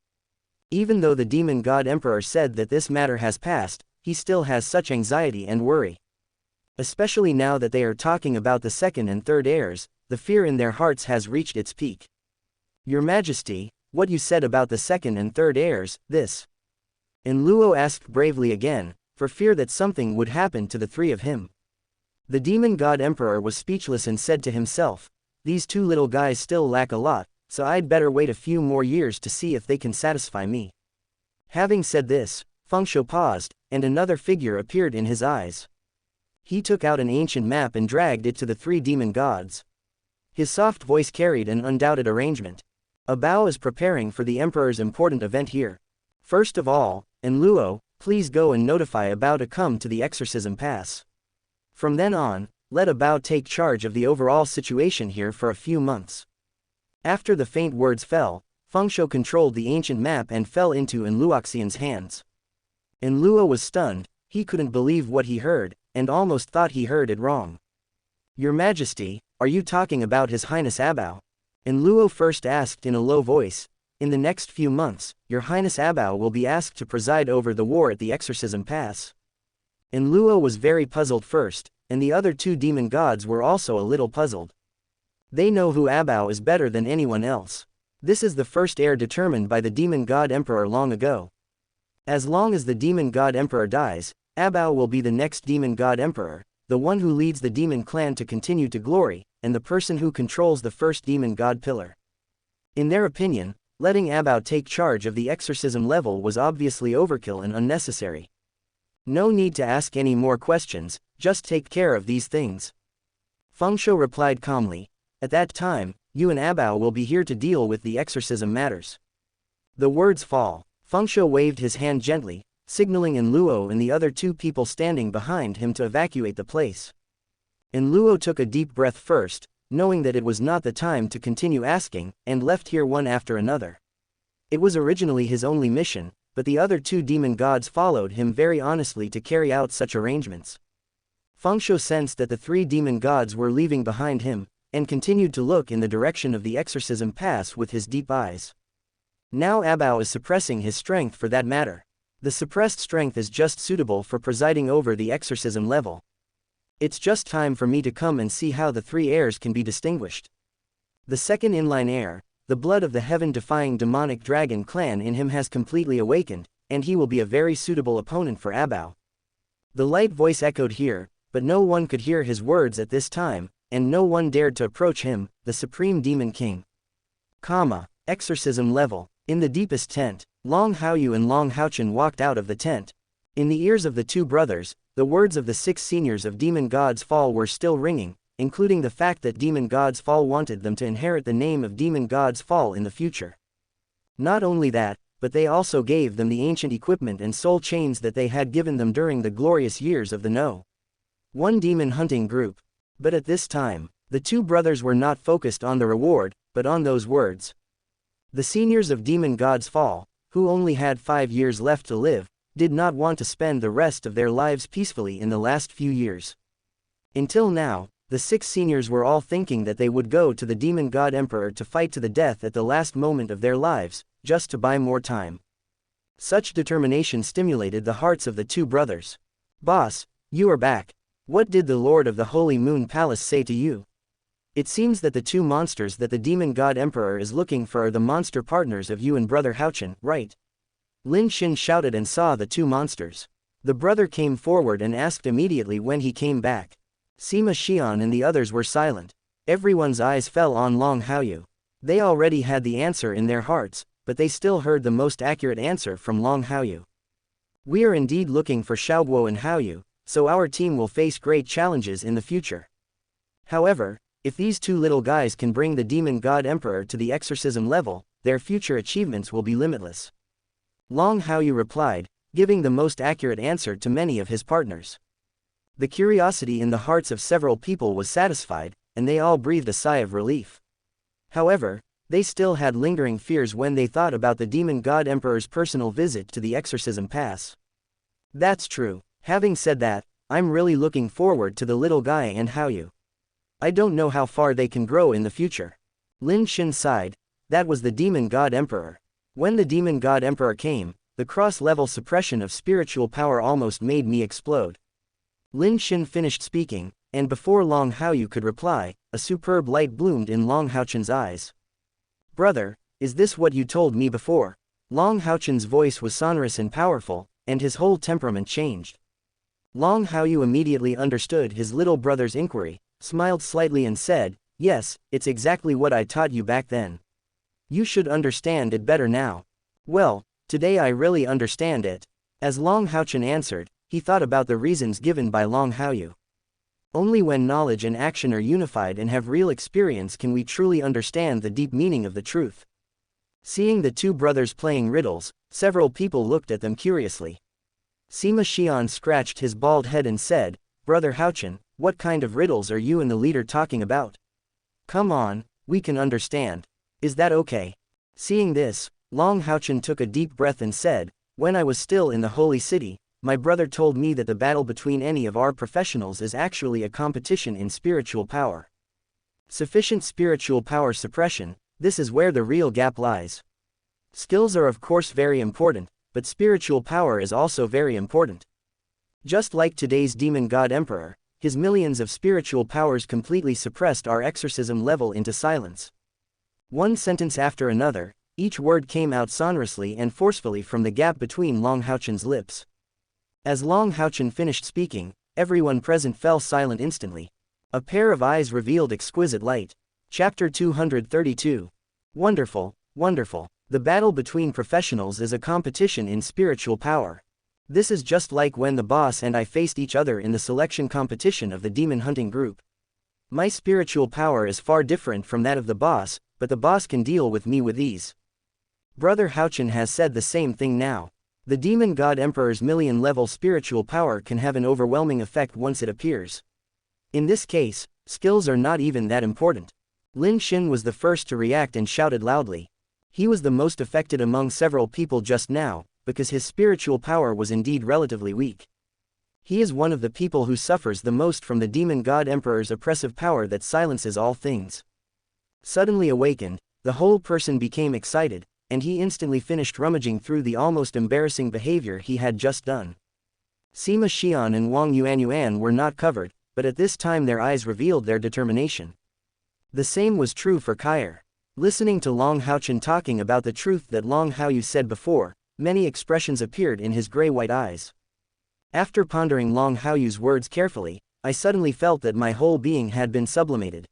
Even though the demon god emperor said that this matter has passed, he still has such anxiety and worry. Especially now that they are talking about the second and third heirs, the fear in their hearts has reached its peak. Your Majesty, what you said about the second and third heirs, this. Enluo asked bravely again, for fear that something would happen to the three of him. The demon god emperor was speechless and said to himself, these two little guys still lack a lot, so I'd better wait a few more years to see if they can satisfy me. Having said this, Fengshu paused, and another figure appeared in his eyes. He took out an ancient map and dragged it to the three demon gods. His soft voice carried an undoubted arrangement. Abao is preparing for the Emperor's important event here. First of all, Enluo, please go and notify Abao to come to the exorcism pass. From then on, let Abao take charge of the overall situation here for a few months. After the faint words fell, Fengshu controlled the ancient map and fell into Enluoxian's hands. Enluo was stunned, he couldn't believe what he heard, and almost thought he heard it wrong. Your Majesty, are you talking about His Highness Abao? Enluo first asked in a low voice, in the next few months, Your Highness Abao will be asked to preside over the war at the exorcism pass. Enluo was very puzzled first, and the other two demon gods were also a little puzzled. They know who Abao is better than anyone else. This is the first heir determined by the demon god emperor long ago. As long as the demon god emperor dies, Abao will be the next demon god emperor, the one who leads the demon clan to continue to glory, and the person who controls the first demon god pillar. In their opinion, letting Abao take charge of the exorcism level was obviously overkill and unnecessary. No need to ask any more questions, just take care of these things. Fengshu replied calmly, at that time, you and Abao will be here to deal with the exorcism matters. The words fall, Fengshu waved his hand gently, signaling Enluo and the other two people standing behind him to evacuate the place. Enluo took a deep breath first, knowing that it was not the time to continue asking, and left here one after another. It was originally his only mission, but the other two demon gods followed him very honestly to carry out such arrangements. Fengshu sensed that the three demon gods were leaving behind him, and continued to look in the direction of the exorcism pass with his deep eyes. Now Abao is suppressing his strength for that matter. The suppressed strength is just suitable for presiding over the exorcism level. It's just time for me to come and see how the three heirs can be distinguished. The second inline heir, the blood of the heaven-defying demonic dragon clan in him has completely awakened, and he will be a very suitable opponent for Abao. The light voice echoed here, but no one could hear his words at this time, and no one dared to approach him, the Supreme Demon King. Exorcism level. In the deepest tent, Long Haochen and Long Haochen walked out of the tent. In the ears of the two brothers, the words of the 6 seniors of Demon God's Fall were still ringing, including the fact that Demon God's Fall wanted them to inherit the name of Demon God's Fall in the future. Not only that, but they also gave them the ancient equipment and soul chains that they had given them during the glorious years of the No. 1 demon hunting group. But at this time, the two brothers were not focused on the reward, but on those words. The seniors of Demon God's Fall, who only had 5 years left to live, did not want to spend the rest of their lives peacefully in the last few years. Until now, the 6 seniors were all thinking that they would go to the Demon God Emperor to fight to the death at the last moment of their lives, just to buy more time. Such determination stimulated the hearts of the two brothers. Boss, you are back. What did the Lord of the Holy Moon Palace say to you? It seems that the two monsters that the Demon God Emperor is looking for are the monster partners of you and Brother Haochen, right? Lin Xin shouted and saw the two monsters. The brother came forward and asked immediately when he came back. Sima Xian and the others were silent. Everyone's eyes fell on Long Haochen. They already had the answer in their hearts, but they still heard the most accurate answer from Long Haochen. We are indeed looking for Xiaoguo and Haoyu, so our team will face great challenges in the future. However, if these two little guys can bring the Demon God Emperor to the exorcism level, their future achievements will be limitless. Long Haoyu replied, giving the most accurate answer to many of his partners. The curiosity in the hearts of several people was satisfied, and they all breathed a sigh of relief. However, they still had lingering fears when they thought about the demon god emperor's personal visit to the exorcism pass. That's true. Having said that, I'm really looking forward to the little guy and Haoyu. I don't know how far they can grow in the future. Lin Xin sighed. That was the demon god emperor. When the demon god emperor came, the cross-level suppression of spiritual power almost made me explode. Lin Xin finished speaking, and before Long Haoyu could reply, a superb light bloomed in Long Haochen's eyes. Brother, is this what you told me before? Long Haochen's voice was sonorous and powerful, and his whole temperament changed. Long Haoyu immediately understood his little brother's inquiry, smiled slightly and said, yes, it's exactly what I taught you back then. You should understand it better now. Well, today I really understand it. As Long Haochen answered, he thought about the reasons given by Long Haoyu. Only when knowledge and action are unified and have real experience can we truly understand the deep meaning of the truth. Seeing the two brothers playing riddles, several people looked at them curiously. Sima Xian scratched his bald head and said, Brother Haochen, what kind of riddles are you and the leader talking about? Come on, we can understand. Is that okay? Seeing this, Long Haochen took a deep breath and said, when I was still in the holy city, my brother told me that the battle between any of our professionals is actually a competition in spiritual power. Sufficient spiritual power suppression, this is where the real gap lies. Skills are of course very important, but spiritual power is also very important. Just like today's demon god emperor, his millions of spiritual powers completely suppressed our exorcism level into silence. One sentence after another, each word came out sonorously and forcefully from the gap between Long Haochen's lips. As Long Haochen finished speaking, everyone present fell silent instantly. A pair of eyes revealed exquisite light. Chapter 232. Wonderful, wonderful. The battle between professionals is a competition in spiritual power. This is just like when the boss and I faced each other in the selection competition of the demon hunting group. My spiritual power is far different from that of the boss, but the boss can deal with me with ease. Brother Haochen has said the same thing now. The demon god emperor's million-level spiritual power can have an overwhelming effect once it appears. In this case, skills are not even that important. Lin Xin was the first to react and shouted loudly. He was the most affected among several people just now, because his spiritual power was indeed relatively weak. He is one of the people who suffers the most from the demon god emperor's oppressive power that silences all things. Suddenly awakened, the whole person became excited, and he instantly finished rummaging through the almost embarrassing behavior he had just done. Sima Xian and Wang Yuanyuan were not covered, but at this time their eyes revealed their determination. The same was true for Kair. Listening to Long Haochen talking about the truth that Long Haoyu said before, many expressions appeared in his gray-white eyes. After pondering Long Haoyu's words carefully, I suddenly felt that my whole being had been sublimated.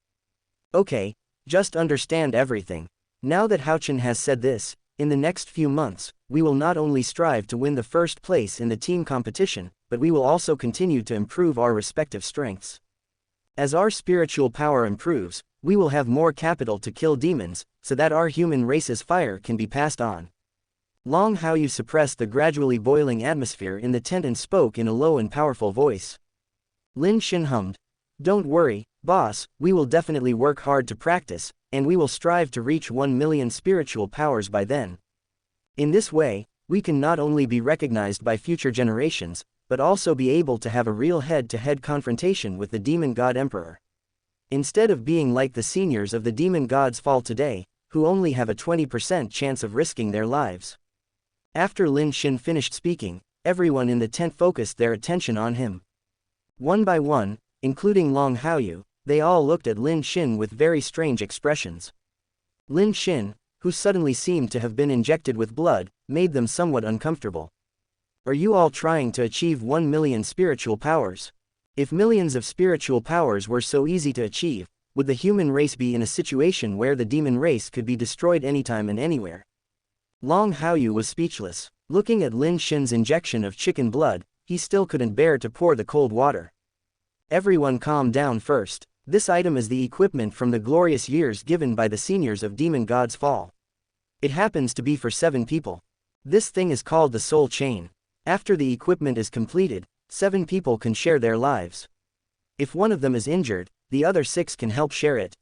Okay, just understand everything. Now that Haochen has said this, in the next few months, we will not only strive to win the first place in the team competition, but we will also continue to improve our respective strengths. As our spiritual power improves, we will have more capital to kill demons, so that our human race's fire can be passed on. Long Haoyu suppressed the gradually boiling atmosphere in the tent and spoke in a low and powerful voice. Lin Xin hummed. Don't worry, boss, we will definitely work hard to practice, and we will strive to reach 1 million spiritual powers by then. In this way, we can not only be recognized by future generations, but also be able to have a real head-to-head confrontation with the demon god emperor. Instead of being like the seniors of the demon god's fall today, who only have a 20% chance of risking their lives. After Lin Xin finished speaking, everyone in the tent focused their attention on him. One by one, including Long Haoyu, they all looked at Lin Xin with very strange expressions. Lin Xin, who suddenly seemed to have been injected with blood, made them somewhat uncomfortable. Are you all trying to achieve 1 million spiritual powers? If millions of spiritual powers were so easy to achieve, would the human race be in a situation where the demon race could be destroyed anytime and anywhere? Long Haoyu was speechless. Looking at Lin Xin's injection of chicken blood, he still couldn't bear to pour the cold water. Everyone calm down first. This item is the equipment from the glorious years given by the seniors of Demon God's Fall. It happens to be for 7 people. This thing is called the soul chain. After the equipment is completed, 7 people can share their lives. If one of them is injured, the other 6 can help share it.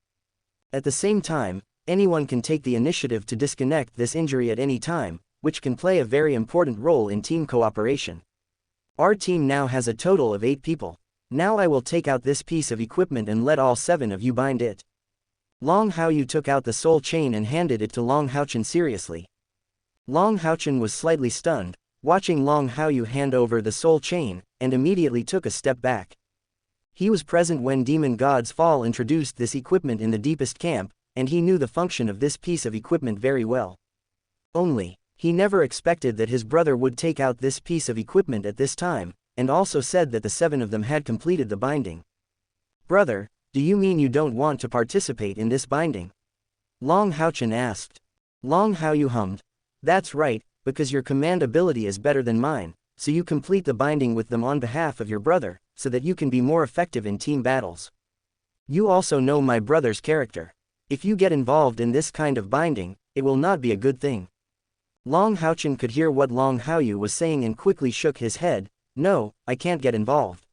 At the same time, anyone can take the initiative to disconnect this injury at any time, which can play a very important role in team cooperation. Our team now has a total of 8 people. Now I will take out this piece of equipment and let all 7 of you bind it. Long Haoyu took out the soul chain and handed it to Long Haochen seriously. Long Haochen was slightly stunned, watching Long Haoyu hand over the soul chain, and immediately took a step back. He was present when Demon God's Fall introduced this equipment in the deepest camp, and he knew the function of this piece of equipment very well. Only, he never expected that his brother would take out this piece of equipment at this time, and also said that the 7 of them had completed the binding. "Brother, do you mean you don't want to participate in this binding?" Long Haochen asked. Long Haoyu hummed. "That's right, because your command ability is better than mine, so you complete the binding with them on behalf of your brother, so that you can be more effective in team battles. You also know my brother's character. If you get involved in this kind of binding, it will not be a good thing." Long Haochen could hear what Long Haoyu was saying and quickly shook his head. "No, I can't get involved."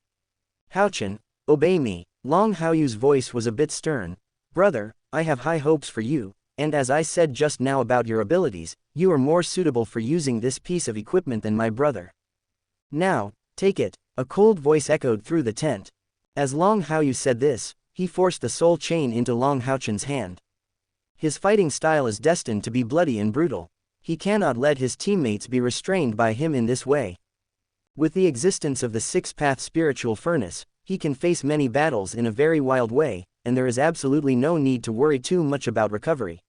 "Haochen, obey me." Long Haoyu's voice was a bit stern. "Brother, I have high hopes for you, and as I said just now about your abilities, you are more suitable for using this piece of equipment than my brother. Now, take it." A cold voice echoed through the tent. As Long Haoyu said this, he forced the soul chain into Long Haochen's hand. His fighting style is destined to be bloody and brutal. He cannot let his teammates be restrained by him in this way. With the existence of the 6-path spiritual furnace, he can face many battles in a very wild way, and there is absolutely no need to worry too much about recovery.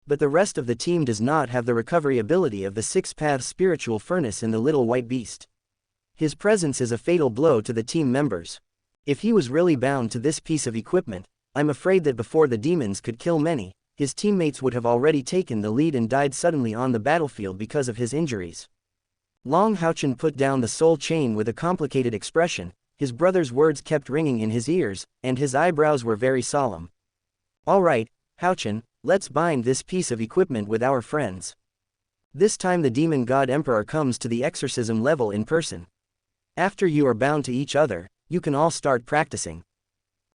But the rest of the team does not have the recovery ability of the 6-path spiritual furnace in the little white beast. His presence is a fatal blow to the team members. If he was really bound to this piece of equipment, I'm afraid that before the demons could kill many, his teammates would have already taken the lead and died suddenly on the battlefield because of his injuries. Long Haochen put down the soul chain with a complicated expression. His brother's words kept ringing in his ears, and his eyebrows were very solemn. "All right, Haochen, let's bind this piece of equipment with our friends. This time the demon god emperor comes to the exorcism level in person. After you are bound to each other, you can all start practicing."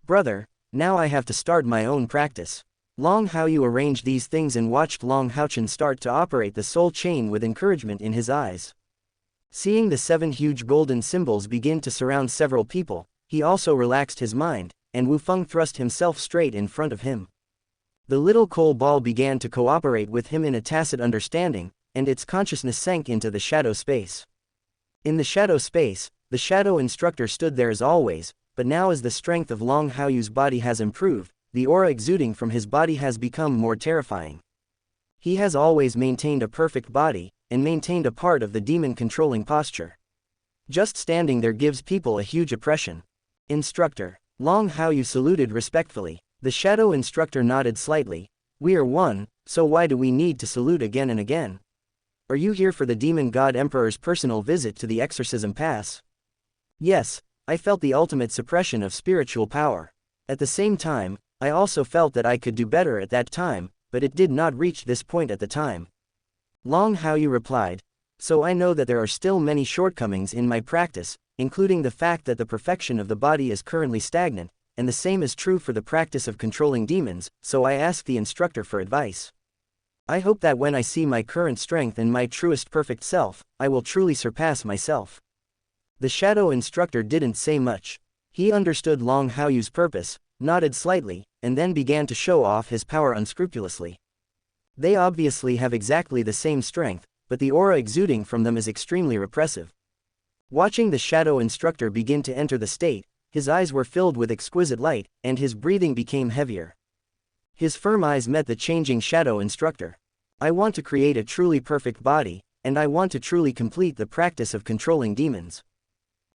"Brother, now I have to start my own practice." Long Haoyu arranged these things and watched Long Haochen start to operate the soul chain with encouragement in his eyes. Seeing the 7 huge golden symbols begin to surround several people, he also relaxed his mind, and Wu Feng thrust himself straight in front of him. The little coal ball began to cooperate with him in a tacit understanding, and its consciousness sank into the shadow space. In the shadow space, the shadow instructor stood there as always, but now as the strength of Long Haoyu's body has improved, the aura exuding from his body has become more terrifying. He has always maintained a perfect body, and maintained a part of the demon-controlling posture. Just standing there gives people a huge oppression. "Instructor." Long Haoyu saluted respectfully. The shadow instructor nodded slightly. "We are one, so why do we need to salute again and again? Are you here for the demon god emperor's personal visit to the exorcism pass?" "Yes, I felt the ultimate suppression of spiritual power. At the same time, I also felt that I could do better at that time, but it did not reach this point at the time." Long Haoyu replied. "So I know that there are still many shortcomings in my practice, including the fact that the perfection of the body is currently stagnant, and the same is true for the practice of controlling demons, so I asked the instructor for advice. I hope that when I see my current strength and my truest perfect self, I will truly surpass myself." The shadow instructor didn't say much. He understood Long Haoyu's purpose, nodded slightly, and then began to show off his power unscrupulously. They obviously have exactly the same strength, but the aura exuding from them is extremely repressive. Watching the shadow instructor begin to enter the state, his eyes were filled with exquisite light, and his breathing became heavier. His firm eyes met the changing shadow instructor. "I want to create a truly perfect body, and I want to truly complete the practice of controlling demons.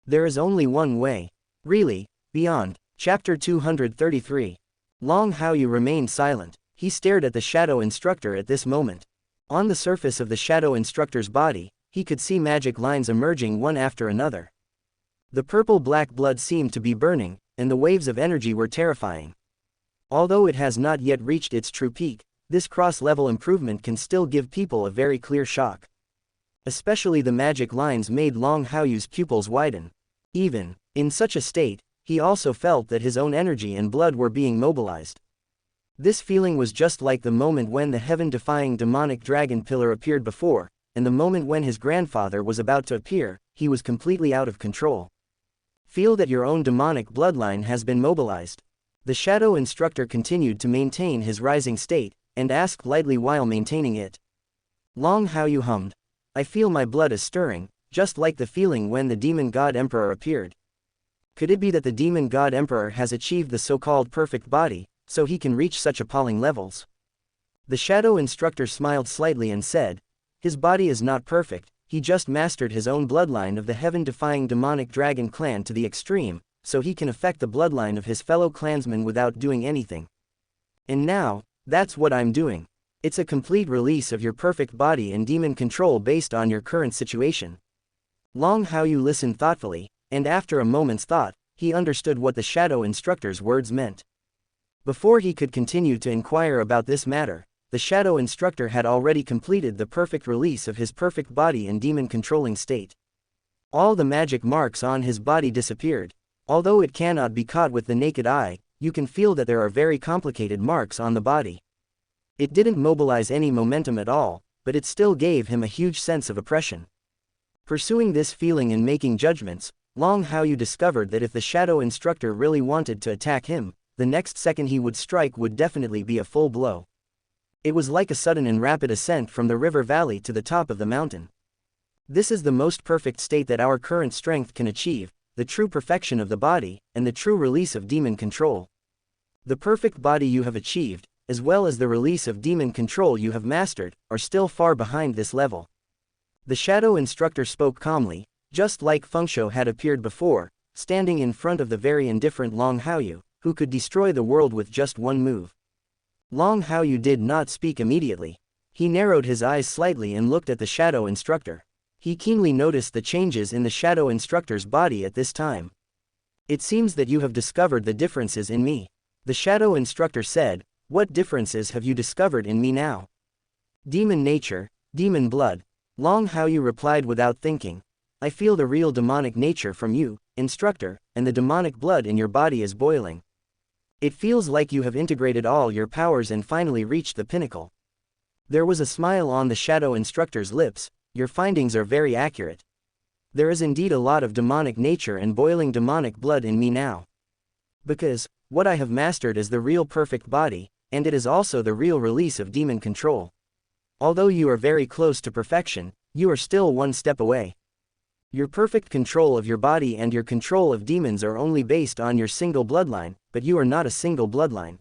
There is only one way. Really, beyond." Chapter 233. Long Haoyu remained silent. He stared at the shadow instructor at this moment. On the surface of the shadow instructor's body, he could see magic lines emerging one after another. The purple-black blood seemed to be burning, and the waves of energy were terrifying. Although it has not yet reached its true peak, this cross-level improvement can still give people a very clear shock. Especially the magic lines made Long Haoyu's pupils widen. Even in such a state, he also felt that his own energy and blood were being mobilized. This feeling was just like the moment when the heaven-defying demonic dragon pillar appeared before, and the moment when his grandfather was about to appear. He was completely out of control. Feel that your own demonic bloodline has been mobilized. The shadow instructor continued to maintain his rising state, and asked lightly while maintaining it. Long Haoyu hummed. I feel my blood is stirring, just like the feeling when the demon god emperor appeared. Could it be that the demon god emperor has achieved the so-called perfect body, so he can reach such appalling levels? The shadow instructor smiled slightly and said, his body is not perfect, he just mastered his own bloodline of the heaven-defying demonic dragon clan to the extreme, so he can affect the bloodline of his fellow clansmen without doing anything. And now, that's what I'm doing. It's a complete release of your perfect body and demon control based on your current situation. Long Haoyu listened thoughtfully, and after a moment's thought, he understood what the shadow instructor's words meant. Before he could continue to inquire about this matter, the shadow instructor had already completed the perfect release of his perfect body and demon-controlling state. All the magic marks on his body disappeared. Although it cannot be caught with the naked eye, you can feel that there are very complicated marks on the body. It didn't mobilize any momentum at all, but it still gave him a huge sense of oppression. Pursuing this feeling and making judgments, Long Haoyu discovered that if the shadow instructor really wanted to attack him, the next second he would strike would definitely be a full blow. It was like a sudden and rapid ascent from the river valley to the top of the mountain. This is the most perfect state that our current strength can achieve, the true perfection of the body, and the true release of demon control. The perfect body you have achieved, as well as the release of demon control you have mastered, are still far behind this level. The shadow instructor spoke calmly, just like Fengshou had appeared before, standing in front of the very indifferent Long Haoyu, who could destroy the world with just one move. Long Haoyu did not speak immediately. He narrowed his eyes slightly and looked at the shadow instructor. He keenly noticed the changes in the shadow instructor's body at this time. It seems that you have discovered the differences in me. The shadow instructor said, what differences have you discovered in me now? Demon nature, demon blood. Long Haoyu replied without thinking. I feel the real demonic nature from you, instructor, and the demonic blood in your body is boiling. It feels like you have integrated all your powers and finally reached the pinnacle. There was a smile on the shadow instructor's lips. Your findings are very accurate. There is indeed a lot of demonic nature and boiling demonic blood in me now. Because, what I have mastered is the real perfect body, and it is also the real release of demon control. Although you are very close to perfection, you are still one step away. Your perfect control of your body and your control of demons are only based on your single bloodline, but you are not a single bloodline.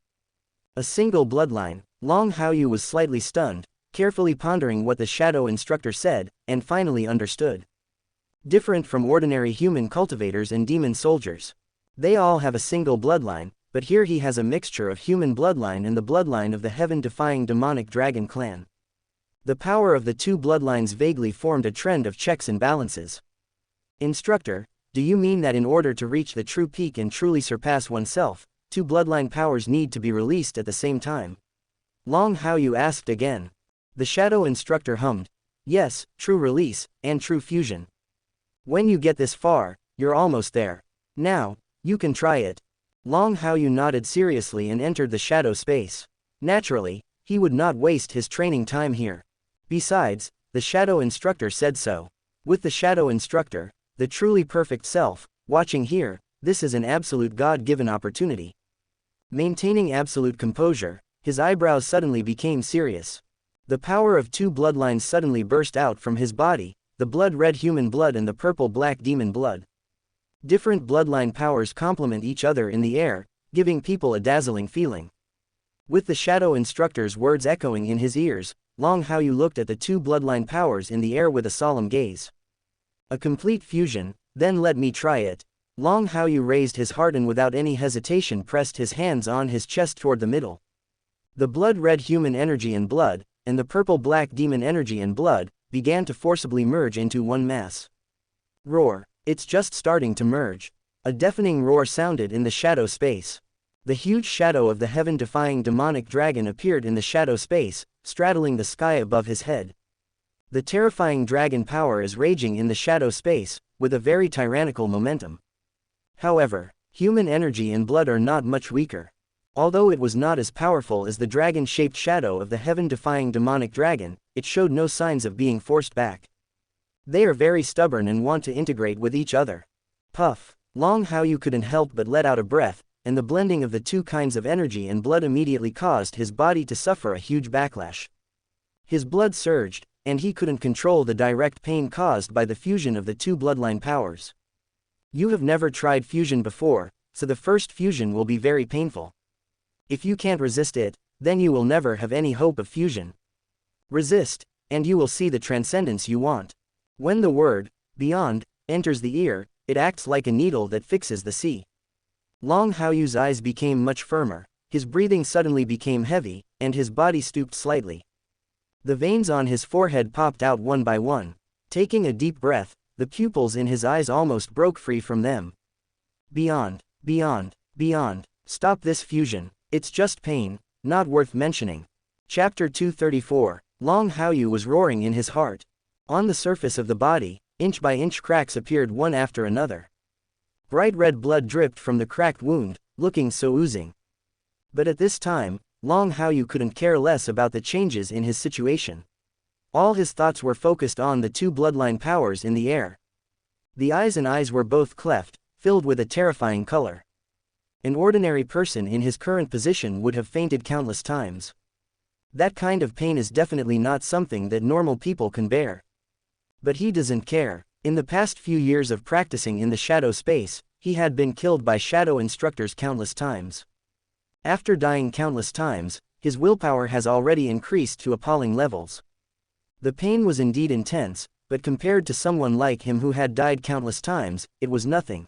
A single bloodline. Long Haoyu was slightly stunned, carefully pondering what the shadow instructor said, and finally understood. Different from ordinary human cultivators and demon soldiers. They all have a single bloodline, but here he has a mixture of human bloodline and the bloodline of the heaven-defying demonic dragon clan. The power of the two bloodlines vaguely formed a trend of checks and balances. Instructor, do you mean that in order to reach the true peak and truly surpass oneself, two bloodline powers need to be released at the same time? Long Haoyu asked again. The shadow instructor hummed. Yes, true release, and true fusion. When you get this far, you're almost there. Now, you can try it. Long Haoyu nodded seriously and entered the shadow space. Naturally, he would not waste his training time here. Besides, the shadow instructor said so. With the shadow instructor, the truly perfect self, watching here, this is an absolute God-given opportunity. Maintaining absolute composure, his eyebrows suddenly became serious. The power of two bloodlines suddenly burst out from his body, the blood-red human blood and the purple-black demon blood. Different bloodline powers complement each other in the air, giving people a dazzling feeling. With the shadow instructor's words echoing in his ears, Long Haoyu looked at the two bloodline powers in the air with a solemn gaze. A complete fusion, then let me try it. Long Haoyu raised his heart and without any hesitation pressed his hands on his chest toward the middle. The blood-red human energy and blood, and the purple-black demon energy and blood, began to forcibly merge into one mass. Roar, it's just starting to merge. A deafening roar sounded in the shadow space. The huge shadow of the heaven-defying demonic dragon appeared in the shadow space, straddling the sky above his head. The terrifying dragon power is raging in the shadow space, with a very tyrannical momentum. However, human energy and blood are not much weaker. Although it was not as powerful as the dragon-shaped shadow of the heaven-defying demonic dragon, it showed no signs of being forced back. They are very stubborn and want to integrate with each other. Puff. Long Haoyu couldn't help but let out a breath, and the blending of the two kinds of energy and blood immediately caused his body to suffer a huge backlash. His blood surged, and he couldn't control the direct pain caused by the fusion of the two bloodline powers. You have never tried fusion before, so the first fusion will be very painful. If you can't resist it, then you will never have any hope of fusion. Resist, and you will see the transcendence you want. When the word, beyond, enters the ear, it acts like a needle that fixes the sea. Long Haoyu's eyes became much firmer, his breathing suddenly became heavy, and his body stooped slightly. The veins on his forehead popped out one by one. Taking a deep breath, the pupils in his eyes almost broke free from them. Beyond, beyond, beyond. Stop this fusion. It's just pain, not worth mentioning. Chapter 234. Long Haoyu was roaring in his heart. On the surface of the body, inch by inch cracks appeared one after another. Bright red blood dripped from the cracked wound, looking so oozing. But at this time, Long Haoyu couldn't care less about the changes in his situation. All his thoughts were focused on the two bloodline powers in the air. The eyes and eyes were both cleft, filled with a terrifying color. An ordinary person in his current position would have fainted countless times. That kind of pain is definitely not something that normal people can bear. But he doesn't care. In the past few years of practicing in the shadow space, he had been killed by shadow instructors countless times. After dying countless times, his willpower has already increased to appalling levels. The pain was indeed intense, but compared to someone like him who had died countless times, it was nothing.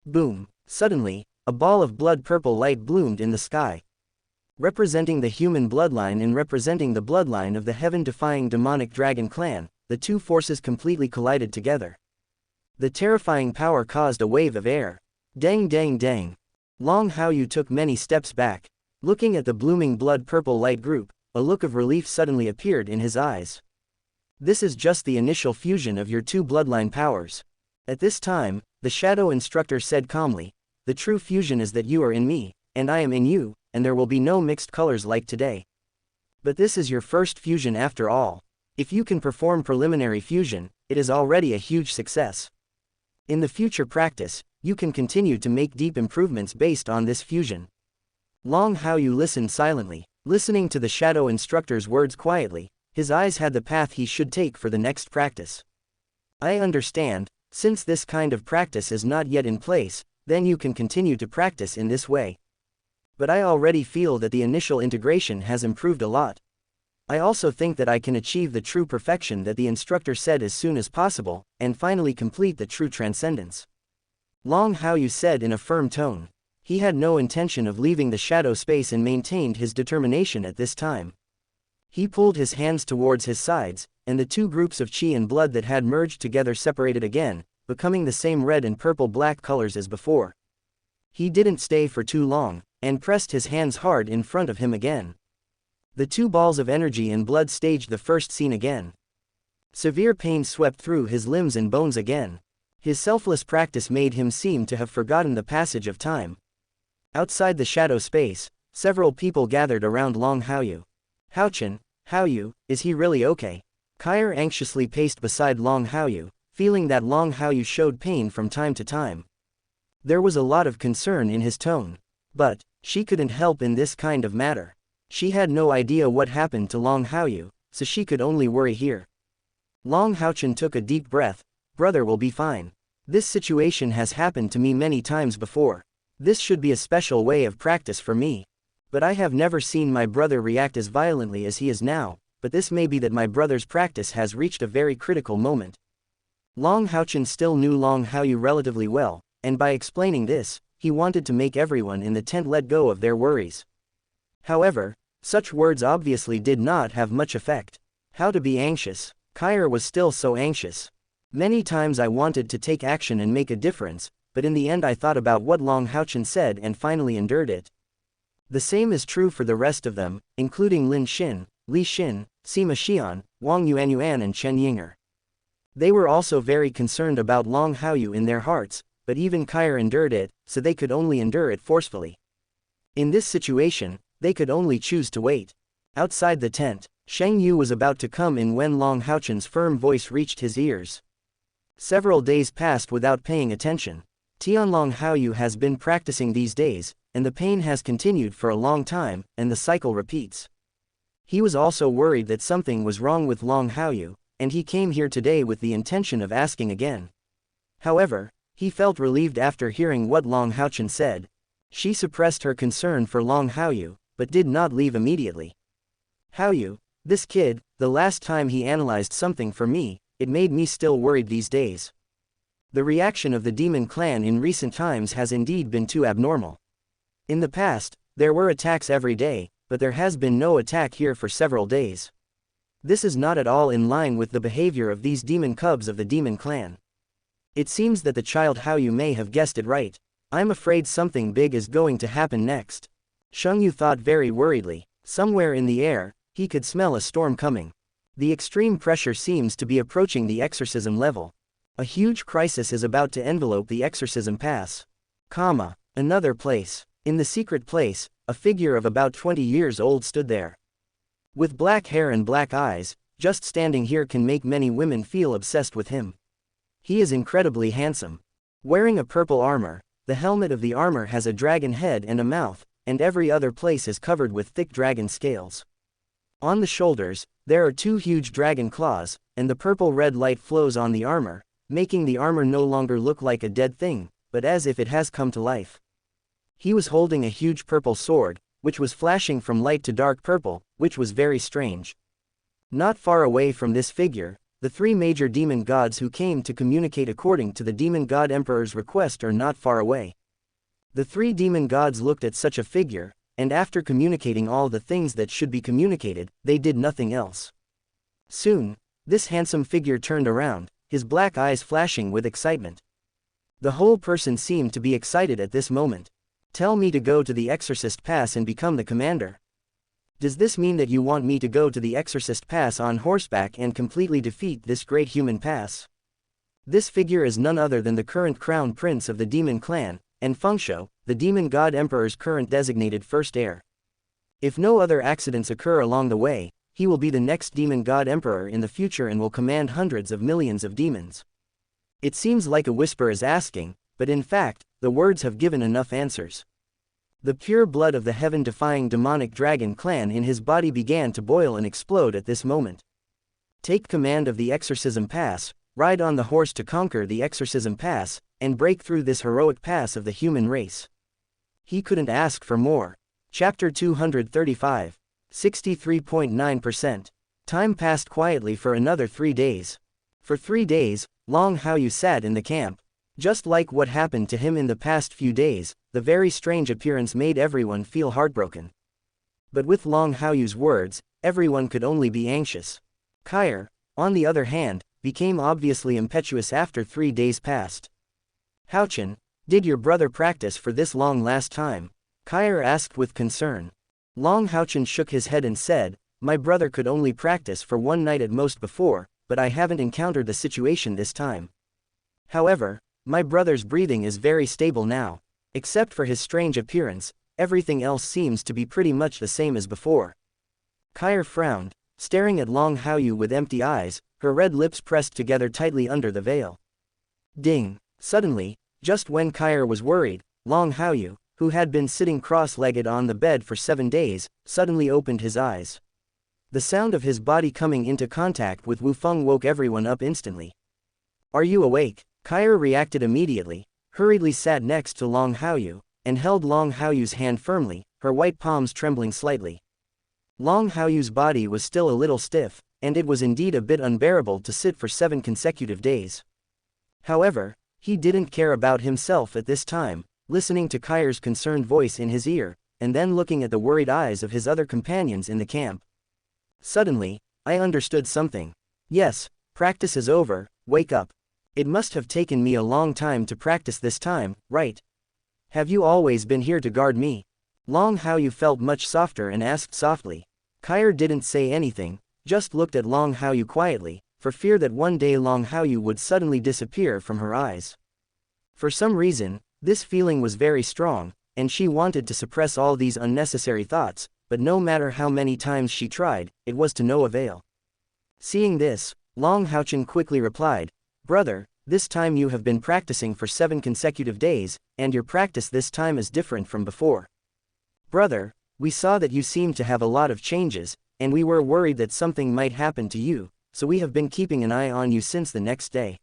Boom! Suddenly, a ball of blood-purple light bloomed in the sky. Representing the human bloodline and representing the bloodline of the heaven-defying demonic dragon clan, the two forces completely collided together. The terrifying power caused a wave of air. Dang dang dang. Long Haoyu took many steps back. Looking at the blooming blood-purple light group, a look of relief suddenly appeared in his eyes. This is just the initial fusion of your two bloodline powers. At this time, the shadow instructor said calmly, the true fusion is that you are in me, and I am in you, and there will be no mixed colors like today. But this is your first fusion after all. If you can perform preliminary fusion, it is already a huge success. In the future practice, you can continue to make deep improvements based on this fusion. Long Haoyu listened silently, listening to the shadow instructor's words quietly. His eyes had the path he should take for the next practice. I understand, since this kind of practice is not yet in place, then you can continue to practice in this way. But I already feel that the initial integration has improved a lot. I also think that I can achieve the true perfection that the instructor said as soon as possible, and finally complete the true transcendence. Long Haoyu said in a firm tone. He had no intention of leaving the shadow space and maintained his determination at this time. He pulled his hands towards his sides, and the two groups of chi and blood that had merged together separated again, becoming the same red and purple-black colors as before. He didn't stay for too long, and pressed his hands hard in front of him again. The two balls of energy and blood staged the first scene again. Severe pain swept through his limbs and bones again. His selfless practice made him seem to have forgotten the passage of time. Outside the shadow space, several people gathered around Long Haoyu. Haochen, Haoyu, is he really okay? Kair anxiously paced beside Long Haoyu, feeling that Long Haoyu showed pain from time to time. There was a lot of concern in his tone. But she couldn't help in this kind of matter. She had no idea what happened to Long Haoyu, so she could only worry here. Long Haochen took a deep breath. Brother will be fine. This situation has happened to me many times before. This should be a special way of practice for me. But I have never seen my brother react as violently as he is now, but this may be that my brother's practice has reached a very critical moment. Long Haochen still knew Long Haoyu relatively well, and by explaining this, he wanted to make everyone in the tent let go of their worries. However, such words obviously did not have much effect. How to be anxious? Kair was still so anxious. Many times I wanted to take action and make a difference, but in the end I thought about what Long Haochen said and finally endured it. The same is true for the rest of them, including Lin Xin, Li Xin, Sima Xian, Wang Yuanyuan and Chen Yinger. They were also very concerned about Long Haoyu in their hearts, but even Kair endured it, so they could only endure it forcefully. In this situation, they could only choose to wait. Outside the tent, Sheng Yu was about to come in when Long Haochen's firm voice reached his ears. Several days passed without paying attention. Tianlong Haoyu has been practicing these days, and the pain has continued for a long time, and the cycle repeats. He was also worried that something was wrong with Long Haoyu, and he came here today with the intention of asking again. However, he felt relieved after hearing what Long Haochen said. She suppressed her concern for Long Haoyu, but did not leave immediately. Haoyu, this kid, the last time he analyzed something for me, it made me still worried these days. The reaction of the demon clan in recent times has indeed been too abnormal. In the past, there were attacks every day, but there has been no attack here for several days. This is not at all in line with the behavior of these demon cubs of the demon clan. It seems that the child Haoyu may have guessed it right. I'm afraid something big is going to happen next. Sheng Yu thought very worriedly. Somewhere in the air, he could smell a storm coming. The extreme pressure seems to be approaching the exorcism level. A huge crisis is about to envelope the exorcism pass. Another place. In the secret place, a figure of about 20 years old stood there. With black hair and black eyes, just standing here can make many women feel obsessed with him. He is incredibly handsome. Wearing a purple armor, the helmet of the armor has a dragon head and a mouth, and every other place is covered with thick dragon scales. On the shoulders, there are two huge dragon claws, and the purple-red light flows on the armor, making the armor no longer look like a dead thing, but as if it has come to life. He was holding a huge purple sword, which was flashing from light to dark purple, which was very strange. Not far away from this figure, the three major demon gods who came to communicate according to the demon god emperor's request are not far away. The three demon gods looked at such a figure, and after communicating all the things that should be communicated, they did nothing else. Soon, this handsome figure turned around, his black eyes flashing with excitement. The whole person seemed to be excited at this moment. Tell me to go to the Exorcist Pass and become the commander. Does this mean that you want me to go to the Exorcist Pass on horseback and completely defeat this great human pass? This figure is none other than the current crown prince of the demon clan, and Fengsho, the demon god emperor's current designated first heir. If no other accidents occur along the way, he will be the next demon god emperor in the future and will command hundreds of millions of demons. It seems like a whisper is asking, but in fact, the words have given enough answers. The pure blood of the heaven-defying demonic dragon clan in his body began to boil and explode at this moment. Take command of the Exorcism Pass, ride on the horse to conquer the Exorcism Pass, and break through this heroic pass of the human race. He couldn't ask for more. Chapter 235. 63.9%. Time passed quietly for another 3 days. For 3 days, Long Haoyu sat in the camp. Just like what happened to him in the past few days, the very strange appearance made everyone feel heartbroken. But with Long Haoyu's words, everyone could only be anxious. Kair, on the other hand, became obviously impetuous after 3 days passed. Haochen, did your brother practice for this long last time? Kair asked with concern. Long Haochen shook his head and said, my brother could only practice for 1 night at most before, but I haven't encountered the situation this time. However, my brother's breathing is very stable now. Except for his strange appearance, everything else seems to be pretty much the same as before. Kair frowned, staring at Long Haoyu with empty eyes, her red lips pressed together tightly under the veil. Ding! Suddenly, just when Kair was worried, Long Haoyu, who had been sitting cross-legged on the bed for 7 days, suddenly opened his eyes. The sound of his body coming into contact with Wu Feng woke everyone up instantly. Are you awake? Kair reacted immediately, hurriedly sat next to Long Haoyu, and held Long Haoyu's hand firmly, her white palms trembling slightly. Long Haoyu's body was still a little stiff, and it was indeed a bit unbearable to sit for 7 consecutive days. However, he didn't care about himself at this time, listening to Kair's concerned voice in his ear, and then looking at the worried eyes of his other companions in the camp. Suddenly, I understood something. Yes, practice is over, wake up. It must have taken me a long time to practice this time, right? Have you always been here to guard me? Long Haoyu felt much softer and asked softly. Kair didn't say anything, just looked at Long Haoyu quietly, for fear that one day Long Haoyu would suddenly disappear from her eyes. For some reason, this feeling was very strong, and she wanted to suppress all these unnecessary thoughts, but no matter how many times she tried, it was to no avail. Seeing this, Long Haochen quickly replied, "Brother, this time you have been practicing for 7 consecutive days, and your practice this time is different from before. Brother, we saw that you seemed to have a lot of changes, and we were worried that something might happen to you, so we have been keeping an eye on you since the next day."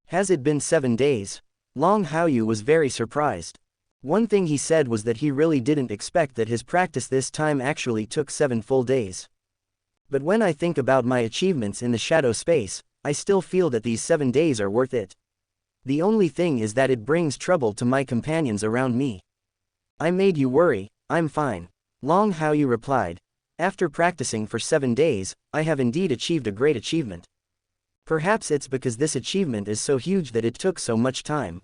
Has it been 7 days? Long Haoyu was very surprised. One thing he said was that he really didn't expect that his practice this time actually took 7 full days. But when I think about my achievements in the shadow space, I still feel that these 7 days are worth it. The only thing is that it brings trouble to my companions around me. I made you worry, I'm fine. Long Haoyu replied. After practicing for 7 days, I have indeed achieved a great achievement. Perhaps it's because this achievement is so huge that it took so much time.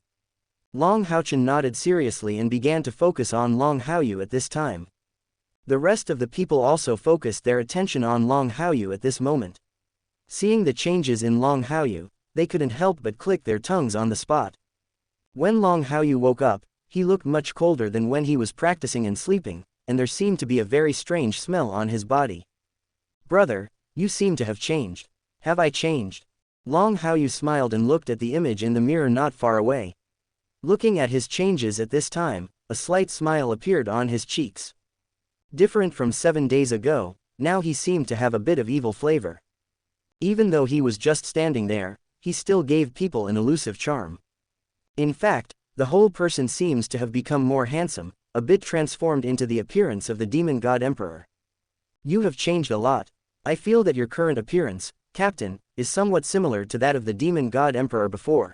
Long Haochen nodded seriously and began to focus on Long Haoyu at this time. The rest of the people also focused their attention on Long Haoyu at this moment. Seeing the changes in Long Haoyu, they couldn't help but click their tongues on the spot. When Long Haoyu woke up, he looked much colder than when he was practicing and sleeping, and there seemed to be a very strange smell on his body. "Brother, you seem to have changed. Have I changed?" Long Haoyu smiled and looked at the image in the mirror not far away. Looking at his changes at this time, a slight smile appeared on his cheeks. Different from 7 days ago, now he seemed to have a bit of evil flavor. Even though he was just standing there, he still gave people an elusive charm. In fact, the whole person seems to have become more handsome, a bit transformed into the appearance of the demon god emperor. "You have changed a lot. I feel that your current appearance, Captain, is somewhat similar to that of the demon god emperor before.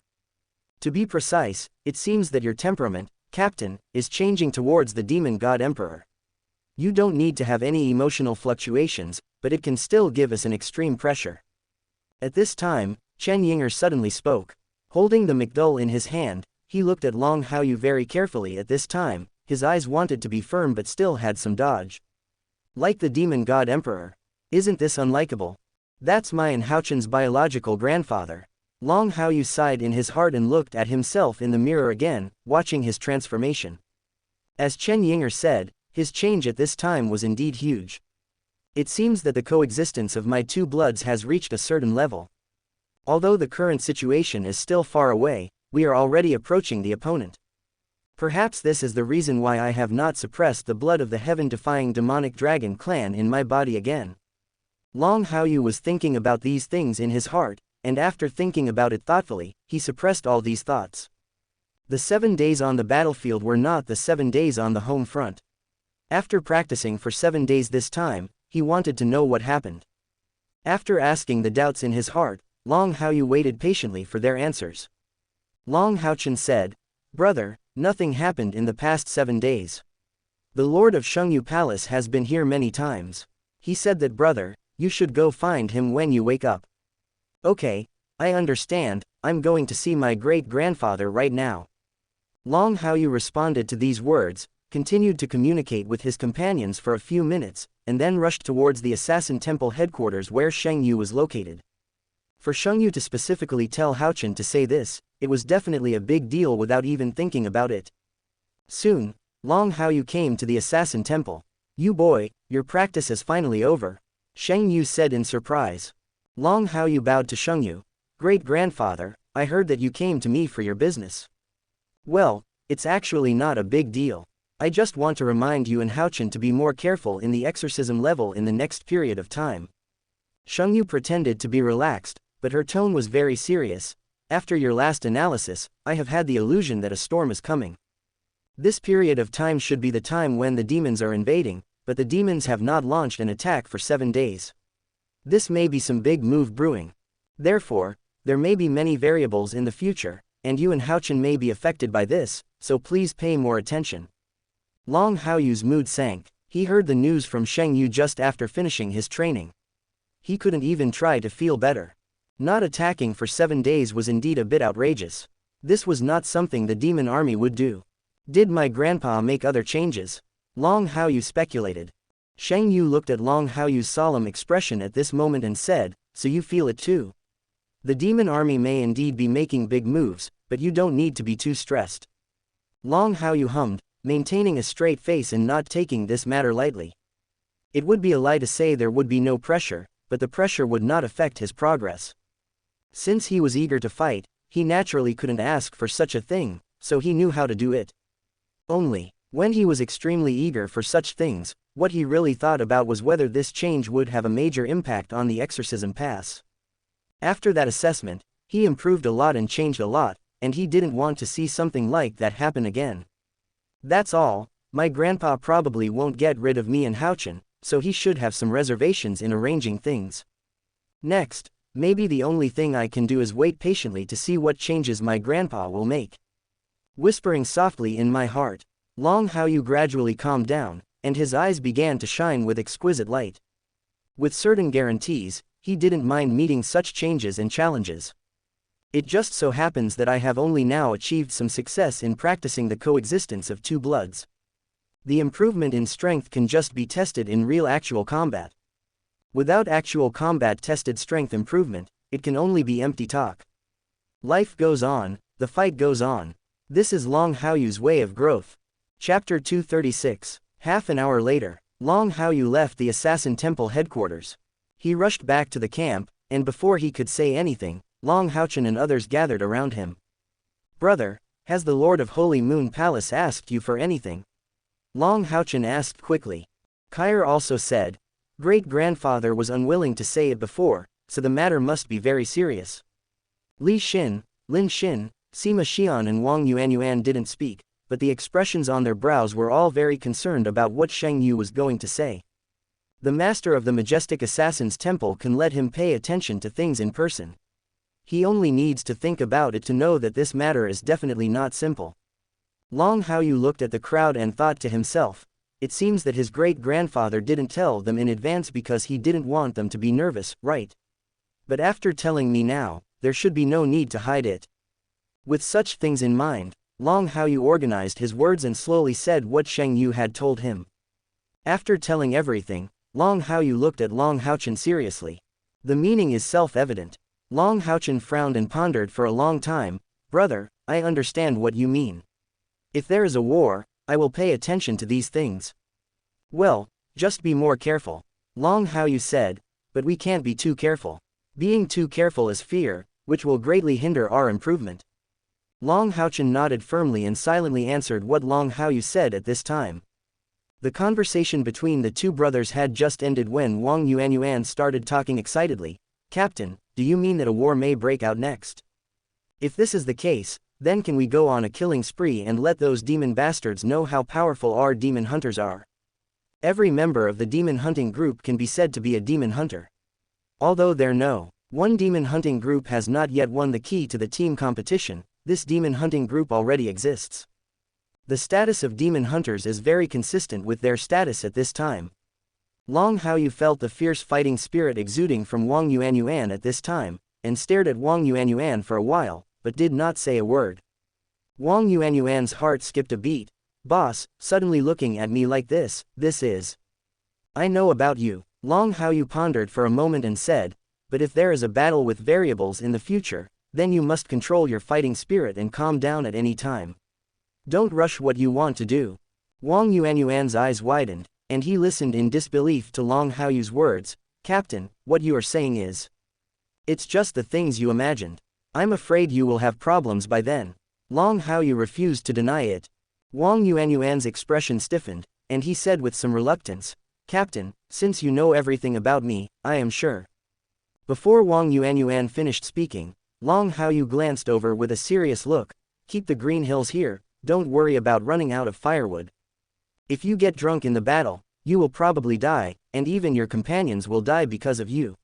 To be precise, it seems that your temperament, Captain, is changing towards the demon god emperor. You don't need to have any emotional fluctuations, but it can still give us an extreme pressure." At this time, Chen Yinger suddenly spoke. Holding the McDull in his hand, he looked at Long Haoyu very carefully at this time. His eyes wanted to be firm but still had some dodge. "Like the demon god emperor. Isn't this unlikable? That's my and Haochen's biological grandfather." Long Haoyu sighed in his heart and looked at himself in the mirror again, watching his transformation. As Chen Yinger said, his change at this time was indeed huge. "It seems that the coexistence of my 2 bloods has reached a certain level. Although the current situation is still far away, we are already approaching the opponent. Perhaps this is the reason why I have not suppressed the blood of the heaven-defying demonic dragon clan in my body again." Long Haoyu was thinking about these things in his heart, and after thinking about it thoughtfully, he suppressed all these thoughts. The 7 days on the battlefield were not the 7 days on the home front. After practicing for 7 days this time, he wanted to know what happened. After asking the doubts in his heart, Long Haoyu waited patiently for their answers. Long Haochen said, "Brother, nothing happened in the past 7 days. The Lord of Shengyu Palace has been here many times. He said that brother, you should go find him when you wake up." "Okay, I understand, I'm going to see my great-grandfather right now." Long Haoyu responded to these words, continued to communicate with his companions for a few minutes, and then rushed towards the Assassin Temple headquarters where Shengyu was located. For Shengyu to specifically tell Haochen to say this, it was definitely a big deal without even thinking about it. Soon, Long Haoyu came to the Assassin Temple. "You boy, your practice is finally over," Shengyu said in surprise. Long Haoyu bowed to Shengyu. "Great-grandfather, I heard that you came to me for your business." "Well, it's actually not a big deal. I just want to remind you and Haochen to be more careful in the exorcism level in the next period of time." Shengyu pretended to be relaxed, but her tone was very serious. "After your last analysis, I have had the illusion that a storm is coming. This period of time should be the time when the demons are invading, but the demons have not launched an attack for 7 days. This may be some big move brewing. Therefore, there may be many variables in the future, and you and Haochen may be affected by this, so please pay more attention." Long Haoyu's mood sank. He heard the news from Shengyu just after finishing his training. He couldn't even try to feel better. Not attacking for 7 days was indeed a bit outrageous. This was not something the demon army would do. Did my grandpa make other changes? Long Haoyu speculated. Shang Yu looked at Long Haoyu's solemn expression at this moment and said, "So you feel it too? The demon army may indeed be making big moves, but you don't need to be too stressed." Long Haoyu hummed, maintaining a straight face and not taking this matter lightly. It would be a lie to say there would be no pressure, but the pressure would not affect his progress. Since he was eager to fight, he naturally couldn't ask for such a thing, so he knew how to do it. Only, when he was extremely eager for such things, what he really thought about was whether this change would have a major impact on the exorcism pass. After that assessment, he improved a lot and changed a lot, and he didn't want to see something like that happen again. That's all. My grandpa probably won't get rid of me and Haochen, so he should have some reservations in arranging things. Next, maybe the only thing I can do is wait patiently to see what changes my grandpa will make. Whispering softly in my heart, Long Haoyu gradually calmed down, and his eyes began to shine with exquisite light. With certain guarantees, he didn't mind meeting such changes and challenges. It just so happens that I have only now achieved some success in practicing the coexistence of two bloods. The improvement in strength can just be tested in real actual combat. Without actual combat tested strength improvement, it can only be empty talk. Life goes on, the fight goes on. This is Long Haoyu's way of growth. Chapter 236. Half an hour later, Long Haoyu left the assassin temple headquarters. He rushed back to the camp, and before he could say anything, Long Haochen and others gathered around him. "Brother, has the Lord of Holy Moon Palace asked you for anything?" Long Haochen asked quickly. Kair also said, "Great-grandfather was unwilling to say it before, so the matter must be very serious." Li Xin, Lin Xin, Sima Xian and Wang Yuanyuan didn't speak, but the expressions on their brows were all very concerned about what Shang Yu was going to say. The master of the majestic assassin's temple can let him pay attention to things in person. He only needs to think about it to know that this matter is definitely not simple. Long Haoyu looked at the crowd and thought to himself, it seems that his great-grandfather didn't tell them in advance because he didn't want them to be nervous, right? But after telling me now, there should be no need to hide it. With such things in mind, Long Haoyu organized his words and slowly said what Shang Yu had told him. After telling everything, Long Haoyu looked at Long Haochen seriously. The meaning is self-evident. Long Haochen frowned and pondered for a long time. "Brother, I understand what you mean. If there is a war, I will pay attention to these things." "Well, just be more careful," Long Haoyu said, "but we can't be too careful. Being too careful is fear, which will greatly hinder our improvement." Long Haochen nodded firmly and silently answered what Long Haoyu said at this time. The conversation between the two brothers had just ended when Wang Yuanyuan started talking excitedly. "Captain, do you mean that a war may break out next? If this is the case, then can we go on a killing spree and let those demon bastards know how powerful our demon hunters are? Every member of the demon hunting group can be said to be a demon hunter. Although there no one demon hunting group has not yet won the key to the team competition, this demon hunting group already exists. The status of demon hunters is very consistent with their status at this time." Long Haoyu felt the fierce fighting spirit exuding from Wang Yuanyuan at this time, and stared at Wang Yuanyuan for a while, but did not say a word. Wang Yuanyuan's heart skipped a beat. "Boss, suddenly looking at me like this is... I know about you." Long Haoyu pondered for a moment and said, "But if there is a battle with variables in the future, then you must control your fighting spirit and calm down at any time. Don't rush what you want to do." Wang Yuanyuan's eyes widened, and he listened in disbelief to Long Haoyu's words. "Captain, what you are saying is... it's just the things you imagined. I'm afraid you will have problems by then." Long Haoyu refused to deny it. Wang Yuanyuan's expression stiffened, and he said with some reluctance, "Captain, since you know everything about me, I am sure." Before Wang Yuanyuan finished speaking, Long Haoyu glanced over with a serious look. "Keep the green hills here. Don't worry about running out of firewood. If you get drunk in the battle, you will probably die, and even your companions will die because of you.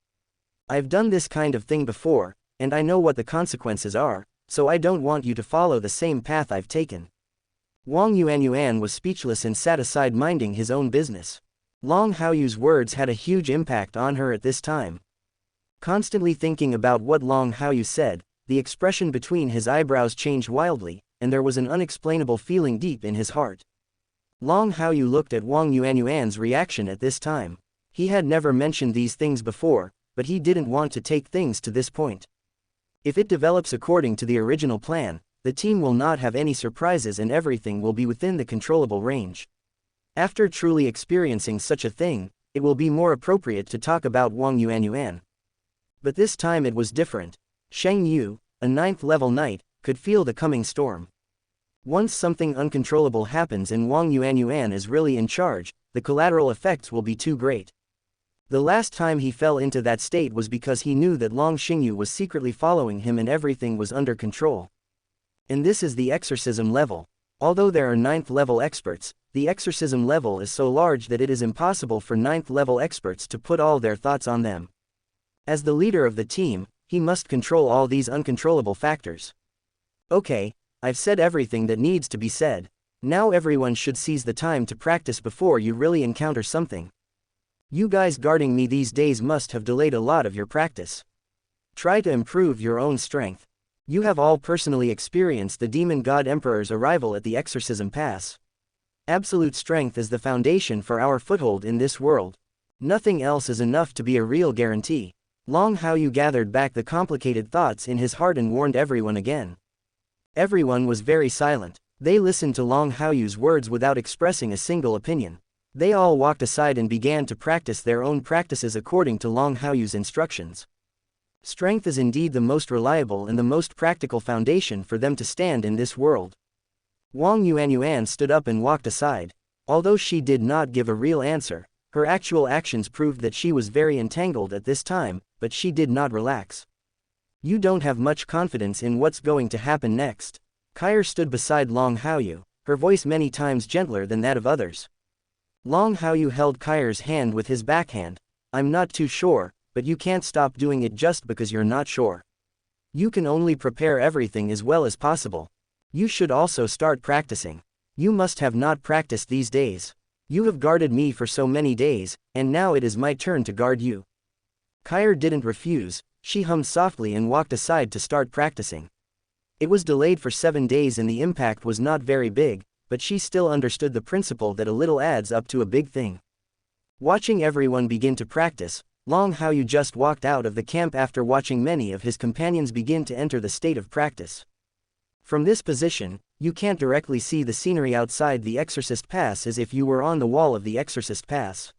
I've done this kind of thing before, and I know what the consequences are, so I don't want you to follow the same path I've taken." Wang Yuanyuan was speechless and sat aside minding his own business. Long Haoyu's words had a huge impact on her at this time. Constantly thinking about what Long Haoyu said, the expression between his eyebrows changed wildly, and there was an unexplainable feeling deep in his heart. Long Haoyu looked at Wang Yuanyuan's reaction at this time. He had never mentioned these things before, but he didn't want to take things to this point. If it develops according to the original plan, the team will not have any surprises and everything will be within the controllable range. After truly experiencing such a thing, it will be more appropriate to talk about Wang Yuanyuan. But this time it was different. Sheng Yu, a 9th-level knight, could feel the coming storm. Once something uncontrollable happens and Wang Yuanyuan is really in charge, the collateral effects will be too great. The last time he fell into that state was because he knew that Long Xingyu was secretly following him and everything was under control. And this is the exorcism level. Although there are 9th-level experts, the exorcism level is so large that it is impossible for 9th-level experts to put all their thoughts on them. As the leader of the team, he must control all these uncontrollable factors. Okay, I've said everything that needs to be said. Now everyone should seize the time to practice before you really encounter something. You guys guarding me these days must have delayed a lot of your practice. Try to improve your own strength. You have all personally experienced the Demon God Emperor's arrival at the Exorcism Pass. Absolute strength is the foundation for our foothold in this world. Nothing else is enough to be a real guarantee. Long Haoyu gathered back the complicated thoughts in his heart and warned everyone again. Everyone was very silent. They listened to Long Haoyu's words without expressing a single opinion. They all walked aside and began to practice their own practices according to Long Haoyu's instructions. Strength is indeed the most reliable and the most practical foundation for them to stand in this world. Wang Yuanyuan stood up and walked aside. Although she did not give a real answer, her actual actions proved that she was very entangled at this time, but she did not relax. You don't have much confidence in what's going to happen next. Kair stood beside Long Haoyu, her voice many times gentler than that of others. Long Haoyu held Kair's hand with his backhand. I'm not too sure, but you can't stop doing it just because you're not sure. You can only prepare everything as well as possible. You should also start practicing. You must have not practiced these days. You have guarded me for so many days, and now it is my turn to guard you. Kair didn't refuse, she hummed softly and walked aside to start practicing. It was delayed for 7 days and the impact was not very big, but she still understood the principle that a little adds up to a big thing. Watching everyone begin to practice, Long Haoyu just walked out of the camp after watching many of his companions begin to enter the state of practice. From this position, you can't directly see the scenery outside the Exorcist Pass as if you were on the wall of the Exorcist Pass.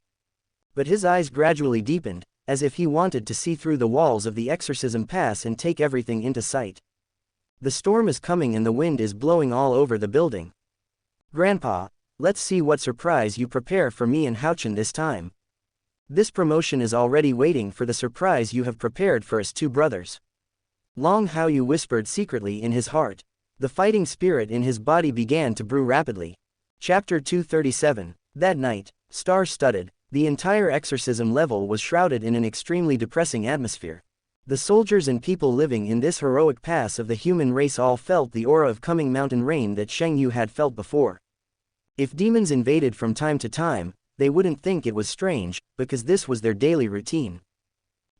But his eyes gradually deepened, as if he wanted to see through the walls of the Exorcism Pass and take everything into sight. The storm is coming and the wind is blowing all over the building. Grandpa, let's see what surprise you prepare for me and Haochen this time. This promotion is already waiting for the surprise you have prepared for us 2 brothers. Long Haoyu whispered secretly in his heart. The fighting spirit in his body began to brew rapidly. Chapter 237. That night, star-studded, the entire exorcism level was shrouded in an extremely depressing atmosphere. The soldiers and people living in this heroic pass of the human race all felt the aura of coming mountain rain that Sheng Yu had felt before. If demons invaded from time to time, they wouldn't think it was strange, because this was their daily routine.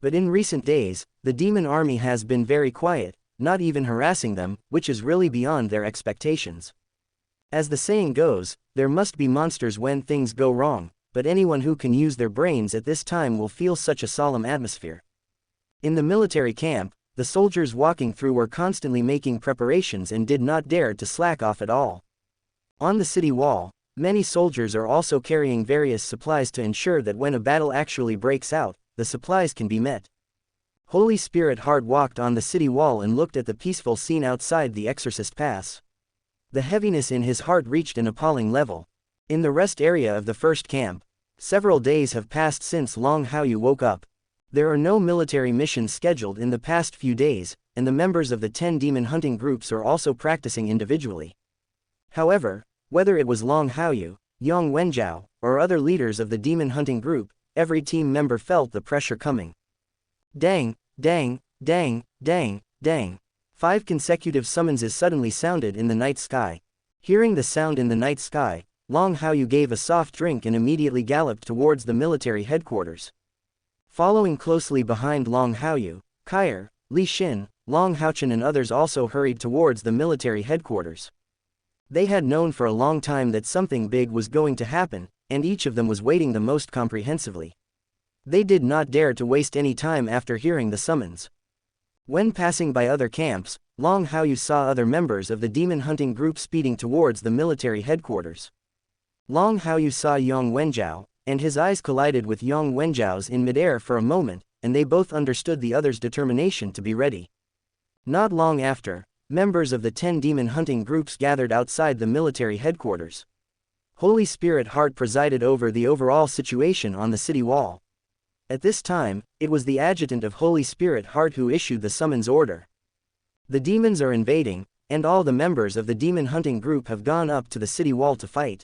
But in recent days, the demon army has been very quiet, not even harassing them, which is really beyond their expectations. As the saying goes, there must be monsters when things go wrong, but anyone who can use their brains at this time will feel such a solemn atmosphere. In the military camp, the soldiers walking through were constantly making preparations and did not dare to slack off at all. On the city wall, many soldiers are also carrying various supplies to ensure that when a battle actually breaks out, the supplies can be met. Holy Spirit Heart walked on the city wall and looked at the peaceful scene outside the Exorcist Pass. The heaviness in his heart reached an appalling level. In the rest area of the first camp, several days have passed since Long Haoyu woke up. There are no military missions scheduled in the past few days, and the members of the 10 demon hunting groups are also practicing individually. However, whether it was Long Haoyu, Yang Wenjiao, or other leaders of the demon hunting group, every team member felt the pressure coming. Dang, dang, dang, dang, dang. 5 consecutive summonses suddenly sounded in the night sky. Hearing the sound in the night sky, Long Haoyu gave a soft drink and immediately galloped towards the military headquarters. Following closely behind Long Haoyu, Kair, Li Xin, Long Haochen and others also hurried towards the military headquarters. They had known for a long time that something big was going to happen, and each of them was waiting the most comprehensively. They did not dare to waste any time after hearing the summons. When passing by other camps, Long Haoyu saw other members of the demon hunting group speeding towards the military headquarters. Long Haoyu saw Yang Wenjiao, and his eyes collided with Yang Wenjiao's in midair for a moment, and they both understood the other's determination to be ready. Not long after, members of the 10 demon hunting groups gathered outside the military headquarters. Holy Spirit Heart presided over the overall situation on the city wall. At this time, it was the adjutant of Holy Spirit Heart who issued the summons order. The demons are invading, and all the members of the demon hunting group have gone up to the city wall to fight.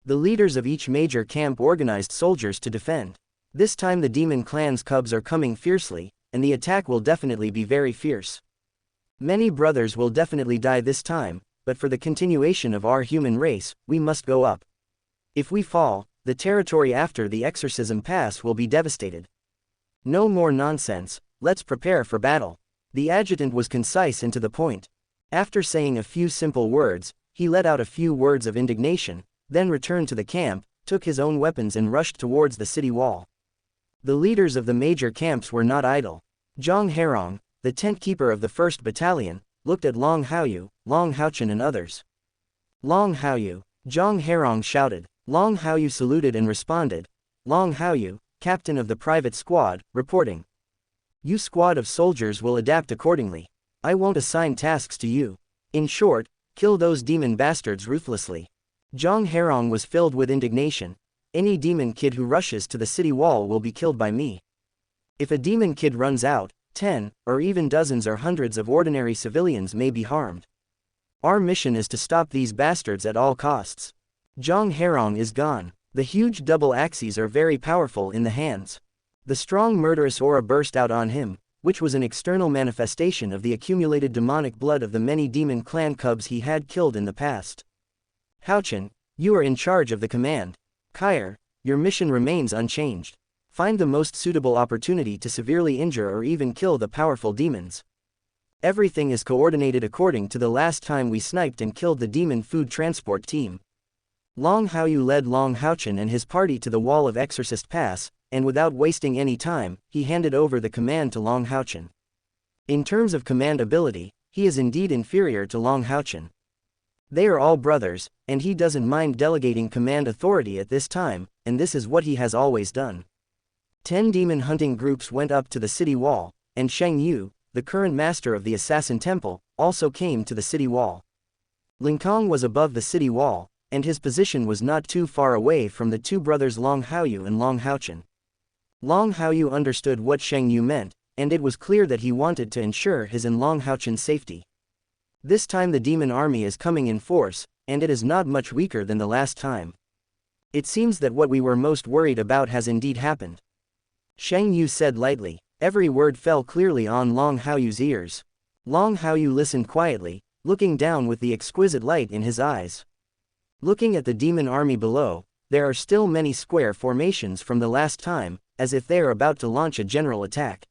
The leaders of each major camp organized soldiers to defend. This time the demon clan's cubs are coming fiercely, and the attack will definitely be very fierce. Many brothers will definitely die this time, but for the continuation of our human race, we must go up. If we fall, the territory after the exorcism pass will be devastated. No more nonsense, let's prepare for battle. The adjutant was concise and to the point. After saying a few simple words, he let out a few words of indignation, then returned to the camp, took his own weapons and rushed towards the city wall. The leaders of the major camps were not idle. Zhang Herong, the tent keeper of the 1st Battalion, looked at Long Haoyu, Long Haochen and others. Long Haoyu, Zhang Herong shouted. Long Haoyu saluted and responded. Long Haoyu, captain of the private squad, reporting. You squad of soldiers will adapt accordingly. I won't assign tasks to you. In short, kill those demon bastards ruthlessly. Zhang Herong was filled with indignation. Any demon kid who rushes to the city wall will be killed by me. If a demon kid runs out, 10, or even dozens or hundreds of ordinary civilians may be harmed. Our mission is to stop these bastards at all costs. Zhang Herong is gone. The huge double axes are very powerful in the hands. The strong murderous aura burst out on him, which was an external manifestation of the accumulated demonic blood of the many demon clan cubs he had killed in the past. Haochen, you are in charge of the command. Kair, your mission remains unchanged. Find the most suitable opportunity to severely injure or even kill the powerful demons. Everything is coordinated according to the last time we sniped and killed the demon food transport team. Long Haoyu led Long Haochen and his party to the wall of Exorcist Pass, and without wasting any time, he handed over the command to Long Haochen. In terms of command ability, he is indeed inferior to Long Haochen. They are all brothers, and he doesn't mind delegating command authority at this time, and this is what he has always done. 10 demon hunting groups went up to the city wall, and Sheng Yu, the current master of the Assassin Temple, also came to the city wall. Linkong was above the city wall, and his position was not too far away from the two brothers Long Haoyu and Long Haochen. Long Haoyu understood what Sheng Yu meant, and it was clear that he wanted to ensure his and Long Haochen's safety. This time the demon army is coming in force, and it is not much weaker than the last time. It seems that what we were most worried about has indeed happened. Sheng Yu said lightly. Every word fell clearly on Long Haoyu's ears. Long Haoyu listened quietly, looking down with the exquisite light in his eyes. Looking at the demon army below, there are still many square formations from the last time, as if they are about to launch a general attack.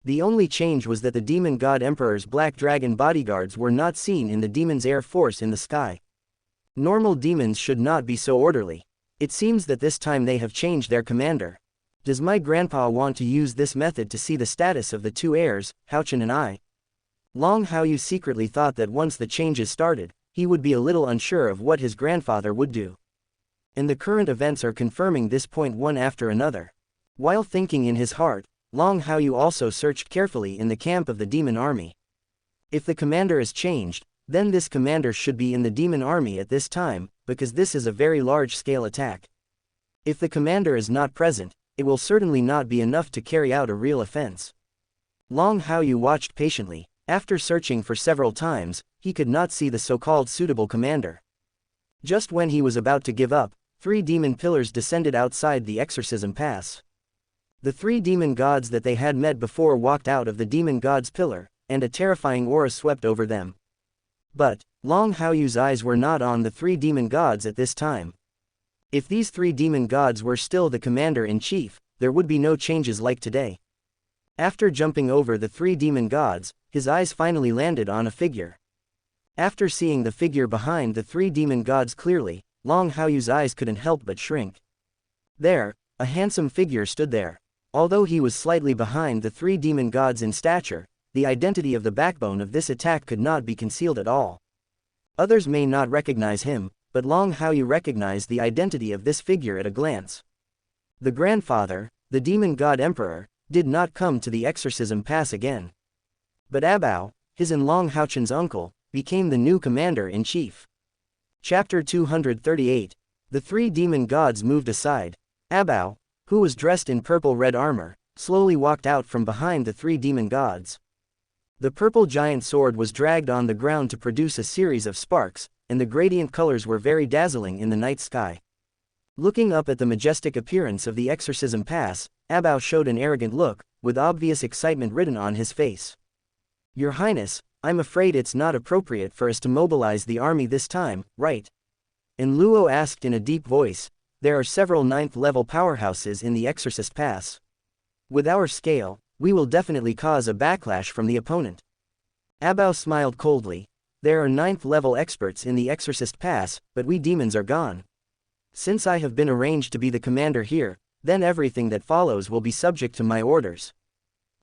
The only change was that the demon god emperor's black dragon bodyguards were not seen in the demon's air force in the sky. Normal demons should not be so orderly. It seems that this time they have changed their commander. Does my grandpa want to use this method to see the status of the two heirs, Haochen and I? Long Haoyu secretly thought that once the changes started, he would be a little unsure of what his grandfather would do. And the current events are confirming this point one after another. While thinking in his heart, Long Haoyu also searched carefully in the camp of the demon army. If the commander is changed, then this commander should be in the demon army at this time, because this is a very large-scale attack. If the commander is not present, it will certainly not be enough to carry out a real offense. Long Haoyu watched patiently. After searching for several times, he could not see the so-called suitable commander. Just when he was about to give up, 3 demon pillars descended outside the exorcism pass. The 3 demon gods that they had met before walked out of the demon god's pillar, and a terrifying aura swept over them. But Long Haoyu's eyes were not on the 3 demon gods at this time. If these 3 demon gods were still the commander-in-chief, there would be no changes like today. After jumping over the 3 demon gods, his eyes finally landed on a figure. After seeing the figure behind the three demon gods clearly, Long Haoyu's eyes couldn't help but shrink. There, a handsome figure stood there. Although he was slightly behind the three demon gods in stature, the identity of the backbone of this attack could not be concealed at all. Others may not recognize him, but Long Haoyu recognized the identity of this figure at a glance. The grandfather, the demon god emperor, did not come to the exorcism pass again. But Abao, his and Long Haochen's uncle, became the new commander-in-chief. Chapter 238. The three demon gods moved aside. Abao, who was dressed in purple-red armor, slowly walked out from behind the three demon gods. The purple giant sword was dragged on the ground to produce a series of sparks, and the gradient colors were very dazzling in the night sky. Looking up at the majestic appearance of the exorcism pass, Abao showed an arrogant look, with obvious excitement written on his face. Your Highness, I'm afraid it's not appropriate for us to mobilize the army this time, right? And Luo asked in a deep voice. There are several 9th-level powerhouses in the Exorcist Pass. With our scale, we will definitely cause a backlash from the opponent. Abao smiled coldly. There are 9th-level experts in the Exorcist Pass, but we demons are gone. Since I have been arranged to be the commander here, then everything that follows will be subject to my orders.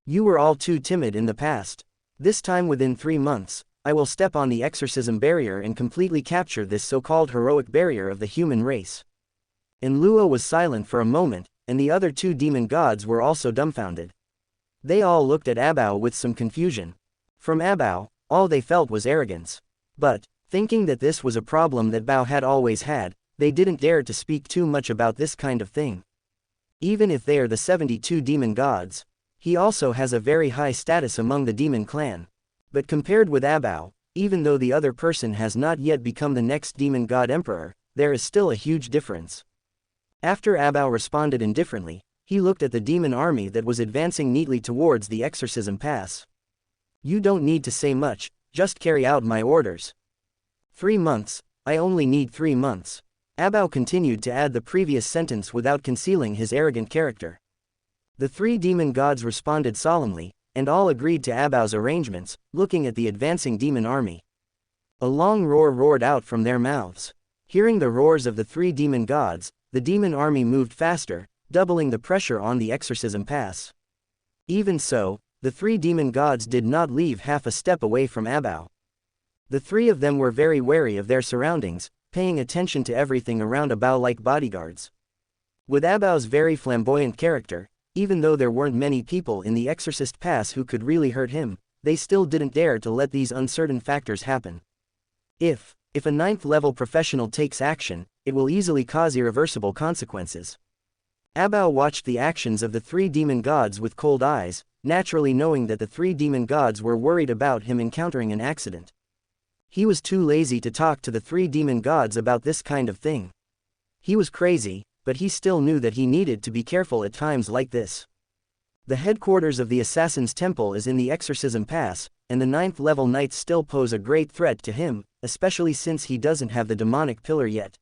You were all too timid in the past. This time within 3 months, I will step on the exorcism barrier and completely capture this so-called heroic barrier of the human race. And Luo was silent for a moment, and the other two demon gods were also dumbfounded. They all looked at Abao with some confusion. From Abao, all they felt was arrogance. But, thinking that this was a problem that Bao had always had, they didn't dare to speak too much about this kind of thing. Even if they are the 72 demon gods, he also has a very high status among the demon clan. But compared with Abao, even though the other person has not yet become the next demon god emperor, there is still a huge difference. After Abao responded indifferently, he looked at the demon army that was advancing neatly towards the exorcism pass. You don't need to say much, just carry out my orders. 3 months, I only need 3 months. Abao continued to add the previous sentence without concealing his arrogant character. The three demon gods responded solemnly, and all agreed to Abao's arrangements, looking at the advancing demon army. A long roar roared out from their mouths. Hearing the roars of the three demon gods, the demon army moved faster, doubling the pressure on the exorcism pass. Even so, the three demon gods did not leave half a step away from Abao. The three of them were very wary of their surroundings, paying attention to everything around Abao like bodyguards. With Abao's very flamboyant character, even though there weren't many people in the Exorcist Pass who could really hurt him, they still didn't dare to let these uncertain factors happen. If a 9th-level professional takes action, it will easily cause irreversible consequences. Abao watched the actions of the three demon gods with cold eyes, naturally knowing that the three demon gods were worried about him encountering an accident. He was too lazy to talk to the three demon gods about this kind of thing. He was crazy, but he still knew that he needed to be careful at times like this. The headquarters of the Assassin's Temple is in the Exorcism Pass, and the 9th-level knights still pose a great threat to him, especially since he doesn't have the demonic pillar yet.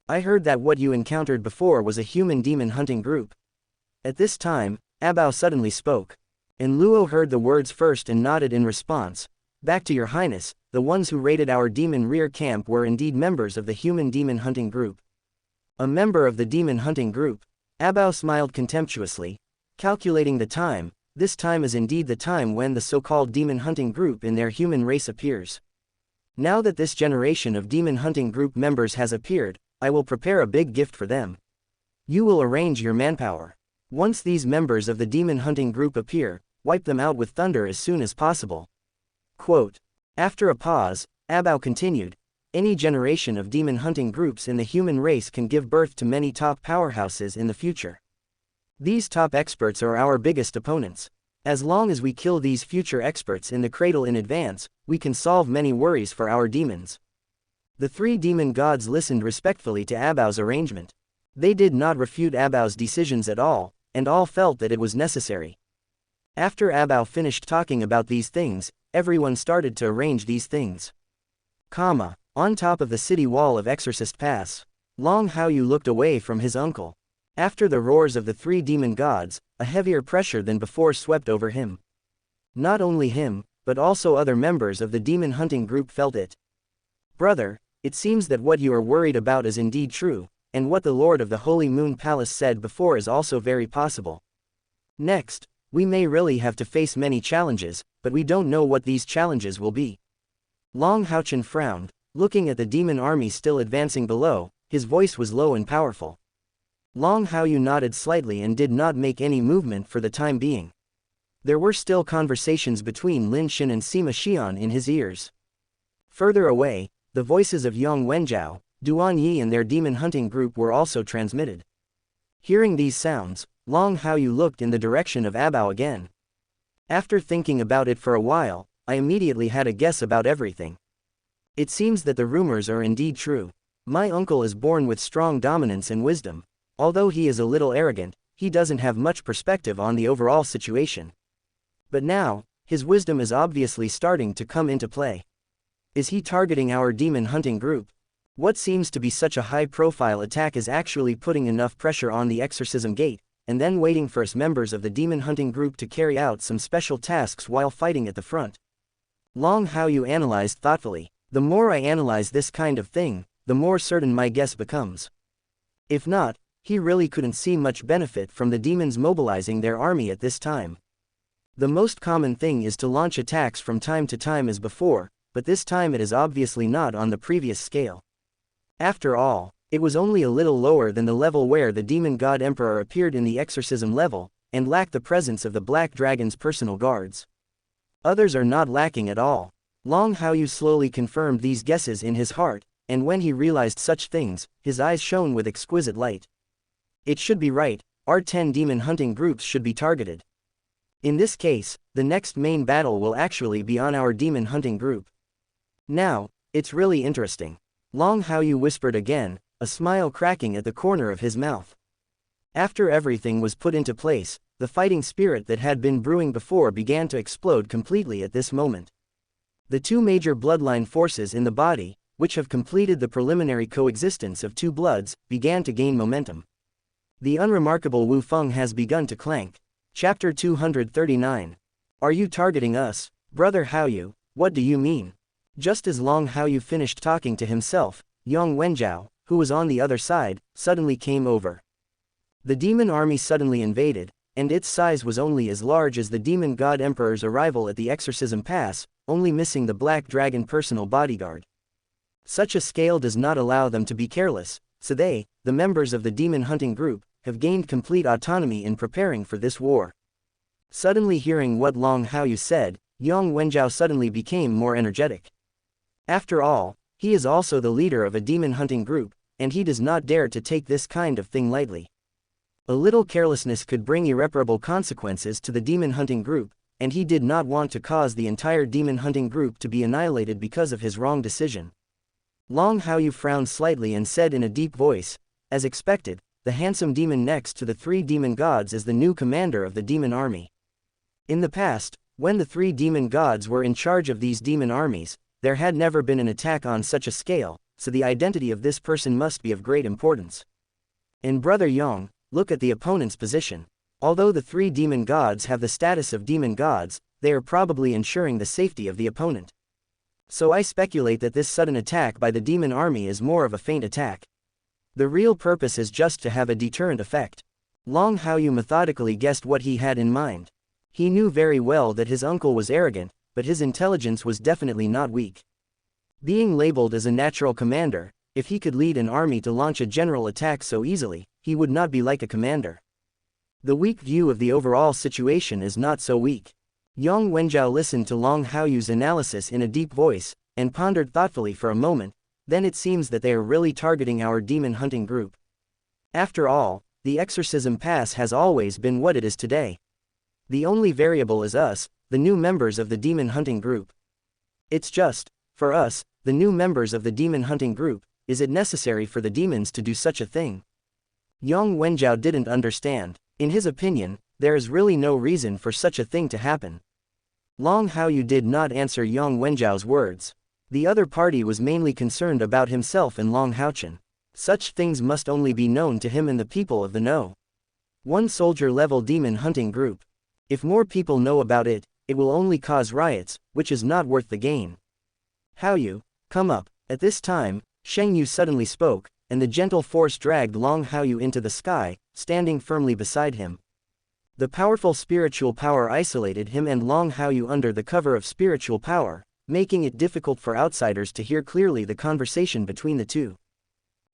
I heard that what you encountered before was a human demon hunting group. At this time, Abao suddenly spoke. And Luo heard the words first and nodded in response. Back to your highness, the ones who raided our demon rear camp were indeed members of the human demon hunting group. A member of the demon hunting group? Abao smiled contemptuously. Calculating the time, this time is indeed the time when the so-called demon hunting group in their human race appears. Now that this generation of demon hunting group members has appeared, I will prepare a big gift for them. You will arrange your manpower. Once these members of the demon hunting group appear, wipe them out with thunder as soon as possible. Quote. After a pause, Abao continued, any generation of demon hunting groups in the human race can give birth to many top powerhouses in the future. These top experts are our biggest opponents. As long as we kill these future experts in the cradle in advance, we can solve many worries for our demons. The three demon gods listened respectfully to Abao's arrangement. They did not refute Abao's decisions at all, and all felt that it was necessary. After Abao finished talking about these things, everyone started to arrange these things. On top of the city wall of Exorcist Pass, Long Haoyu looked away from his uncle. After the roars of the three demon gods, a heavier pressure than before swept over him. Not only him, but also other members of the demon hunting group felt it. Brother, it seems that what you are worried about is indeed true, and what the Lord of the Holy Moon Palace said before is also very possible. Next, we may really have to face many challenges, but we don't know what these challenges will be. Long Haochen frowned, looking at the demon army still advancing below. His voice was low and powerful. Long Haoyu nodded slightly and did not make any movement for the time being. There were still conversations between Lin Xin and Sima Xian in his ears. Further away, the voices of Yang Wenjiao, Duan Yi and their demon hunting group were also transmitted. Hearing these sounds, Long Haoyu looked in the direction of Abao again. After thinking about it for a while, I immediately had a guess about everything. It seems that the rumors are indeed true. My uncle is born with strong dominance and wisdom. Although he is a little arrogant, he doesn't have much perspective on the overall situation. But now, his wisdom is obviously starting to come into play. Is he targeting our demon hunting group? What seems to be such a high-profile attack is actually putting enough pressure on the exorcism gate, and then waiting for us members of the demon hunting group to carry out some special tasks while fighting at the front. Long Haoyu analyzed thoughtfully. The more I analyze this kind of thing, the more certain my guess becomes. If not, he really couldn't see much benefit from the demons mobilizing their army at this time. The most common thing is to launch attacks from time to time as before, but this time it is obviously not on the previous scale. After all, it was only a little lower than the level where the demon god emperor appeared in the exorcism level, and lacked the presence of the Black Dragon's personal guards. Others are not lacking at all. Long Haoyu slowly confirmed these guesses in his heart, and when he realized such things, his eyes shone with exquisite light. It should be right, our 10 demon hunting groups should be targeted. In this case, the next main battle will actually be on our demon hunting group. Now, it's really interesting. Long Haoyu whispered again, a smile cracking at the corner of his mouth. After everything was put into place, the fighting spirit that had been brewing before began to explode completely at this moment. The two major bloodline forces in the body, which have completed the preliminary coexistence of two bloods, began to gain momentum. The unremarkable Wu Feng has begun to clank. Chapter 239. Are you targeting us, Brother Haoyu? What do you mean? Just as Long Haoyu finished talking to himself, Yang Wenjiao, who was on the other side, suddenly came over. The demon army suddenly invaded, and its size was only as large as the demon god emperor's arrival at the exorcism pass, only missing the Black Dragon personal bodyguard. Such a scale does not allow them to be careless, so they, the members of the demon hunting group, have gained complete autonomy in preparing for this war. Suddenly hearing what Long Haoyu said, Yang Wenjiao suddenly became more energetic. After all, he is also the leader of a demon hunting group, and he does not dare to take this kind of thing lightly. A little carelessness could bring irreparable consequences to the demon hunting group, and he did not want to cause the entire demon hunting group to be annihilated because of his wrong decision. Long Haoyu frowned slightly and said in a deep voice, as expected, the handsome demon next to the 3 demon gods is the new commander of the demon army. In the past, when the 3 demon gods were in charge of these demon armies, there had never been an attack on such a scale, so the identity of this person must be of great importance. And Brother Yang, look at the opponent's position. Although the 3 demon gods have the status of demon gods, they are probably ensuring the safety of the opponent. So I speculate that this sudden attack by the demon army is more of a feint attack. The real purpose is just to have a deterrent effect. Long Haoyu methodically guessed what he had in mind. He knew very well that his uncle was arrogant, but his intelligence was definitely not weak. Being labeled as a natural commander, if he could lead an army to launch a general attack so easily, he would not be like a commander. The weak view of the overall situation is not so weak. Yang Wenjiao listened to Long Haoyu's analysis in a deep voice, and pondered thoughtfully for a moment. Then it seems that they are really targeting our demon hunting group. After all, the exorcism pass has always been what it is today. The only variable is us, the new members of the demon hunting group. It's just, for us, the new members of the demon hunting group, is it necessary for the demons to do such a thing? Yang Wenjiao didn't understand. In his opinion, there is really no reason for such a thing to happen. Long Haoyu did not answer Yang Wenjiao's words. The other party was mainly concerned about himself and Long Haochen. Such things must only be known to him and the people of the know. 1 soldier-level demon hunting group. If more people know about it, it will only cause riots, which is not worth the gain. Haoyu, come up. At this time, Shengyu suddenly spoke, and the gentle force dragged Long Haoyu into the sky, standing firmly beside him. The powerful spiritual power isolated him and Long Haoyu under the cover of spiritual power, making it difficult for outsiders to hear clearly the conversation between the two.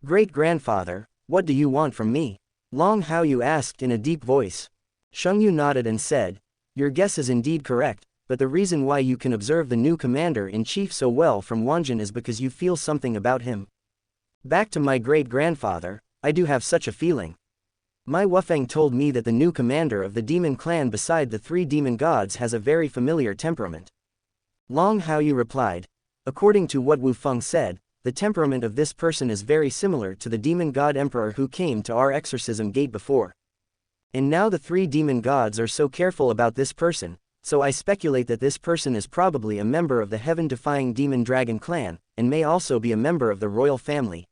Great-grandfather, what do you want from me? Long Haoyu asked in a deep voice. Shengyu nodded and said, your guess is indeed correct, but the reason why you can observe the new commander-in-chief so well from Wanjin is because you feel something about him. Back to my great-grandfather, I do have such a feeling. My Wufeng told me that the new commander of the demon clan beside the 3 demon gods has a very familiar temperament. Long Haoyu replied. According to what Wu Feng said, the temperament of this person is very similar to the demon god emperor who came to our exorcism gate before. And now the 3 demon gods are so careful about this person, so I speculate that this person is probably a member of the heaven-defying demon dragon clan, and may also be a member of the royal family.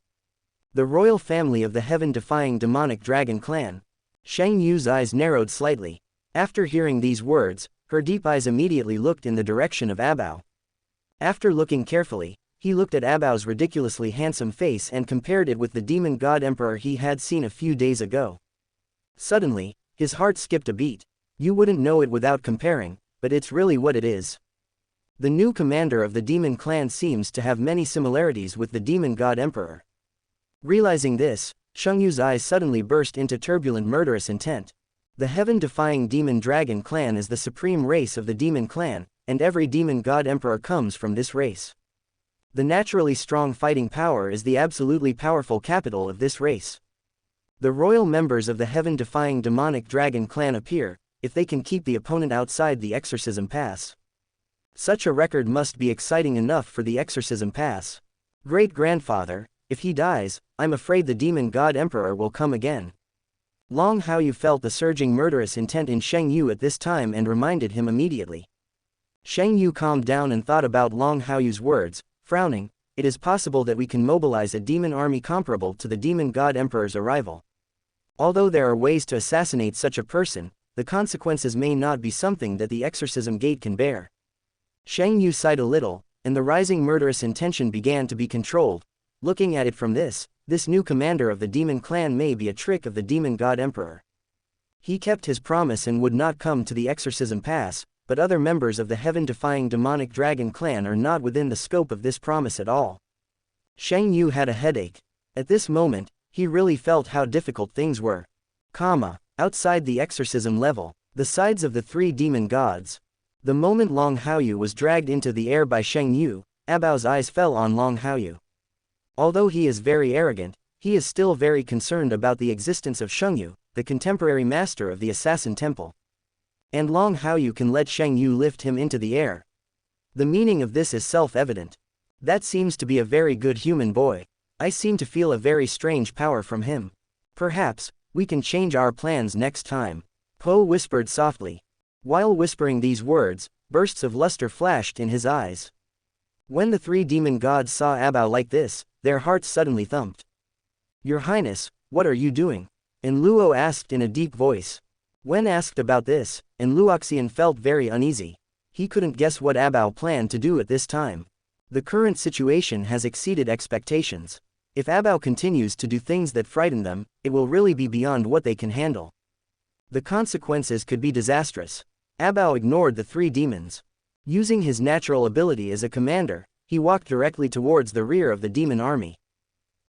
The royal family of the heaven-defying demonic dragon clan. Shang Yu's eyes narrowed slightly. After hearing these words, her deep eyes immediately looked in the direction of Abao. After looking carefully, he looked at Abao's ridiculously handsome face and compared it with the demon god emperor he had seen a few days ago. Suddenly, his heart skipped a beat. You wouldn't know it without comparing, but it's really what it is. The new commander of the demon clan seems to have many similarities with the demon god emperor. Realizing this, Shengyu's eyes suddenly burst into turbulent murderous intent. The heaven-defying demon dragon clan is the supreme race of the demon clan, and every demon god emperor comes from this race. The naturally strong fighting power is the absolutely powerful capital of this race. The royal members of the heaven-defying demonic dragon clan appear, if they can keep the opponent outside the exorcism pass. Such a record must be exciting enough for the exorcism pass. Great-grandfather, if he dies, I'm afraid the demon god emperor will come again. Long Haoyu felt the surging murderous intent in Sheng Yu at this time and reminded him immediately. Sheng Yu calmed down and thought about Long Haoyu's words, frowning. It is possible that we can mobilize a demon army comparable to the demon god emperor's arrival. Although there are ways to assassinate such a person, the consequences may not be something that the exorcism gate can bear. Sheng Yu sighed a little, and the rising murderous intention began to be controlled. Looking at it from this new commander of the demon clan may be a trick of the demon god emperor. He kept his promise and would not come to the exorcism pass, but other members of the heaven-defying demonic dragon clan are not within the scope of this promise at all. Sheng Yu had a headache. At this moment, he really felt how difficult things were. Outside the exorcism level, the sides of the 3 demon gods. The moment Long Haoyu was dragged into the air by Sheng Yu, Abao's eyes fell on Long Haoyu. Although he is very arrogant, he is still very concerned about the existence of Sheng Yu, the contemporary master of the Assassin Temple. And Long Haoyu can let Sheng Yu lift him into the air. The meaning of this is self-evident. That seems to be a very good human boy. I seem to feel a very strange power from him. Perhaps, we can change our plans next time. Po whispered softly. While whispering these words, bursts of luster flashed in his eyes. When the 3 demon gods saw Abao like this, their hearts suddenly thumped. Your Highness, what are you doing? Enluo asked in a deep voice. When asked about this, Enluoxian felt very uneasy. He couldn't guess what Abao planned to do at this time. The current situation has exceeded expectations. If Abao continues to do things that frighten them, it will really be beyond what they can handle. The consequences could be disastrous. Abao ignored the 3 demons. Using his natural ability as a commander, he walked directly towards the rear of the demon army.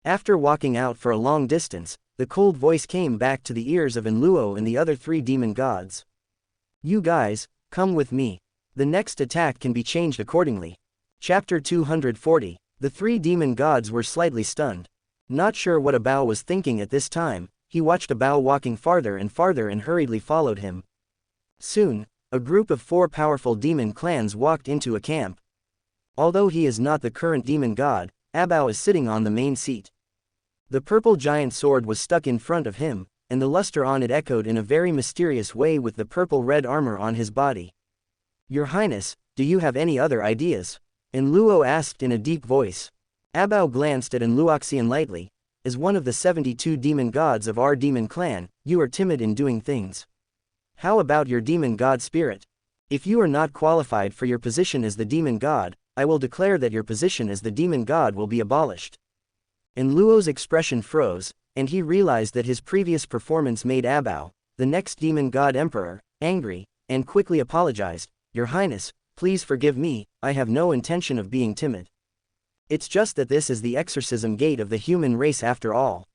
After walking out for a long distance, the cold voice came back to the ears of Enluo and the other 3 demon gods. You guys, come with me. The next attack can be changed accordingly. Chapter 240. The 3 demon gods were slightly stunned. Not sure what Abao was thinking at this time, he watched Abao walking farther and farther and hurriedly followed him. Soon, a group of 4 powerful demon clans walked into a camp. Although he is not the current demon god, Abao is sitting on the main seat. The purple giant sword was stuck in front of him, and the luster on it echoed in a very mysterious way with the purple-red armor on his body. Your Highness, do you have any other ideas? Enluo asked in a deep voice. Abao glanced at Enluoxian lightly. As one of the 72 demon gods of our demon clan, you are timid in doing things. How about your demon god spirit? If you are not qualified for your position as the demon god, I will declare that your position as the demon god will be abolished. And Luo's expression froze, and he realized that his previous performance made Abao, the next demon god emperor, angry, and quickly apologized. Your Highness, please forgive me, I have no intention of being timid. It's just that this is the exorcism gate of the human race after all.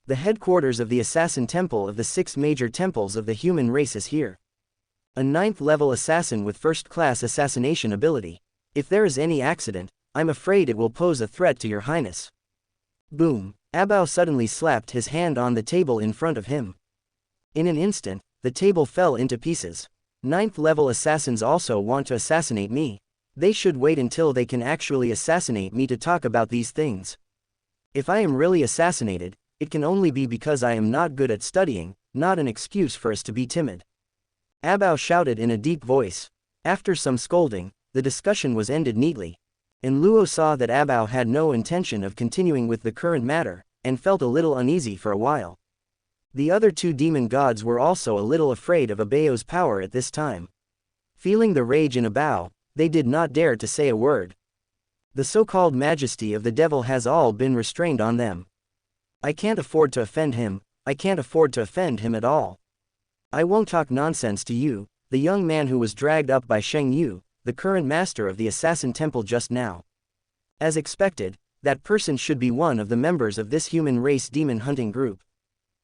The headquarters of the assassin temple of the 6 major temples of the human race is here. A 9th level assassin with first-class assassination ability. If there is any accident, I'm afraid it will pose a threat to your Highness. Boom! Abao suddenly slapped his hand on the table in front of him. In an instant, the table fell into pieces. 9th level assassins also want to assassinate me. They should wait until they can actually assassinate me to talk about these things. If I am really assassinated, it can only be because I am not good at studying, not an excuse for us to be timid. Abao shouted in a deep voice. After some scolding, the discussion was ended neatly. And Luo saw that Abao had no intention of continuing with the current matter, and felt a little uneasy for a while. The other 2 demon gods were also a little afraid of Abao's power at this time. Feeling the rage in Abao, they did not dare to say a word. The so-called majesty of the devil has all been restrained on them. I can't afford to offend him, I can't afford to offend him at all. I won't talk nonsense to you, the young man who was dragged up by Sheng Yu, the current master of the assassin temple just now. As expected, that person should be one of the members of this human race demon hunting group.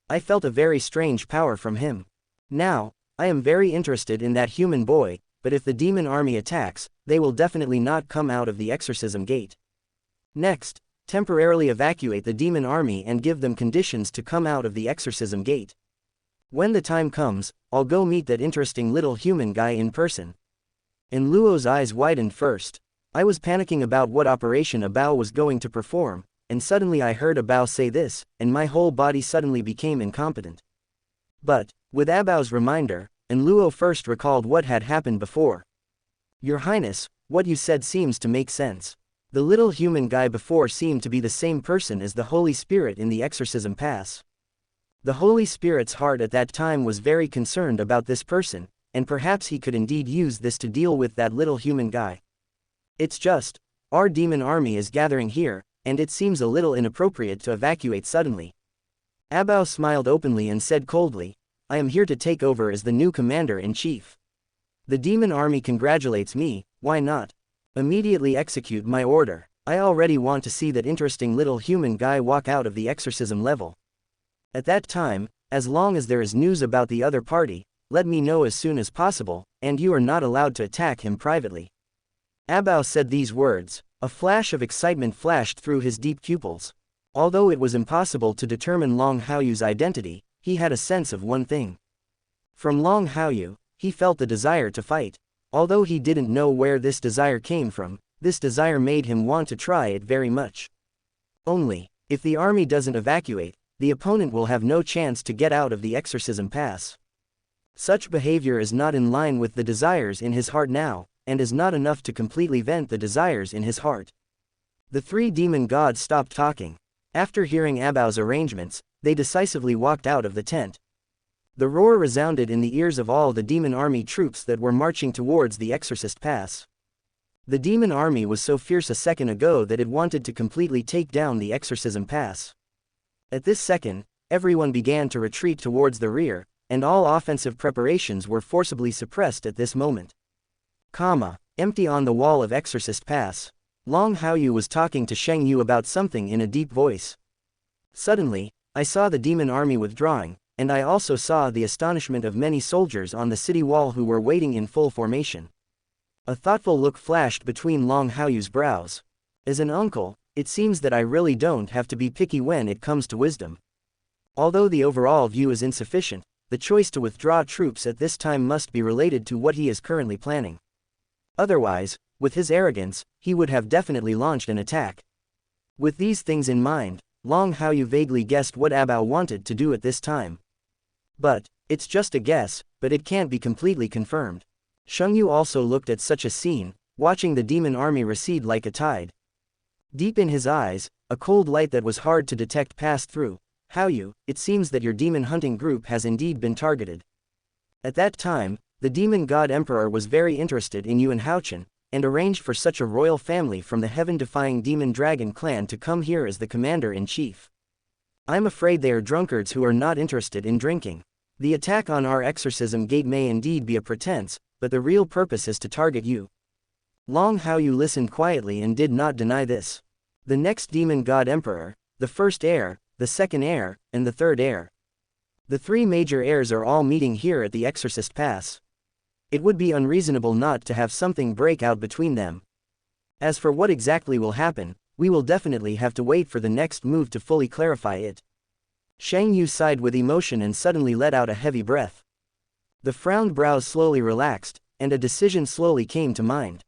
I felt a very strange power from him. Now, I am very interested in that human boy, but if the demon army attacks, they will definitely not come out of the exorcism gate. Next, temporarily evacuate the demon army and give them conditions to come out of the exorcism gate. When the time comes, I'll go meet that interesting little human guy in person. And Luo's eyes widened first. I was panicking about what operation Abao was going to perform, and suddenly I heard Abao say this, and my whole body suddenly became incompetent. But, with Abao's reminder, and Luo first recalled what had happened before. Your Highness, what you said seems to make sense. The little human guy before seemed to be the same person as the Holy Spirit in the exorcism pass. The Holy Spirit's heart at that time was very concerned about this person, and perhaps he could indeed use this to deal with that little human guy. It's just, our demon army is gathering here, and it seems a little inappropriate to evacuate suddenly. Abao smiled openly and said coldly, I am here to take over as the new commander-in-chief. The demon army congratulates me, why not? Immediately execute my order. I already want to see that interesting little human guy walk out of the exorcism level. At that time, as long as there is news about the other party, let me know as soon as possible, and you are not allowed to attack him privately. Abao said these words. A flash of excitement flashed through his deep pupils. Although it was impossible to determine Long Haoyu's identity, he had a sense of one thing. From Long Haoyu, he felt the desire to fight. Although he didn't know where this desire came from, this desire made him want to try it very much. Only, if the army doesn't evacuate, the opponent will have no chance to get out of the exorcism pass. Such behavior is not in line with the desires in his heart now, and is not enough to completely vent the desires in his heart. The 3 demon gods stopped talking. After hearing Abao's arrangements, they decisively walked out of the tent. The roar resounded in the ears of all the demon army troops that were marching towards the Exorcist Pass. The demon army was so fierce a second ago that it wanted to completely take down the Exorcism Pass. At this second, everyone began to retreat towards the rear, and all offensive preparations were forcibly suppressed at this moment. Empty on the wall of Exorcist Pass. Long Haoyu was talking to Sheng Yu about something in a deep voice. Suddenly, I saw the demon army withdrawing, and I also saw the astonishment of many soldiers on the city wall who were waiting in full formation. A thoughtful look flashed between Long Haoyu's brows. As an uncle, it seems that I really don't have to be picky when it comes to wisdom. Although the overall view is insufficient, the choice to withdraw troops at this time must be related to what he is currently planning. Otherwise, with his arrogance, he would have definitely launched an attack. With these things in mind, Long Haoyu vaguely guessed what Abao wanted to do at this time. But, it's just a guess, but it can't be completely confirmed. Sheng Yu also looked at such a scene, watching the demon army recede like a tide. Deep in his eyes, a cold light that was hard to detect passed through. Haoyu, it seems that your demon hunting group has indeed been targeted. At that time, the demon god emperor was very interested in Long Haochen, and arranged for such a royal family from the heaven-defying demon dragon clan to come here as the commander-in-chief. I'm afraid they are drunkards who are not interested in drinking. The attack on our exorcism gate may indeed be a pretense, but the real purpose is to target you. Long Haoyu listened quietly and did not deny this. The next demon god emperor, the first heir, the second heir, and the third heir. The three major heirs are all meeting here at the Exorcist Pass. It would be unreasonable not to have something break out between them. As for what exactly will happen, we will definitely have to wait for the next move to fully clarify it. Xianxia sighed with emotion and suddenly let out a heavy breath. The frowned brows slowly relaxed, and a decision slowly came to mind.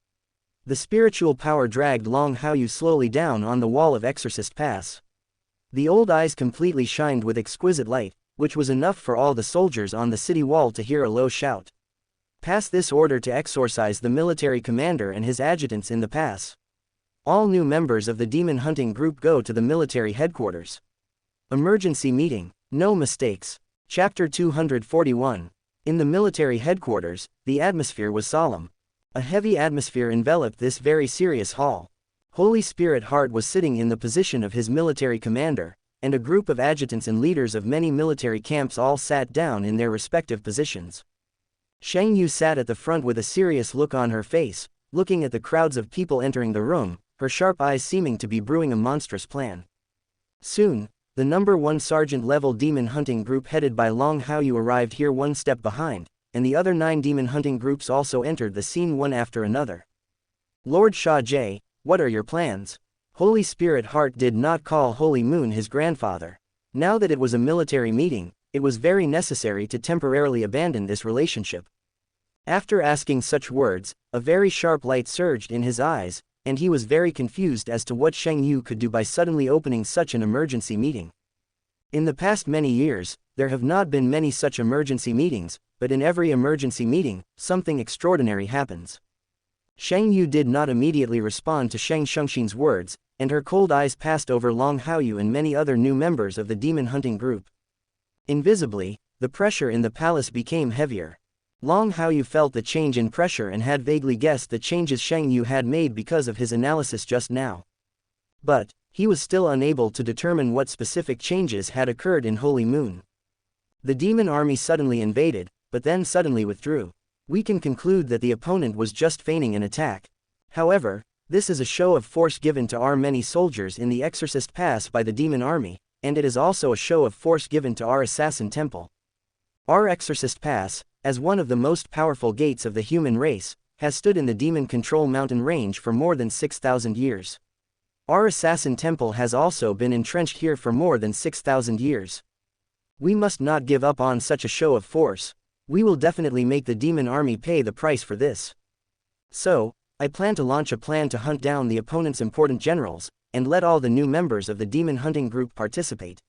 The spiritual power dragged Long Haoyu slowly down on the wall of Exorcist Pass. The old eyes completely shined with exquisite light, which was enough for all the soldiers on the city wall to hear a low shout. Pass this order to exorcise the military commander and his adjutants in the pass. All new members of the demon hunting group go to the military headquarters. Emergency meeting, no mistakes. Chapter 241. In the military headquarters, the atmosphere was solemn. A heavy atmosphere enveloped this very serious hall. Holy Spirit Heart was sitting in the position of his military commander, and a group of adjutants and leaders of many military camps all sat down in their respective positions. Xianxia sat at the front with a serious look on her face, looking at the crowds of people entering the room, her sharp eyes seeming to be brewing a monstrous plan. Soon, the number 1 sergeant-level demon hunting group headed by Long Haoyu arrived here one step behind, and the other 9 demon hunting groups also entered the scene one after another. Lord Sha Jie, what are your plans? Holy Spirit Heart did not call Holy Moon his grandfather. Now that it was a military meeting, it was very necessary to temporarily abandon this relationship. After asking such words, a very sharp light surged in his eyes, and he was very confused as to what Xianxia could do by suddenly opening such an emergency meeting. In the past many years, there have not been many such emergency meetings, but in every emergency meeting, something extraordinary happens. Xianxia did not immediately respond to Shang Shengxin's words, and her cold eyes passed over Long Haoyu and many other new members of the demon hunting group. Invisibly, the pressure in the palace became heavier. Long Haoyu felt the change in pressure and had vaguely guessed the changes Xianxia had made because of his analysis just now. But he was still unable to determine what specific changes had occurred in Holy Moon. The demon army suddenly invaded, but then suddenly withdrew. We can conclude that the opponent was just feigning an attack. However, this is a show of force given to our many soldiers in the Exorcist Pass by the demon army, and it is also a show of force given to our assassin temple. Our Exorcist Pass, as one of the most powerful gates of the human race, has stood in the Demon Control Mountain range for more than 6,000 years. Our assassin temple has also been entrenched here for more than 6,000 years. We must not give up on such a show of force. We will definitely make the demon army pay the price for this. So, I plan to launch a plan to hunt down the opponent's important generals, and let all the new members of the demon hunting group participate.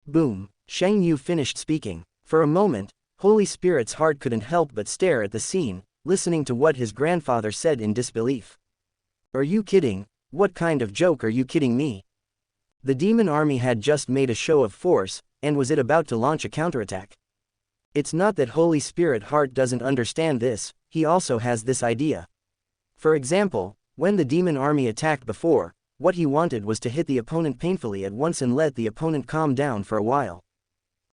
Boom, Xianxia finished speaking. For a moment, Holy Spirit's heart couldn't help but stare at the scene, listening to what his grandfather said in disbelief. Are you kidding? What kind of joke are you kidding me? The demon army had just made a show of force, and was it about to launch a counterattack? It's not that Holy Spirit Heart doesn't understand this, he also has this idea. For example, when the demon army attacked before, what he wanted was to hit the opponent painfully at once and let the opponent calm down for a while.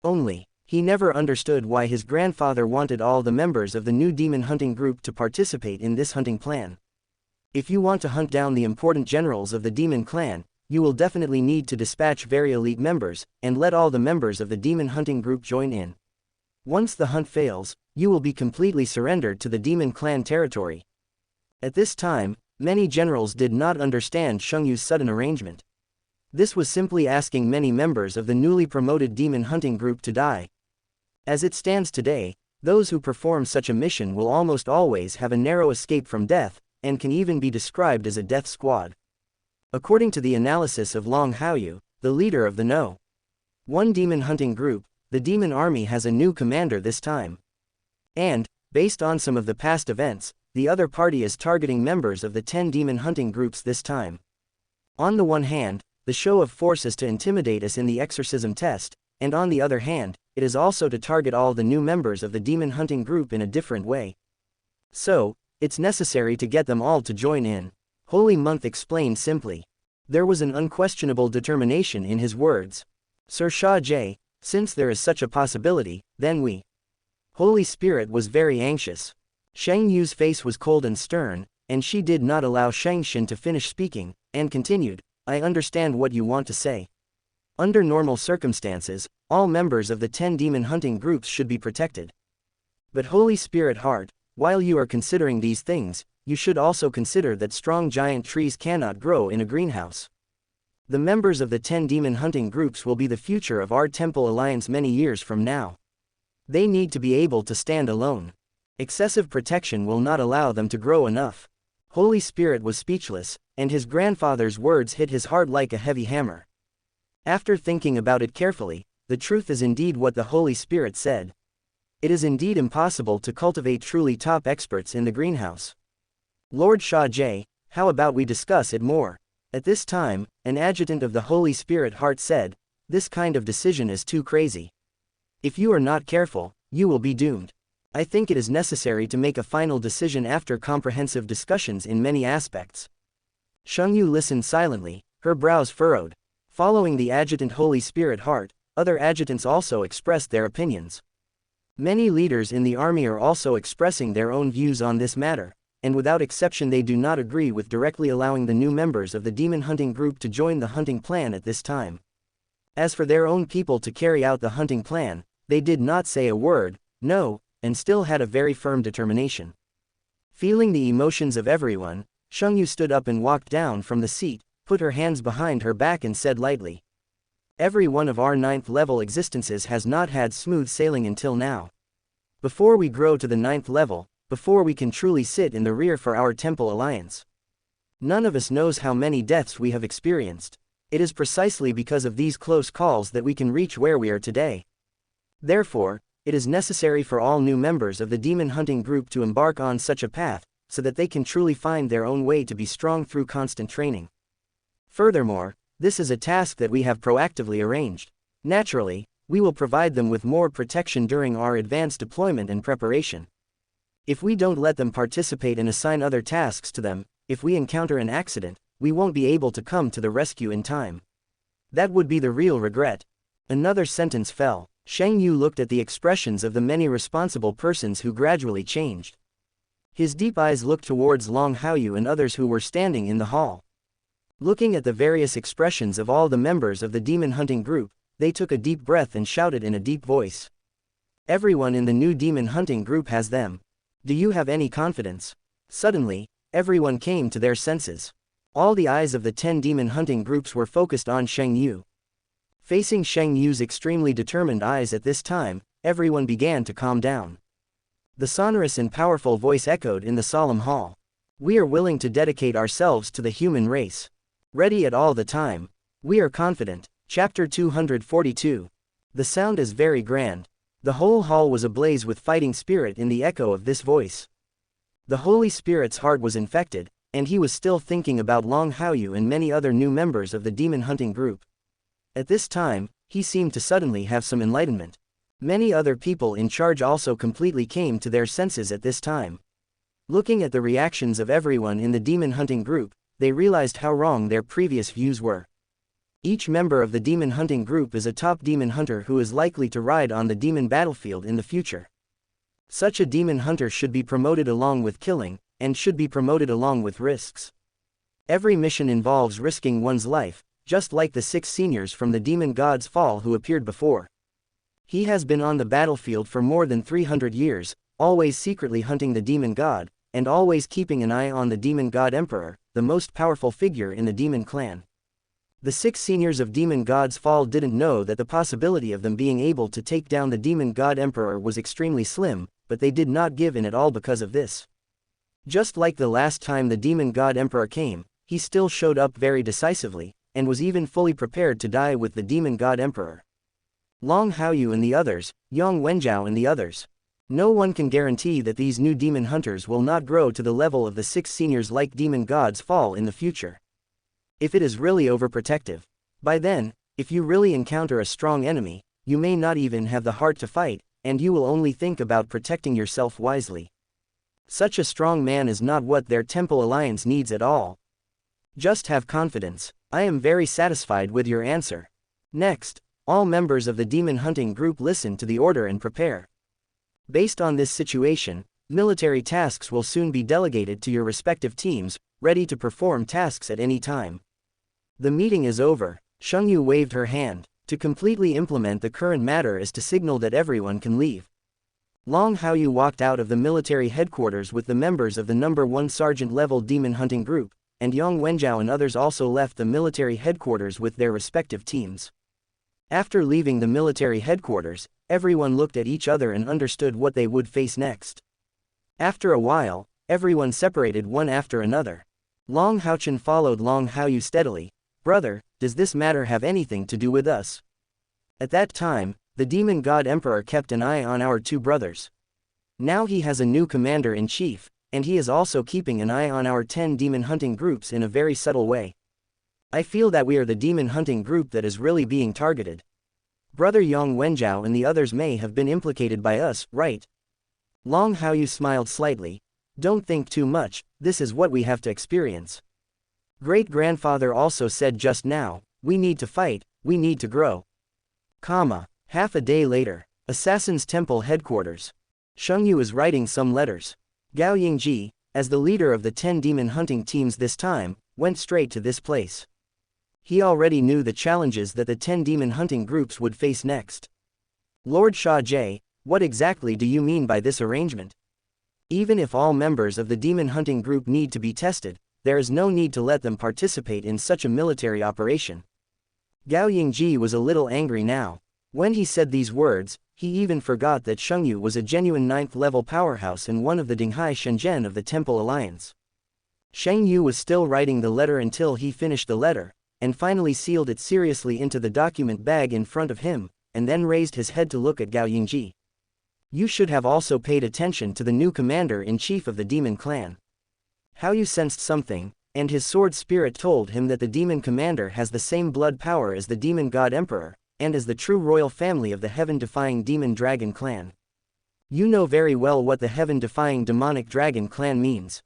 Only, he never understood why his grandfather wanted all the members of the new demon hunting group to participate in this hunting plan. If you want to hunt down the important generals of the demon clan, you will definitely need to dispatch very elite members, and let all the members of the demon hunting group join in. Once the hunt fails, you will be completely surrendered to the demon clan territory. At this time, many generals did not understand Xianxia's sudden arrangement. This was simply asking many members of the newly promoted demon hunting group to die. As it stands today, those who perform such a mission will almost always have a narrow escape from death, and can even be described as a death squad. According to the analysis of Long Haoyu, the leader of the No. 1 demon hunting group, the demon army has a new commander this time. And, based on some of the past events, the other party is targeting members of the 10 demon hunting groups this time. On the one hand, the show of force is to intimidate us in the exorcism test, and on the other hand, it is also to target all the new members of the demon hunting group in a different way. So, it's necessary to get them all to join in. Holy Month explained simply. There was an unquestionable determination in his words. Sir Sha Jie, since there is such a possibility, then we. Holy Spirit was very anxious. Shang Yu's face was cold and stern, and she did not allow Shang Xin to finish speaking, and continued, I understand what you want to say. Under normal circumstances, all members of the 10 demon hunting groups should be protected. But Holy Spirit Heart, while you are considering these things, you should also consider that strong giant trees cannot grow in a greenhouse. The members of the 10 demon hunting groups will be the future of our Temple Alliance many years from now. They need to be able to stand alone. Excessive protection will not allow them to grow enough. Holy Spirit was speechless, and his grandfather's words hit his heart like a heavy hammer. After thinking about it carefully, the truth is indeed what the Holy Spirit said. It is indeed impossible to cultivate truly top experts in the greenhouse. Lord Sha Jie, how about we discuss it more? At this time, an adjutant of the Holy Spirit Heart said, this kind of decision is too crazy. If you are not careful, you will be doomed. I think it is necessary to make a final decision after comprehensive discussions in many aspects. Shang Yu listened silently, her brows furrowed. Following the adjutant Holy Spirit Heart, other adjutants also expressed their opinions. Many leaders in the army are also expressing their own views on this matter, and without exception they do not agree with directly allowing the new members of the demon hunting group to join the hunting plan at this time. As for their own people to carry out the hunting plan, they did not say a word, no, and still had a very firm determination. Feeling the emotions of everyone, Shang Yu stood up and walked down from the seat, put her hands behind her back and said lightly. Every one of our 9th level existences has not had smooth sailing until now. Before we grow to the 9th level, before we can truly sit in the rear for our Temple Alliance. None of us knows how many deaths we have experienced. It is precisely because of these close calls that we can reach where we are today. Therefore, it is necessary for all new members of the demon hunting group to embark on such a path, so that they can truly find their own way to be strong through constant training. Furthermore, this is a task that we have proactively arranged. Naturally, we will provide them with more protection during our advanced deployment and preparation. If we don't let them participate and assign other tasks to them, if we encounter an accident, we won't be able to come to the rescue in time. That would be the real regret. Another sentence fell. Shang Yu looked at the expressions of the many responsible persons who gradually changed. His deep eyes looked towards Long Haochen and others who were standing in the hall. Looking at the various expressions of all the members of the demon hunting group, they took a deep breath and shouted in a deep voice. Everyone in the new demon hunting group has them. Do you have any confidence? Suddenly, everyone came to their senses. All the eyes of the 10 demon hunting groups were focused on Shang Yu. Facing Shang Yu's extremely determined eyes at this time, everyone began to calm down. The sonorous and powerful voice echoed in the solemn hall. We are willing to dedicate ourselves to the human race. Ready at all the time. We are confident. Chapter 242. The sound is very grand. The whole hall was ablaze with fighting spirit in the echo of this voice. The Holy Spirit's heart was infected, and he was still thinking about Long Haochen and many other new members of the demon hunting group. At this time, he seemed to suddenly have some enlightenment. Many other people in charge also completely came to their senses at this time. Looking at the reactions of everyone in the demon hunting group, they realized how wrong their previous views were. Each member of the demon hunting group is a top demon hunter who is likely to ride on the demon battlefield in the future. Such a demon hunter should be promoted along with killing, and should be promoted along with risks. Every mission involves risking one's life, just like the 6 seniors from the demon god's fall who appeared before. He has been on the battlefield for more than 300 years, always secretly hunting the demon god, and always keeping an eye on the demon god emperor, the most powerful figure in the demon clan. The 6 seniors of demon god's fall didn't know that the possibility of them being able to take down the demon god emperor was extremely slim, but they did not give in at all because of this. Just like the last time the demon god emperor came, he still showed up very decisively, and was even fully prepared to die with the demon god emperor. Long Haochen and the others, Yang Wenjiao and the others. No one can guarantee that these new demon hunters will not grow to the level of the 6 seniors like demon god's fall in the future. If it is really overprotective. By then, if you really encounter a strong enemy, you may not even have the heart to fight, and you will only think about protecting yourself wisely. Such a strong man is not what their temple alliance needs at all. Just have confidence. I am very satisfied with your answer. Next, all members of the demon hunting group listen to the order and prepare. Based on this situation, military tasks will soon be delegated to your respective teams, ready to perform tasks at any time. The meeting is over. Xianxia waved her hand. To completely implement the current matter is to signal that everyone can leave. Long Haochen walked out of the military headquarters with the members of the number 1 sergeant-level demon hunting group, and Yang Wenjiao and others also left the military headquarters with their respective teams. After leaving the military headquarters, everyone looked at each other and understood what they would face next. After a while, everyone separated one after another. Long Haochen followed Long Haochen steadily. Brother, does this matter have anything to do with us? At that time, the demon god emperor kept an eye on our 2 brothers. Now he has a new commander-in-chief, and he is also keeping an eye on our 10 demon hunting groups in a very subtle way. I feel that we are the demon hunting group that is really being targeted. Brother Yang Wenjiao and the others may have been implicated by us, right? Long Haochen smiled slightly. Don't think too much, this is what we have to experience. Great-grandfather also said just now, we need to fight, we need to grow. Half a day later, Assassin's Temple headquarters. Xianxia is writing some letters. Gao Yingji, as the leader of the 10 demon hunting teams this time, went straight to this place. He already knew the challenges that the 10 demon hunting groups would face next. Lord Sha Jie, what exactly do you mean by this arrangement? Even if all members of the demon hunting group need to be tested, there is no need to let them participate in such a military operation. Gao Yingji was a little angry now. When he said these words, he even forgot that Xianxia was a genuine 9th-level powerhouse and one of the Donghai Shenzhen of the Temple Alliance. Xianxia was still writing the letter until he finished the letter, and finally sealed it seriously into the document bag in front of him, and then raised his head to look at Gao Yingji. You should have also paid attention to the new commander-in-chief of the demon clan. Haochen sensed something, and his sword spirit told him that the demon commander has the same blood power as the demon god emperor, and as the true royal family of the heaven-defying demon dragon clan. You know very well what the heaven-defying demonic dragon clan means.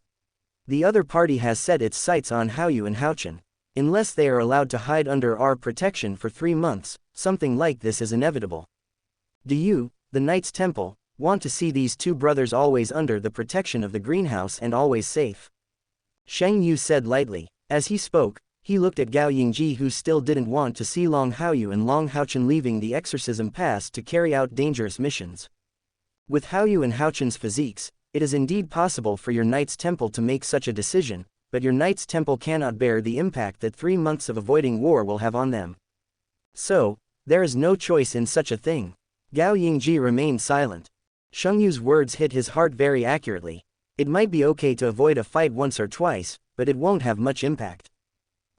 The other party has set its sights on Haochen and Haochen. Unless they are allowed to hide under our protection for 3 months, something like this is inevitable. Do you, the Knight's Temple, want to see these 2 brothers always under the protection of the greenhouse and always safe? Xianxia said lightly. As he spoke, he looked at Gao Yingji, who still didn't want to see Long Haochen and Long Haochen leaving the exorcism pass to carry out dangerous missions. With Haochen and Haochen's physiques, it is indeed possible for your Knight's Temple to make such a decision, but your Knight's Temple cannot bear the impact that 3 months of avoiding war will have on them. So, there is no choice in such a thing. Gao Yingji remained silent. Xiangxia's words hit his heart very accurately. It might be okay to avoid a fight once or twice, but it won't have much impact.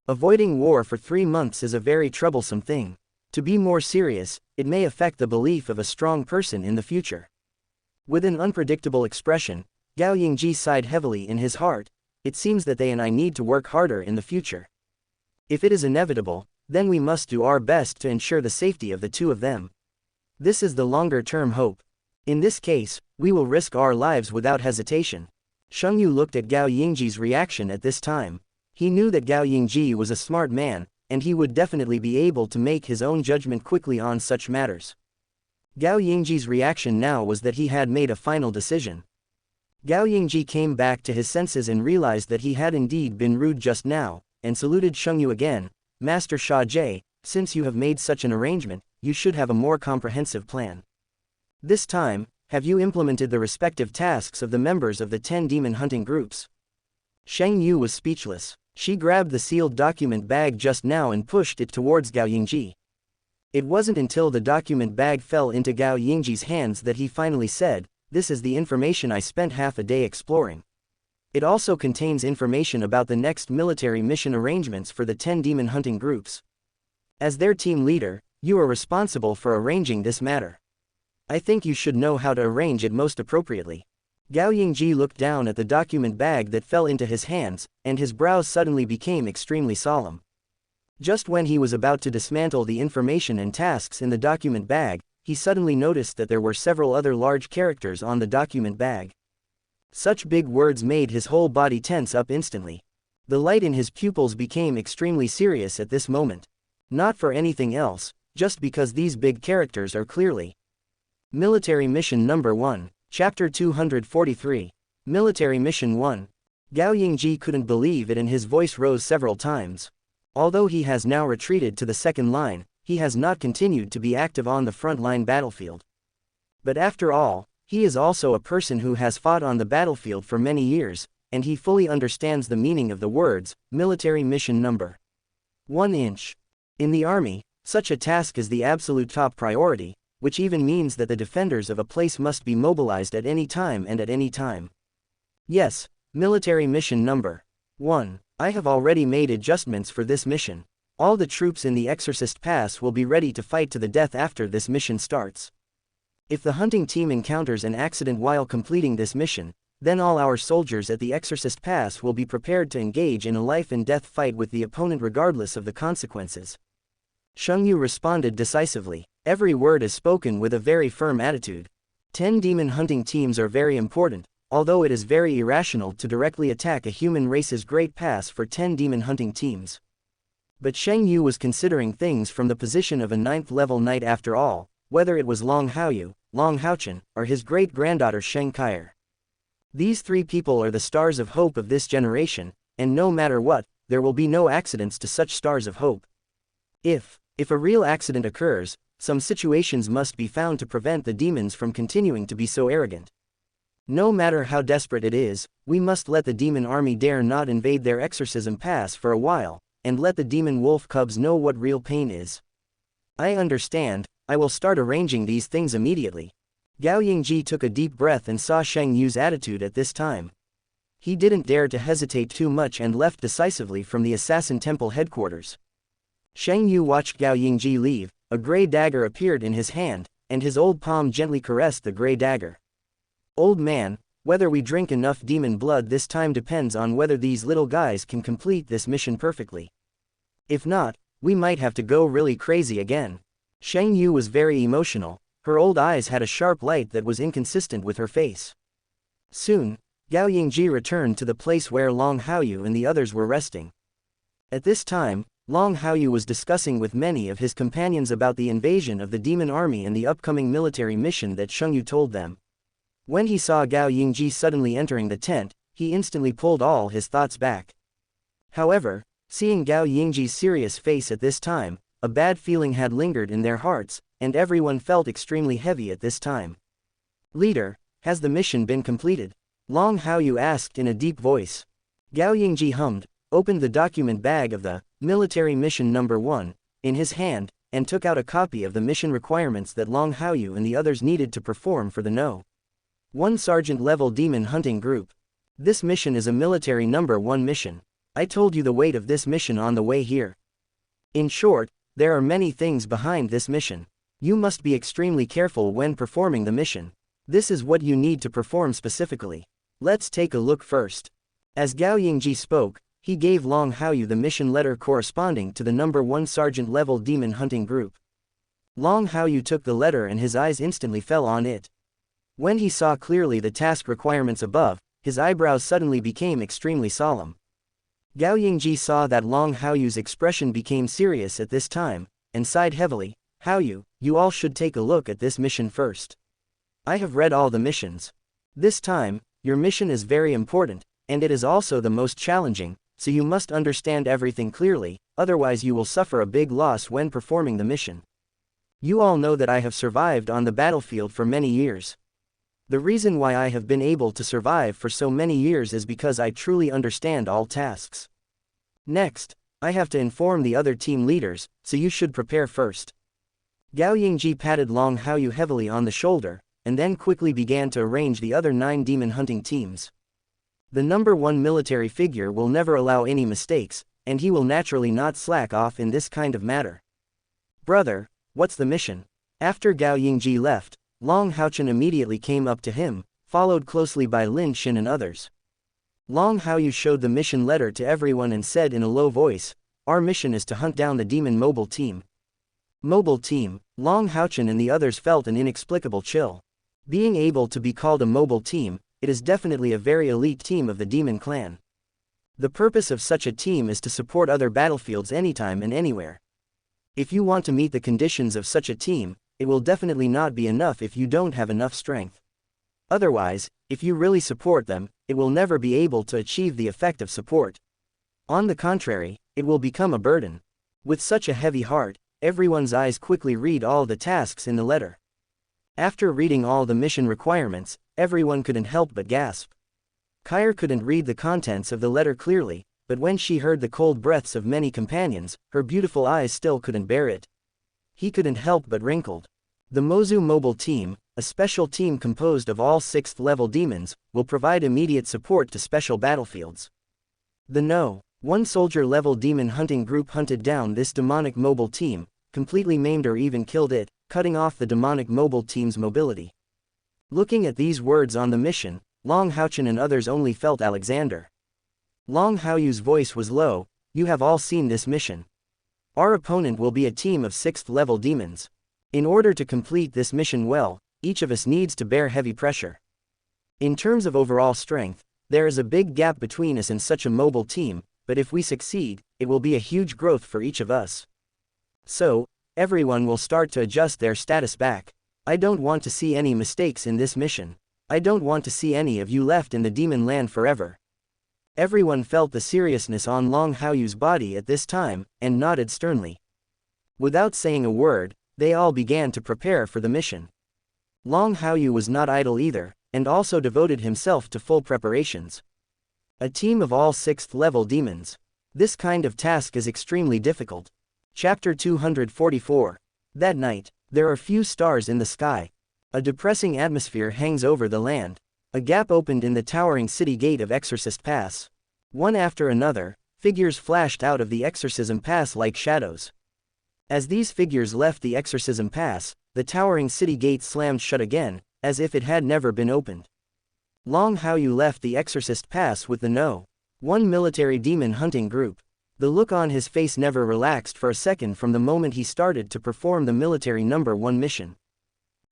Avoiding war for 3 months is a very troublesome thing. To be more serious, it may affect the belief of a strong person in the future. With an unpredictable expression, Gao Yingji sighed heavily in his heart. It seems that they and I need to work harder in the future. If it is inevitable, then we must do our best to ensure the safety of the 2 of them. This is the longer-term hope. In this case, we will risk our lives without hesitation. Xianxia looked at Gao Yingji's reaction at this time. He knew that Gao Yingji was a smart man, and he would definitely be able to make his own judgment quickly on such matters. Gao Yingji's reaction now was that he had made a final decision. Gao Yingji came back to his senses and realized that he had indeed been rude just now, and saluted Xianxia again. Master Sha Jie, since you have made such an arrangement, you should have a more comprehensive plan. This time, have you implemented the respective tasks of the members of the 10 demon hunting groups? Xianxia was speechless. She grabbed the sealed document bag just now and pushed it towards Gao Yingji. It wasn't until the document bag fell into Gao Yingji's hands that he finally said, "This is the information I spent half a day exploring. It also contains information about the next military mission arrangements for the 10 demon hunting groups. As their team leader, you are responsible for arranging this matter. I think you should know how to arrange it most appropriately." Gao Yingji looked down at the document bag that fell into his hands, and his brows suddenly became extremely solemn. Just when he was about to dismantle the information and tasks in the document bag, he suddenly noticed that there were several other large characters on the document bag. Such big words made his whole body tense up instantly. The light in his pupils became extremely serious at this moment. Not for anything else, just because these big characters are clearly Military Mission Number 1, Chapter 243. Military Mission 1. Gao Yingji couldn't believe it and his voice rose several times. Although he has now retreated to the second line, he has not continued to be active on the front line battlefield. But after all, he is also a person who has fought on the battlefield for many years, and he fully understands the meaning of the words, Military Mission Number 1 inch. In the army, such a task is the absolute top priority, which even means that the defenders of a place must be mobilized at any time and at any time. Yes, Military Mission Number 1. I have already made adjustments for this mission. All the troops in the Exorcist Pass will be ready to fight to the death after this mission starts. If the hunting team encounters an accident while completing this mission, then all our soldiers at the Exorcist Pass will be prepared to engage in a life-and-death fight with the opponent regardless of the consequences. Xianxia responded decisively. Every word is spoken with a very firm attitude. 10 demon hunting teams are very important, although it is very irrational to directly attack a human race's great pass for 10 demon hunting teams. But Xianxia was considering things from the position of a 9th-level knight after all, whether it was Long Haochen, or his great-granddaughter Xianxia. These three people are the stars of hope of this generation, and no matter what, there will be no accidents to such stars of hope. If a real accident occurs, some situations must be found to prevent the demons from continuing to be so arrogant. No matter how desperate it is, we must let the demon army dare not invade their exorcism pass for a while, and let the demon wolf cubs know what real pain is. I understand, I will start arranging these things immediately. Gao Yingji took a deep breath and saw Xiangyu's attitude at this time. He didn't dare to hesitate too much and left decisively from the assassin temple headquarters. Xiangyu watched Gao Yingji leave. A gray dagger appeared in his hand, and his old palm gently caressed the gray dagger. Old man, whether we drink enough demon blood this time depends on whether these little guys can complete this mission perfectly. If not, we might have to go really crazy again. Xiangyu was very emotional. Her old eyes had a sharp light that was inconsistent with her face. Soon, Gao Yingji returned to the place where Long Haoyu and the others were resting. At this time, Long Haoyu was discussing with many of his companions about the invasion of the demon army and the upcoming military mission that Xianxia told them. When he saw Gao Yingji suddenly entering the tent, he instantly pulled all his thoughts back. However, seeing Gao Yingji's serious face at this time, a bad feeling had lingered in their hearts, and everyone felt extremely heavy at this time. Leader, has the mission been completed? Long Haoyu asked in a deep voice. Gao Yingji hummed, opened the document bag of the Military Mission Number 1 in his hand, and took out a copy of the mission requirements that Long Haoyu and the others needed to perform for the No. 1 Sergeant level demon hunting group. This mission is a military number 1 mission. I told you the weight of this mission on the way here. In short, there are many things behind this mission. You must be extremely careful when performing the mission. This is what you need to perform specifically. Let's take a look first. As Gao Yingji spoke, he gave Long Haoyu the mission letter corresponding to the number 1 sergeant level demon hunting group. Long Haoyu took the letter and his eyes instantly fell on it. When he saw clearly the task requirements above, his eyebrows suddenly became extremely solemn. Gao Yingji saw that Long Haoyu's expression became serious at this time, and sighed heavily. Haoyu, you all should take a look at this mission first. I have read all the missions. This time, your mission is very important, and it is also the most challenging, so you must understand everything clearly, otherwise you will suffer a big loss when performing the mission. You all know that I have survived on the battlefield for many years. The reason why I have been able to survive for so many years is because I truly understand all tasks. Next, I have to inform the other team leaders, so you should prepare first. Gao Yingji patted Long Haoyu heavily on the shoulder, and then quickly began to arrange the other 9 demon hunting teams. The number 1 military figure will never allow any mistakes, and he will naturally not slack off in this kind of matter. Brother, what's the mission? After Gao Yingji left, Long Haochen immediately came up to him, followed closely by Lin Xin and others. Long Haoyu showed the mission letter to everyone and said in a low voice, our mission is to hunt down the demon mobile team. Mobile team, Long Haochen and the others felt an inexplicable chill. Being able to be called a mobile team, it is definitely a very elite team of the demon clan. The purpose of such a team is to support other battlefields anytime and anywhere. If you want to meet the conditions of such a team, it will definitely not be enough if you don't have enough strength. Otherwise, if you really support them, it will never be able to achieve the effect of support. On the contrary, it will become a burden. With such a heavy heart, everyone's eyes quickly read all the tasks in the letter. After reading all the mission requirements, everyone couldn't help but gasp. Kyre couldn't read the contents of the letter clearly, but when she heard the cold breaths of many companions, her beautiful eyes still couldn't bear it. He couldn't help but wrinkled. The Mozu Mobile Team, a special team composed of all 6th level demons, will provide immediate support to special battlefields. The No. 1 soldier level demon hunting group hunted down this demonic mobile team, completely maimed or even killed it, cutting off the demonic mobile team's mobility. Looking at these words on the mission, Long Haochen and others only felt Alexander. Long Haoyu's voice was low. You have all seen this mission. Our opponent will be a team of 6th level demons. In order to complete this mission well, each of us needs to bear heavy pressure. In terms of overall strength, there is a big gap between us and such a mobile team, but if we succeed, it will be a huge growth for each of us. So, everyone will start to adjust their status back. I don't want to see any mistakes in this mission. I don't want to see any of you left in the demon land forever. Everyone felt the seriousness on Long Haoyu's body at this time, and nodded sternly. Without saying a word, they all began to prepare for the mission. Long Haoyu was not idle either, and also devoted himself to full preparations. A team of all 6th level demons. This kind of task is extremely difficult. Chapter 244. That night, there are few stars in the sky. A depressing atmosphere hangs over the land. A gap opened in the towering city gate of Exorcist Pass. One after another, figures flashed out of the Exorcism Pass like shadows. As these figures left the Exorcism Pass, the towering city gate slammed shut again, as if it had never been opened. Long Haoyu left the Exorcist Pass with the No. 1 military demon hunting group. The look on his face never relaxed for a second from the moment he started to perform the military number 1 mission.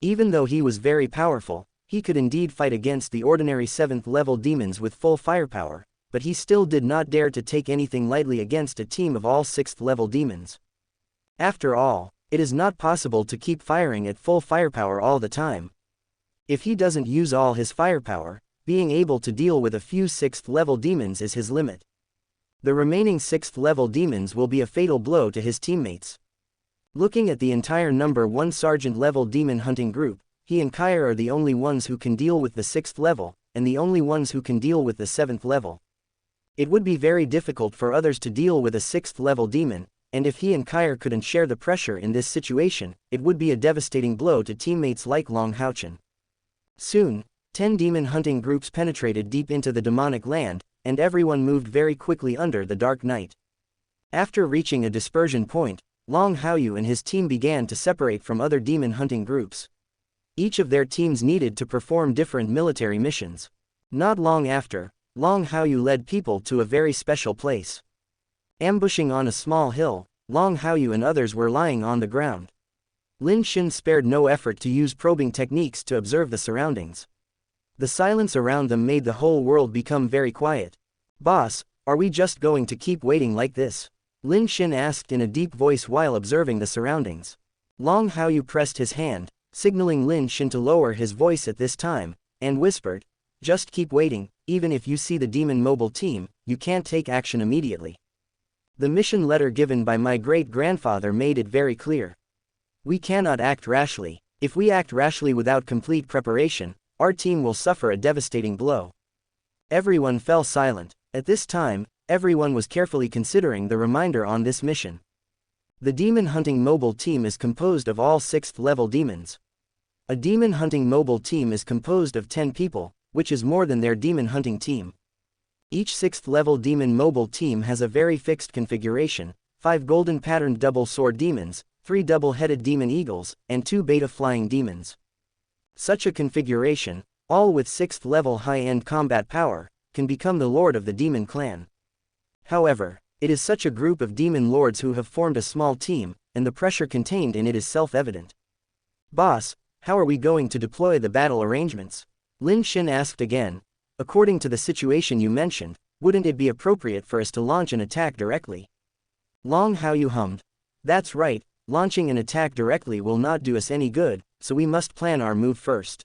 Even though he was very powerful, he could indeed fight against the ordinary 7th level demons with full firepower, but he still did not dare to take anything lightly against a team of all 6th level demons. After all, it is not possible to keep firing at full firepower all the time. If he doesn't use all his firepower, being able to deal with a few 6th level demons is his limit. The remaining 6th level demons will be a fatal blow to his teammates. Looking at the entire number 1 sergeant level demon hunting group, he and Kyre are the only ones who can deal with the 6th level, and the only ones who can deal with the 7th level. It would be very difficult for others to deal with a 6th level demon, and if he and Kyre couldn't share the pressure in this situation, it would be a devastating blow to teammates like Long Haochen. Soon, 10 demon hunting groups penetrated deep into the demonic land, and everyone moved very quickly under the dark night. After reaching a dispersion point, Long Haoyu and his team began to separate from other demon hunting groups. Each of their teams needed to perform different military missions. Not long after, Long Haoyu led people to a very special place. Ambushing on a small hill, Long Haoyu and others were lying on the ground. Lin Xin spared no effort to use probing techniques to observe the surroundings. The silence around them made the whole world become very quiet. "Boss, are we just going to keep waiting like this?" Lin Xin asked in a deep voice while observing the surroundings. Long Haoyu pressed his hand, signaling Lin Xin to lower his voice at this time, and whispered, "Just keep waiting. Even if you see the demon mobile team, you can't take action immediately." The mission letter given by my great-grandfather made it very clear. We cannot act rashly. If we act rashly without complete preparation, our team will suffer a devastating blow. Everyone fell silent. At this time, everyone was carefully considering the reminder on this mission. The demon hunting mobile team is composed of all 6th level demons. A demon hunting mobile team is composed of 10 people, which is more than their demon hunting team. Each 6th level demon mobile team has a very fixed configuration: 5 golden patterned double sword demons, 3 double-headed demon eagles, and 2 beta flying demons. Such a configuration, all with 6th level high-end combat power, can become the lord of the demon clan. However, It is such a group of demon lords who have formed a small team, and the pressure contained in it is self-evident. Boss, how are we going to deploy the battle arrangements? Lin Xin asked again. According to the situation you mentioned, wouldn't it be appropriate for us to launch an attack directly? Long Haochen hummed. That's right, launching an attack directly will not do us any good, so we must plan our move first.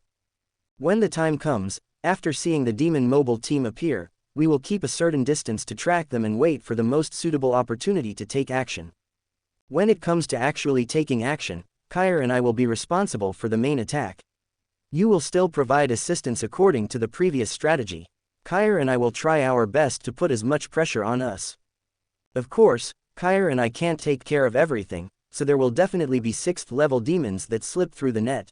When the time comes, after seeing the demon mobile team appear, we will keep a certain distance to track them and wait for the most suitable opportunity to take action. When it comes to actually taking action, Kair and I will be responsible for the main attack. You will still provide assistance according to the previous strategy. Kair and I will try our best to put as much pressure on us. Of course, Kair and I can't take care of everything, so there will definitely be 6th level demons that slip through the net.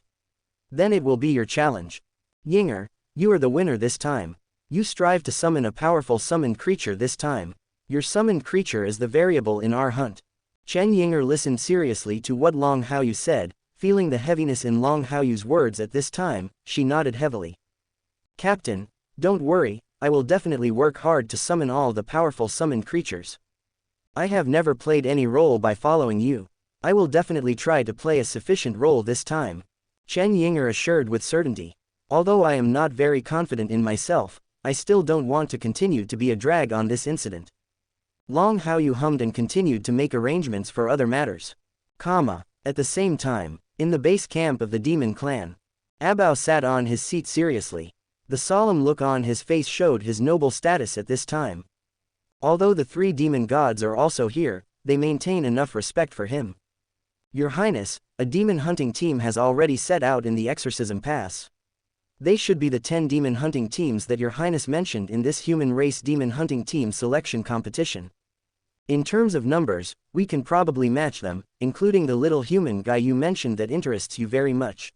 Then it will be your challenge. Yinger, you are the winner this time. You strive to summon a powerful summoned creature this time. Your summoned creature is the variable in our hunt. Chen Yinger listened seriously to what Long Haochen said, feeling the heaviness in Long Haoyu's words at this time. She nodded heavily. Captain, don't worry, I will definitely work hard to summon all the powerful summoned creatures. I have never played any role by following you. I will definitely try to play a sufficient role this time. Chen Yinger assured with certainty. Although I am not very confident in myself, I still don't want to continue to be a drag on this incident. Long Haochen hummed and continued to make arrangements for other matters. At the same time, in the base camp of the demon clan, Abao sat on his seat seriously. The solemn look on his face showed his noble status at this time. Although the 3 demon gods are also here, they maintain enough respect for him. Your Highness, a demon hunting team has already set out in the Exorcism Pass. They should be the 10 demon hunting teams that Your Highness mentioned in this human race demon hunting team selection competition. In terms of numbers, we can probably match them, including the little human guy you mentioned that interests you very much.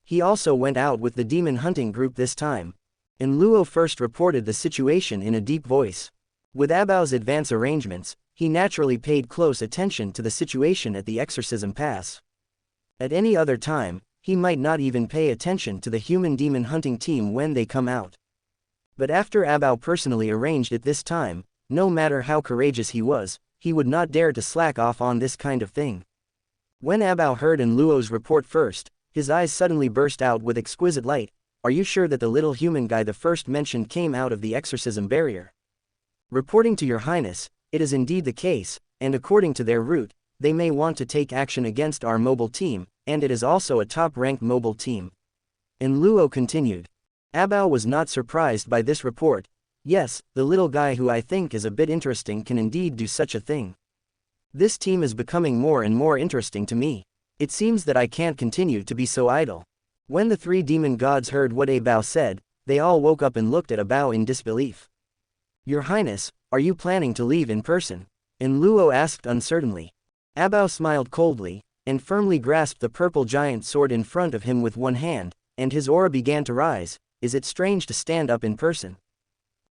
He also went out with the demon hunting group this time. And Luo first reported the situation in a deep voice. With Abao's advance arrangements, he naturally paid close attention to the situation at the Exorcism Pass. At any other time, he might not even pay attention to the human demon hunting team when they come out. But after Abao personally arranged it this time, no matter how courageous he was, he would not dare to slack off on this kind of thing. When Abao heard An Luo's report first, his eyes suddenly burst out with exquisite light. Are you sure that the little human guy the first mentioned came out of the exorcism barrier? Reporting to Your Highness, it is indeed the case, and according to their route, they may want to take action against our mobile team, and it is also a top-ranked mobile team. And Luo continued. Abao was not surprised by this report. Yes, the little guy who I think is a bit interesting can indeed do such a thing. This team is becoming more and more interesting to me. It seems that I can't continue to be so idle. When the 3 demon gods heard what Abao said, they all woke up and looked at Abao in disbelief. Your Highness, are you planning to leave in person? And Luo asked uncertainly. Abao smiled coldly, and firmly grasped the purple giant sword in front of him with one hand, and his aura began to rise. Is it strange to stand up in person?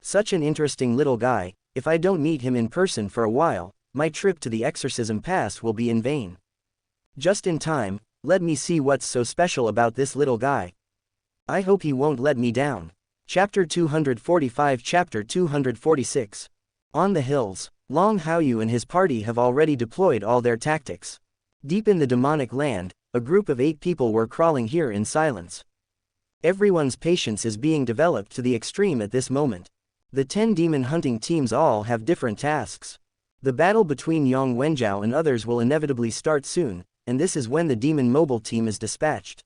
Such an interesting little guy, if I don't meet him in person for a while, my trip to the Exorcism Pass will be in vain. Just in time, let me see what's so special about this little guy. I hope he won't let me down. Chapter 245 Chapter 246 On the hills, Long Haochen and his party have already deployed all their tactics. Deep in the demonic land, a group of 8 people were crawling here in silence. Everyone's patience is being developed to the extreme at this moment. The 10 demon hunting teams all have different tasks. The battle between Yang Wenjiao and others will inevitably start soon, and this is when the demon mobile team is dispatched.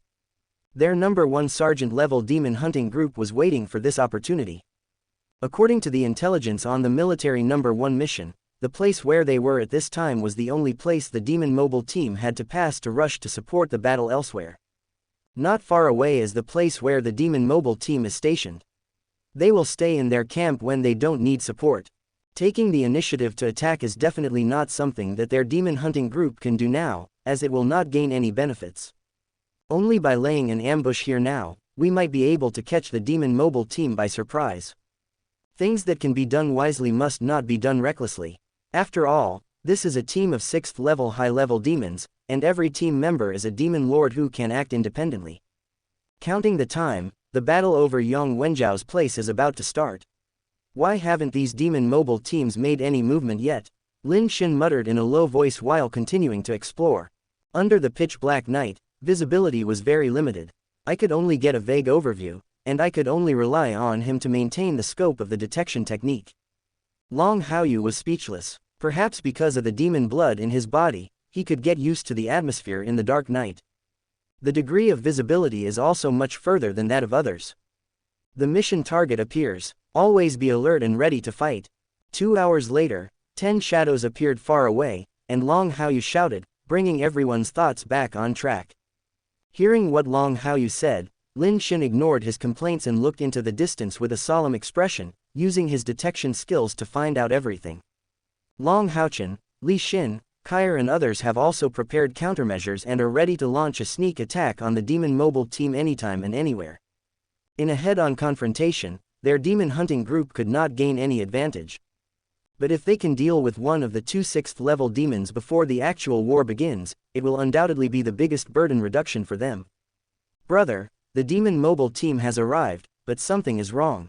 Their number 1 sergeant-level demon hunting group was waiting for this opportunity. According to the intelligence on the military number 1 mission, the place where they were at this time was the only place the demon mobile team had to pass to rush to support the battle elsewhere. Not far away is the place where the demon mobile team is stationed. They will stay in their camp when they don't need support. Taking the initiative to attack is definitely not something that their demon hunting group can do now, as it will not gain any benefits. Only by laying an ambush here now, we might be able to catch the demon mobile team by surprise. Things that can be done wisely must not be done recklessly. After all, this is a team of 6th level high-level demons, and every team member is a demon lord who can act independently. Counting the time, the battle over Yang Wenjiao's place is about to start. Why haven't these demon mobile teams made any movement yet? Lin Xin muttered in a low voice while continuing to explore. Under the pitch-black night, visibility was very limited. I could only get a vague overview, and I could only rely on him to maintain the scope of the detection technique. Long Haoyu was speechless. Perhaps because of the demon blood in his body, he could get used to the atmosphere in the dark night. The degree of visibility is also much further than that of others. The mission target appears. Always be alert and ready to fight. 2 hours later, 10 shadows appeared far away, and Long Haoyu shouted, bringing everyone's thoughts back on track. Hearing what Long Haoyu said, Lin Xin ignored his complaints and looked into the distance with a solemn expression, using his detection skills to find out everything. Long Haochen, Li Xin, Kair and others have also prepared countermeasures and are ready to launch a sneak attack on the demon mobile team anytime and anywhere. In a head-on confrontation, their demon hunting group could not gain any advantage. But if they can deal with one of the 2 6th-level demons before the actual war begins, it will undoubtedly be the biggest burden reduction for them. Brother, the demon mobile team has arrived, but something is wrong.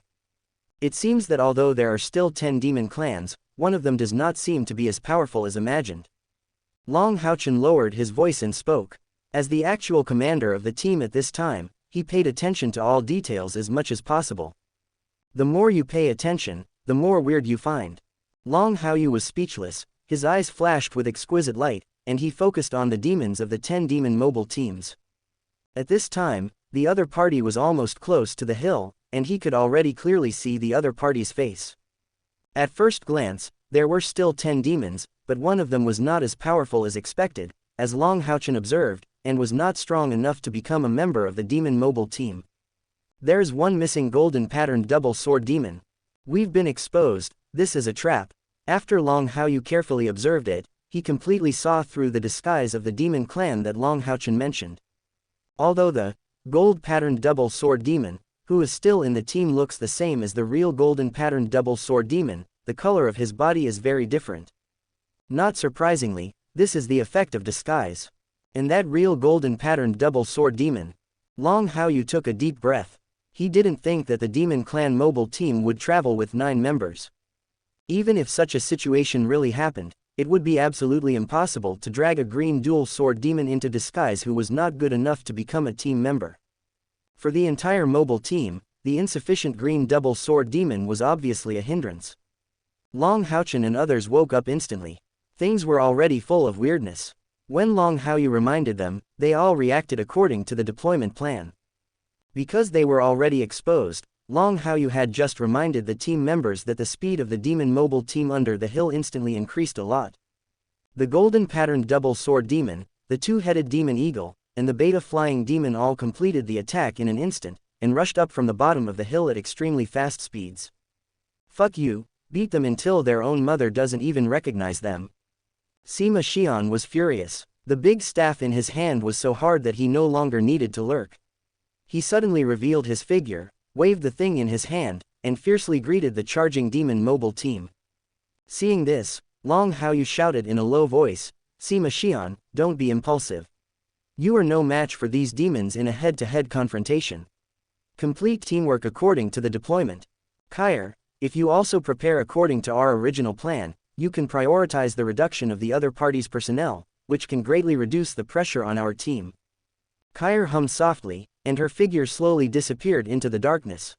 It seems that although there are still 10 demon clans, one of them does not seem to be as powerful as imagined. Long Haochen lowered his voice and spoke. As the actual commander of the team at this time, he paid attention to all details as much as possible. The more you pay attention, the more weird you find. Long Haoyu was speechless, his eyes flashed with exquisite light, and he focused on the demons of the 10 demon mobile teams. At this time, the other party was almost close to the hill, and he could already clearly see the other party's face. At first glance, there were still 10 demons, but one of them was not as powerful as expected, as Long Haochen observed, and was not strong enough to become a member of the demon mobile team. There's one missing golden patterned double sword demon. We've been exposed, this is a trap. After Long Haoyu carefully observed it, he completely saw through the disguise of the demon clan that Long Haochen mentioned. Although the gold patterned double sword demon, who is still in the team, looks the same as the real golden patterned double sword demon, the color of his body is very different. Not surprisingly, this is the effect of disguise. In that real golden patterned double sword demon, Long Haoyu took a deep breath. He didn't think that the demon clan mobile team would travel with 9 members. Even if such a situation really happened, it would be absolutely impossible to drag a green dual sword demon into disguise who was not good enough to become a team member. For the entire mobile team, the insufficient green double sword demon was obviously a hindrance. Long Haochen and others woke up instantly. Things were already full of weirdness. When Long Haoyu reminded them, they all reacted according to the deployment plan. Because they were already exposed, Long Haoyu had just reminded the team members that the speed of the demon mobile team under the hill instantly increased a lot. The golden patterned double sword demon, the 2-headed demon eagle, and the beta flying demon all completed the attack in an instant, and rushed up from the bottom of the hill at extremely fast speeds. Fuck you, beat them until their own mother doesn't even recognize them. Sima Xian was furious. The big staff in his hand was so hard that he no longer needed to lurk. He suddenly revealed his figure, waved the thing in his hand, and fiercely greeted the charging demon mobile team. Seeing this, Long Haoyu shouted in a low voice, Sima Xian, don't be impulsive. You are no match for these demons in a head-to-head confrontation. Complete teamwork according to the deployment. Kair, if you also prepare according to our original plan, you can prioritize the reduction of the other party's personnel, which can greatly reduce the pressure on our team. Kair hummed softly, and her figure slowly disappeared into the darkness.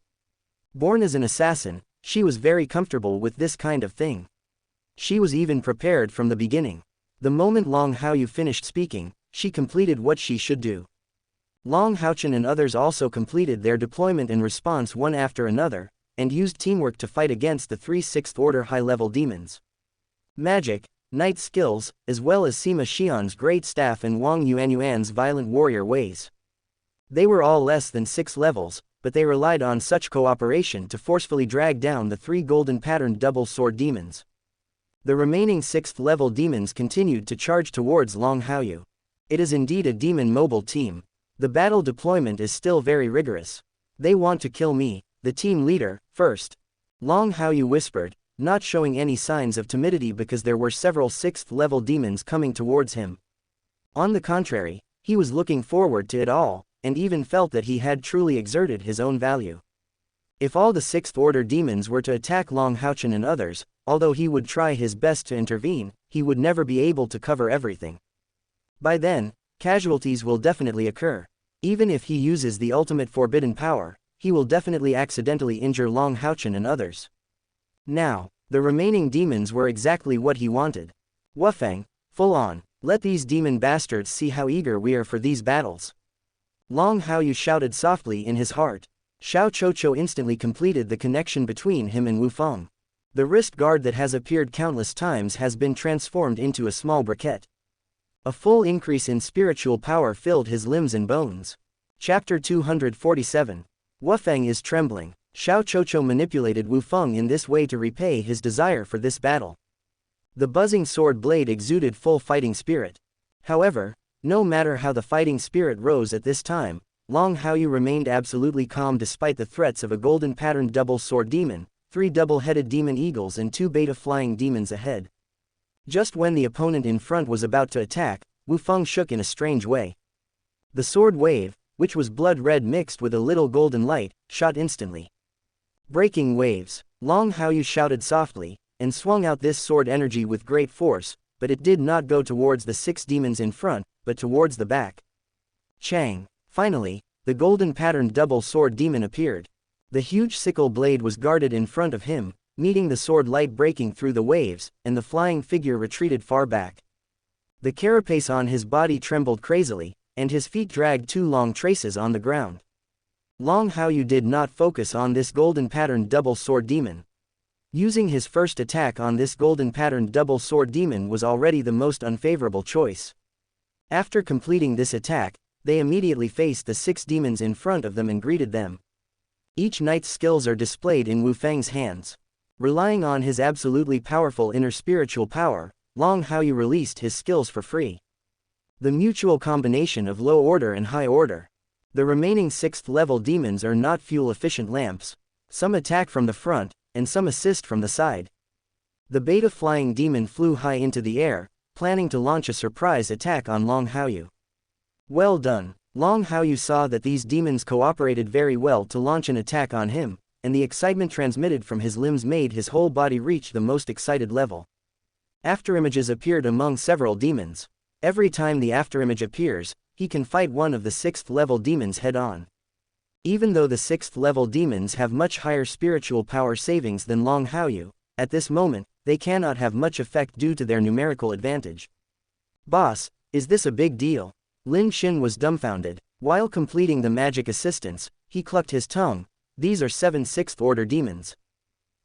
Born as an assassin, she was very comfortable with this kind of thing. She was even prepared from the beginning. The moment Long Haoyu finished speaking, she completed what she should do. Long Haochen and others also completed their deployment and response one after another, and used teamwork to fight against the 3 6th-order high-level demons. Magic, night skills, as well as Sima Xian's great staff and Wang Yuanyuan's violent warrior ways. They were all less than 6 levels, but they relied on such cooperation to forcefully drag down the 3 golden patterned double sword demons. The remaining 6th-level demons continued to charge towards Long Haoyu. It is indeed a demon mobile team. The battle deployment is still very rigorous. They want to kill me, the team leader, first. Long Haoyu whispered, not showing any signs of timidity because there were several 6th-level demons coming towards him. On the contrary, he was looking forward to it all, and even felt that he had truly exerted his own value. If all the 6th-order demons were to attack Long Haochen and others, although he would try his best to intervene, he would never be able to cover everything. By then, casualties will definitely occur. Even if he uses the ultimate forbidden power, he will definitely accidentally injure Long Haochen and others. Now, the remaining demons were exactly what he wanted. Wufeng, full on, let these demon bastards see how eager we are for these battles. Long Haoyu shouted softly in his heart. Xiao Chocho instantly completed the connection between him and Wufeng. The wrist guard that has appeared countless times has been transformed into a small briquette. A full increase in spiritual power filled his limbs and bones. Chapter 247. Wufeng is trembling. Xiao Chocho manipulated Wufeng in this way to repay his desire for this battle. The buzzing sword blade exuded full fighting spirit. However, no matter how the fighting spirit rose at this time, Long Haoyu remained absolutely calm despite the threats of a golden patterned double sword demon, 3 double-headed demon eagles and 2 beta flying demons ahead. Just when the opponent in front was about to attack, Wufeng shook in a strange way. The sword wave, which was blood red mixed with a little golden light, shot instantly. Breaking waves, Long Haoyu shouted softly, and swung out this sword energy with great force, but it did not go towards the 6 demons in front, but towards the back. Chang. Finally, the golden patterned double sword demon appeared. The huge sickle blade was guarded in front of him, meeting the sword light breaking through the waves, and the flying figure retreated far back. The carapace on his body trembled crazily, and his feet dragged 2 long traces on the ground. Long Haoyu did not focus on this golden patterned double sword demon. Using his first attack on this golden patterned double sword demon was already the most unfavorable choice. After completing this attack, they immediately faced the 6 demons in front of them and greeted them. Each knight's skills are displayed in Wufeng's hands. Relying on his absolutely powerful inner spiritual power, Long Haoyu released his skills for free. The mutual combination of low order and high order. The remaining 6th level demons are not fuel-efficient lamps. Some attack from the front, and some assist from the side. The beta flying demon flew high into the air, planning to launch a surprise attack on Long Haoyu. Well done. Long Haoyu saw that these demons cooperated very well to launch an attack on him, and the excitement transmitted from his limbs made his whole body reach the most excited level. Afterimages appeared among several demons. Every time the afterimage appears, he can fight one of the 6th level demons head-on. Even though the 6th level demons have much higher spiritual power savings than Long Haoyu, at this moment, they cannot have much effect due to their numerical advantage. Boss, is this a big deal? Lin Xin was dumbfounded. While completing the magic assistance, he clucked his tongue. These are 7 6th order demons.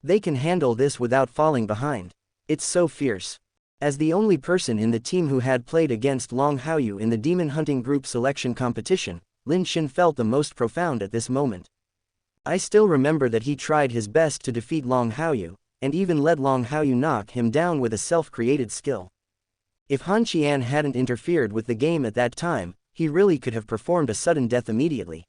They can handle this without falling behind. It's so fierce. As the only person in the team who had played against Long Haoyu in the demon hunting group selection competition, Lin Xin felt the most profound at this moment. I still remember that he tried his best to defeat Long Haoyu, and even let Long Haoyu knock him down with a self-created skill. If Han Qian hadn't interfered with the game at that time, he really could have performed a sudden death immediately.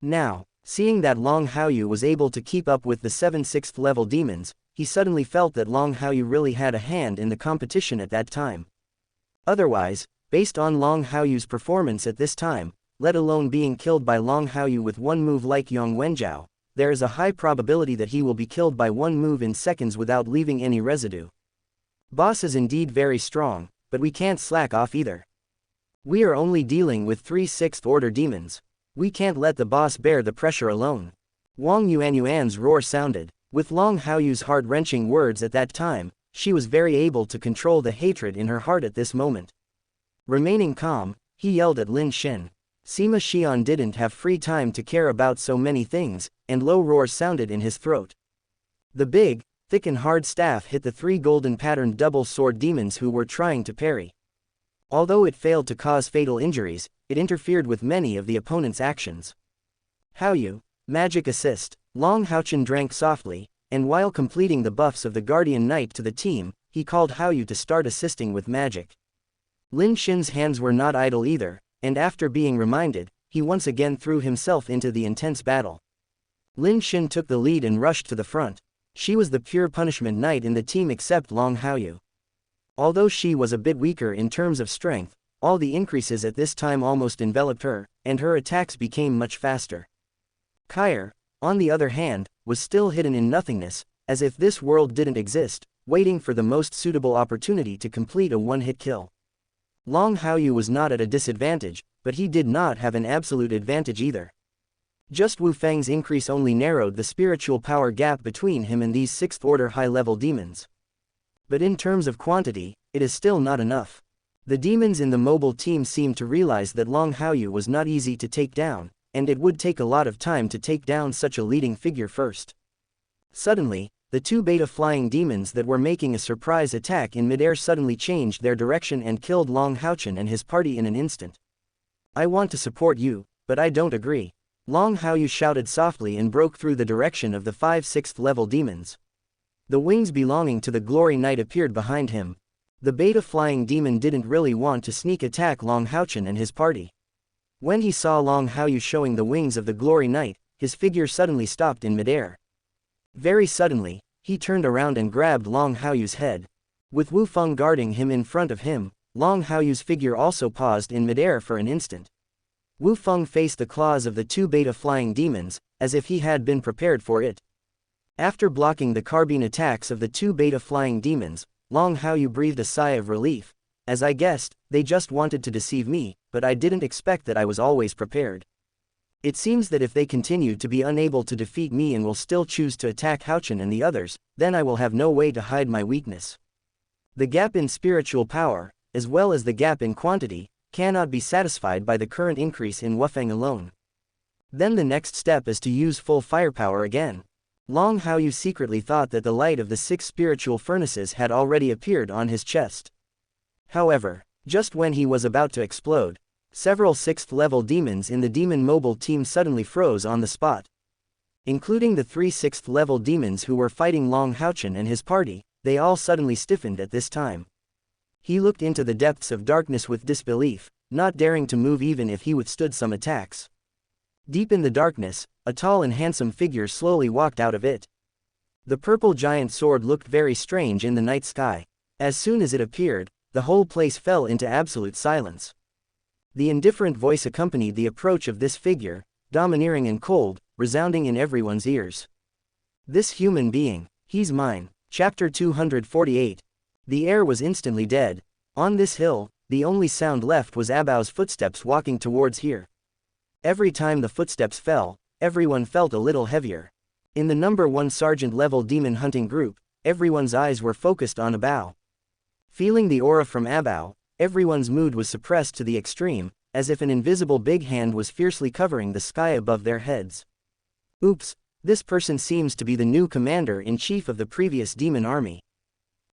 Now, seeing that Long Haoyu was able to keep up with the 7 6th level demons, he suddenly felt that Long Haoyu really had a hand in the competition at that time. Otherwise, based on Long Haoyu's performance at this time, let alone being killed by Long Haoyu with one move like Yong Wenjiao, there is a high probability that he will be killed by one move in seconds without leaving any residue. Boss is indeed very strong, but we can't slack off either. We are only dealing with 3 6th order demons. We can't let the boss bear the pressure alone. Wang Yuanyuan's roar sounded. With Long Haoyu's heart-wrenching words at that time, she was very able to control the hatred in her heart at this moment. Remaining calm, he yelled at Lin Xin. Sima Xian didn't have free time to care about so many things, and low roars sounded in his throat. The big, thick and hard staff hit the 3 golden patterned double sword demons who were trying to parry. Although it failed to cause fatal injuries, it interfered with many of the opponent's actions. Haoyu, magic assist. Long Haochen drank softly, and while completing the buffs of the Guardian Knight to the team, he called Haoyu to start assisting with magic. Lin Xin's hands were not idle either, and after being reminded, he once again threw himself into the intense battle. Lin Xin took the lead and rushed to the front. She was the pure punishment knight in the team except Long Haoyu. Although she was a bit weaker in terms of strength, all the increases at this time almost enveloped her, and her attacks became much faster. Kair, on the other hand, was still hidden in nothingness, as if this world didn't exist, waiting for the most suitable opportunity to complete a one-hit kill. Long Haoyu was not at a disadvantage, but he did not have an absolute advantage either. Just Wu Feng's increase only narrowed the spiritual power gap between him and these 6th-order high-level demons. But in terms of quantity, it is still not enough. The demons in the mobile team seemed to realize that Long Haoyu was not easy to take down, and it would take a lot of time to take down such a leading figure first. Suddenly, the 2 beta flying demons that were making a surprise attack in midair suddenly changed their direction and killed Long Haochen and his party in an instant. "I want to support you, but I don't agree," Long Haoyu shouted softly and broke through the direction of the 5 6th-level demons. The wings belonging to the Glory Knight appeared behind him. The beta flying demon didn't really want to sneak attack Long Haochen and his party. When he saw Long Haoyu showing the wings of the Glory Knight, his figure suddenly stopped in midair. Very suddenly, he turned around and grabbed Long Haoyu's head. With Wu Feng guarding him in front of him, Long Haoyu's figure also paused in midair for an instant. Wu Feng faced the claws of the 2 beta flying demons, as if he had been prepared for it. After blocking the carbine attacks of the 2 beta flying demons, Long Haoyu breathed a sigh of relief. "As I guessed, they just wanted to deceive me, but I didn't expect that I was always prepared. It seems that if they continue to be unable to defeat me and will still choose to attack Haochen and the others, then I will have no way to hide my weakness. The gap in spiritual power, as well as the gap in quantity, cannot be satisfied by the current increase in Wufeng alone. Then the next step is to use full firepower again." Long Haoyu secretly thought that the light of the 6 spiritual furnaces had already appeared on his chest. However, just when he was about to explode, several 6th-level demons in the demon mobile team suddenly froze on the spot. Including the 3 6th-level demons who were fighting Long Haochen and his party, they all suddenly stiffened at this time. He looked into the depths of darkness with disbelief, not daring to move even if he withstood some attacks. Deep in the darkness, a tall and handsome figure slowly walked out of it. The purple giant sword looked very strange in the night sky. As soon as it appeared, the whole place fell into absolute silence. The indifferent voice accompanied the approach of this figure, domineering and cold, resounding in everyone's ears. "This human being, he's mine." Chapter 248. The air was instantly dead. On this hill, the only sound left was Abao's footsteps walking towards here. Every time the footsteps fell, everyone felt a little heavier. In the number 1 sergeant-level demon hunting group, everyone's eyes were focused on Abao. Feeling the aura from Abao, everyone's mood was suppressed to the extreme, as if an invisible big hand was fiercely covering the sky above their heads. "Oops, this person seems to be the new commander-in-chief of the previous demon army.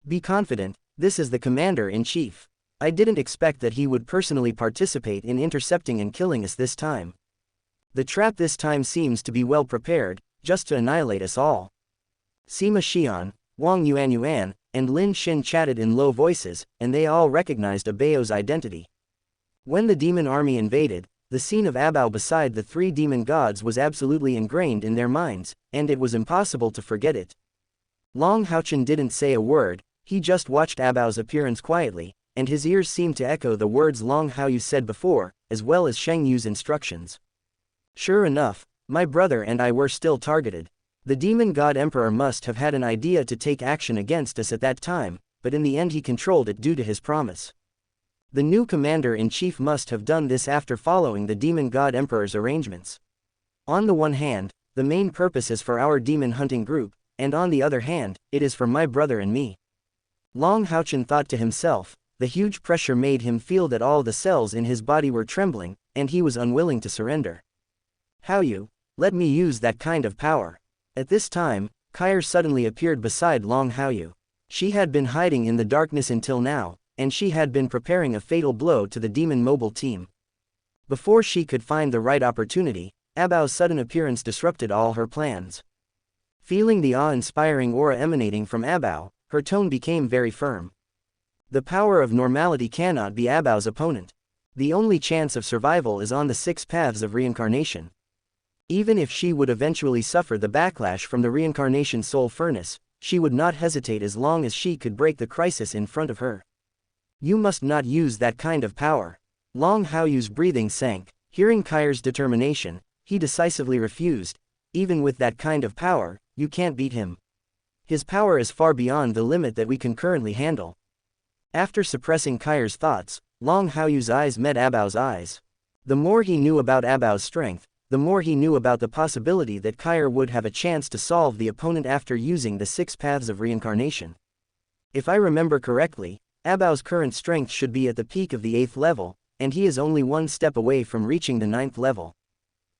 Be confident, this is the commander-in-chief. I didn't expect that he would personally participate in intercepting and killing us this time. The trap this time seems to be well prepared, just to annihilate us all." Sima Xian, Wang Yuanyuan, and Lin Xin chatted in low voices, and they all recognized Abao's identity. When the demon army invaded, the scene of Abao beside the 3 demon gods was absolutely ingrained in their minds, and it was impossible to forget it. Long Haochen didn't say a word, he just watched Abao's appearance quietly, and his ears seemed to echo the words Long Haoyu said before, as well as Sheng Yu's instructions. Sure enough, my brother and I were still targeted. The demon god emperor must have had an idea to take action against us at that time, but in the end he controlled it due to his promise. The new commander-in-chief must have done this after following the demon god emperor's arrangements. On the one hand, the main purpose is for our demon hunting group, and on the other hand, it is for my brother and me. Long Haochen thought to himself. The huge pressure made him feel that all the cells in his body were trembling, and he was unwilling to surrender. "Haoyu, let me use that kind of power." At this time, Kair suddenly appeared beside Long Haoyu. She had been hiding in the darkness until now, and she had been preparing a fatal blow to the demon mobile team. Before she could find the right opportunity, Abao's sudden appearance disrupted all her plans. Feeling the awe-inspiring aura emanating from Abao, her tone became very firm. The power of normality cannot be Abao's opponent. The only chance of survival is on the 6 paths of reincarnation. Even if she would eventually suffer the backlash from the reincarnation soul furnace, she would not hesitate as long as she could break the crisis in front of her. "You must not use that kind of power." Long Haoyu's breathing sank. Hearing Kair's determination, he decisively refused. "Even with that kind of power, you can't beat him." His power is far beyond the limit that we can currently handle. After suppressing Kai's thoughts, Long Haoyu's eyes met Abao's eyes. The more he knew about Abao's strength, the more he knew about the possibility that Kai would have a chance to solve the opponent after using the 6 paths of reincarnation. If I remember correctly, Abao's current strength should be at the peak of the 8th level, and he is only one step away from reaching the 9th level.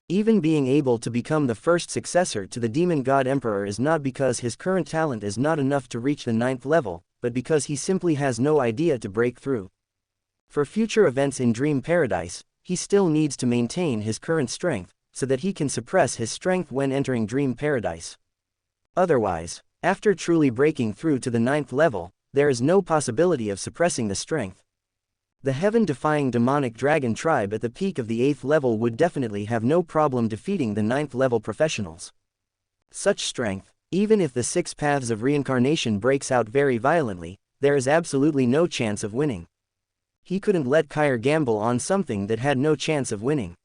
Even being able to become the first successor to the Demon God Emperor is not because his current talent is not enough to reach the 9th level, but because he simply has no idea to break through. For future events in Dream Paradise, he still needs to maintain his current strength, so that he can suppress his strength when entering Dream Paradise. Otherwise, after truly breaking through to the 9th level, there is no possibility of suppressing the strength. The heaven-defying demonic dragon tribe at the peak of the 8th level would definitely have no problem defeating the 9th level professionals. Such strength, even if the 6 paths of reincarnation breaks out very violently, there is absolutely no chance of winning. He couldn't let Kai gamble on something that had no chance of winning.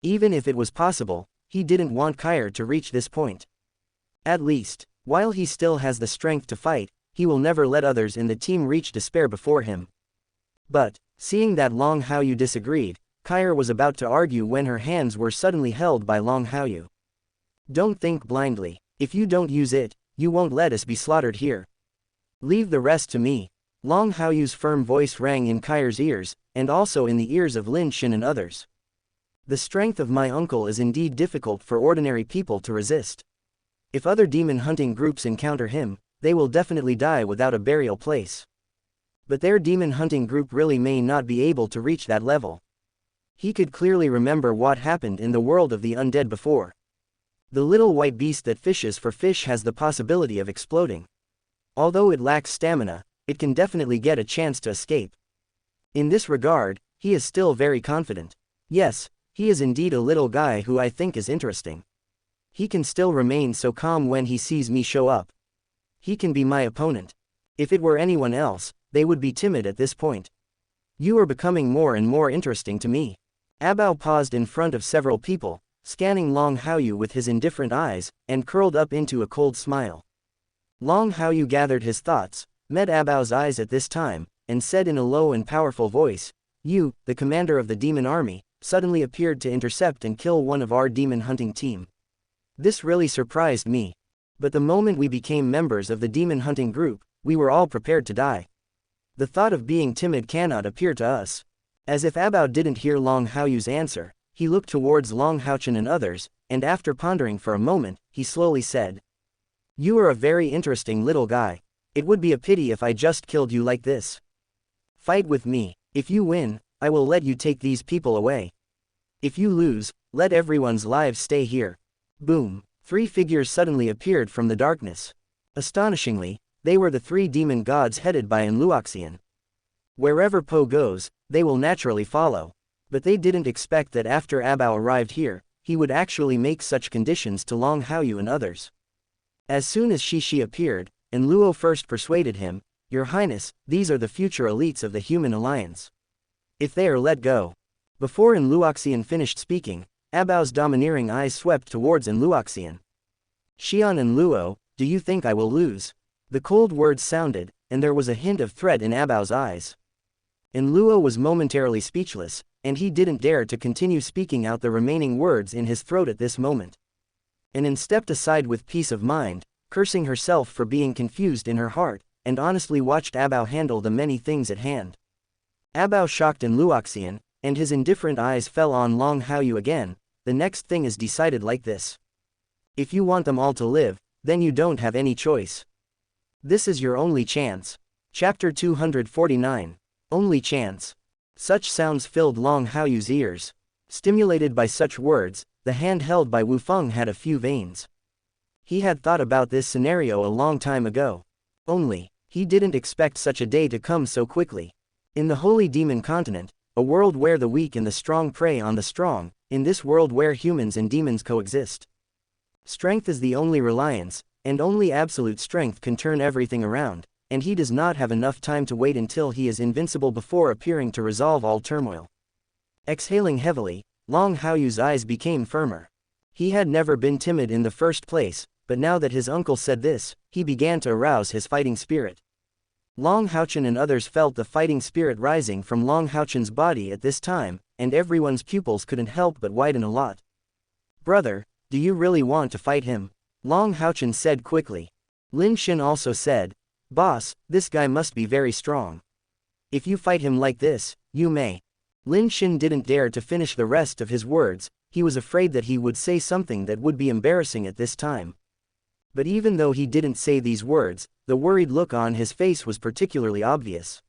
Even if it was possible, he didn't want Kai to reach this point. At least, while he still has the strength to fight, he will never let others in the team reach despair before him. But, seeing that Long Haoyu disagreed, Kai was about to argue when her hands were suddenly held by Long Haoyu. Don't think blindly. If you don't use it, you won't let us be slaughtered here. Leave the rest to me. Long Haoyu's firm voice rang in Kai's ears, and also in the ears of Lin Xin and others. The strength of my uncle is indeed difficult for ordinary people to resist. If other demon hunting groups encounter him, they will definitely die without a burial place. But their demon hunting group really may not be able to reach that level. He could clearly remember what happened in the world of the undead before. The little white beast that fishes for fish has the possibility of exploding. Although it lacks stamina, it can definitely get a chance to escape. In this regard, he is still very confident. Yes, he is indeed a little guy who I think is interesting. He can still remain so calm when he sees me show up. He can be my opponent. If it were anyone else, they would be timid at this point. You are becoming more and more interesting to me. Abao paused in front of several people, scanning Long Haoyu with his indifferent eyes, and curled up into a cold smile. Long Haoyu gathered his thoughts, met Abao's eyes at this time, and said in a low and powerful voice, "You, the commander of the demon army, suddenly appeared to intercept and kill one of our demon hunting team. This really surprised me. But the moment we became members of the demon hunting group, we were all prepared to die. The thought of being timid cannot appear to us." As if Abao didn't hear Long Haoyu's answer, he looked towards Long Haochen and others, and after pondering for a moment, he slowly said, "You are a very interesting little guy. It would be a pity if I just killed you like this. Fight with me. If you win, I will let you take these people away. If you lose, let everyone's lives stay here." Boom. 3 figures suddenly appeared from the darkness. Astonishingly, they were the 3 demon gods headed by an Luoxian. Wherever Po goes, they will naturally follow. But they didn't expect that after Abao arrived here, he would actually make such conditions to Long Haoyu and others. As soon as Shi appeared, and Luo first persuaded him, "Your Highness, these are the future elites of the human alliance. If they are let go." Before an Luoxian finished speaking, Abao's domineering eyes swept towards an Luoxian. "Xian and Luo, do you think I will lose?" The cold words sounded, and there was a hint of threat in Abao's eyes. And Luo was momentarily speechless, and he didn't dare to continue speaking out the remaining words in his throat at this moment. Anin stepped aside with peace of mind, cursing herself for being confused in her heart, and honestly watched Abao handle the many things at hand. Abao shocked an Luoxian, and his indifferent eyes fell on Long Haoyu again. "The next thing is decided like this. If you want them all to live, then you don't have any choice. This is your only chance." Chapter 249. Only chance. Such sounds filled Long Haoyu's ears. Stimulated by such words, the hand held by Wu Feng had a few veins. He had thought about this scenario a long time ago. Only, he didn't expect such a day to come so quickly. In the Holy Demon Continent, a world where the weak and the strong prey on the strong, in this world where humans and demons coexist. Strength is the only reliance, and only absolute strength can turn everything around, and he does not have enough time to wait until he is invincible before appearing to resolve all turmoil. Exhaling heavily, Long Haoyu's eyes became firmer. He had never been timid in the first place, but now that his uncle said this, he began to arouse his fighting spirit. Long Haochen and others felt the fighting spirit rising from Long Haochen's body at this time, and everyone's pupils couldn't help but widen a lot. "Brother, do you really want to fight him?" Long Haochen said quickly. Lin Xin also said, "Boss, this guy must be very strong. If you fight him like this, you may." Lin Xin didn't dare to finish the rest of his words, he was afraid that he would say something that would be embarrassing at this time. But even though he didn't say these words, the worried look on his face was particularly obvious.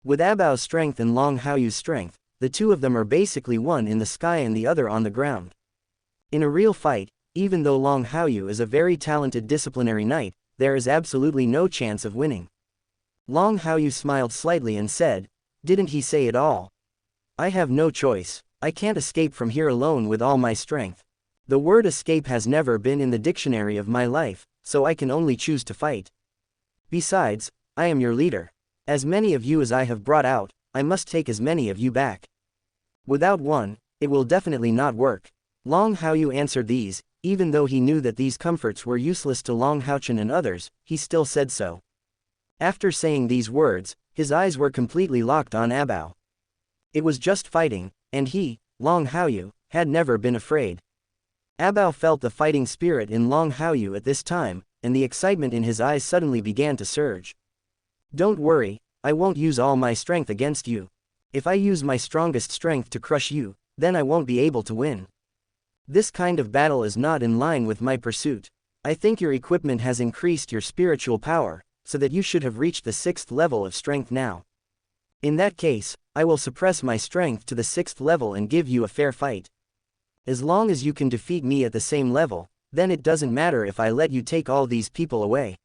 With Abao's strength and Long Haoyu's strength, the two of them are basically one in the sky and the other on the ground. In a real fight, even though Long Haoyu is a very talented disciplinary knight, there is absolutely no chance of winning. Long Haoyu smiled slightly and said, "Didn't he say it all? I have no choice. I can't escape from here alone with all my strength. The word escape has never been in the dictionary of my life, so I can only choose to fight. Besides, I am your leader. As many of you as I have brought out, I must take as many of you back. Without one, it will definitely not work." Long Haoyu answered these, even though he knew that these comforts were useless to Long Haochen and others, he still said so. After saying these words, his eyes were completely locked on Abao. It was just fighting, and he, Long Haoyu, had never been afraid. Abao felt the fighting spirit in Long Haoyu at this time, and the excitement in his eyes suddenly began to surge. "Don't worry, I won't use all my strength against you. If I use my strongest strength to crush you, then I won't be able to win. This kind of battle is not in line with my pursuit. I think your equipment has increased your spiritual power, so that you should have reached the 6th level of strength now. In that case, I will suppress my strength to the 6th level and give you a fair fight. As long as you can defeat me at the same level, then it doesn't matter if I let you take all these people away.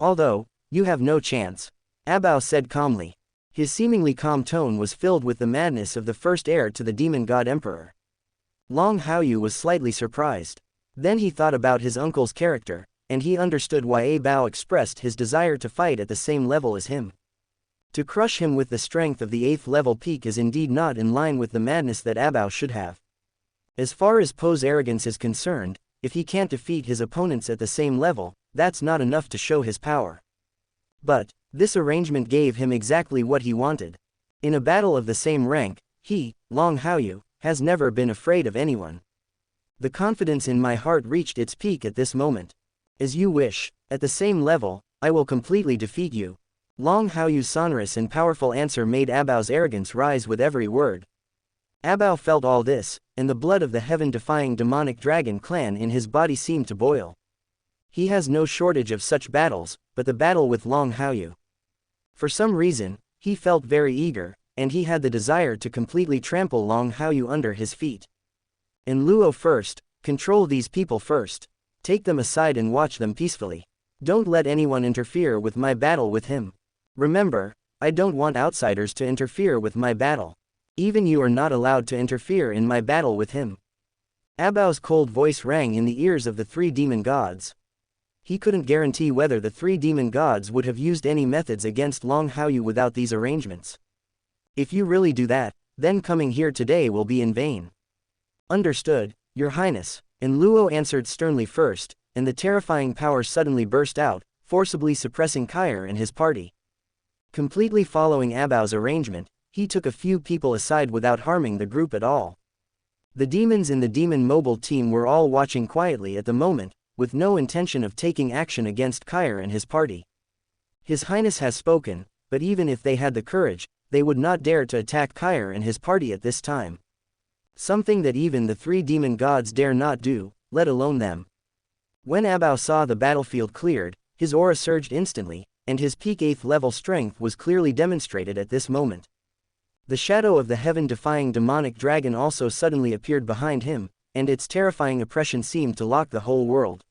Although, you have no chance," Abao said calmly. His seemingly calm tone was filled with the madness of the first heir to the demon god emperor. Long Haoyu was slightly surprised. Then he thought about his uncle's character, and he understood why Abao expressed his desire to fight at the same level as him. To crush him with the strength of the 8th level peak is indeed not in line with the madness that Abao should have. As far as Poe's arrogance is concerned, if he can't defeat his opponents at the same level, that's not enough to show his power. But this arrangement gave him exactly what he wanted. In a battle of the same rank, he, Long Haoyu, has never been afraid of anyone. The confidence in my heart reached its peak at this moment. As you wish, at the same level, I will completely defeat you. Long Haoyu's sonorous and powerful answer made Abao's arrogance rise with every word. Abao felt all this, and the blood of the heaven-defying demonic dragon clan in his body seemed to boil. He has no shortage of such battles, but the battle with Long Haoyu. For some reason, he felt very eager, and he had the desire to completely trample Long Haoyu under his feet. And Luo first, control these people first. Take them aside and watch them peacefully. Don't let anyone interfere with my battle with him. Remember, I don't want outsiders to interfere with my battle. Even you are not allowed to interfere in my battle with him. Abao's cold voice rang in the ears of the 3 demon gods. He couldn't guarantee whether the 3 demon gods would have used any methods against Long Haoyu without these arrangements. If you really do that, then coming here today will be in vain. Understood, Your Highness, and Luo answered sternly first, and the terrifying power suddenly burst out, forcibly suppressing Kair and his party. Completely following Abao's arrangement, he took a few people aside without harming the group at all. The demons in the demon mobile team were all watching quietly at the moment, with no intention of taking action against Kair and his party. His Highness has spoken, but even if they had the courage, they would not dare to attack Kair and his party at this time. Something that even the 3 demon gods dare not do, let alone them. When Abao saw the battlefield cleared, his aura surged instantly, and his peak 8th level strength was clearly demonstrated at this moment. The shadow of the heaven-defying demonic dragon also suddenly appeared behind him, and its terrifying oppression seemed to lock the whole world.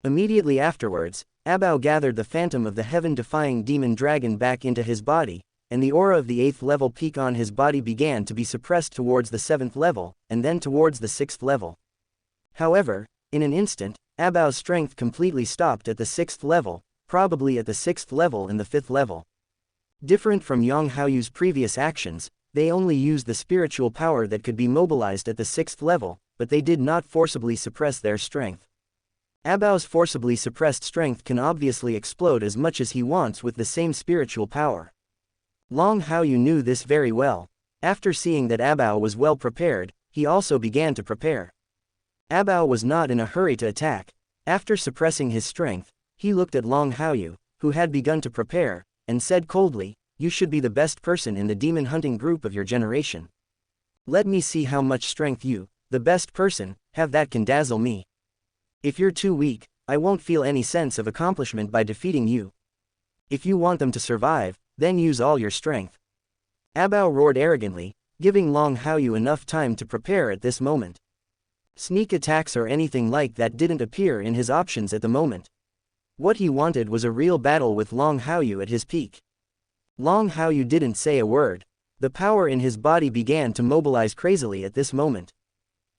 Immediately afterwards, Abao gathered the phantom of the heaven-defying demon dragon back into his body, and the aura of the 8th level peak on his body began to be suppressed towards the 7th level, and then towards the 6th level. However, in an instant, Abao's strength completely stopped at the 6th level, probably at the 6th level and the 5th level. Different from Long Haoyu's previous actions, they only used the spiritual power that could be mobilized at the 6th level, but they did not forcibly suppress their strength. Abao's forcibly suppressed strength can obviously explode as much as he wants with the same spiritual power. Long Haoyu knew this very well. After seeing that Abao was well prepared, he also began to prepare. Abao was not in a hurry to attack. After suppressing his strength, he looked at Long Haoyu, who had begun to prepare, and said coldly, "You should be the best person in the demon hunting group of your generation. Let me see how much strength you, the best person, have that can dazzle me. If you're too weak, I won't feel any sense of accomplishment by defeating you. If you want them to survive, then use all your strength." Abao roared arrogantly, giving Long Haoyu enough time to prepare at this moment. Sneak attacks or anything like that didn't appear in his options at the moment. What he wanted was a real battle with Long Haoyu at his peak. Long Haoyu didn't say a word. The power in his body began to mobilize crazily at this moment.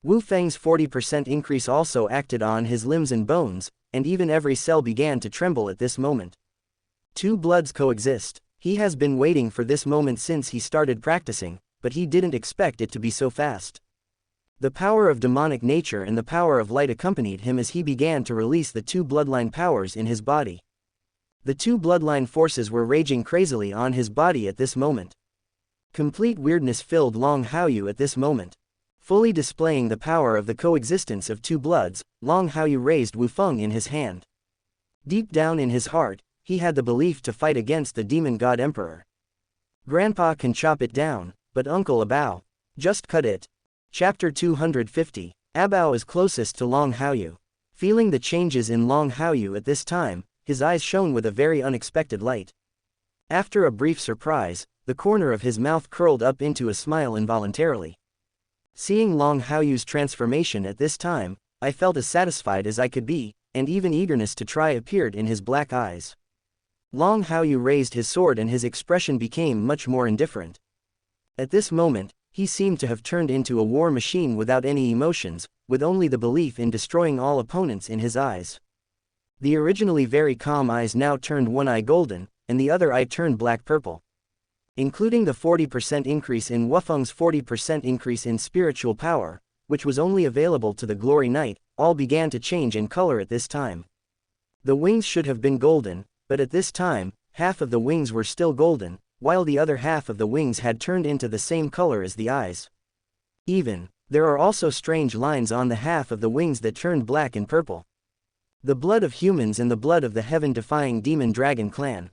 Wu Feng's 40% increase also acted on his limbs and bones, and even every cell began to tremble at this moment. Two bloods coexist. He has been waiting for this moment since he started practicing, but he didn't expect it to be so fast. The power of demonic nature and the power of light accompanied him as he began to release the two bloodline powers in his body. The two bloodline forces were raging crazily on his body at this moment. Complete weirdness filled Long Haoyu at this moment. Fully displaying the power of the coexistence of two bloods, Long Haoyu raised Wu Feng in his hand. Deep down in his heart, he had the belief to fight against the demon god emperor. Grandpa can chop it down, but Uncle Abao, just cut it. Chapter 250. Abao is closest to Long Haoyu. Feeling the changes in Long Haoyu at this time, his eyes shone with a very unexpected light. After a brief surprise, the corner of his mouth curled up into a smile involuntarily. Seeing Long Haoyu's transformation at this time, I felt as satisfied as I could be, and even eagerness to try appeared in his black eyes. Long Haoyu raised his sword and his expression became much more indifferent. At this moment, he seemed to have turned into a war machine without any emotions, with only the belief in destroying all opponents in his eyes. The originally very calm eyes now turned one eye golden, and the other eye turned black-purple. Including the 40% increase in Wufeng's 40% increase in spiritual power, which was only available to the Glory Knight, all began to change in color at this time. The wings should have been golden, but at this time, half of the wings were still golden, while the other half of the wings had turned into the same color as the eyes. There are also strange lines on the half of the wings that turned black and purple. The blood of humans and the blood of the heaven-defying demon dragon clan.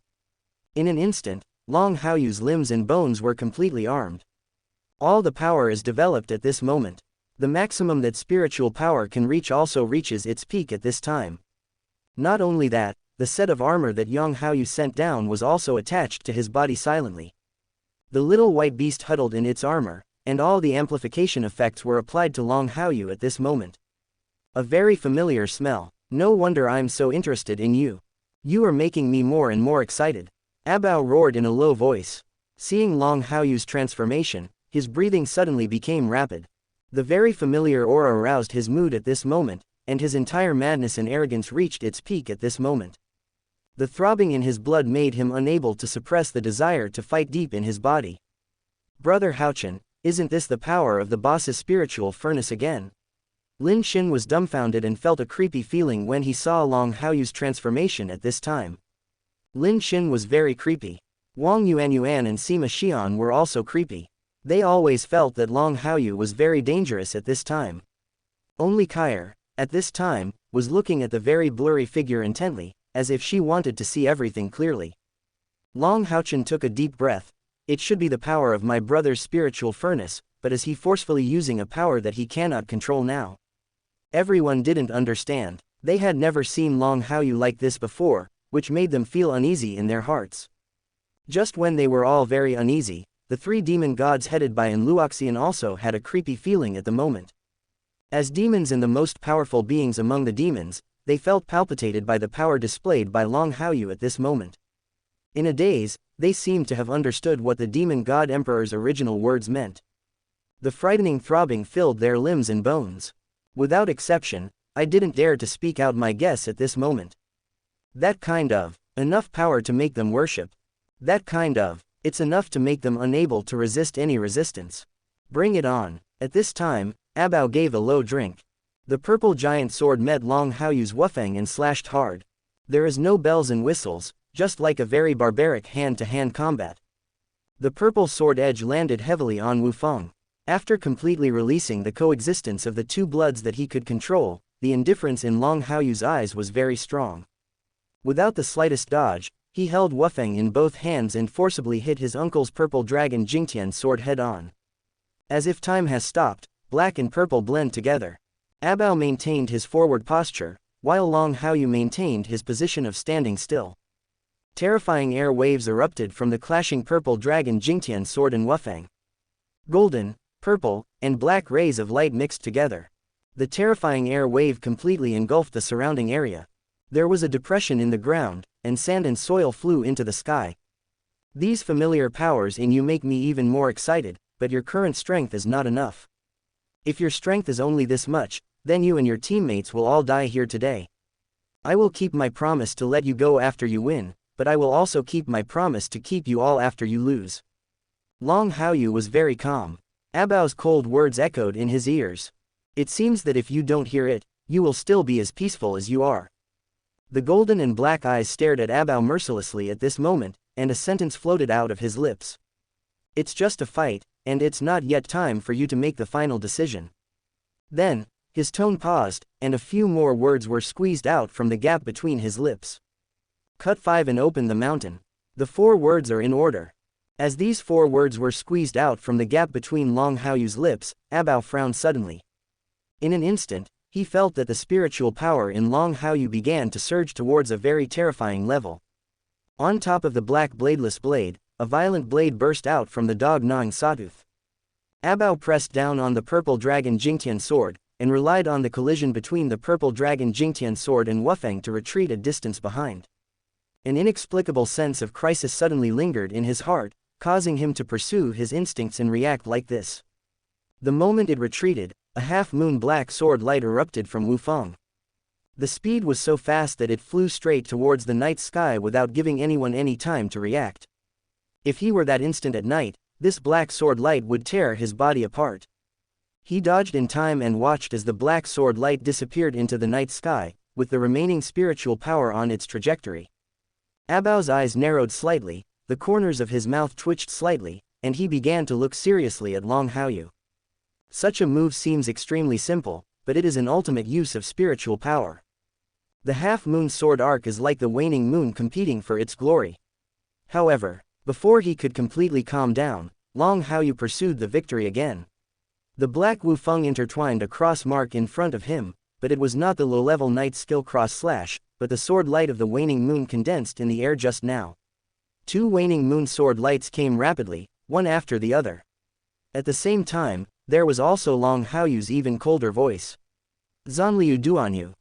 In an instant, Long Haoyu's limbs and bones were completely armed. All the power is developed at this moment. The maximum that spiritual power can reach also reaches its peak at this time. Not only that, the set of armor that Long Haoyu sent down was also attached to his body silently. The little white beast huddled in its armor, and all the amplification effects were applied to Long Haoyu at this moment. A very familiar smell. No wonder I'm so interested in you. You are making me more and more excited. Abao roared in a low voice. Seeing Long Haoyu's transformation, his breathing suddenly became rapid. The very familiar aura aroused his mood at this moment, and his entire madness and arrogance reached its peak at this moment. The throbbing in his blood made him unable to suppress the desire to fight deep in his body. Brother Haochen, isn't this the power of the boss's spiritual furnace again? Lin Xin was dumbfounded and felt a creepy feeling when he saw Long Haoyu's transformation at this time. Lin Xin was very creepy. Wang Yuan and Sima Xian were also creepy. They always felt that Long Haoyu was very dangerous at this time. Only Kair, at this time, was looking at the very blurry figure intently, as if she wanted to see everything clearly. Long Haochen took a deep breath. It should be the power of my brother's spiritual furnace, but is he forcefully using a power that he cannot control now? Everyone didn't understand. They had never seen Long Haoyu like this before, which made them feel uneasy in their hearts. Just when they were all very uneasy, the three demon gods headed by an Luoxian also had a creepy feeling at the moment. As demons and the most powerful beings among the demons, they felt palpitated by the power displayed by Long Haoyu at this moment. In a daze, they seemed to have understood what the demon god emperor's original words meant. The frightening throbbing filled their limbs and bones. Without exception, I didn't dare to speak out my guess at this moment. That kind of, enough power to make them worship. That kind of, it's enough to make them unable to resist any resistance. Bring it on. At this time, Abao gave a low drink. The purple giant sword met Long Haoyu's Wufeng and slashed hard. There is no bells and whistles, just like a very barbaric hand-to-hand combat. The purple sword edge landed heavily on Wufeng. After completely releasing the coexistence of the two bloods that he could control, the indifference in Long Haoyu's eyes was very strong. Without the slightest dodge, he held Wufeng in both hands and forcibly hit his uncle's purple dragon Jingtian sword head-on. As if time has stopped, black and purple blend together. Abao maintained his forward posture, while Long Haoyu maintained his position of standing still. Terrifying air waves erupted from the clashing purple dragon Jingtian sword and Wufeng. Golden, purple, and black rays of light mixed together. The terrifying air wave completely engulfed the surrounding area. There was a depression in the ground, and sand and soil flew into the sky. These familiar powers in you make me even more excited, but your current strength is not enough. If your strength is only this much, then you and your teammates will all die here today. I will keep my promise to let you go after you win, but I will also keep my promise to keep you all after you lose. Long Haoyu was very calm. Abao's cold words echoed in his ears. It seems that if you don't hear it, you will still be as peaceful as you are. The golden and black eyes stared at Abao mercilessly at this moment, and a sentence floated out of his lips. It's just a fight, and it's not yet time for you to make the final decision. Then, his tone paused, and a few more words were squeezed out from the gap between his lips. Cut 5 and open the mountain. The 4 words are in order. As these 4 words were squeezed out from the gap between Long Haoyu's lips, Abao frowned suddenly. In an instant, he felt that the spiritual power in Long Haoyu began to surge towards a very terrifying level. On top of the black bladeless blade, a violent blade burst out from the dog-gnawing sawtooth. Abao pressed down on the purple dragon Jingtian sword, and relied on the collision between the purple dragon Jingtian sword and Wufeng to retreat a distance behind. An inexplicable sense of crisis suddenly lingered in his heart, causing him to pursue his instincts and react like this. The moment it retreated, a half-moon black sword light erupted from Wufeng. The speed was so fast that it flew straight towards the night sky without giving anyone any time to react. If he were that instant at night, this black sword light would tear his body apart. He dodged in time and watched as the black sword light disappeared into the night sky, with the remaining spiritual power on its trajectory. Abao's eyes narrowed slightly, the corners of his mouth twitched slightly, and he began to look seriously at Long Haoyu. Such a move seems extremely simple, but it is an ultimate use of spiritual power. The half-moon sword arc is like the waning moon competing for its glory. However, before he could completely calm down, Long Haoyu pursued the victory again. The black Wufeng intertwined a cross mark in front of him, but it was not the low-level night skill cross-slash, but the sword light of the waning moon condensed in the air just now. 2 waning moon sword lights came rapidly, one after the other. At the same time, there was also Long Haoyu's even colder voice. Zanliu Duanyu.